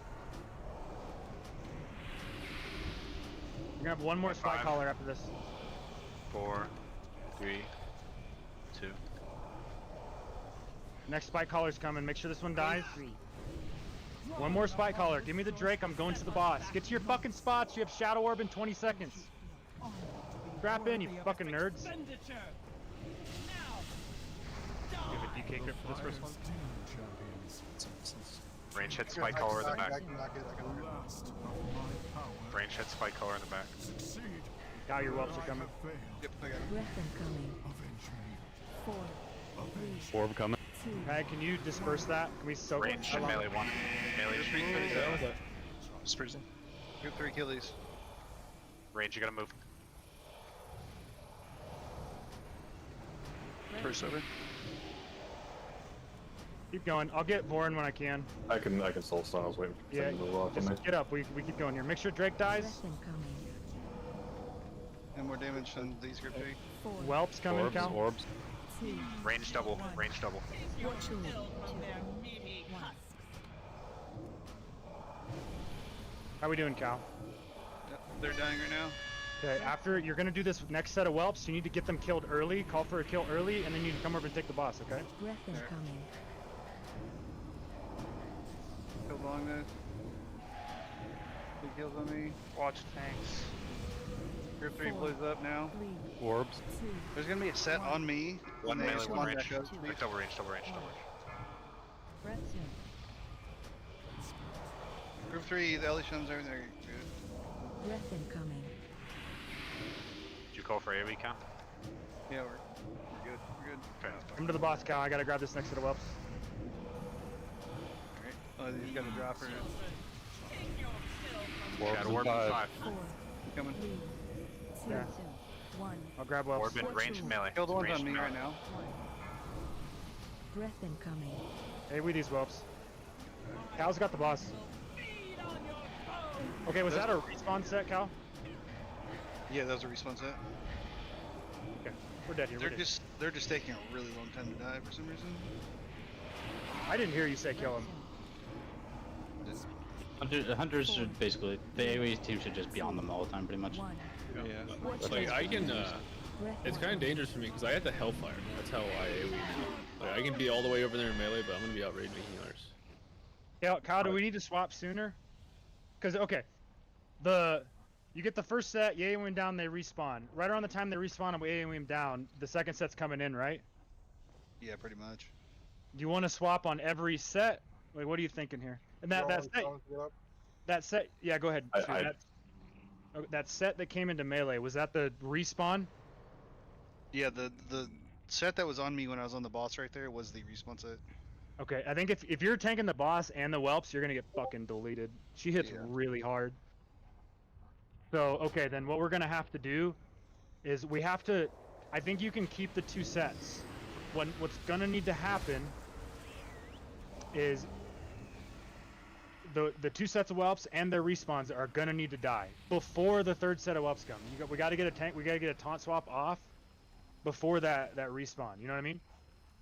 S13: We're gonna have one more spike
S14: 5.
S13: collar after this.
S14: 4, 3, 2.
S13: Next spike collar's coming. Make sure this one dies. One more spike collar. Give me the Drake. I'm going to the boss. Get to your fucking spots. You have Shadow Orb in 20 seconds. Strap in, you fucking nerds.
S11: You have a DK grip for this first one?
S14: Range hit spike collar in the back.
S10: I can knock it.
S14: Range hit spike collar in the back.
S13: Now your whelps are coming.
S1: Yep, I got it.
S12: Breath incoming. 4, 3,
S15: Orb coming.
S12: 2.
S13: Hey, can you disperse that? Can we soak
S14: Range
S13: it?
S14: and melee 1. Melee
S1: Just read
S14: is
S1: through that.
S18: Just freezing.
S1: Group 3 kill these.
S14: range. You gotta move.
S18: First over.
S13: Keep going. I'll get Vorin when I can.
S7: I can soul stun. I was waiting for
S13: Yeah,
S7: him to move off on me.
S13: just get up. We keep going here. Make sure Drake dies.
S12: Breath incoming.
S1: And more damage than these group 3.
S12: 4,
S13: Whelps coming,
S15: Orbs,
S13: Cal.
S15: orbs.
S12: 2,
S14: Range double. Range double.
S12: Watch your 2,
S13: How we doing, Cal?
S1: Yep, they're dying right now.
S13: Okay, after you're gonna do this next set of whelps, you need to get them killed early. Call for a kill early, and then you can come over and take the boss. Okay?
S12: Breath incoming.
S1: Kill along this. Big kills on me.
S5: Watch tanks.
S1: Group 3 blows up now.
S12: 3,
S15: Orbs.
S12: 2,
S1: There's gonna be a set on me when
S14: One
S1: they
S14: melee,
S1: spawn
S14: one range.
S1: back up.
S14: Like double range, double range, double range.
S12: breath in.
S1: Group 3, the Elishams are there. Good.
S12: Breath incoming.
S14: Did you call for AoE count?
S1: Yeah, we're good. We're good.
S14: Okay.
S13: Come to the boss, Cal. I gotta grab this next set of whelps.
S1: Alright. Oh, he's got a dropper.
S15: Orbs
S14: Shadow
S15: in
S14: Orb in
S15: 5.
S14: 5.
S12: 4,
S1: Coming.
S12: 3, 2,
S13: Yeah.
S12: 1.
S13: I'll grab whelps.
S14: Orb in range and melee.
S1: Kill the ones
S14: Range
S1: on me
S14: and
S1: right
S14: melee.
S1: now.
S12: Breath incoming.
S13: Hey, we these whelps. Cal's got the boss. Okay, was that a respawn set, Cal?
S1: Yeah, that was a respawn set.
S13: Okay, we're dead here.
S1: They're just taking a really long time to die for some reason.
S13: I didn't hear you say kill him.
S22: Hunters should basically, the AoE team should just be on them all the time, pretty much.
S12: 1.
S2: Yeah. Like I can, it's kind of dangerous for me because I have the Hellfire. That's how I AoE now. Like I can be all the way over there in melee, but I'm gonna be outraged making healers.
S13: Yeah, Kyle, do we need to swap sooner? Because okay, you get the first set, you AoE them down, they respawn. Right around the time they respawn and we AoE them down, the second set's coming in, right?
S1: Yeah, pretty much.
S13: Do you want to swap on every set? Like, what are you thinking here? And that set, yeah, go ahead. That set that came into melee, was that the respawn?
S1: Yeah, the set that was on me when I was on the boss right there was the respawn set.
S13: Okay, I think if you're tanking the boss and the whelps, you're gonna get fucking deleted. She hits really hard. So, okay, then what we're gonna have to do is we have to, I think you can keep the 2 sets. What's gonna need to happen is the 2 sets of whelps and their respawns are gonna need to die before the 3rd set of whelps come. We gotta get a tank, we gotta get a taunt swap off before that respawn. You know what I mean?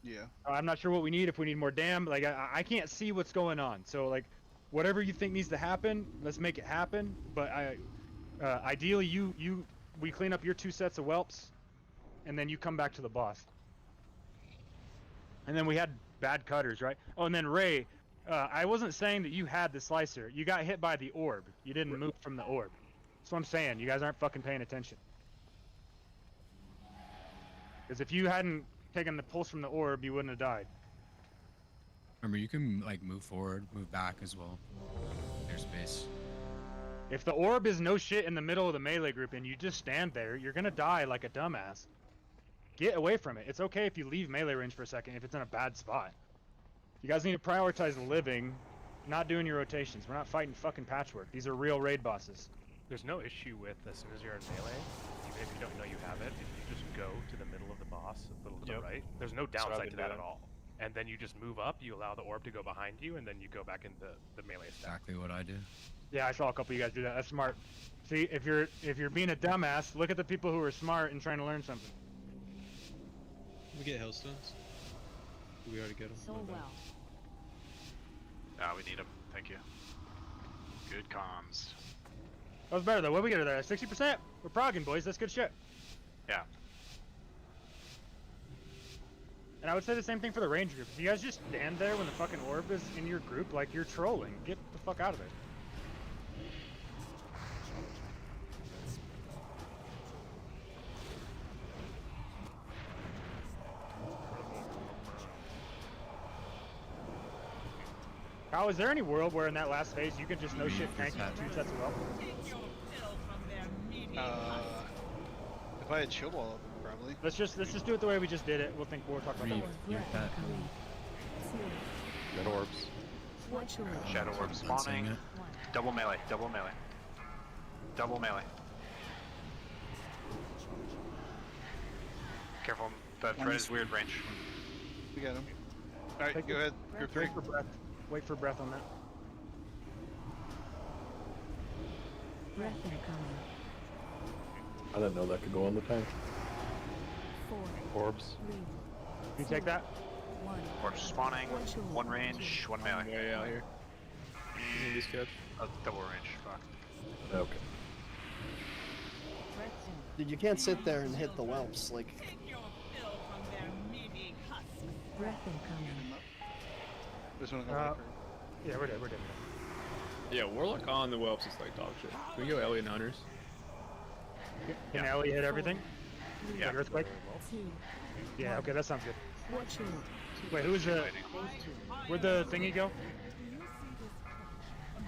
S1: Yeah.
S13: I'm not sure what we need. If we need more dam, like I can't see what's going on. So like, whatever you think needs to happen, let's make it happen. But ideally, we clean up your 2 sets of whelps, and then you come back to the boss. And then we had bad cutters, right? Oh, and then Ray, I wasn't saying that you had the slicer. You got hit by the orb. You didn't move from the orb. That's what I'm saying. You guys aren't fucking paying attention. Because if you hadn't taken the pulse from the orb, you wouldn't have died.
S3: Remember, you can like move forward, move back as well. There's space.
S13: If the orb is no shit in the middle of the melee group and you just stand there, you're gonna die like a dumbass. get away from it. It's okay if you leave melee range for a second if it's in a bad spot. You guys need to prioritize living, not doing your rotations. We're not fighting fucking patchwork. These are real raid bosses.
S11: There's no issue with as soon as you're in melee, even if you don't know you have it, if you just go to the middle of the boss, a little to the right, there's no
S18: That's what I've
S11: downside to
S18: been
S11: that at
S18: doing.
S11: all. And then you just move up, you allow the orb to go behind you, and then you go back into the melee stack.
S3: Exactly what I do.
S13: Yeah, I saw a couple of you guys do that. That's smart. See, if you're being a dumbass, look at the people who are smart and trying to learn something.
S8: We get Hellstones. We already get them.
S12: So well.
S14: Ah, we need them. Thank you. Good comms.
S13: That was better though. What did we get her there? 60%? We're progging, boys. That's good shit.
S14: Yeah.
S13: And I would say the same thing for the range group. If you guys just stand there when the fucking orb is in your group, like you're trolling, get the fuck out of it. Kyle, is there any world where in that last phase you can just no shit tank 2 sets of well?
S1: If I had shield wall up, probably.
S13: Let's just do it the way we just did it. We'll talk about that.
S15: Red orbs.
S14: Shadow orb spawning. Double melee. Double melee. Double melee. Careful. That threat is weird range.
S1: We got him. Alright, go ahead. Group 3.
S13: Wait for breath. Wait for breath on that.
S12: Breath incoming.
S7: I didn't know that could go on the tank.
S12: 4,
S7: Orbs.
S12: 3,
S13: Can you take that?
S12: 1.
S14: Orb spawning. One range. One melee.
S2: Way out here. These catch.
S14: Double range. Fuck.
S7: Okay.
S16: Dude, you can't sit there and hit the whelps. Like,
S12: Breath incoming.
S1: Just wanna go back.
S13: Yeah, we're dead. We're dead.
S2: Yeah, Warlock on the whelps is like dog shit. Can we go Ellie and Hunters?
S13: Can Ellie hit everything?
S14: Yeah.
S13: Like Earthquake?
S12: 2.
S13: Yeah, okay, that sounds good.
S12: Watch your
S13: Wait, who's the... Where'd the thingy go?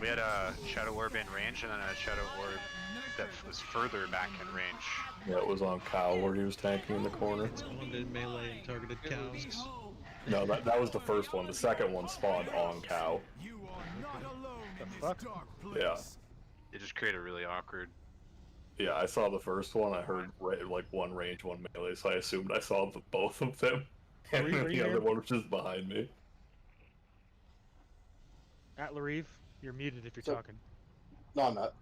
S14: We had a Shadow Orb in range and then a Shadow Orb that was further back in range.
S7: Yeah, it was on Kyle where he was tanking in the corner.
S8: Someone did melee and targeted cows.
S7: No, that was the first one. The second one spawned on Cow.
S13: The fuck?
S7: Yeah.
S14: It just created a really awkward.
S7: Yeah, I saw the first one. I heard like one range, one melee, so I assumed I saw both of them. And then the other one was just behind me.
S13: At Larive, you're muted if you're
S20: So-
S13: talking.
S20: No, I'm not.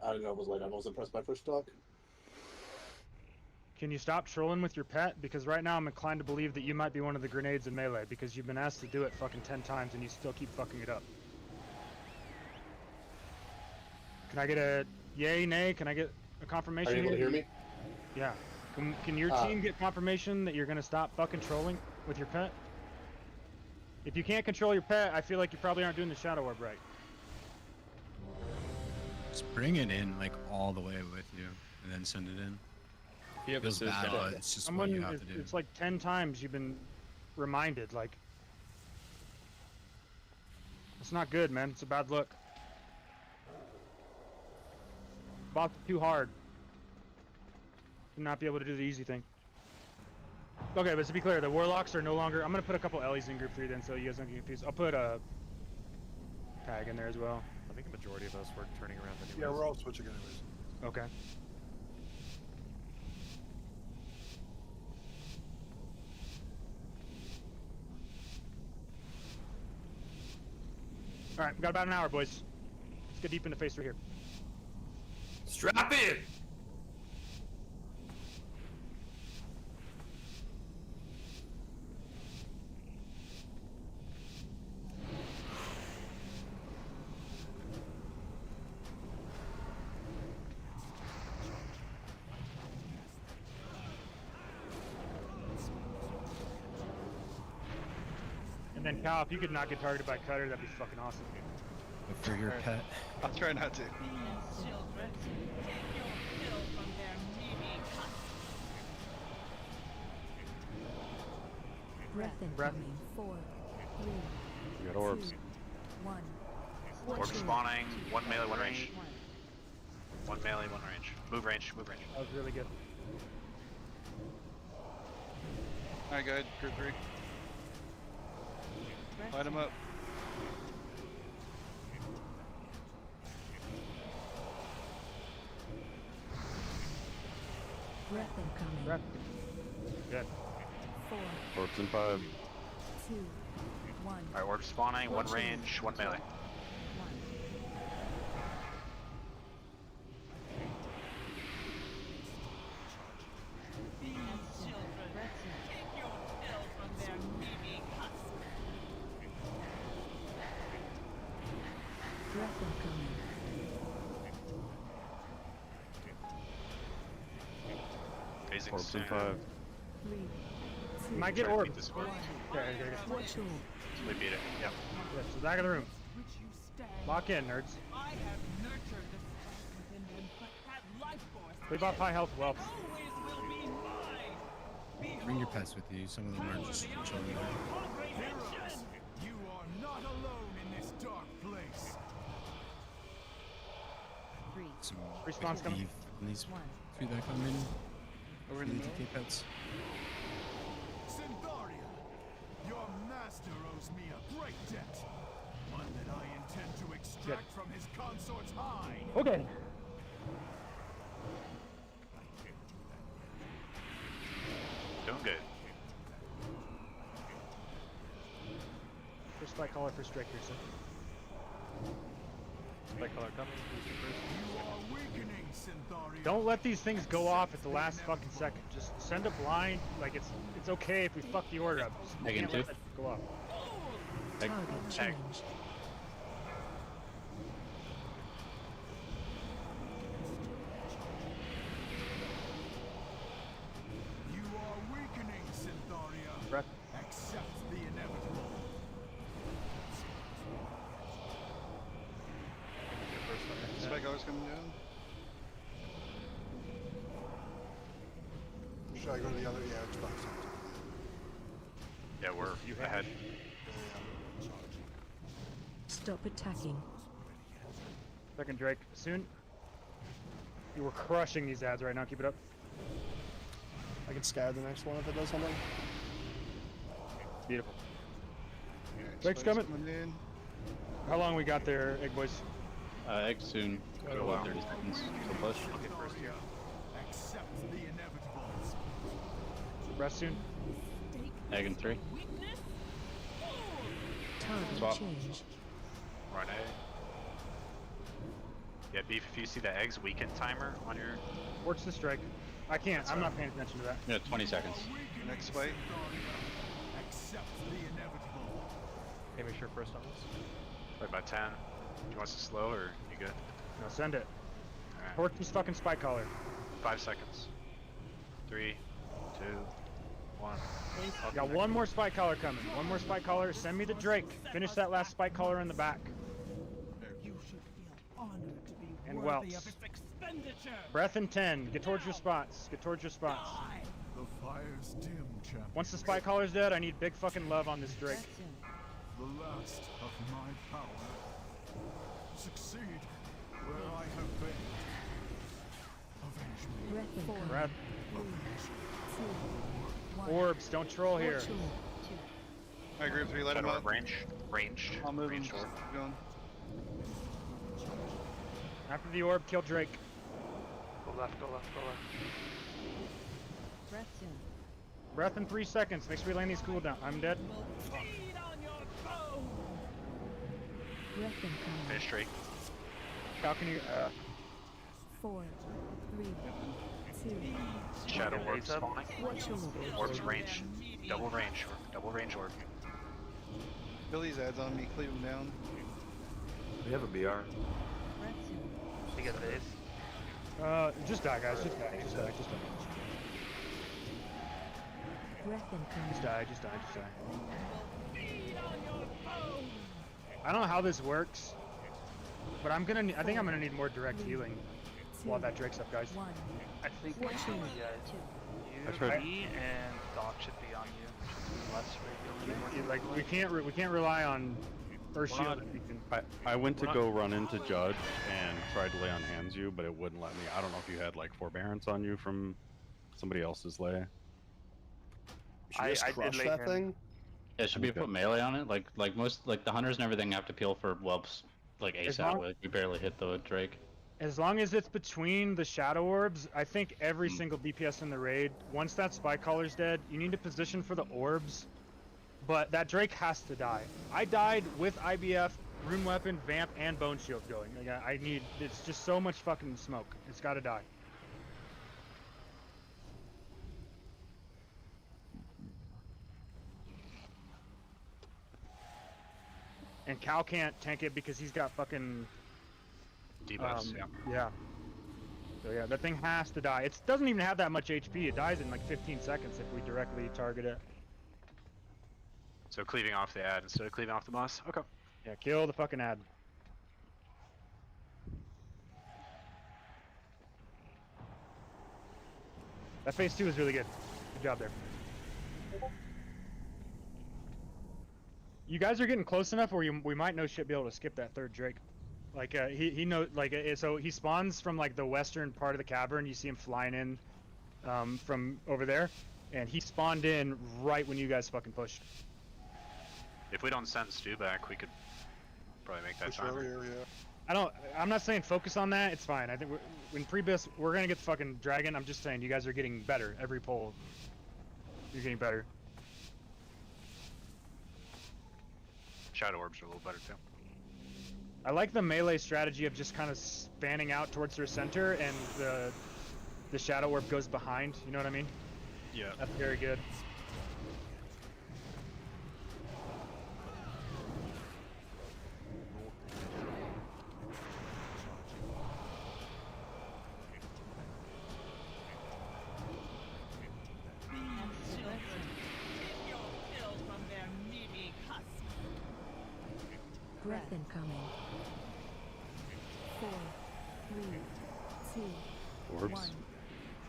S20: I don't know. I was late. I wasn't pressed my first talk.
S13: Can you stop trolling with your pet? Because right now I'm inclined to believe that you might be one of the grenades in melee because you've been asked to do it fucking 10 times and you still keep fucking it up. Can I get a yay, nay? Can I get a confirmation?
S20: Are you able to
S13: here?
S20: hear me?
S13: Yeah. Can your team get confirmation that you're gonna stop fucking trolling with your pet? If you can't control your pet, I feel like you probably aren't doing the Shadow Orb right.
S3: Just bring it in like all the way with you, and then send it in.
S2: You have
S3: Feels
S2: assist
S3: bad,
S2: on.
S3: but it's just
S13: Someone,
S3: what you have to do.
S13: it's like 10 times you've been reminded, like... It's not good, man. It's a bad look. Bought too hard. To not be able to do the easy thing. Okay, but to be clear, the Warlocks are no longer... I'm gonna put a couple Ellies in Group 3 then, so you guys don't get confused. I'll put a... tag in there as well.
S17: I think the majority of us were turning around anyways.
S10: Yeah, we're all switching anyways.
S13: Okay. Alright, we got about an hour, boys. Let's get deep into phase 3 here.
S4: Strap in!
S13: And then Cal, if you could not get targeted by Cutter, that'd be fucking awesome.
S3: But for your pet.
S1: I'll try not to.
S12: Breath incoming. 4, 3,
S15: We got orbs.
S12: 2, 1.
S14: Orb spawning. One melee, one range. One melee, one range. Move range, move range.
S13: That was really good.
S1: Alright, go ahead, group 3. Light them up.
S12: Breath incoming.
S13: Breath. Good.
S12: 4,
S15: Orbs in 5.
S12: 2, 1.
S14: Alright, orb spawning, one range, one melee.
S12: Breath incoming.
S14: Phasing
S15: Orbs in
S14: soon.
S15: 5.
S12: 3, 2,
S13: Might get
S14: Try to beat
S13: orb.
S14: this orb.
S13: Okay.
S12: Watch all.
S14: We beat it. Yep.
S13: Yeah, to the back of the room. Lock in, nerds.
S19: I have nurtured this within but that life force
S13: We bought high health well.
S19: always will be mine.
S3: Bring your pets with you. Some of them are just chilling there.
S19: Heroes, you are not alone in this dark place.
S3: Some
S13: Respawn's coming.
S3: beef on these two that come in.
S1: Over in the
S3: the
S1: middle.
S3: DK pets.
S19: Syntharia, your master owes me a great debt. One that I intend to extract from his consort's hide.
S13: Okay.
S14: Doing good.
S13: First spike caller, first strike here, sir.
S11: Spike color coming. Booster first.
S19: You are weakening, Syntharia.
S13: Don't let these things go off at the last fucking second. Just send a blind. Like it's okay if we fuck the order up. Just
S22: Egg in
S13: can't let
S22: 2.
S13: that go off.
S12: Target changed.
S19: You are weakening, Syntharia.
S13: Breath.
S19: Accept the inevitable.
S1: Spike hours coming down.
S10: Should I go to the other? Yeah, it's fine.
S14: Yeah, we're ahead.
S12: Stop attacking.
S13: Second Drake. Soon. You were crushing these ads right now. Keep it up.
S16: I can scatter the next one if it does something.
S13: Beautiful.
S1: Alright,
S13: Drake's
S1: Spike's
S13: coming.
S1: in.
S13: How long we got there, Egg Boys?
S22: Egg soon. Got about 30 seconds. So push.
S11: Okay, first here.
S19: Accept the inevitable.
S13: Rest soon.
S22: Egg in 3.
S12: Target
S22: Swap.
S12: change.
S14: Run A. Yeah, Beef, if you see the eggs weaken timer on your...
S13: Watch the strike. I can't.
S14: That's
S13: I'm
S14: right.
S13: not paying attention to that.
S22: Yeah, 20 seconds.
S1: Next spike.
S19: Accept the inevitable.
S11: Hey, make sure first on this.
S14: Right by 10. Do you want us to slow or you good?
S13: No, send it.
S14: Alright.
S13: Torch this fucking spike collar.
S14: 5 seconds. 3, 2, 1.
S13: Got one more spike collar coming. One more spike collar. Send me the Drake. Finish that last spike collar in the back.
S19: You should feel honored to be
S13: And
S19: worthy
S13: welts.
S19: of its expenditure.
S13: Breath in 10. Get towards your spots. Get towards your spots.
S19: The fire's dim, champion.
S13: Once the spike collar's dead, I need big fucking love on this Drake.
S19: The last of my power. Succeed where I have been. Avenge me.
S12: Breath incoming.
S13: Breath.
S12: Two, 1.
S13: Orbs, don't troll here.
S12: Watch all.
S1: Alright, group 3, light
S14: Shadow
S1: them
S14: orb
S1: up.
S14: range. Ranged.
S1: I'll move them.
S14: Ranged orb.
S1: Keep going.
S13: After the orb, kill Drake.
S5: Go left, go left, go left.
S12: Breath in.
S13: Breath in 3 seconds. Make sure we land these cooldown. I'm dead.
S12: Breath incoming.
S14: Finish Drake.
S13: How can you?
S12: 4, 3, 2.
S14: Shadow orb
S5: Raise up.
S14: spawning.
S12: Watch all.
S14: Orbs range. Double range. Double range orb.
S1: Kill these ads on me, cleave them down.
S4: We have a BR.
S12: Breath in.
S5: You get this.
S13: Just die, guys. Just die. Just die. Just die.
S12: Breath incoming.
S13: Just die. Just die. Just die. I don't know how this works, but I think I'm gonna need more direct healing while that Drake's up, guys.
S12: 1.
S5: I think
S12: Watch all.
S5: you,
S22: That's right.
S5: me, and Doc should be on you. Should be less regular.
S13: Like we can't rely on Earth
S15: We're
S13: Shield.
S15: not-
S13: if we can.
S15: I went to go run into Judge and tried to lay on hands you, but it wouldn't let me. I don't know if you had like forbearance on you from somebody else's lay.
S16: Should we just crush that thing?
S22: Yeah, should we put melee on it? Like most the hunters and everything have to peel for whelps like
S13: As
S22: ASAP.
S13: long-
S22: Like we barely hit the Drake.
S13: As long as it's between the shadow orbs, I think every single DPS in the raid, once that spy collar's dead, you need to position for the orbs. But that Drake has to die. I died with IBF, rune weapon, vamp, and bone shield going. Like, I need. It's just so much fucking smoke. It's got to die. And Cal can't tank it because he's got fucking
S14: debuffs.
S13: Yeah. So yeah, that thing has to die. It doesn't even have that much HP. It dies in like 15 seconds if we directly target it.
S14: So cleaving off the ad instead of cleaving off the boss. Okay.
S13: Yeah, kill the fucking ad. That phase 2 is really good. Good job there. You guys are getting close enough where we might no shit be able to skip that third Drake. Like he knows, like so he spawns from like the western part of the cavern. You see him flying in from over there, and he spawned in right when you guys fucking pushed.
S14: If we don't send Stu back, we could probably make that time.
S13: I'm not saying focus on that. It's fine. I think in pre-bis we're gonna get the fucking dragon. I'm just saying you guys are getting better every pull. You're getting better.
S14: Shadow orbs are a little better too.
S13: I like the melee strategy of just kind of spanning out towards their center, and the shadow orb goes behind. You know what I mean?
S14: Yeah.
S13: That's very good.
S12: Breath incoming. 4, 3, 2,
S15: Orbs.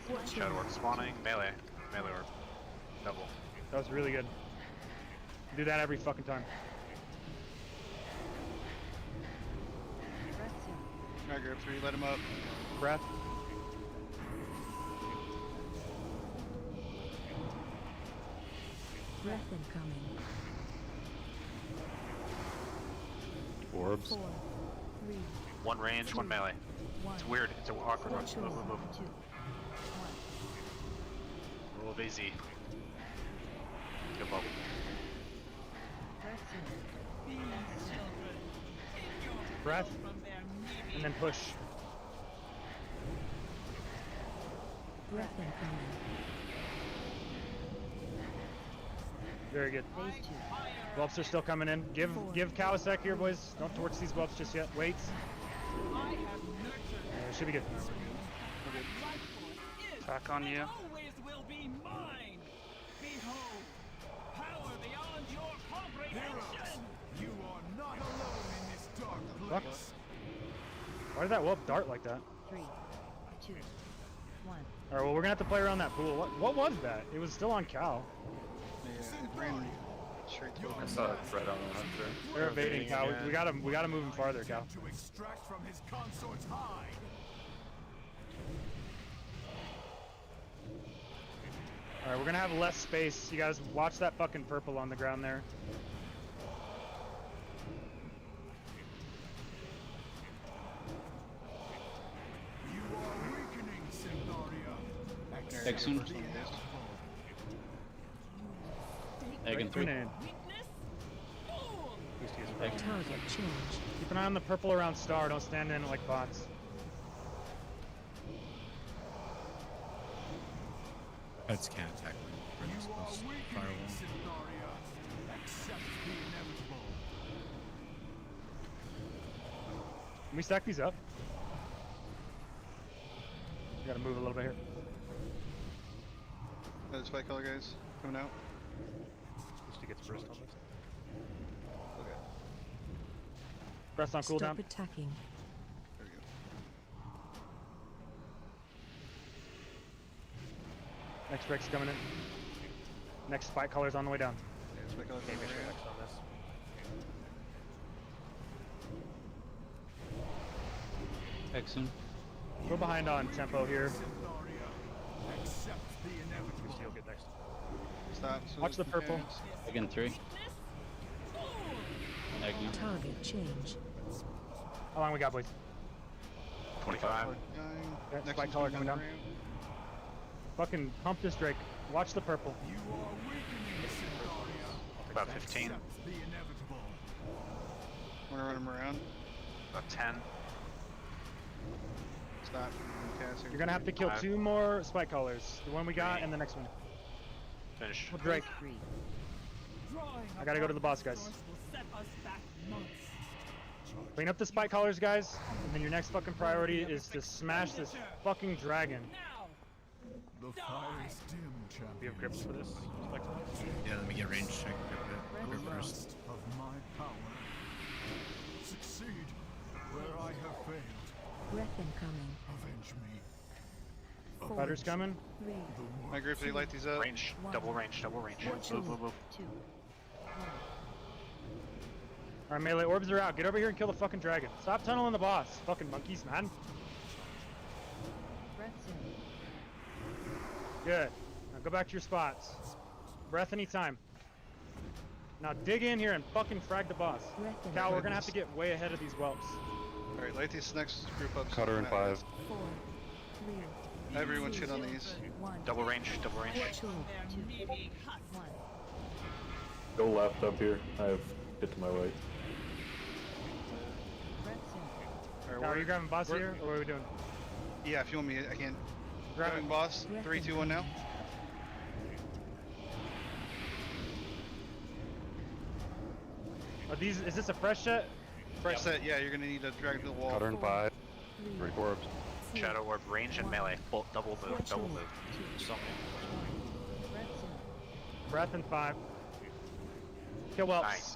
S12: 1.
S14: Shadow orb spawning. Melee orb. Double.
S13: That was really good. Do that every fucking time.
S1: Alright, grab 3, let him up.
S13: Breath.
S12: Breath incoming.
S15: Orbs.
S12: 4, 3,
S14: One range, one melee. It's weird. It's an awkward one. Move, move, move.
S12: 2, 1.
S14: Roll of AZ. Good bubble.
S13: Breath. And then push.
S12: Breath incoming.
S13: Very good.
S12: Phase 2.
S13: Whelps are still coming in. Give Cal a sec here, boys. Don't torch these whelps just yet. Wait. Should be good.
S5: Back on you.
S19: You are not alone in this dark
S13: Fuck.
S19: place.
S13: Why did that whelp dart like that?
S12: 3, 2, 1.
S13: Alright, well we're gonna have to play around that pool. What was that? It was still on Cal.
S1: Yeah, it ran straight to
S4: I saw it Fred on the hunter.
S13: They're evading Cal. We gotta move him farther, Cal.
S19: To extract from his consort's hide.
S13: Alright, we're gonna have less space. You guys watch that fucking purple on the ground there.
S19: You are weakening, Signaria.
S22: Exun. Egg and 3.
S13: Name.
S12: Target changed.
S13: Keep an eye on the purple around Star. Don't stand in it like bots.
S3: Pets can't attack when
S19: You are
S3: this
S19: weakening,
S3: firewall.
S19: Signaria. Accept the inevitable.
S13: Can we stack these up? We gotta move a little bit here.
S1: The spike color guys coming out.
S11: Just gets first on this.
S1: Okay.
S13: Press on cooldown.
S12: Stop attacking.
S1: There we go.
S13: Next break's coming in. Next spike color's on the way down.
S1: Yeah, spike color
S11: Okay,
S1: coming
S11: make sure
S1: in.
S11: next on this.
S22: Exun.
S13: We're behind on tempo here.
S19: Signaria. Accept the inevitable.
S11: Steal get next.
S1: Stop. So
S13: Watch the purple.
S22: Again, 3. Agni.
S12: Target change.
S13: How long we got, boys?
S14: 25.
S13: That
S1: Next
S13: spike
S1: one's
S13: collar
S1: coming
S13: coming down. Fucking pump this Drake. Watch the purple.
S14: About 15.
S1: Wanna run him around?
S14: About 10.
S1: Stop. Caster.
S13: You're gonna have to kill 2 more spike collars. The one we got and the next one.
S14: Finish.
S13: Well, Drake. I gotta go to the boss, guys. Clean up the spike collars, guys. And then your next fucking priority is to smash this fucking dragon.
S19: The fire is dim, champion.
S11: Do you have grips for this? Spike collar?
S3: Yeah, let me get range check. Grip first.
S19: Of my power. Succeed where I have failed.
S12: Breath incoming.
S19: Avenge me.
S13: Fighters coming.
S1: My group, do you light these up?
S14: Range. Double range. Double range. Move, move, move.
S12: 2.
S13: Alright, melee orbs are out. Get over here and kill the fucking dragon. Stop tunneling the boss. Fucking monkeys, man.
S12: Breath's in.
S13: Good. Now go back to your spots. Breath anytime. Now dig in here and fucking frag the boss. Cal, we're gonna have to get way ahead of these whelps.
S1: Alright, light these next group up.
S15: Cutter in 5.
S12: 4. 3.
S1: Everyone shoot on these.
S12: 1.
S14: Double range. Double range.
S12: 2. 1.
S7: Go left up here. I have hit to my right.
S12: Breath's in.
S13: Cal, are you grabbing boss here, or what are we doing?
S1: Yeah, if you want me, I can.
S13: Grab
S1: Grabbing
S13: it.
S1: boss. 3, 2, 1 now.
S13: Are these? Is this a fresh set?
S1: Fresh set, yeah, you're gonna need to drag to the wall.
S15: Cutter in 5. 3 orbs.
S14: Shadow orb. Range and melee. Double move. Double move. Something.
S12: Breath's in.
S13: Breath in 5. Kill whelps.
S14: Nice.
S5: Is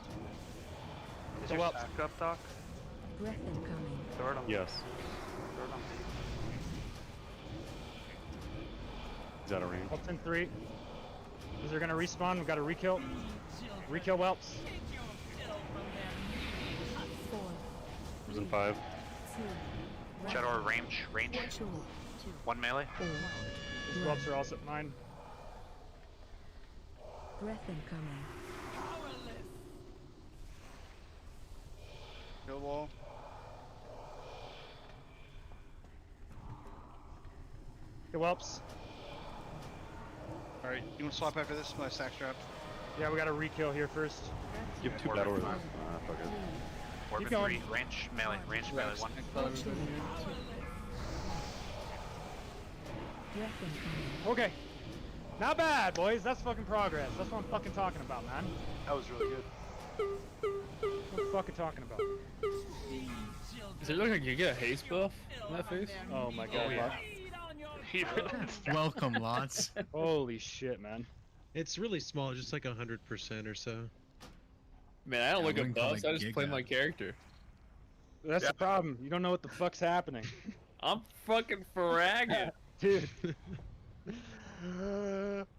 S13: Kill
S5: your
S13: whelps.
S5: stack up, Doc?
S12: Breath incoming.
S5: Throw it on.
S7: Yes.
S5: Throw it on.
S15: Is that a range?
S13: Whelps in 3. Is they're gonna respawn? We've got to rekill. Rekill whelps.
S12: 4.
S15: Orbs in 5.
S12: 2.
S14: Shadow orb. Range. Range.
S12: 2.
S14: 1 melee.
S12: 4.
S13: These whelps are also mine.
S12: Breath incoming.
S1: Kill wall.
S13: Kill whelps.
S1: Alright, you wanna swap after this? My sack strap.
S13: Yeah, we got to rekill here first.
S15: You have 2
S14: Orb
S15: battle
S14: in
S15: orbs.
S14: 5.
S15: Fuck it.
S14: Orb
S13: Keep
S14: in
S13: going.
S14: 3. Range. Melee. Range. Melee. 1.
S12: Breath incoming.
S13: Okay. Not bad, boys. That's fucking progress. That's what I'm fucking talking about, man.
S5: That was really good.
S13: What I'm fucking talking about.
S2: Does it look like you get a haste buff on that face?
S13: Oh my god.
S5: yeah. He really
S3: Welcome, lots.
S13: Holy shit, man.
S8: It's really small, just like 100% or so.
S2: Man, I don't
S3: Yeah,
S2: look
S3: I
S2: at
S3: wouldn't call
S2: buffs.
S3: it
S2: I just play
S3: giga.
S2: my character.
S13: That's the problem. You don't know what the fuck's happening.
S2: I'm fucking fragging.
S13: Dude.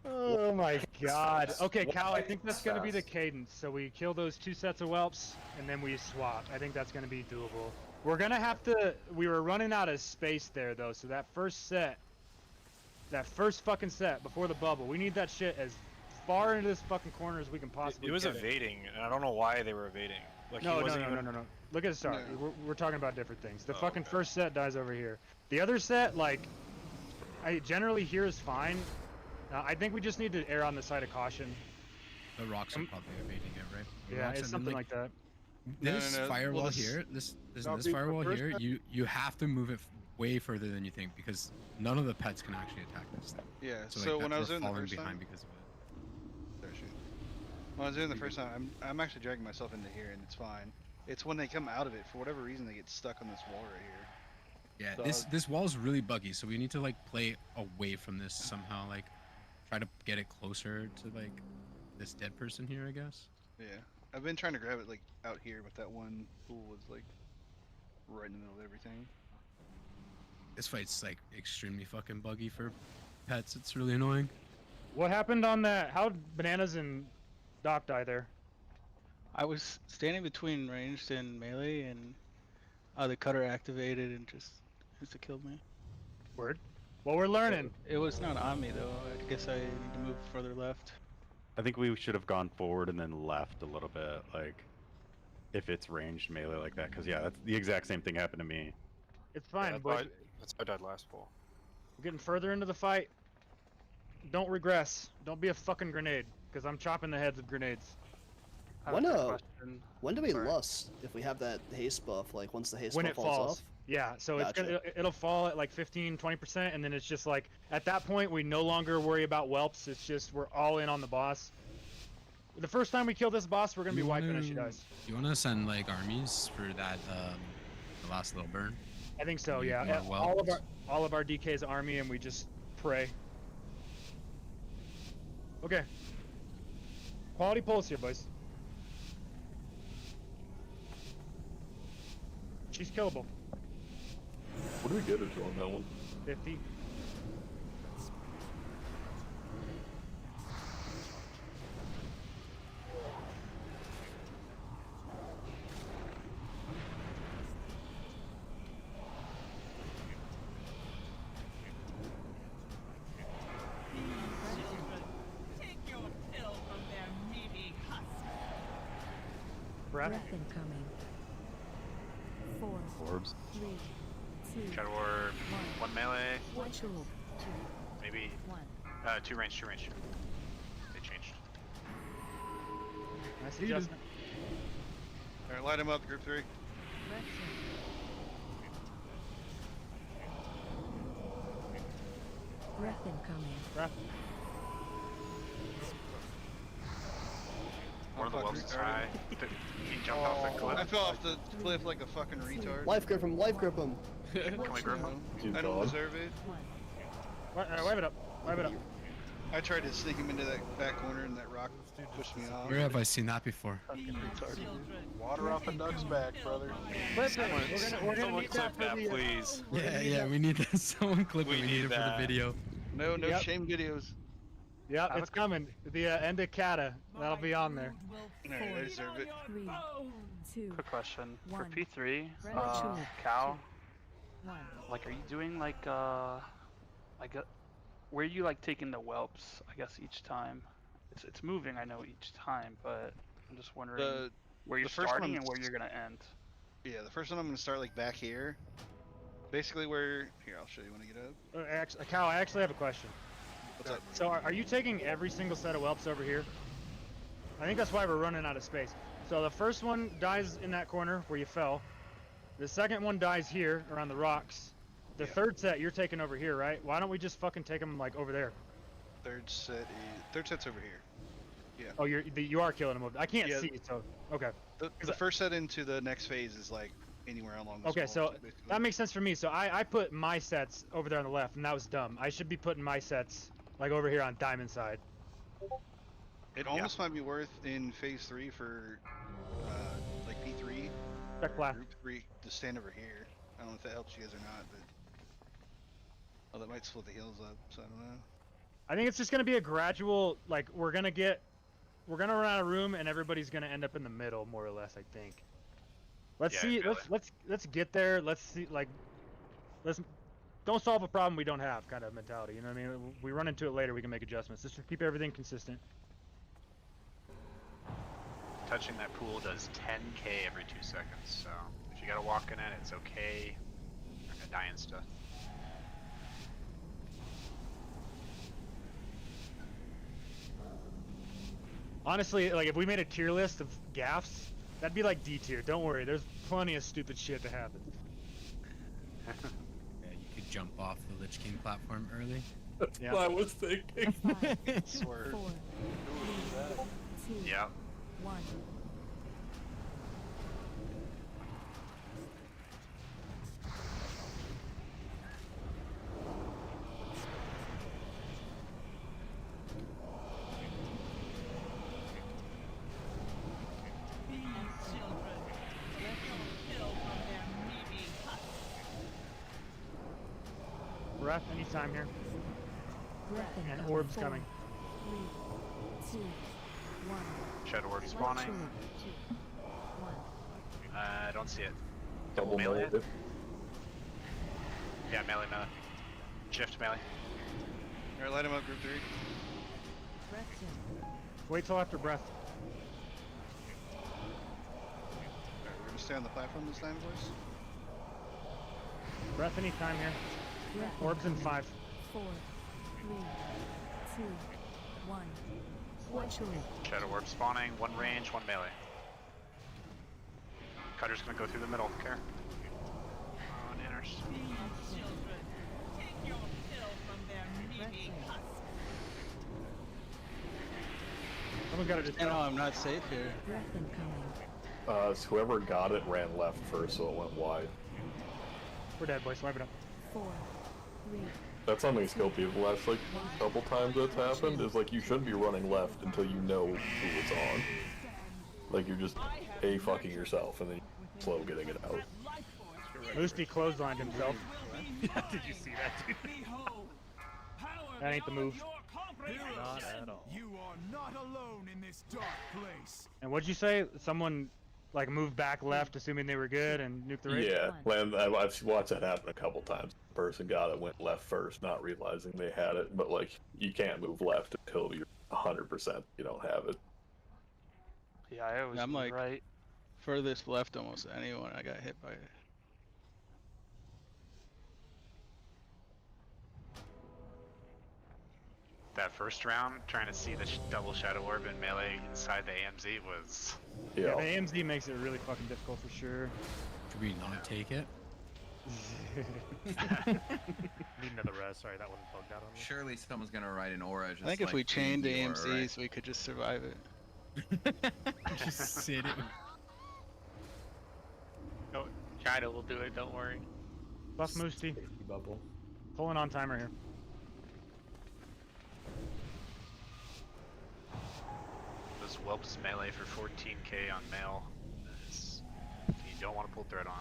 S13: Oh my god. Okay, Cal, I think that's gonna be the cadence. So we kill those 2 sets of whelps, and then we swap. I think that's gonna be doable. We're gonna have to... We were running out of space there, though, so that first set... That first fucking set, before the bubble, we need that shit as far into this fucking corner as we can possibly
S18: It was
S13: get
S18: evading, and I don't know why they were evading. Like,
S13: No,
S18: he
S13: no,
S18: wasn't
S13: no,
S18: even...
S13: no, no, no. Look at the start.
S1: No.
S13: We're talking about different things. The
S18: Oh,
S13: fucking
S18: okay.
S13: first set dies over here. The other set, like, I generally here is fine. I think we just need to err on the side of caution.
S3: The rocks are probably evading it, right? The
S13: Yeah,
S3: rocks
S13: it's
S3: and then,
S13: something like that.
S3: This
S1: No.
S3: firewall
S1: Well, this-
S3: here, this
S10: No,
S3: this
S10: the
S3: firewall
S10: first
S3: here,
S10: one-
S3: you have to move it way further than you think because none of the pets can actually attack this thing.
S1: Yeah,
S3: So,
S1: so
S3: like,
S1: when
S3: that
S1: I was
S3: we're
S1: doing the
S3: falling
S1: first
S3: behind
S1: time,
S3: because of it.
S1: there, shoot. When I was doing the first time, I'm actually dragging myself into here and it's fine. It's when they come out of it, for whatever reason, they get stuck on this wall right here.
S3: Yeah,
S1: So
S3: this wall is really buggy, so we need to like play away from this somehow, like try to get it closer to like this dead person here, I guess.
S1: Yeah, I've been trying to grab it like out here, but that one pool was like right in the middle of everything.
S3: This fight's like extremely fucking buggy for pets. It's really annoying.
S13: What happened on that? How'd Bananas and Doc die there?
S21: I was standing between ranged and melee, and the cutter activated and just insta-killed me.
S13: Word. Well, we're learning.
S21: It was not on me though. I guess I need to move further left.
S15: I think we should have gone forward and then left a little bit, like if it's ranged melee like that, because yeah, that's the exact same thing happened to me.
S13: It's fine,
S18: Yeah,
S13: boys.
S18: that's how I died last pool.
S13: We're getting further into the fight. Don't regress. Don't be a fucking grenade, because I'm chopping the heads of grenades.
S16: When do we lust if we have that haste buff? Like once the haste
S13: When
S16: buff
S13: it falls.
S16: off?
S13: Yeah, so
S16: Gotcha.
S13: it'll fall at like 15-20%, and then it's just like at that point we no longer worry about whelps. It's just we're all in on the boss. The first time we kill this boss, we're gonna be wiping as she dies.
S3: You want to send like armies for that the last little burn?
S13: I think so.
S3: Need
S13: Yeah,
S3: more
S13: all of our DK's army, and we just pray. Okay. Quality pulls here, boys. She's killable.
S7: What do we get her to on that one?
S13: 50. Breath
S12: incoming. 4,
S15: Orbs.
S12: 3, 2,
S14: Shadow Orb, 1 melee.
S12: Ritual. 2,
S14: Maybe
S12: 1.
S14: 2 range, 2 range. They changed.
S13: Nice adjustment.
S1: Alright, light him up, group 3.
S12: Breath incoming.
S13: Breath.
S14: One of the whelps is high. He jumped off the cliff.
S1: I fell off the cliff like a fucking retard.
S16: Life grip him, life grip him.
S14: Can we grip him?
S1: I don't deserve it.
S13: Wipe it up. Wipe it up.
S1: I tried to sneak him into that back corner and that rock pushed me off.
S3: Where have I seen that before?
S10: Water off a duck's back, brother.
S13: Listen, we're gonna
S18: Someone
S13: need
S18: clip
S13: that for
S18: that,
S13: the,
S18: please.
S3: Yeah, we need that. Someone clip it.
S18: We
S3: We need
S18: need
S3: it for
S18: that.
S3: the video.
S1: No
S13: Yep.
S1: shame videos.
S13: Yeah, it's coming. The end of Cata. That'll be on there.
S1: Alright, I deserve it.
S12: 3, 2,
S5: Quick question. For
S12: 1.
S5: P3,
S12: Ritual.
S5: Cal,
S12: 1.
S5: like, are you doing like where are you like taking the whelps? I guess each time. It's moving. I know each time, but I'm just wondering where you're
S1: the first
S5: starting
S1: one-
S5: and where you're gonna end.
S1: Yeah, the first one I'm gonna start like back here. Basically where here, I'll show you when I get up.
S13: Actually, Cal, I actually have a question.
S1: What's up?
S13: So are you taking every single set of whelps over here? I think that's why we're running out of space. So the first one dies in that corner where you fell. The second one dies here around the rocks. The third set you're taking over here, right? Why don't we just fucking take them like over there?
S1: Third set's over here. Yeah.
S13: Oh, you are killing them over. I can't
S1: Yeah.
S13: see, so okay.
S1: The first set into the next phase is like anywhere along the
S13: Okay, so
S1: basically.
S13: that makes sense for me. So I put my sets over there on the left, and that was dumb. I should be putting my sets like over here on diamond side.
S1: It almost might be worth in phase 3 for like P3
S13: Check
S1: or
S13: black.
S1: group 3 to stand over here. I don't know if that helps you guys or not, but that might split the heals up, so I don't know.
S13: I think it's just gonna be a gradual, like we're gonna run out of room, and everybody's gonna end up in the middle, more or less. I think. Let's
S14: Yeah,
S13: see.
S14: I feel
S13: Let's get there. Let's see. Like, let's don't solve a problem we don't have, kind of mentality. You know what I mean? We run into it later. We can make adjustments. Just to keep everything consistent.
S14: Touching that pool does 10k every 2 seconds, so if you gotta walk in it, it's okay. You're not gonna die and stuff.
S13: Honestly, like if we made a tier list of gaffs, that'd be like D tier. Don't worry, there's plenty of stupid shit to happen.
S3: Yeah, you could jump off the Lich King platform early.
S7: That's
S13: Yeah.
S7: what I was thinking.
S12: 5,
S1: Swear.
S12: 4, 3, 2,
S14: Yeah.
S12: 1.
S13: Breath anytime here.
S12: Breath
S13: And
S12: incoming.
S13: orbs
S12: 4,
S13: coming.
S12: 3, 2, 1.
S14: Shadow Orb spawning.
S12: Ritual. 2, 1.
S14: I don't see it.
S7: Double
S14: melee?
S7: melee.
S14: Yeah, melee. Shift melee.
S1: Alright, light him up, group 3.
S12: Breath in.
S13: Wait till after breath.
S1: Alright, we're gonna stay on the platform this time, boys.
S13: Breath anytime here. Orbs in 5.
S12: 4, 3, 2, 1. Watch your
S14: Shadow orb spawning, one range, one melee. Cutter's gonna go through the middle, care. Oh, nanners.
S13: Someone's got to just.
S21: No, I'm not safe here.
S12: breath incoming.
S7: So whoever got it ran left first, so it went wide.
S13: We're dead, boys. Wipe it up.
S12: 4, 3,
S7: That's something skill people the last like couple times that's happened is like you shouldn't be running left until you know who it's on. Like you're just fucking yourself and then you're slow getting it out.
S13: Moosty clotheslined himself.
S11: Did you see that, dude?
S13: That ain't the move.
S11: Not at all.
S19: You are not alone in this dark place.
S13: And what'd you say? Someone like moved back left, assuming they were good, and nuked the raid?
S7: Yeah, I've watched that happen a couple times. The person got it, went left first, not realizing they had it. But like, you can't move left until you're 100% you don't have it.
S5: Yeah, I always
S21: I'm
S5: move
S21: like
S5: right.
S21: furthest left almost anyone I got hit by.
S14: That first round, trying to see the double shadow orb and melee inside the AMZ was...
S13: Yeah, the AMZ makes it really fucking difficult for sure.
S3: Should we not take it?
S11: Need another res. Sorry, that one bugged out on me.
S6: Surely someone's gonna write an aura. Just
S21: I think if
S6: like
S21: we chained
S6: crazy aura,
S21: AMZs,
S6: right?
S21: we could just survive it.
S3: Just sit it.
S9: No, China will do it. Don't worry.
S13: Buff Moosty.
S4: Bubble.
S13: Pulling on timer here.
S14: Those whelps melee for 14k on male. You don't want to pull thread on.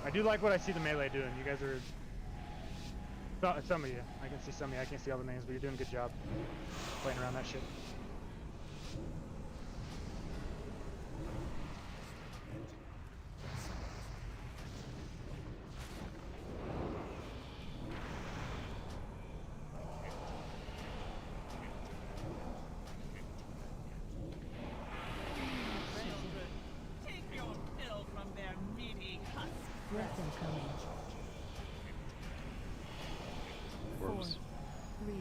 S13: I do like what I see the melee doing. You guys are... Some of you. I can see some of you. I can't see all the names, but you're doing a good job playing around that shit.
S12: Breath incoming. 4, 3,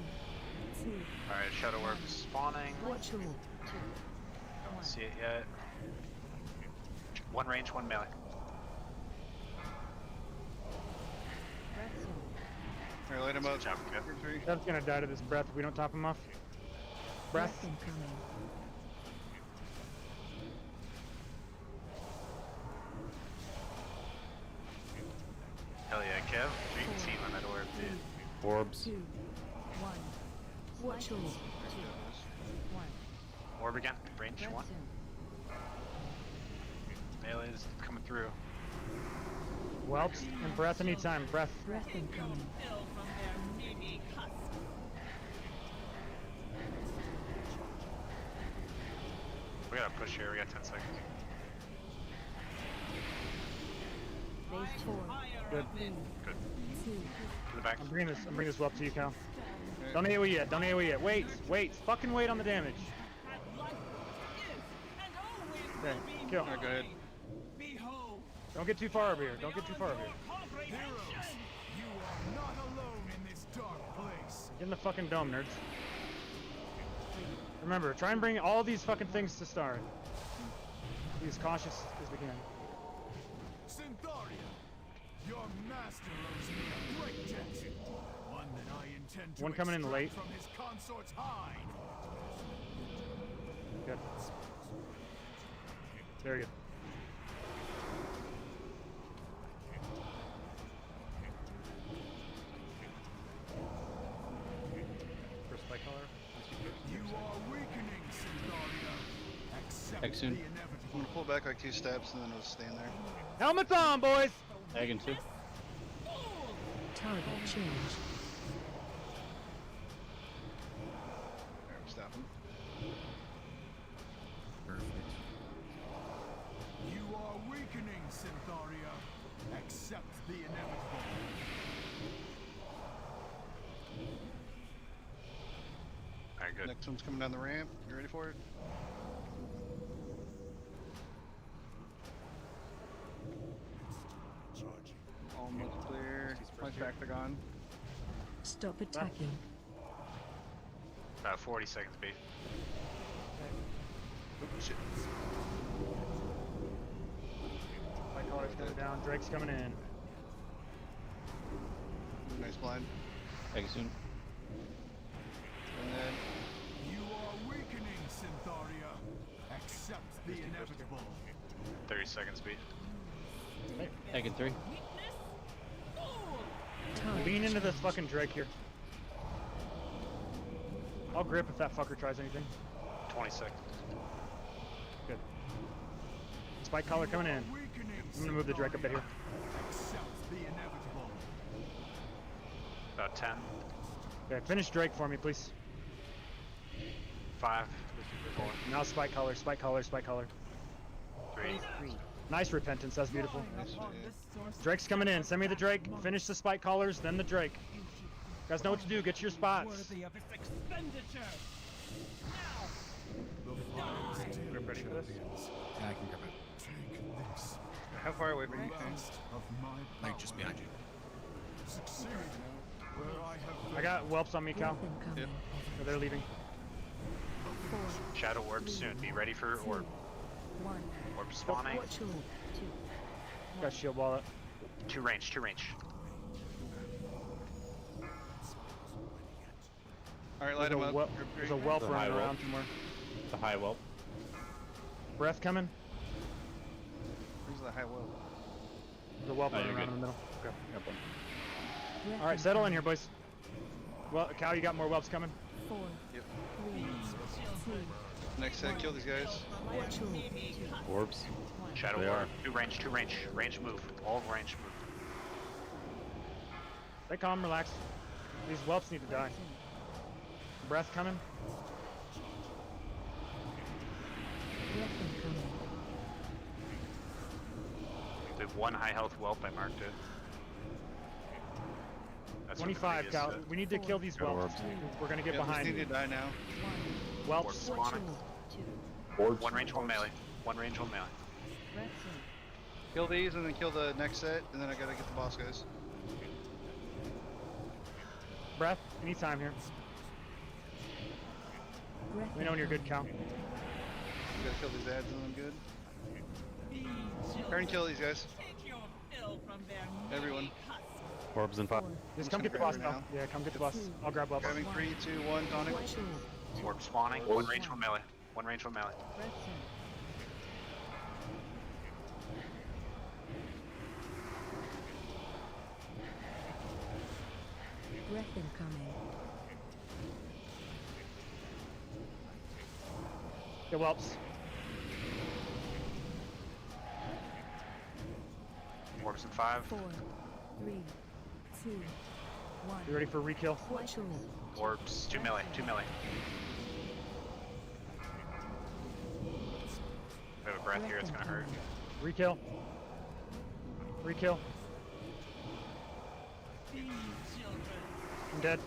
S12: 2,
S14: Alright, shadow orb is spawning.
S12: watch your
S14: Don't see it yet. One range, one melee.
S1: Alright, light him up.
S14: Good job, Kev.
S13: That's gonna die to this breath if we don't top him off. Breath.
S12: incoming.
S14: Hell yeah, Kev. Dream team on that orb, dude.
S7: Orbs.
S12: 2, 1. Watch your 2, 1.
S14: Orb again, range one. Melee's coming through.
S13: Whelps and breath anytime. Breath.
S12: Breath incoming.
S14: We gotta push here, we got 10 seconds.
S12: Base 4.
S13: Good.
S12: 3,
S14: Good.
S12: 2,
S14: To the back.
S13: I'm bringing this whelp to you, Cal. Don't AoE yet. Don't AoE yet. Wait. Fucking wait on the damage. Okay. Kill.
S21: Alright, go ahead.
S13: Don't get too far over here. Don't get too far over here.
S19: Heroes, you are not alone in this dark place.
S13: Get in the fucking dome, nerds. Remember, try and bring all these fucking things to start. Be as cautious as we can.
S19: Syntharia, your master owes me a great debt. One that I intend to
S13: One coming in
S19: extract
S13: late.
S19: from his consort's hide.
S13: Good. Very good.
S11: First spike color.
S19: You are weakening, Syntharia. Accept
S22: Hex soon.
S19: the inevitable.
S1: I'm gonna pull back like 2 steps and then we'll stand there.
S13: Helmets on, boys!
S22: Dragon 2.
S12: target change.
S1: Stop him.
S3: Perfect.
S19: weakening, Syntharia. Accept the inevitable.
S14: Alright, good.
S1: Next one's coming down the ramp. You ready for it? Almost clear. My tracks are gone.
S12: Stop attacking.
S14: About 40 seconds, B.
S1: Oh, shit.
S13: My collar's coming down. Drake's coming in.
S1: Nice blind.
S22: Egg soon.
S1: And then
S19: You are weakening, Syntharia. Accept the inevitable.
S14: 30 seconds, B.
S22: Egg in 3.
S13: Lean into this fucking Drake here. I'll grip if that fucker tries anything.
S14: 20 seconds.
S13: Good. Spike collar coming in. I'm gonna move the Drake up to here.
S19: Accept the inevitable.
S14: About 10.
S13: Okay, finish Drake for me, please.
S14: 5. 4.
S13: Now spike collar, spike collar, spike collar.
S14: 3.
S13: Nice repentance, that's beautiful. Drake's coming in. Send me the Drake. Finish the spike collars, then the Drake. You guys know what to do. Get to your spots.
S11: Grip ready for this?
S3: Yeah, I can grab it.
S19: Take this.
S1: how far away from you?
S19: Last of my
S3: Like just behind you.
S19: succeed where I have
S13: I got whelps on me, Cal.
S12: Yep.
S13: Oh, they're leaving.
S14: Shadow orb soon. Be ready for orb. Orb spawning.
S12: Watch your 2.
S13: Got shield wall up.
S14: 2 range, 2 range.
S1: Alright, light him up.
S13: There's a whelp
S22: There's a high
S13: running around
S22: whelp.
S13: somewhere.
S22: The high whelp.
S13: Breath coming.
S1: Where's the high well?
S13: There's a whelp
S22: Oh,
S13: running
S22: you're
S13: around
S22: good.
S13: in the middle. Okay.
S22: Got one.
S13: Alright, settle in here, boys. Well, Cal, you got more whelps coming?
S12: 4.
S1: Yep.
S12: 3. 2.
S1: Next set, kill these guys.
S12: Watch your 2.
S15: Orbs.
S14: Shadow
S15: They
S14: orb.
S15: are.
S14: 2 range, 2 range. Range move. All range move.
S13: Stay calm, relax. These whelps need to die. Breath coming.
S12: Breath incoming.
S14: We have 1 high health whelp. I marked it. That's from the
S13: 25,
S14: previous
S13: Cal.
S14: set.
S13: We need to kill these whelps. We're gonna get
S1: Yeah,
S13: behind
S1: these need
S13: you.
S1: to die now.
S14: Orb
S13: Whelps.
S14: spawning.
S12: 2.
S15: Orbs.
S14: 1 range, 1 melee. 1 range, 1 melee.
S12: Breath
S1: Kill these and then kill the next set, and then I gotta get the boss guys.
S13: Breath. Anytime here.
S12: in. Breath
S13: Let me know when you're good, Cal.
S1: We gotta kill these ads and then I'm good. Try and kill these guys. Everyone.
S15: Orbs and 5.
S13: Just
S1: I'm
S13: come
S1: just
S13: get the
S1: gonna
S13: boss
S1: grab her
S13: now. Yeah, come get the boss. I'll grab whelps.
S1: Grabbing 3, 2, 1, tonic.
S12: Watch your 2.
S14: Orb spawning. 1 range, 1 melee. 1 range, 1 melee.
S12: Breath in. Breath incoming.
S13: Get whelps.
S14: Orbs in 5.
S12: 4. 3. 2. 1.
S13: You ready for re-kill?
S12: Watch your
S14: Orbs 2 melee. 2 melee. We have a breath here. It's gonna hurt.
S13: Re-kill. Re-kill. I'm dead.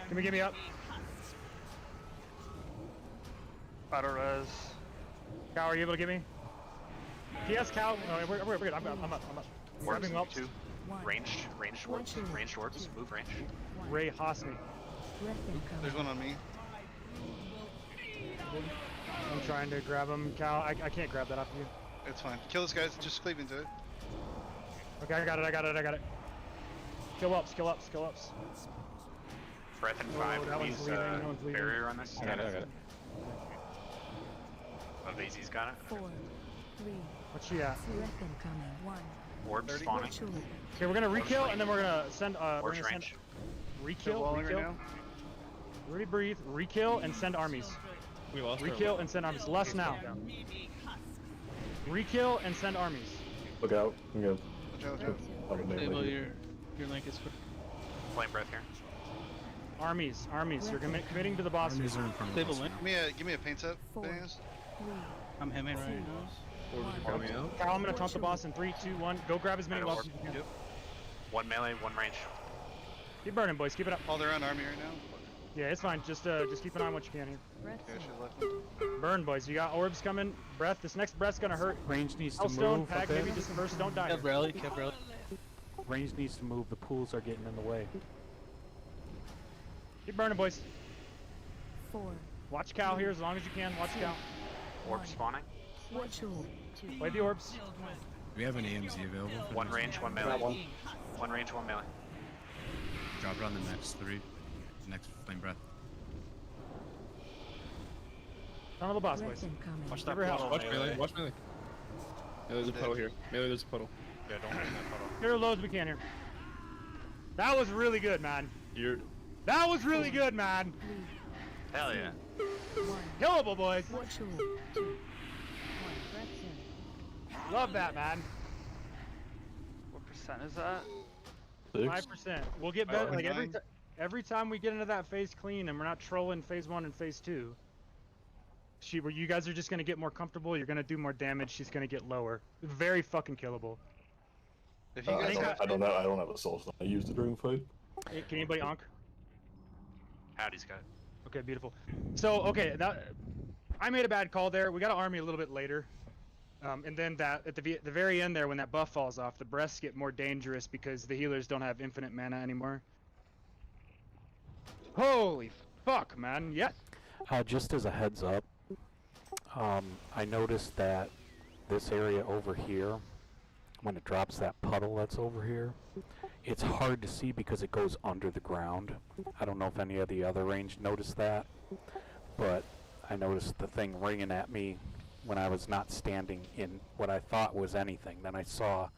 S13: Give me up. Auto res. Cow, are you able to get me? PS Cow. No, we're good. I'm up. I'm
S14: Orbs
S13: grabbing
S14: in
S13: whelps.
S14: 2. Ranged orbs. Ranged orbs. Move range.
S13: Ray Haas me.
S12: breath incoming.
S1: There's one on me.
S13: I'm trying to grab him. Cal, I can't grab that off of you.
S1: It's fine. Kill this guys. Just cleave into it.
S13: Okay, I got it. Kill ups.
S14: Breath in
S13: Oh,
S14: 5.
S13: that one's
S14: Use
S13: leaving, that one's leaving.
S14: barrier on this.
S22: I got it.
S14: Oh, Daisy's got it.
S12: 4. 3.
S13: What's she at?
S12: Breath incoming. 1.
S14: Orb spawning.
S12: Watch your
S13: Okay, we're gonna re-kill and then we're gonna send
S14: Orbs range.
S13: re-kill.
S1: Walling right now.
S13: Really breathe. Re-kill and send armies.
S2: We lost our
S13: Re-kill and send armies. Less now. Re-kill and send armies.
S7: Look out. I'm good.
S1: Watch out.
S7: I'm gonna
S21: Stable,
S7: make it.
S21: your link is.
S14: Flame breath here.
S13: Armies. You're committing to the boss.
S3: Armies are in front of
S21: Stable
S3: us.
S21: link.
S1: Give me a paint set.
S12: Four.
S1: Bananas.
S12: 3.
S21: I'm hemming right now.
S2: Orbs are coming out.
S13: Cal, I'm gonna taunt the boss in 3, 2, 1. Go grab as many
S14: Right,
S13: levels
S14: orb.
S13: as you can.
S14: One melee, one range.
S13: Keep burning, boys. Keep it up.
S1: Oh, they're on army right now?
S13: Yeah, it's fine. Just keep an eye on what you can here.
S1: Yeah, I should've left them.
S13: Burn, boys. You got orbs coming. Breath. This next breath's gonna hurt.
S17: Range needs to
S13: Hellstone,
S17: move.
S13: Peg,
S17: Okay.
S13: maybe disperse. Don't die.
S21: Kev rally, Kev rally.
S17: Range needs to move. The pools are getting in the way.
S13: Keep burning, boys.
S12: 4.
S13: Watch Cal here as long as you can. Watch Cal.
S14: Orb spawning.
S12: Ritual.
S13: Play the orbs.
S3: Do we have an AMZ available? For
S14: One
S3: this?
S14: range, one melee. One range, one melee.
S3: Drop it on the next 3. Next flame breath.
S13: Some of the boss, boys.
S12: Rex incoming.
S9: Watch that
S13: Never help.
S9: puddle,
S2: Watch melee. Watch melee. Yeah, there's a puddle here. Melee, there's a puddle.
S9: Yeah, don't open that puddle.
S13: Get as low as we can here. That was really good, man. That was really good, man.
S14: Hell yeah.
S12: 1.
S13: Killable, boys.
S12: Ritual. 2. 1. Rex in.
S13: Love that, man.
S5: What percent is that?
S13: 5%. We'll get better. Like every time we get into that phase clean, and we're not trolling phase 1 and phase 2. Where you guys are just gonna get more comfortable. You're gonna do more damage. She's gonna get lower. Very fucking killable.
S1: If you guys
S7: I don't know. I don't have a soul stone. I used it during the fight.
S13: Hey, can anybody onk?
S14: Howdy's got.
S13: Okay, beautiful. So okay, I made a bad call there. We got to army a little bit later, and then that at the very end there, when that buff falls off, the breaths get more dangerous because the healers don't have infinite mana anymore. Holy fuck, man! Yes.
S17: Just as a heads up, I noticed that this area over here, when it drops that puddle that's over here, it's hard to see because it goes under the ground. I don't know if any of the other range noticed that, but I noticed the thing ringing at me when I was not standing in what I thought was anything. Then I saw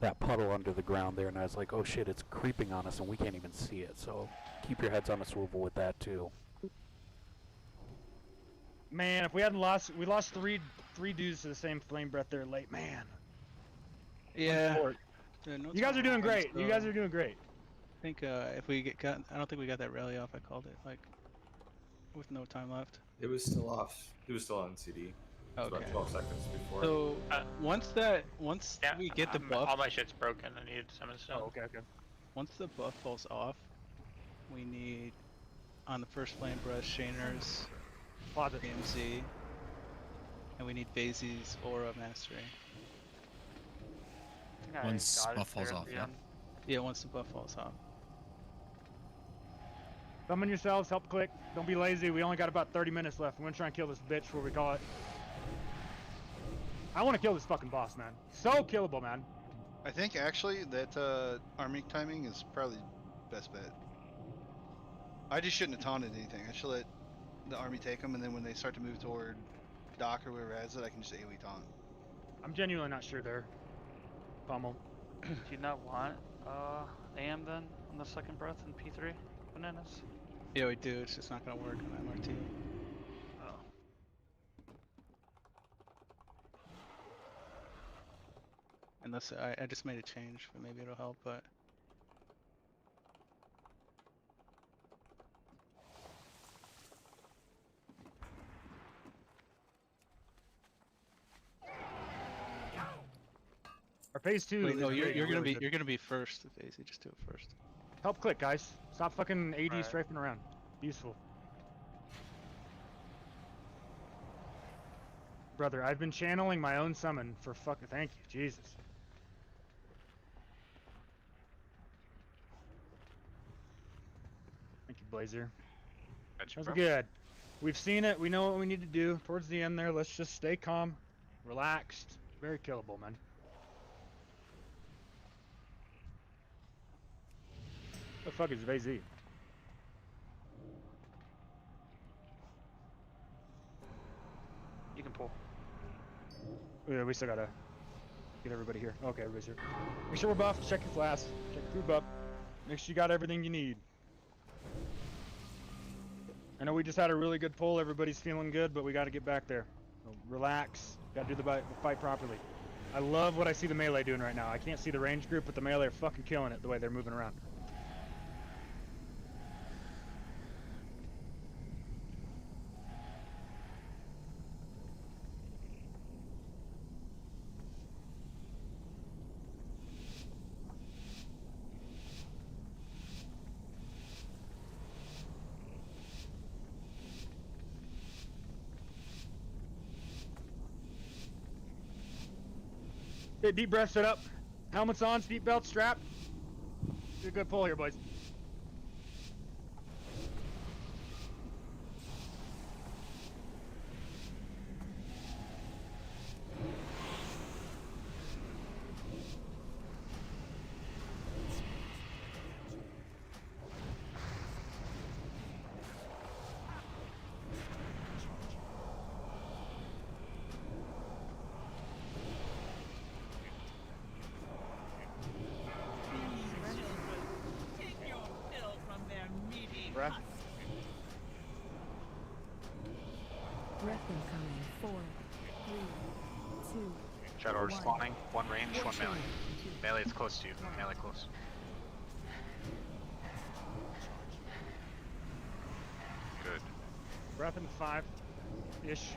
S17: that puddle under the ground there, and I was like, oh shit, it's creeping on us and we can't even see it. So keep your heads on a swivel with that too.
S13: Man, if we hadn't lost, we lost three dudes to the same flame breath there late. Man.
S21: Yeah.
S13: You guys are doing great. You guys are doing great.
S21: I think if we got, I don't think we got that rally off. I called it like with no time left.
S4: It was still off. It was still on CD. It was
S21: Okay.
S4: about 12 seconds before.
S21: So once we get the buff,
S9: All my shit's broken. I need summon stone.
S13: Oh, okay.
S21: once the buff falls off, we need on the first flame brush Shaner's
S13: Closet.
S21: AMZ, and we need Vazey's Aura Mastery.
S5: I think I
S3: Once
S5: got it
S3: buff falls
S5: there at
S3: off,
S5: the
S3: yeah.
S5: end.
S21: Yeah, once the buff falls off.
S13: Summon yourselves. Help click. Don't be lazy. We only got about 30 minutes left. I'm gonna try and kill this bitch before we call it. I want to kill this fucking boss, man. So killable, man.
S1: I think actually that army timing is probably best bet. I just shouldn't have taunted anything. I should let the army take them, and then when they start to move toward Doc or whoever has it, I can just AoE taunt.
S13: I'm genuinely not sure there. Pummel.
S5: Do you not want AM then on the second breath in P3? Bananas.
S21: Yeah, we do. It's just not gonna work on MRT.
S5: Oh.
S21: Unless I just made a change, but maybe it'll help. But
S13: Our phase 2.
S21: wait, no,
S13: is
S21: you're
S13: great,
S21: gonna
S13: really
S21: be
S13: good.
S21: you're gonna be first, Vazey. Just do it first.
S13: Help click, guys. Stop fucking AD
S5: Right.
S13: strafing around. Useful. Brother, I've been channeling my own summon for fucking. Thank you, Jesus. Thank you, Blazer.
S14: Gotcha,
S13: That's
S14: bro.
S13: good. We've seen it. We know what we need to do. Towards the end there, let's just stay calm, relaxed. Very killable, man. The fuck is VZ?
S5: You can pull.
S13: Yeah, we still gotta get everybody here. Okay, everybody's here. Make sure we're buffed. Check your flask. Check your food buff. Make sure you got everything you need. I know we just had a really good pull. Everybody's feeling good, but we got to get back there. So relax. Got to do the fight properly. I love what I see the melee doing right now. I can't see the range group, but the melee are fucking killing it the way they're moving around. Take deep breath, sit up. Helmets on, seatbelt strapped. Do a good pull here, boys. Breath.
S12: Breath incoming. 4, 3, 2.
S14: Shadow Orb
S12: One.
S14: spawning. One range, one
S12: Watch
S14: melee.
S12: out.
S14: Melee is close to you. Melee close. Good.
S13: Breath in 5-ish.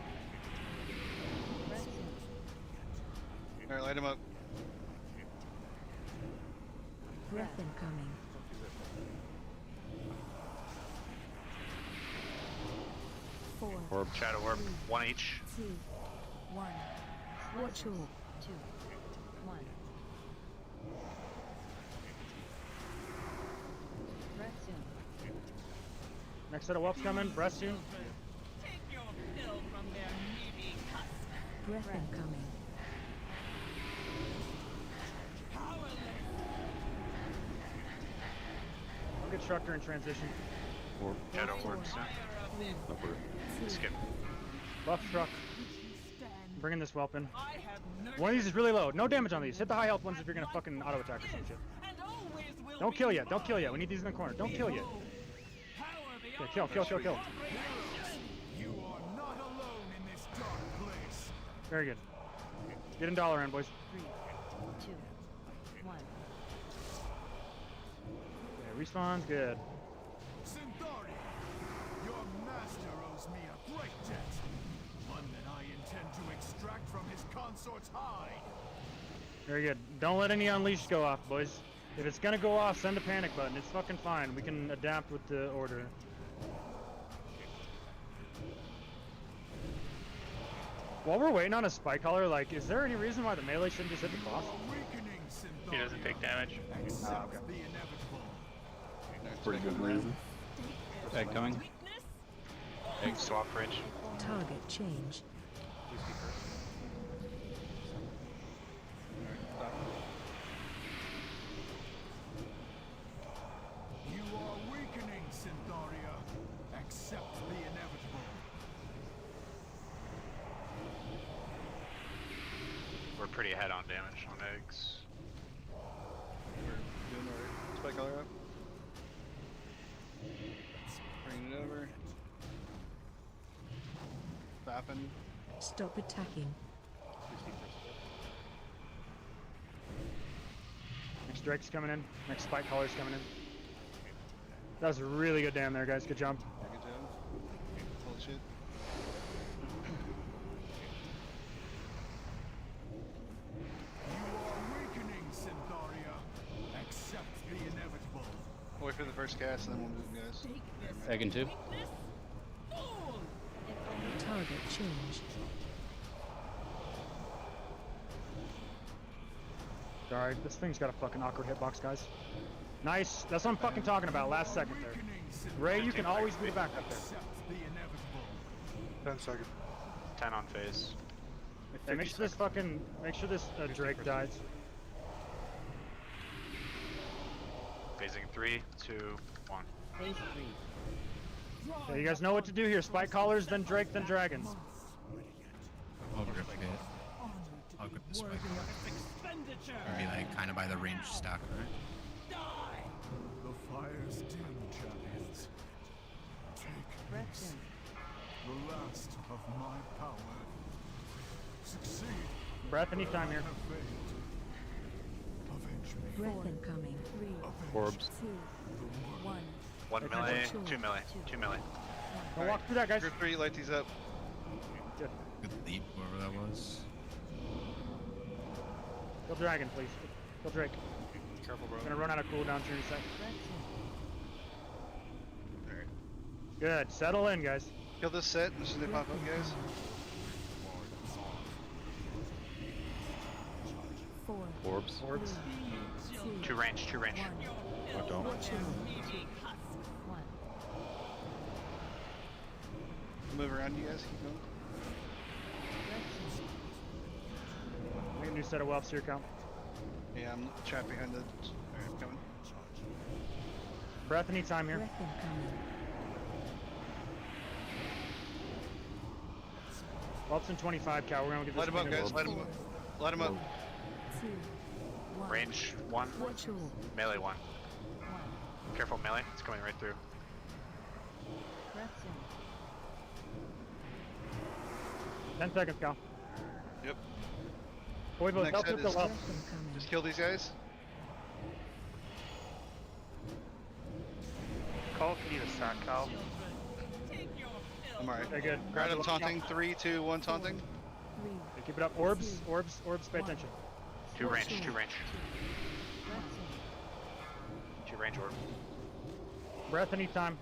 S1: Alright, light him up.
S12: Breath incoming.
S14: Orb. Shadow Orb. 1 each.
S12: 2, 1. Watch all. 2, 1. Breath soon.
S13: Next set of whelps coming. Breath soon.
S12: Breath incoming.
S13: I'll get Structor in transition.
S15: Orb.
S14: Shadow Orb soon.
S15: Upper.
S14: Skip.
S13: Buff Struck. Bringing this whelp in. One of these is really low. No damage on these. Hit the high health ones if you're gonna fucking auto attack or some shit. Don't kill yet. Don't kill yet. We need these in the corner. Don't kill yet. Okay, kill, kill, kill, kill.
S19: You are not alone in this dark place.
S13: Very good. Get in dollar end, boys.
S12: 3, 2, 1.
S13: Okay, respawn's good.
S19: Centauri, your master owes me a great debt. One that I intend to extract from his consort's hide.
S13: Very good. Don't let any unleash go off, boys. If it's gonna go off, send a panic button. It's fucking fine. We can adapt with the order. While we're waiting on a spike collar, like, is there any reason why the melee shouldn't just hit the boss?
S9: He doesn't take damage.
S13: Ah, okay.
S15: Pretty good reason.
S22: Egg coming.
S14: Egg swap range.
S12: Target change.
S19: You are weakening, Cyntharia. Accept the inevitable.
S14: We're pretty ahead on damage on eggs.
S1: We're doing our spike color up. Bringing it over. Fapping.
S12: Stop attacking.
S13: Next Drake's coming in. Next spike collar's coming in. That was a really good damn there, guys. Good job.
S1: Yeah, good job. Holy shit.
S19: You are weakening, Cyntharia. Accept the inevitable.
S1: We'll wait for the first cast and then we'll move, guys.
S22: Egg in 2.
S12: Target change.
S13: Sorry, this thing's got a fucking awkward hitbox, guys. Nice. That's what I'm fucking talking about. Last second there. Ray, you can always be the backup there.
S19: Accept the inevitable.
S10: 10 seconds.
S14: 10 on phase.
S13: Hey, make sure this Drake dies.
S14: Phasing 3, 2, 1.
S12: Phase 3.
S13: Okay, you guys know what to do here. Spike collars, then Drake, then dragons.
S3: I'll grip it. I'll grip the spike. Or be like kind of by the range stack, right?
S19: The fire's dim, champions. Take
S12: Breath
S19: this,
S12: in.
S19: the last of my power. Succeed.
S13: Breath anytime here.
S19: Have failed. Avenge me.
S12: Breath incoming. 3,
S22: Orbs.
S12: 2, 1.
S14: 1
S13: Okay,
S14: melee,
S12: watch
S14: 2 melee, 2 melee.
S13: Don't walk through that, guys.
S1: Group 3, light these up.
S13: Good.
S3: Good leap, whoever that was.
S13: Kill dragon, please. Kill Drake.
S9: Careful, bro.
S13: Gonna run out of cooldown here in a sec.
S12: Breath in.
S13: Good. Settle in, guys.
S1: Kill this set as soon as they pop up, guys.
S15: Orbs.
S13: Orbs.
S14: Two range, two range.
S15: Oh, don't.
S1: Move around, you guys. Keep going.
S13: Make a new set of whelps here, Cal.
S1: Yeah, I'm trapped behind the. Alright, I'm coming.
S13: Breath anytime here. Whelps in 25, Cal. We're gonna get this.
S1: Light him up,
S13: cleaned
S1: guys. Light him up. Light him up.
S14: Range 1. Melee 1. Careful, melee. It's coming right through.
S13: 10 seconds, Cal.
S1: Yep.
S13: Boy,
S1: Next
S13: help
S1: set
S13: with the
S1: is
S13: whelps.
S1: just kill these guys.
S5: Call can you sack Cal?
S1: I'm alright.
S13: Okay, good.
S1: Grab him taunting. 3, 2, 1 taunting.
S13: Okay, keep it up. Orbs, orbs, orbs. Pay attention.
S14: Two range, two range. Two range orb.
S13: Breath anytime.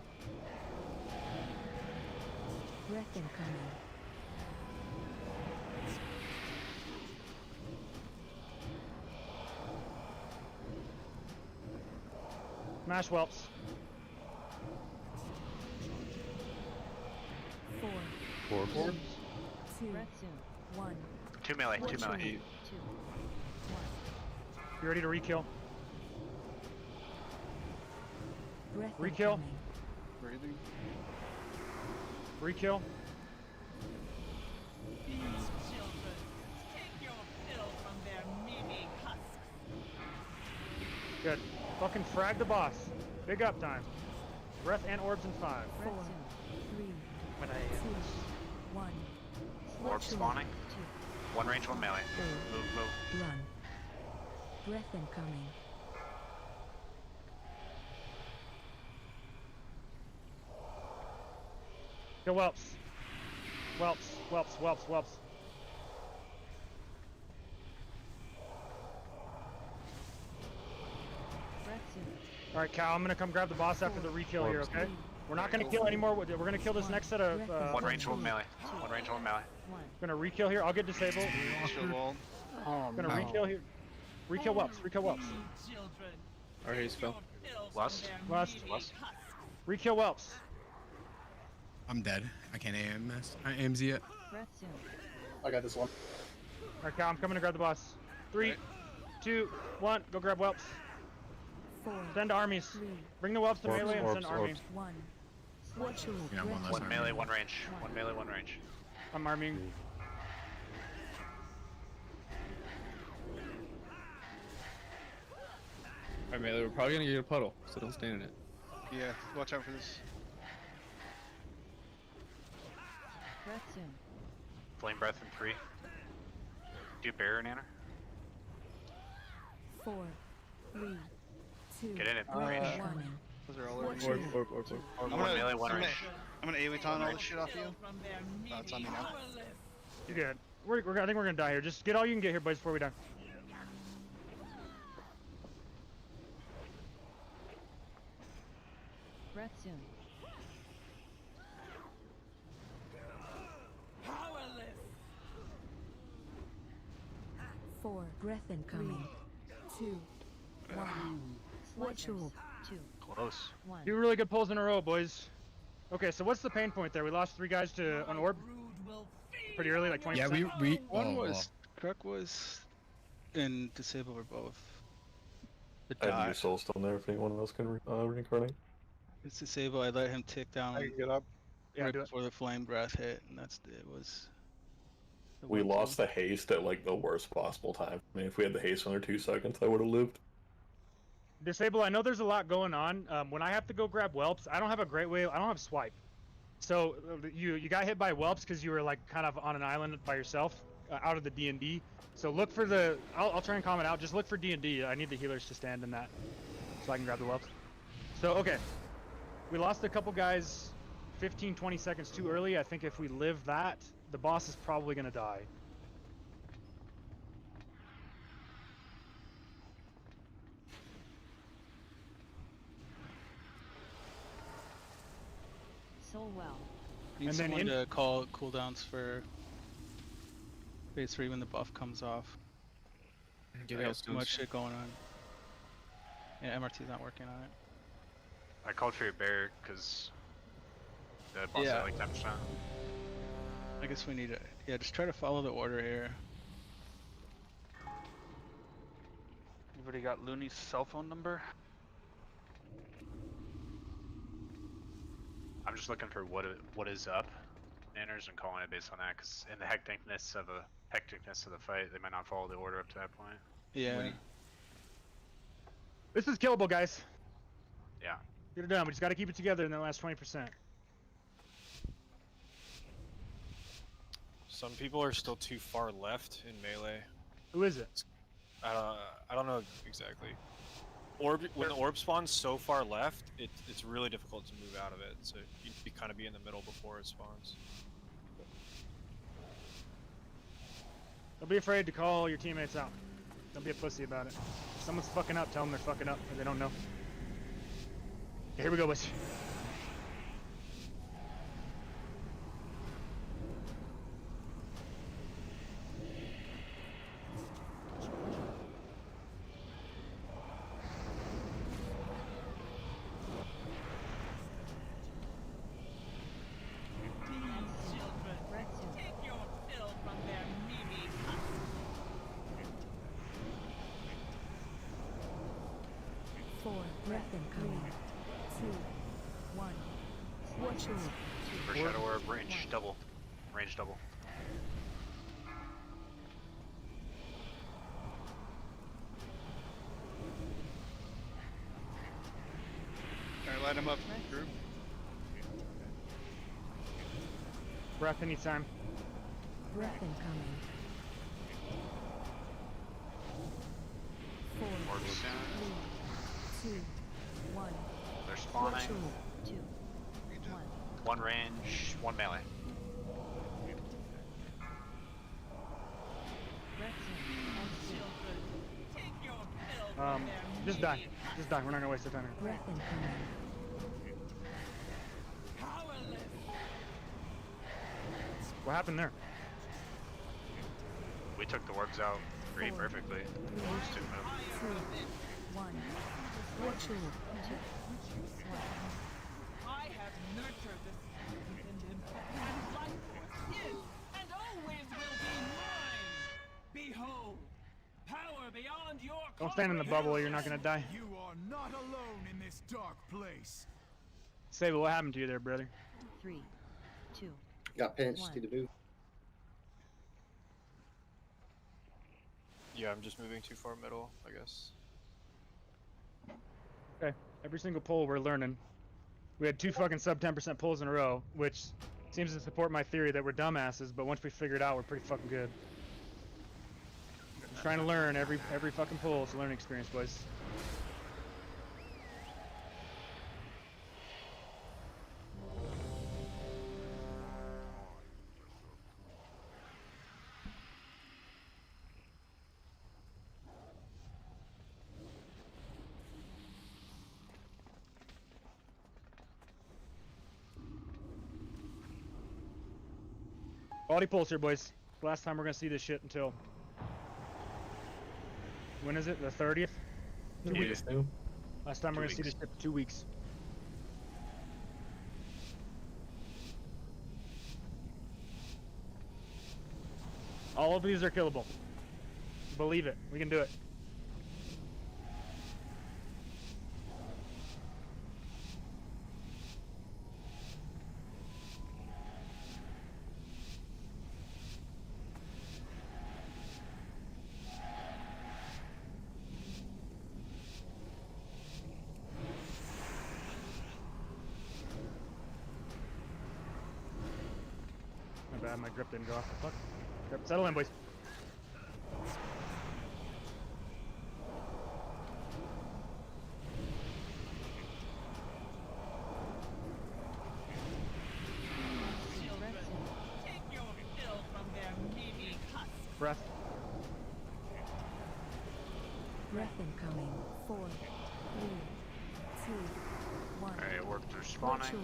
S12: Breath incoming.
S13: Smash whelps.
S12: 4.
S15: Orbs.
S13: Orbs.
S12: 2. 1.
S14: Two melee, two melee.
S13: You ready to re-kill?
S12: Breath
S13: Re-kill.
S12: incoming.
S1: Breathing.
S13: Re-kill. Good. Fucking frag the boss. Big up time. Breath and orbs in 5.
S12: 4. 3.
S5: When
S12: 2. 1.
S14: Orb spawning. One range, one melee. Move, move.
S12: Run. Breath incoming.
S13: Kill whelps. Whelps, whelps, whelps, whelps. Alright, Cal, I'm gonna come grab the boss after the re-kill here, okay? We're not gonna kill anymore. We're gonna kill this next set of.
S14: One range, one melee. One range, one melee.
S13: Gonna re-kill here. I'll get disabled.
S1: Shield wall.
S13: Gonna re-kill here. Re-kill whelps. Re-kill whelps.
S2: Alright, he's fell.
S14: Lust.
S13: Lust.
S14: Lust.
S13: Re-kill whelps.
S3: I'm dead. I can't AMZ yet.
S16: I got this one.
S13: Alright, Cal, I'm coming to grab the boss. 3, 2, 1. Go grab whelps.
S12: 4.
S13: Send armies. Bring the whelps to
S15: Orbs,
S13: melee and
S15: orbs,
S13: send army.
S15: orbs.
S12: 1.
S3: Yeah, one less
S14: One
S3: army.
S14: melee, one range. One melee, one range.
S13: I'm arming.
S2: Alright, melee, we're probably gonna get a puddle, so don't stand in it.
S1: Yeah, watch out for this.
S14: Flame breath in 3. Do barrier, Nanner.
S12: 4. 3. 2.
S14: Get in it. Range.
S12: 1.
S1: Those are all over.
S2: Orb, orb, orb, orb.
S14: One melee, one range.
S1: I'm gonna AoE taunt all this shit off you. Oh, it's on me now.
S13: You good. I think we're gonna die here. Just get all you can get here, boys, before we die.
S12: Breath soon. 4. Breath incoming. 2. 1. Watch orb. 2.
S14: Close.
S12: 1.
S13: 2 really good pulls in a row, boys. Okay, so what's the pain point there? We lost 3 guys to an orb pretty early, like 20%.
S3: Yeah, we
S21: One
S3: oh,
S21: was Crook was and Disable were both. The
S7: I have
S21: dot.
S7: new soulstone there if anyone else can reincarnate.
S21: It's Disable. I let him tick down
S10: I can get up.
S13: Yeah,
S21: right
S13: do it.
S21: before the flame breath hit, and it was. the
S7: We
S21: 1-2.
S7: lost the haste at like the worst possible time. I mean, if we had the haste under 2 seconds, I would have lived.
S13: Disable, I know there's a lot going on. When I have to go grab whelps, I don't have a great way. I don't have swipe. So you got hit by whelps because you were like kind of on an island by yourself out of the D&D. So look for the. I'll try and comment out. Just look for D&D. I need the healers to stand in that, so I can grab the whelps. So okay, we lost a couple guys, 15-20 seconds too early. I think if we live that, the boss is probably gonna die.
S12: So well.
S21: Need
S13: And then
S21: someone
S13: in-
S21: to call cooldowns for phase 3 when the buff comes off. I got too much shit going on. Yeah, MRT's not working on it.
S14: I called for your bear because the boss
S21: Yeah.
S14: had like 10%.
S21: I guess we need to, yeah, just try to follow the order here.
S5: Anybody got Looney's cell phone number?
S14: I'm just looking for what is up, Nanners, and calling it based on that. Because in the hecticness of the fight, they might not follow the order up to that point.
S21: Yeah.
S13: This is killable, guys.
S14: Yeah.
S13: Get it done. We just got to keep it together in the last 20%.
S18: Some people are still too far left in melee.
S13: Who is it?
S18: I don't know exactly. When the orb spawns so far left, it's really difficult to move out of it. So you need to kind of be in the middle before it spawns.
S13: Don't be afraid to call your teammates out. Don't be a pussy about it. If someone's fucking up, tell them they're fucking up, or they don't know. Okay, here we go, boys.
S12: Breath incoming. 2, 1. Watch orb.
S14: For Shadow Orb, range double. Range double.
S1: Alright, light him up, group.
S13: Breath anytime.
S12: Breath incoming. 4,
S14: Orb soon.
S12: 3, 2, 1.
S14: They're spawning.
S12: Watch orb. 2, 1.
S14: One range, one melee.
S13: Just die. Just die. We're not gonna waste our time here.
S12: Breath incoming.
S13: What happened there?
S14: We took the orbs out pretty perfectly. Just didn't move.
S12: 2, 1. Watch orb. 2, 1.
S19: I have nurtured this within him, and life force is and always will be mine. Behold, power beyond your
S13: Don't stand in the bubble, you're not gonna die.
S19: You are not alone in this dark place.
S13: Sable, what happened to you there, brother?
S12: 3, 2.
S8: Got pinched.
S12: One.
S8: Need to move.
S18: Yeah, I'm just moving too far middle, I guess.
S13: Okay, every single pull we're learning. We had 2 fucking sub 10% pulls in a row, which seems to support my theory that we're dumbasses, but once we figure it out, we're pretty fucking good. Just trying to learn every fucking pull. It's a learning experience, boys. Quality pulls here, boys. Last time we're gonna see this shit until... When is it? The 30th?
S7: 2 weeks now.
S13: Last time we're gonna see this shit for 2 weeks. All of these are killable. Believe it. We can do it. My bad, my grip didn't go off. Fuck. Grip, settle in, boys. Breath.
S12: Breath incoming. 4, 3, 2, 1.
S14: Alright, orbs are spawning.
S12: Watch orb.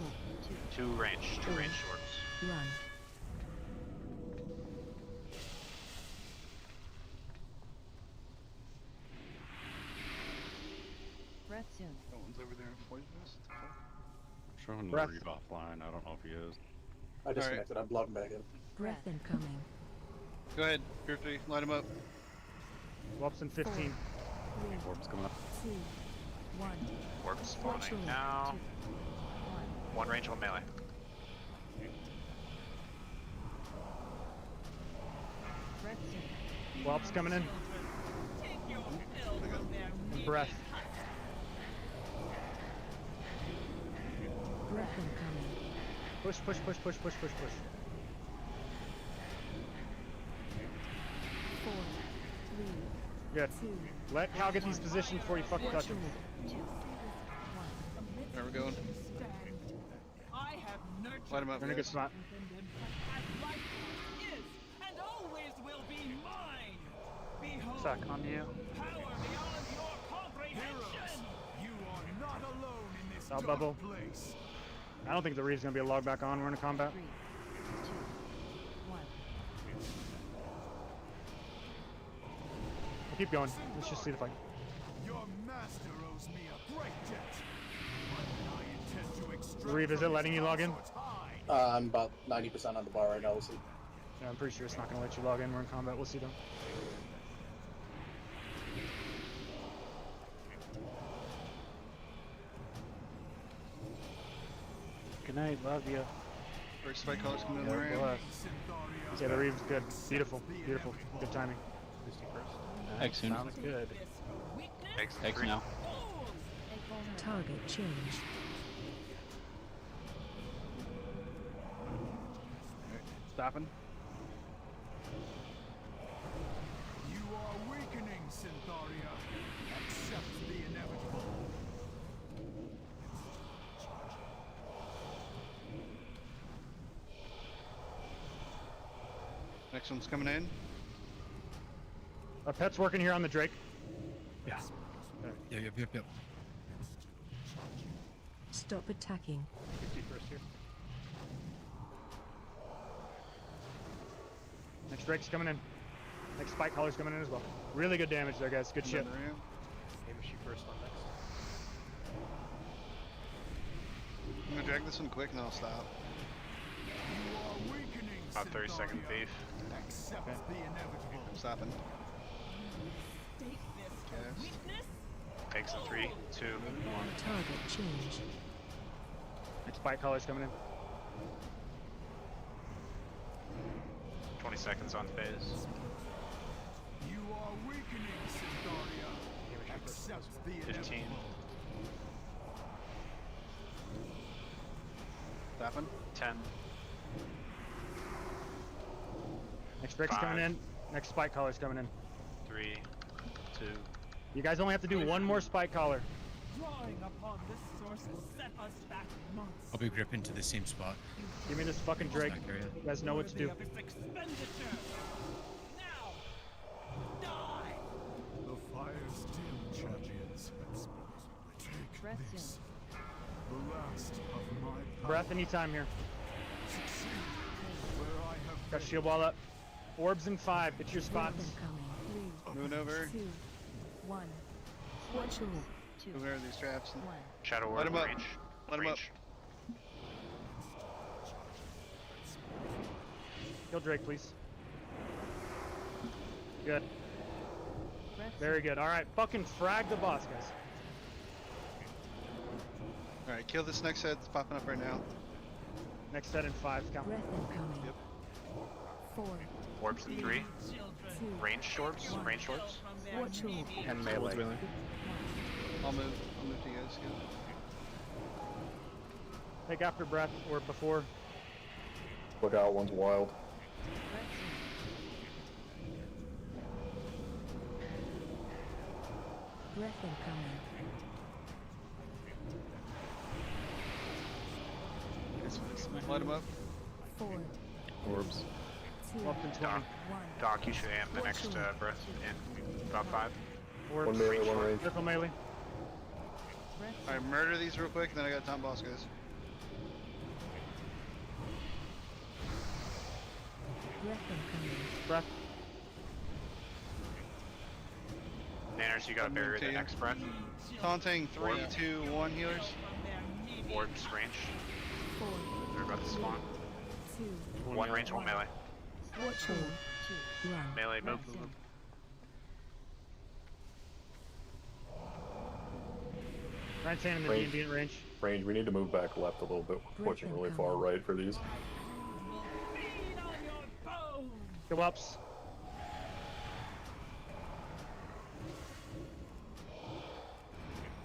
S12: 2,
S14: Two range orbs.
S12: run. Breath soon.
S1: No one's over there in poisonous.
S15: Showing
S13: Breath.
S15: Reeve offline. I don't know if he is.
S10: I disconnected. I'm logging back in.
S12: Breath incoming.
S1: Go ahead, Pure 3, line him up.
S13: Whelps in 15.
S15: Orb's coming up.
S12: 2, 1.
S14: Orbs spawning now. One range, one melee.
S12: Breath soon.
S13: Whelps coming in. Breath.
S12: Breath incoming.
S13: Push, push, push, push, push, push, push.
S12: 4, 3,
S13: Good.
S12: 2.
S13: Let Cal get these positions before you fucking touch him.
S1: Where are we going?
S19: I have nurtured
S1: Line him up,
S13: You're in a good
S1: guys.
S13: spot.
S19: and life is and always will be mine. Behold,
S5: Suck on you.
S19: power beyond your comprehension. You are not alone in this
S13: Out bubble.
S19: place.
S13: I don't think the Reeve's gonna be a log back on. We're in a combat.
S12: 3, 2, 1.
S13: We'll keep going. Let's just see the fight.
S19: Your master owes me a great debt. But I intend to extract
S13: Reeve, is it letting you log in?
S10: I'm about 90% on the bar right now. We'll see.
S13: Yeah, I'm pretty sure it's not gonna let you log in. We're in combat. We'll see though.
S17: Good night, love you.
S1: First spike colors coming in the
S13: Yeah,
S1: ramp.
S13: go ahead. Yeah, the Reeve's good. Beautiful, beautiful. Good timing.
S22: X soon.
S17: Sounds good.
S22: X now.
S12: Target changed.
S1: Stopping.
S19: You are weakening, Syntharia. Accept the inevitable.
S1: Next one's coming in.
S13: Our pet's working here on the Drake.
S3: Yeah. Yep.
S12: Stop attacking.
S13: 51st here. Next Drake's coming in. Next spike collar's coming in as well. Really good damage there, guys. Good shit.
S11: Aim she first on next.
S1: I'm gonna drag this one quick and then I'll stop.
S14: About 30 second thief.
S19: Accept the inevitable.
S1: I'm stopping.
S19: State this
S1: Cast.
S19: weakness.
S14: Takes a 3, 2, 1.
S12: Target changed.
S13: Next spike collar's coming in.
S14: 20 seconds on phase.
S19: You are weakening, Syntharia. Accept the
S14: 15.
S19: inevitable.
S1: Stopping.
S14: 10.
S13: Next Drake's coming in. Next spike collar's coming in.
S14: 3, 2.
S13: You guys only have to do one more spike collar.
S19: Drawing upon this source has set us back months.
S3: I'll be gripping to the same spot.
S13: Give me this fucking Drake.
S3: Stack area.
S13: You guys know what to do.
S19: Worthy of its expenditure. Now, die. The fire's dim, champions. Take
S12: Breath
S19: this. The last of my
S13: Breath anytime here.
S19: succeed where I have
S13: Got shield wall up. Orbs in 5. Get your spots.
S12: Incoming. 3,
S1: Moving over.
S12: 2, 1. Watch all. 2,
S1: Moving over these traps.
S12: 1.
S14: Shadow
S1: Let
S14: Orb
S1: him up.
S14: range.
S1: Let him up.
S14: range.
S13: Kill Drake, please. Good. Very good. Alright, fucking frag the boss, guys.
S1: Alright, kill this next head that's popping up right now.
S13: Next set in 5. Count.
S12: Breath incoming.
S1: Yep.
S12: 4,
S14: Orbs in 3.
S12: 2,
S14: Range orbs. Range orbs.
S12: watch all.
S4: And melee.
S1: I'll move to you guys. Yeah.
S13: Take after breath or before.
S7: Look out, one's wild.
S12: Breath incoming.
S1: Light him up.
S12: 4,
S15: Orbs.
S12: 2,
S13: Up in 20.
S14: Doc.
S12: 1.
S14: Doc, you should aim the next breath in about 5.
S13: Orbs.
S7: One melee, one range.
S13: Triple melee.
S1: Alright, murder these real quick and then I got top boss, guys.
S12: Breath incoming.
S13: Breath.
S14: Nanners, you got to
S1: I'm
S14: bury
S1: moving
S14: the
S1: to you.
S14: next breath.
S1: Taunting 3, 2, 1 healers.
S14: Orbs range.
S12: 4,
S14: They're about to spawn.
S12: 2,
S14: One range, one melee.
S12: watch orb, run.
S14: Melee, move.
S13: Ryan Tan in the
S7: Range.
S13: D&D range.
S7: Range, we need to move back left a little bit. We're pushing really far right for these.
S13: Go ups.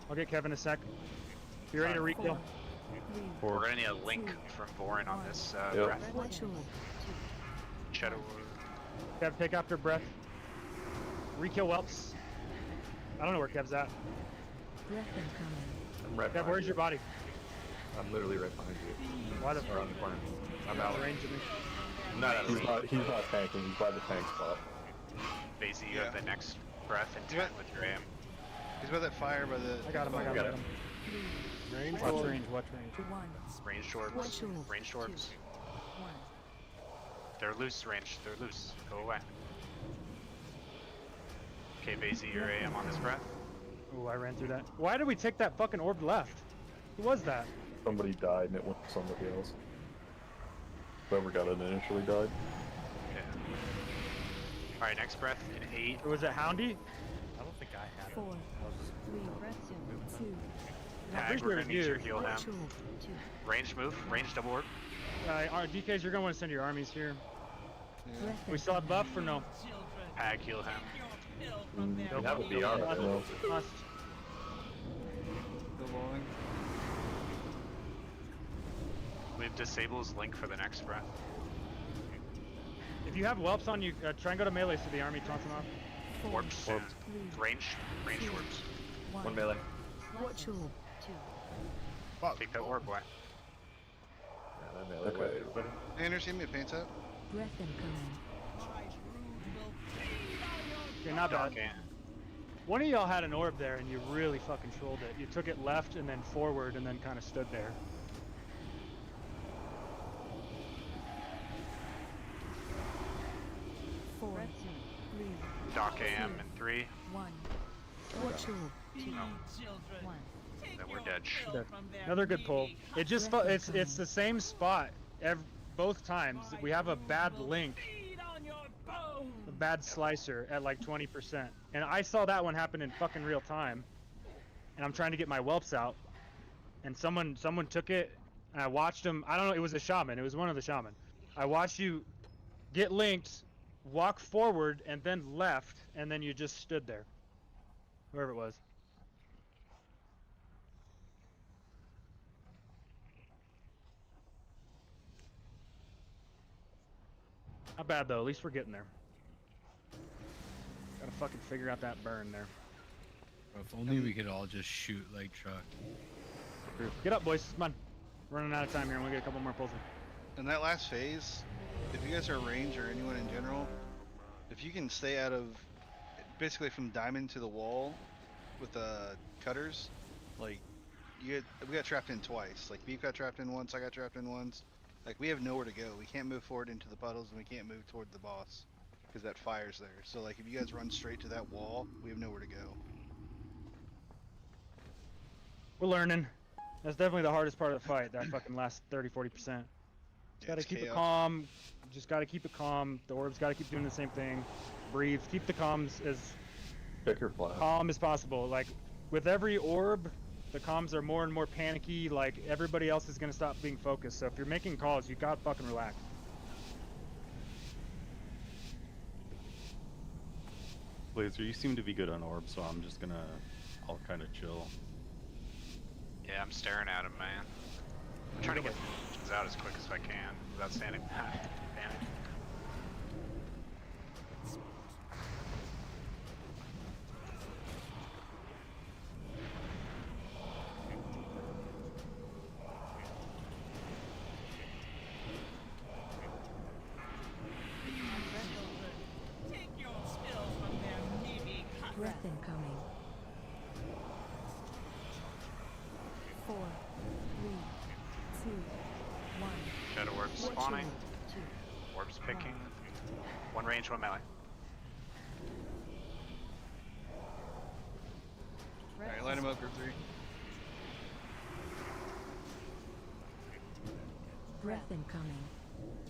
S13: I'll get Kevin a sec. Be ready to rekill.
S14: We're gonna need a link from Vorin on this
S7: Yep.
S14: breath.
S12: Watch orb,
S14: Shadow.
S13: Kev, take after breath. Rekill whelps. I don't know where Kev's at.
S12: breath incoming.
S4: I'm right
S13: Kev,
S4: behind
S13: where's
S4: you.
S13: your body?
S4: I'm literally right behind you.
S13: Why the
S4: Around the corner. I'm
S13: You're out
S4: out
S13: of range of me.
S4: I'm not out of
S7: He's
S4: range.
S7: not. He's not tanking. He's by the tank spot.
S14: Basie, you have the next breath and 10 with your AM.
S1: He's by that fire by the.
S13: I got him, I got him.
S11: Range.
S13: Watch range, watch range.
S12: 1,
S14: Range orbs.
S12: Watch orb.
S14: Range orbs.
S12: 1.
S14: They're loose, range. They're loose. Go away. Okay, Basie, your AM on this breath.
S13: Oh, I ran through that. Why did we take that fucking orb left? Who was that?
S7: Somebody died and it went to somebody else. Whoever got it initially died.
S14: Okay. Alright, next breath in 8.
S13: Was it Houndy?
S11: I don't think I had
S12: 4,
S11: it.
S12: 3, 2,
S14: Tag, we're gonna need your heal
S12: watch
S14: him.
S12: orb, 2.
S14: Range move, range double orb.
S13: DKs, you're gonna want to send your armies here.
S12: Breath
S13: We still have buff or no?
S14: Tag, heal him.
S4: You have a BR.
S13: Must. Must.
S14: We have disables link for the next breath.
S13: If you have whelps on you, try and go to melee so the army taunts them off.
S14: Orbs. Range. Range orbs.
S4: One melee.
S12: Watch orb, 2.
S14: Take that orb away.
S4: Yeah, that melee.
S7: Okay.
S4: Everybody.
S1: Nanners, give me a paint set.
S12: Breath incoming.
S13: Okay, not bad.
S14: Okay.
S13: One of y'all had an orb there and you really fucking trolled it. You took it left and then forward and then kind of stood there.
S12: Four, 3,
S14: Dock AM in 3.
S12: 1. Watch orb, 2. 1.
S14: Then we're dead.
S13: Another good pull. It just it's the same spot both times. We have a bad link, a bad slicer at like 20%, and I saw that one happen in fucking real time. And I'm trying to get my whelps out, and someone took it, and I watched him. I don't know. It was a shaman. It was one of the shaman. I watched you get linked, walk forward, and then left, and then you just stood there. Whoever it was. Not bad though, at least we're getting there. Gotta fucking figure out that burn there.
S3: If only we could all just shoot like truck.
S13: Get up, boys. Come on. Running out of time here, and we'll get a couple more pulls in.
S1: In that last phase, if you guys are range or anyone in general, if you can stay out of, basically from diamond to the wall with cutters, like, we got trapped in twice. Like, Beef got trapped in once, I got trapped in once. Like, we have nowhere to go. We can't move forward into the puddles, and we can't move toward the boss because that fire's there. So, like, if you guys run straight to that wall, we have nowhere to go.
S13: We're learning. That's definitely the hardest part of the fight, that fucking last 30-40%. Just gotta keep it calm. Just gotta keep it calm. The orbs gotta keep doing the same thing. Breathe. Keep the comms as calm as possible. Like, with every orb, the comms are more and more panicky. Like, everybody else is gonna stop being focused. So if you're making calls, you gotta fucking relax.
S15: Blazer, you seem to be good on orbs, so I'm just gonna, I'll kind of chill.
S14: Yeah, I'm staring at him, man. I'm trying to get things out as quick as I can without standing back. Panic.
S12: Breath incoming. 4, 3, 2, 1.
S14: Shadow orbs
S12: Watch
S14: spawning.
S12: orb, 2.
S14: Orbs picking. One range, one melee.
S21: Light him up, group 3.
S12: Breath incoming.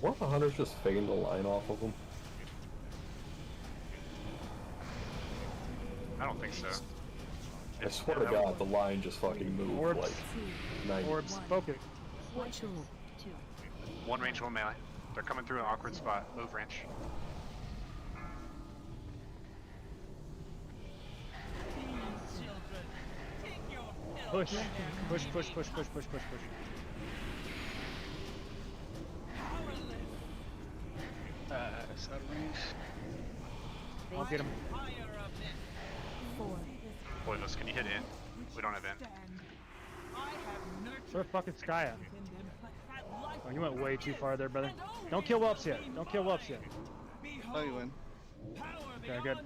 S7: What if the hunters just fade the line off of them?
S14: I don't think so.
S7: I swear to God, the line just fucking moved
S13: Orbs.
S7: like 90.
S13: Orbs, focus.
S12: Watch orb. 2.
S14: One range, one melee. They're coming through an awkward spot. Move range.
S13: Push. Push, push, push, push, push, push, push.
S21: It's out of range.
S13: I'll get him.
S12: 4.
S14: Boilers, can you hit in? We don't have in.
S13: Where the fuck is Skya? Oh, you went way too far there, brother. Don't kill whelps yet. Don't kill whelps yet.
S1: Oh, you win.
S13: Okay, good.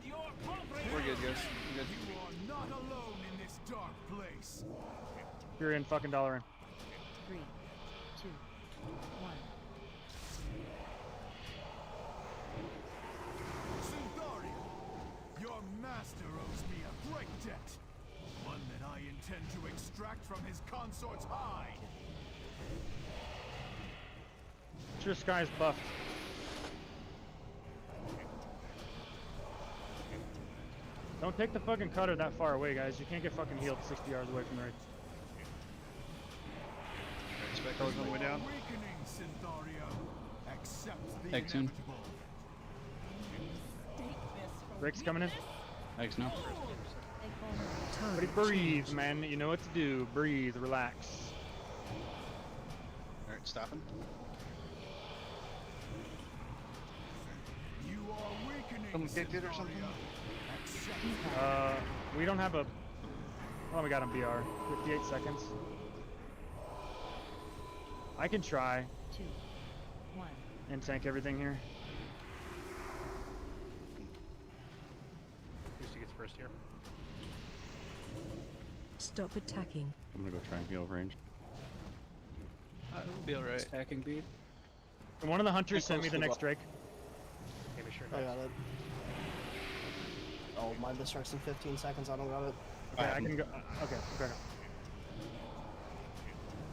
S1: We're good, guys. We're good.
S19: You are not alone in this dark place.
S13: You're in, fucking dollar in.
S12: 3, 2, 1.
S19: Syndaria, your master owes me a great debt. One that I intend to extract from his consort's hide.
S13: Sure, Sky's buffed. Don't take the fucking cutter that far away, guys. You can't get fucking healed 60 yards away from the raid.
S1: Expect those on the way down.
S19: Awakening, Syndaria. Accept the
S22: X soon.
S19: inevitable.
S13: Break's coming in.
S22: X no.
S13: Everybody breathe, man. You know what to do. Breathe, relax.
S1: Alright, stopping.
S19: You are weakening.
S1: Someone kicked it or something?
S13: We don't have a... Oh, we got him BR. 58 seconds. I can try
S12: 2, 1.
S13: and tank everything here.
S11: Who's gets first here?
S12: Stop attacking.
S15: I'm gonna go try and heal range.
S21: It'll be alright.
S2: Stacking beat.
S13: And one of the hunters sent me the next Drake.
S11: Give me sure.
S16: I got it. Oh, my distract's in 15 seconds. I don't got it.
S13: Okay, I can go. Okay, okay.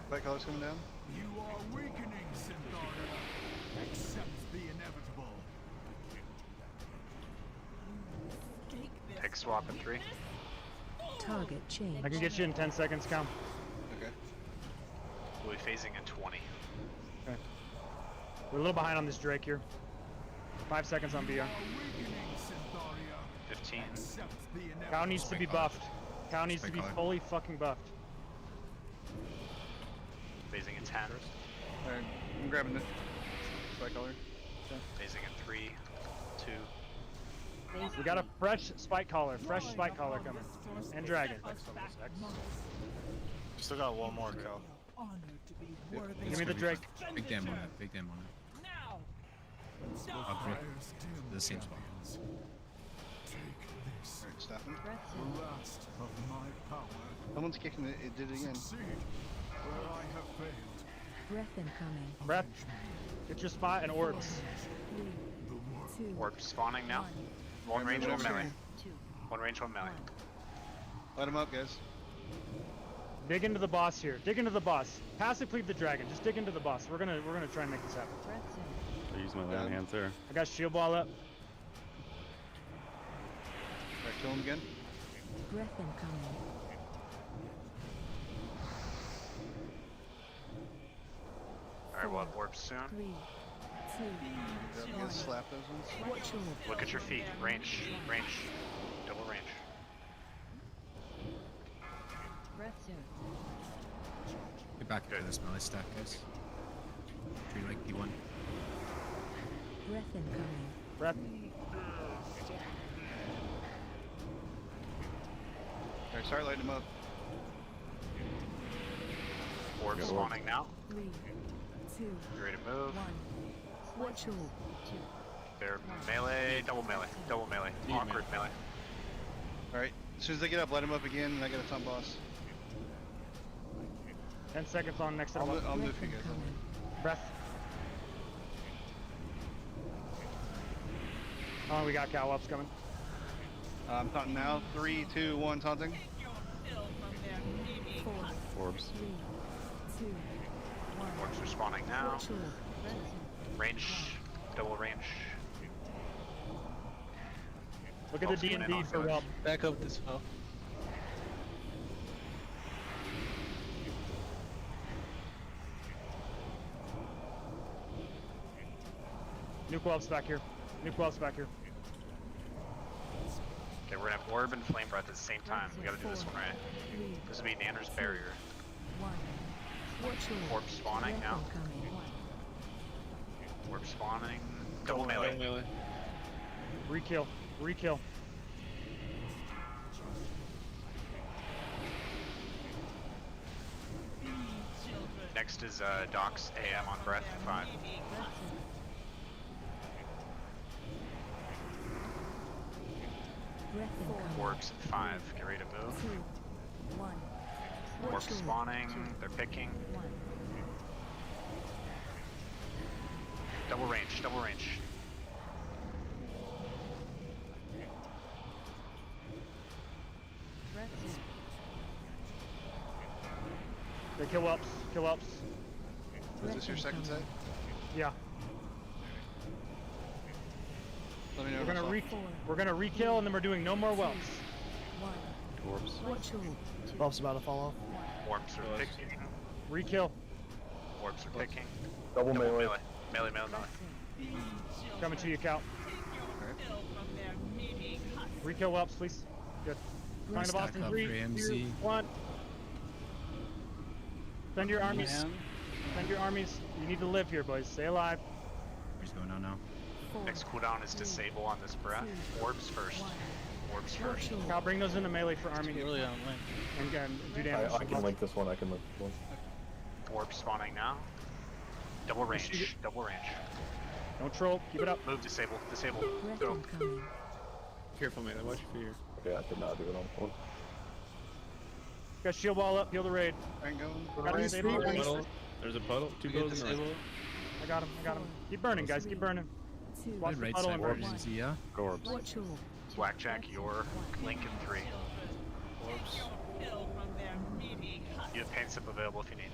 S1: White collar's coming down.
S19: You are weakening, Syndaria. Accept the inevitable.
S14: Take swap in 3.
S12: Target change.
S13: I can get you in 10 seconds, Cal.
S1: Okay.
S14: We'll be phasing in 20.
S13: Okay. We're a little behind on this Drake here. 5 seconds on BR.
S19: Weakening, Syndaria.
S14: 15.
S19: Accept the inevitable.
S13: Cow needs to be buffed. Cow needs to be fully fucking buffed.
S14: Phasing in 10.
S1: Alright, I'm grabbing it. White collar.
S14: Phasing in 3, 2.
S13: We got a fresh spike collar. Fresh spike collar coming. And dragon.
S18: Still got one more, Cal.
S13: Give me the Drake.
S3: Big damn on it. Big damn on it. Upgrade. The same spot.
S1: Alright, stopping.
S19: Last of my power.
S1: Someone's kicking it. It did it again.
S19: Succeed where I have failed.
S12: Breath incoming.
S13: Breath. Get your spot and orbs.
S12: 3, 2,
S14: Orb spawning now. One range, one melee. One range, one melee.
S1: Light him up, guys.
S13: Dig into the boss here. Dig into the boss. Passive cleave the dragon. Just dig into the boss. We're gonna try and make this happen.
S15: I use my land hands there.
S13: I got shield ball up.
S1: Alright, kill him again.
S12: Breath incoming.
S14: Alright, we'll have orbs soon.
S12: 3, 2,
S1: You guys slap those ones.
S12: Watch orb.
S14: Look at your feet. Range, range. Double range.
S12: Breath zone.
S3: Get back into this melee stack, guys. Treat like P1.
S12: Breath incoming.
S13: Breath.
S1: Alright, start lighting him up.
S14: Orb spawning now.
S12: 3, 2,
S14: You ready to move?
S12: 1. Watch orb. 2.
S14: They're melee, double melee, double melee. Awkward melee.
S1: Alright, as soon as they get up, light him up again, and I got a ton boss.
S13: 10 seconds on next to the
S1: I'll
S13: one.
S1: move you guys.
S13: Breath. Oh, we got cow ups coming.
S1: I'm taunting now. 3, 2, 1, taunting.
S22: Orbs.
S12: 3, 2, 1.
S14: Orbs are spawning now.
S12: Watch orb. Ready.
S14: Range, double range.
S13: Look at the
S14: Whelps coming in
S13: D&D
S14: on
S13: for
S14: Doge.
S13: Whelp.
S21: Back up this spell.
S13: Nuke Whelps back here. Nuke Whelps back here.
S14: Okay, we're gonna have Orb and Flame Breath at the same time. We gotta do this right. This will be Nander's Barrier.
S12: 1. Watch orb.
S14: Orb spawning
S12: Breath
S14: now.
S12: incoming.
S14: Orb spawning. Double melee.
S13: Rekill. Rekill.
S14: Next is Doc's AM on Breath at 5.
S12: Breath incoming.
S14: Orbs at 5. Get ready to move.
S12: 2, 1.
S14: Orb
S12: Watch orb.
S14: spawning. They're picking.
S12: 1.
S14: Double range. Double range.
S12: Breath in.
S13: Okay, kill Whelps. Kill Whelps.
S1: Is this your second set?
S13: Yeah.
S1: Let me know.
S13: We're gonna rekill and then we're doing no more Whelps.
S12: 1.
S22: Orbs.
S12: Watch orb.
S16: Whelp's about to fall off.
S14: Orbs are picking.
S13: Rekill.
S14: Orbs are picking.
S7: Double melee.
S14: Melee.
S13: Coming to you, Cal. Rekill Whelps, please. Good. Find the boss in
S3: Stack up
S13: 3,
S3: for
S13: 2,
S3: AMC.
S13: 1. Send your armies. Send your armies. You need to live here, boys. Stay alive.
S3: Where's going on now?
S12: 4.
S14: Next cooldown is Disable on this breath. Orbs first. Orbs
S12: Watch
S14: first.
S12: orb.
S13: Cal, bring those into melee for army.
S21: Really on link.
S13: And do damage.
S7: I can link this one. I can link this one.
S14: Orbs spawning now. Double range. Double range.
S13: Don't troll. Keep it up.
S14: Move. Disable. Disable.
S12: Breath
S14: Go.
S12: incoming.
S2: Careful, man. Watch your fear.
S7: Okay, I did not do it on one.
S13: Got shield wall up. Heal the raid.
S1: Ain't going.
S13: Got a disable.
S2: Puddle. There's a puddle. Two
S21: Get
S2: puddles in the
S21: disabled.
S13: I got him. I got him. Keep burning, guys. Keep burning.
S12: 2.
S13: Watch
S3: Good
S13: the
S3: right
S13: puddle
S3: side
S13: and
S3: for
S13: burn.
S3: AMC, yeah?
S22: Orbs.
S12: Watch orb.
S14: Blackjack, your Link in 3. Orbs. You have paint sip available if you need.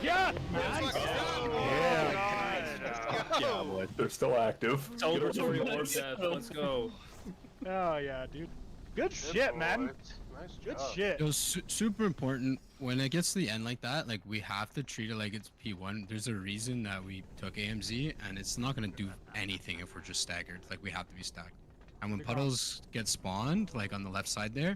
S13: Yeah!
S1: Nice.
S13: Yeah.
S7: Yeah, boy. They're still active.
S2: Celebratory orb death. Let's go.
S13: Oh, yeah, dude. Good shit, man.
S9: Nice
S13: Good
S9: job.
S13: shit.
S3: It was super important when it gets to the end like that. Like we have to treat it like it's P1. There's a reason that we took AMZ, and it's not gonna do anything if we're just staggered. Like we have to be stacked. And when puddles get spawned, like on the left side there,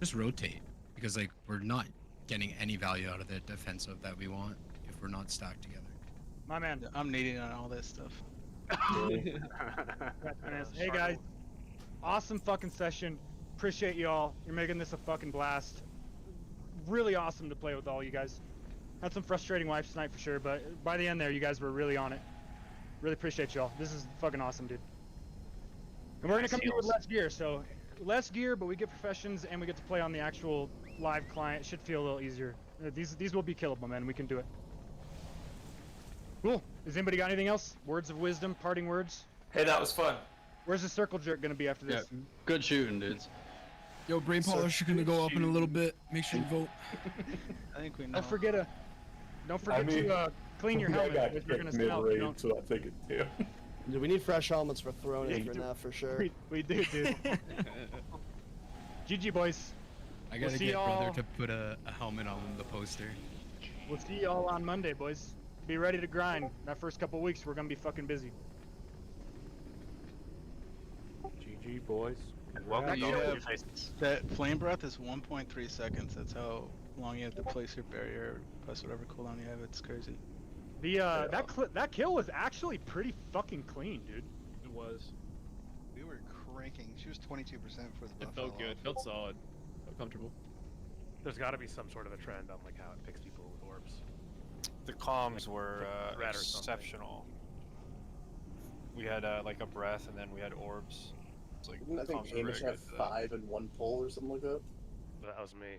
S3: just rotate because like we're not getting any value out of the defensive that we want if we're not stacked together.
S13: My man.
S21: I'm needing on all this stuff.
S13: Hey, guys. Awesome fucking session. Appreciate y'all. You're making this a fucking blast. Really awesome to play with all you guys. Had some frustrating wipes tonight for sure, but by the end there, you guys were really on it. Really appreciate y'all. This is fucking awesome, dude. And we're gonna come here with less gear, so less gear, but we get professions and we get to play on the actual live client. It should feel a little easier. These will be killable, man. We can do it. Cool. Has anybody got anything else? Words of wisdom, parting words?
S4: Hey, that was fun.
S13: Where's the circle jerk gonna be after this?
S3: Good shooting, dudes. Yo, brain polish are gonna go up in a little bit. Make sure you vote.
S21: I think we know.
S13: Don't forget to clean your
S7: I
S13: helmet
S7: got
S13: if you're gonna
S7: kicked
S13: smell. You
S7: mid-raid,
S13: know?
S7: so I think it too.
S16: Dude, we need fresh helmets for throwing
S13: Yeah,
S16: in
S13: you
S16: for
S13: do.
S16: now for sure.
S13: We do, dude. GG, boys.
S3: I
S13: We'll
S3: gotta
S13: see
S3: get brother
S13: y'all-
S3: to put a helmet on the poster.
S13: We'll see y'all on Monday, boys. Be ready to grind. That first couple weeks, we're gonna be fucking busy.
S22: GG, boys.
S14: Welcome
S21: You
S14: to all
S21: have-
S14: your faces.
S21: That flame breath is 1.3 seconds. That's how long you have to place your barrier plus whatever cooldown you have. It's crazy.
S13: The that kill was actually pretty fucking clean, dude.
S2: It was.
S1: We were cranking. She was 22% for the buff.
S2: It felt good. Felt solid. Felt comfortable.
S11: There's got to be some sort of a trend on like how it picks people with orbs.
S18: The comms were
S11: Red or something.
S18: exceptional. We had like a breath, and then we had orbs. It's like
S10: Didn't I think
S18: comms were
S10: Hamish
S18: very
S10: have
S18: good for that.
S10: 5 in 1 pull or something like that?
S11: That was me.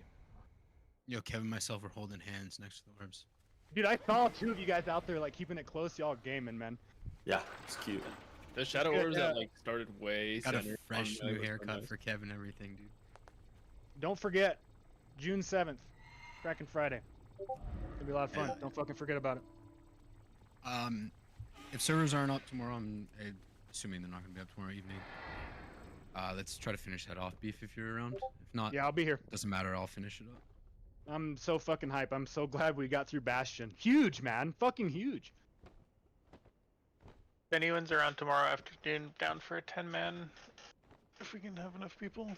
S3: Yo, Kevin and myself were holding hands next to the orbs.
S13: Dude, I saw 2 of you guys out there like keeping it close. Y'all gaming, man.
S4: Yeah, it's cute.
S2: The shadow
S13: Good,
S2: orbs
S13: yeah.
S2: that like started way
S3: Got a
S2: center
S3: fresh
S2: on
S3: new
S2: the-
S3: haircut
S2: nice.
S3: for Kevin. Everything, dude.
S13: Don't forget, June 7th, cracking Friday. It's gonna be a lot of fun. Don't fucking forget about it.
S3: If servers aren't up tomorrow, I'm assuming they're not gonna be up tomorrow evening. Let's try to finish that off, Beef, if you're around. If not,
S13: Yeah, I'll be here.
S3: Doesn't matter. I'll finish it up.
S13: I'm so fucking hype. I'm so glad we got through Bastion. Huge, man. Fucking huge.
S9: If anyone's around tomorrow afternoon, down for a 10-man. If we can have enough people.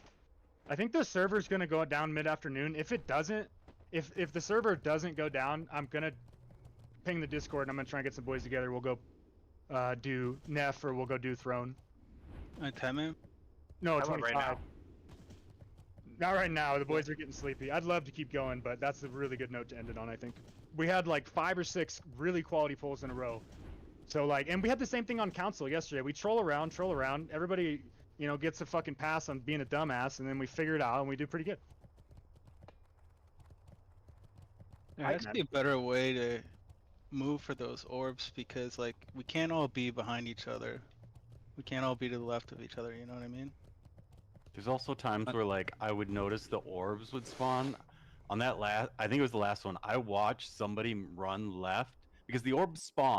S13: I think the server's gonna go down mid-afternoon. If it doesn't, if the server doesn't go down, I'm gonna ping the Discord and I'm gonna try and get some boys together. We'll go do Neff or we'll go do Throne.
S21: 10-man?
S13: No,
S9: How about
S13: 25.
S9: right now?
S13: Not right now. The boys are getting sleepy. I'd love to keep going, but that's a really good note to end it on, I think. We had like 5 or 6 really quality pulls in a row. So like, and we had the same thing on Council yesterday. We troll around. Everybody, you know, gets a fucking pass on being a dumbass, and then we figure it out and we do pretty good.
S21: There has to be a better way to move for those orbs because like we can't all be behind each other. We can't all be to the left of each other, you know what I mean?
S15: There's also times where like I would notice the orbs would spawn. On that last, I think it was the last one, I watched somebody run left because the orbs spawn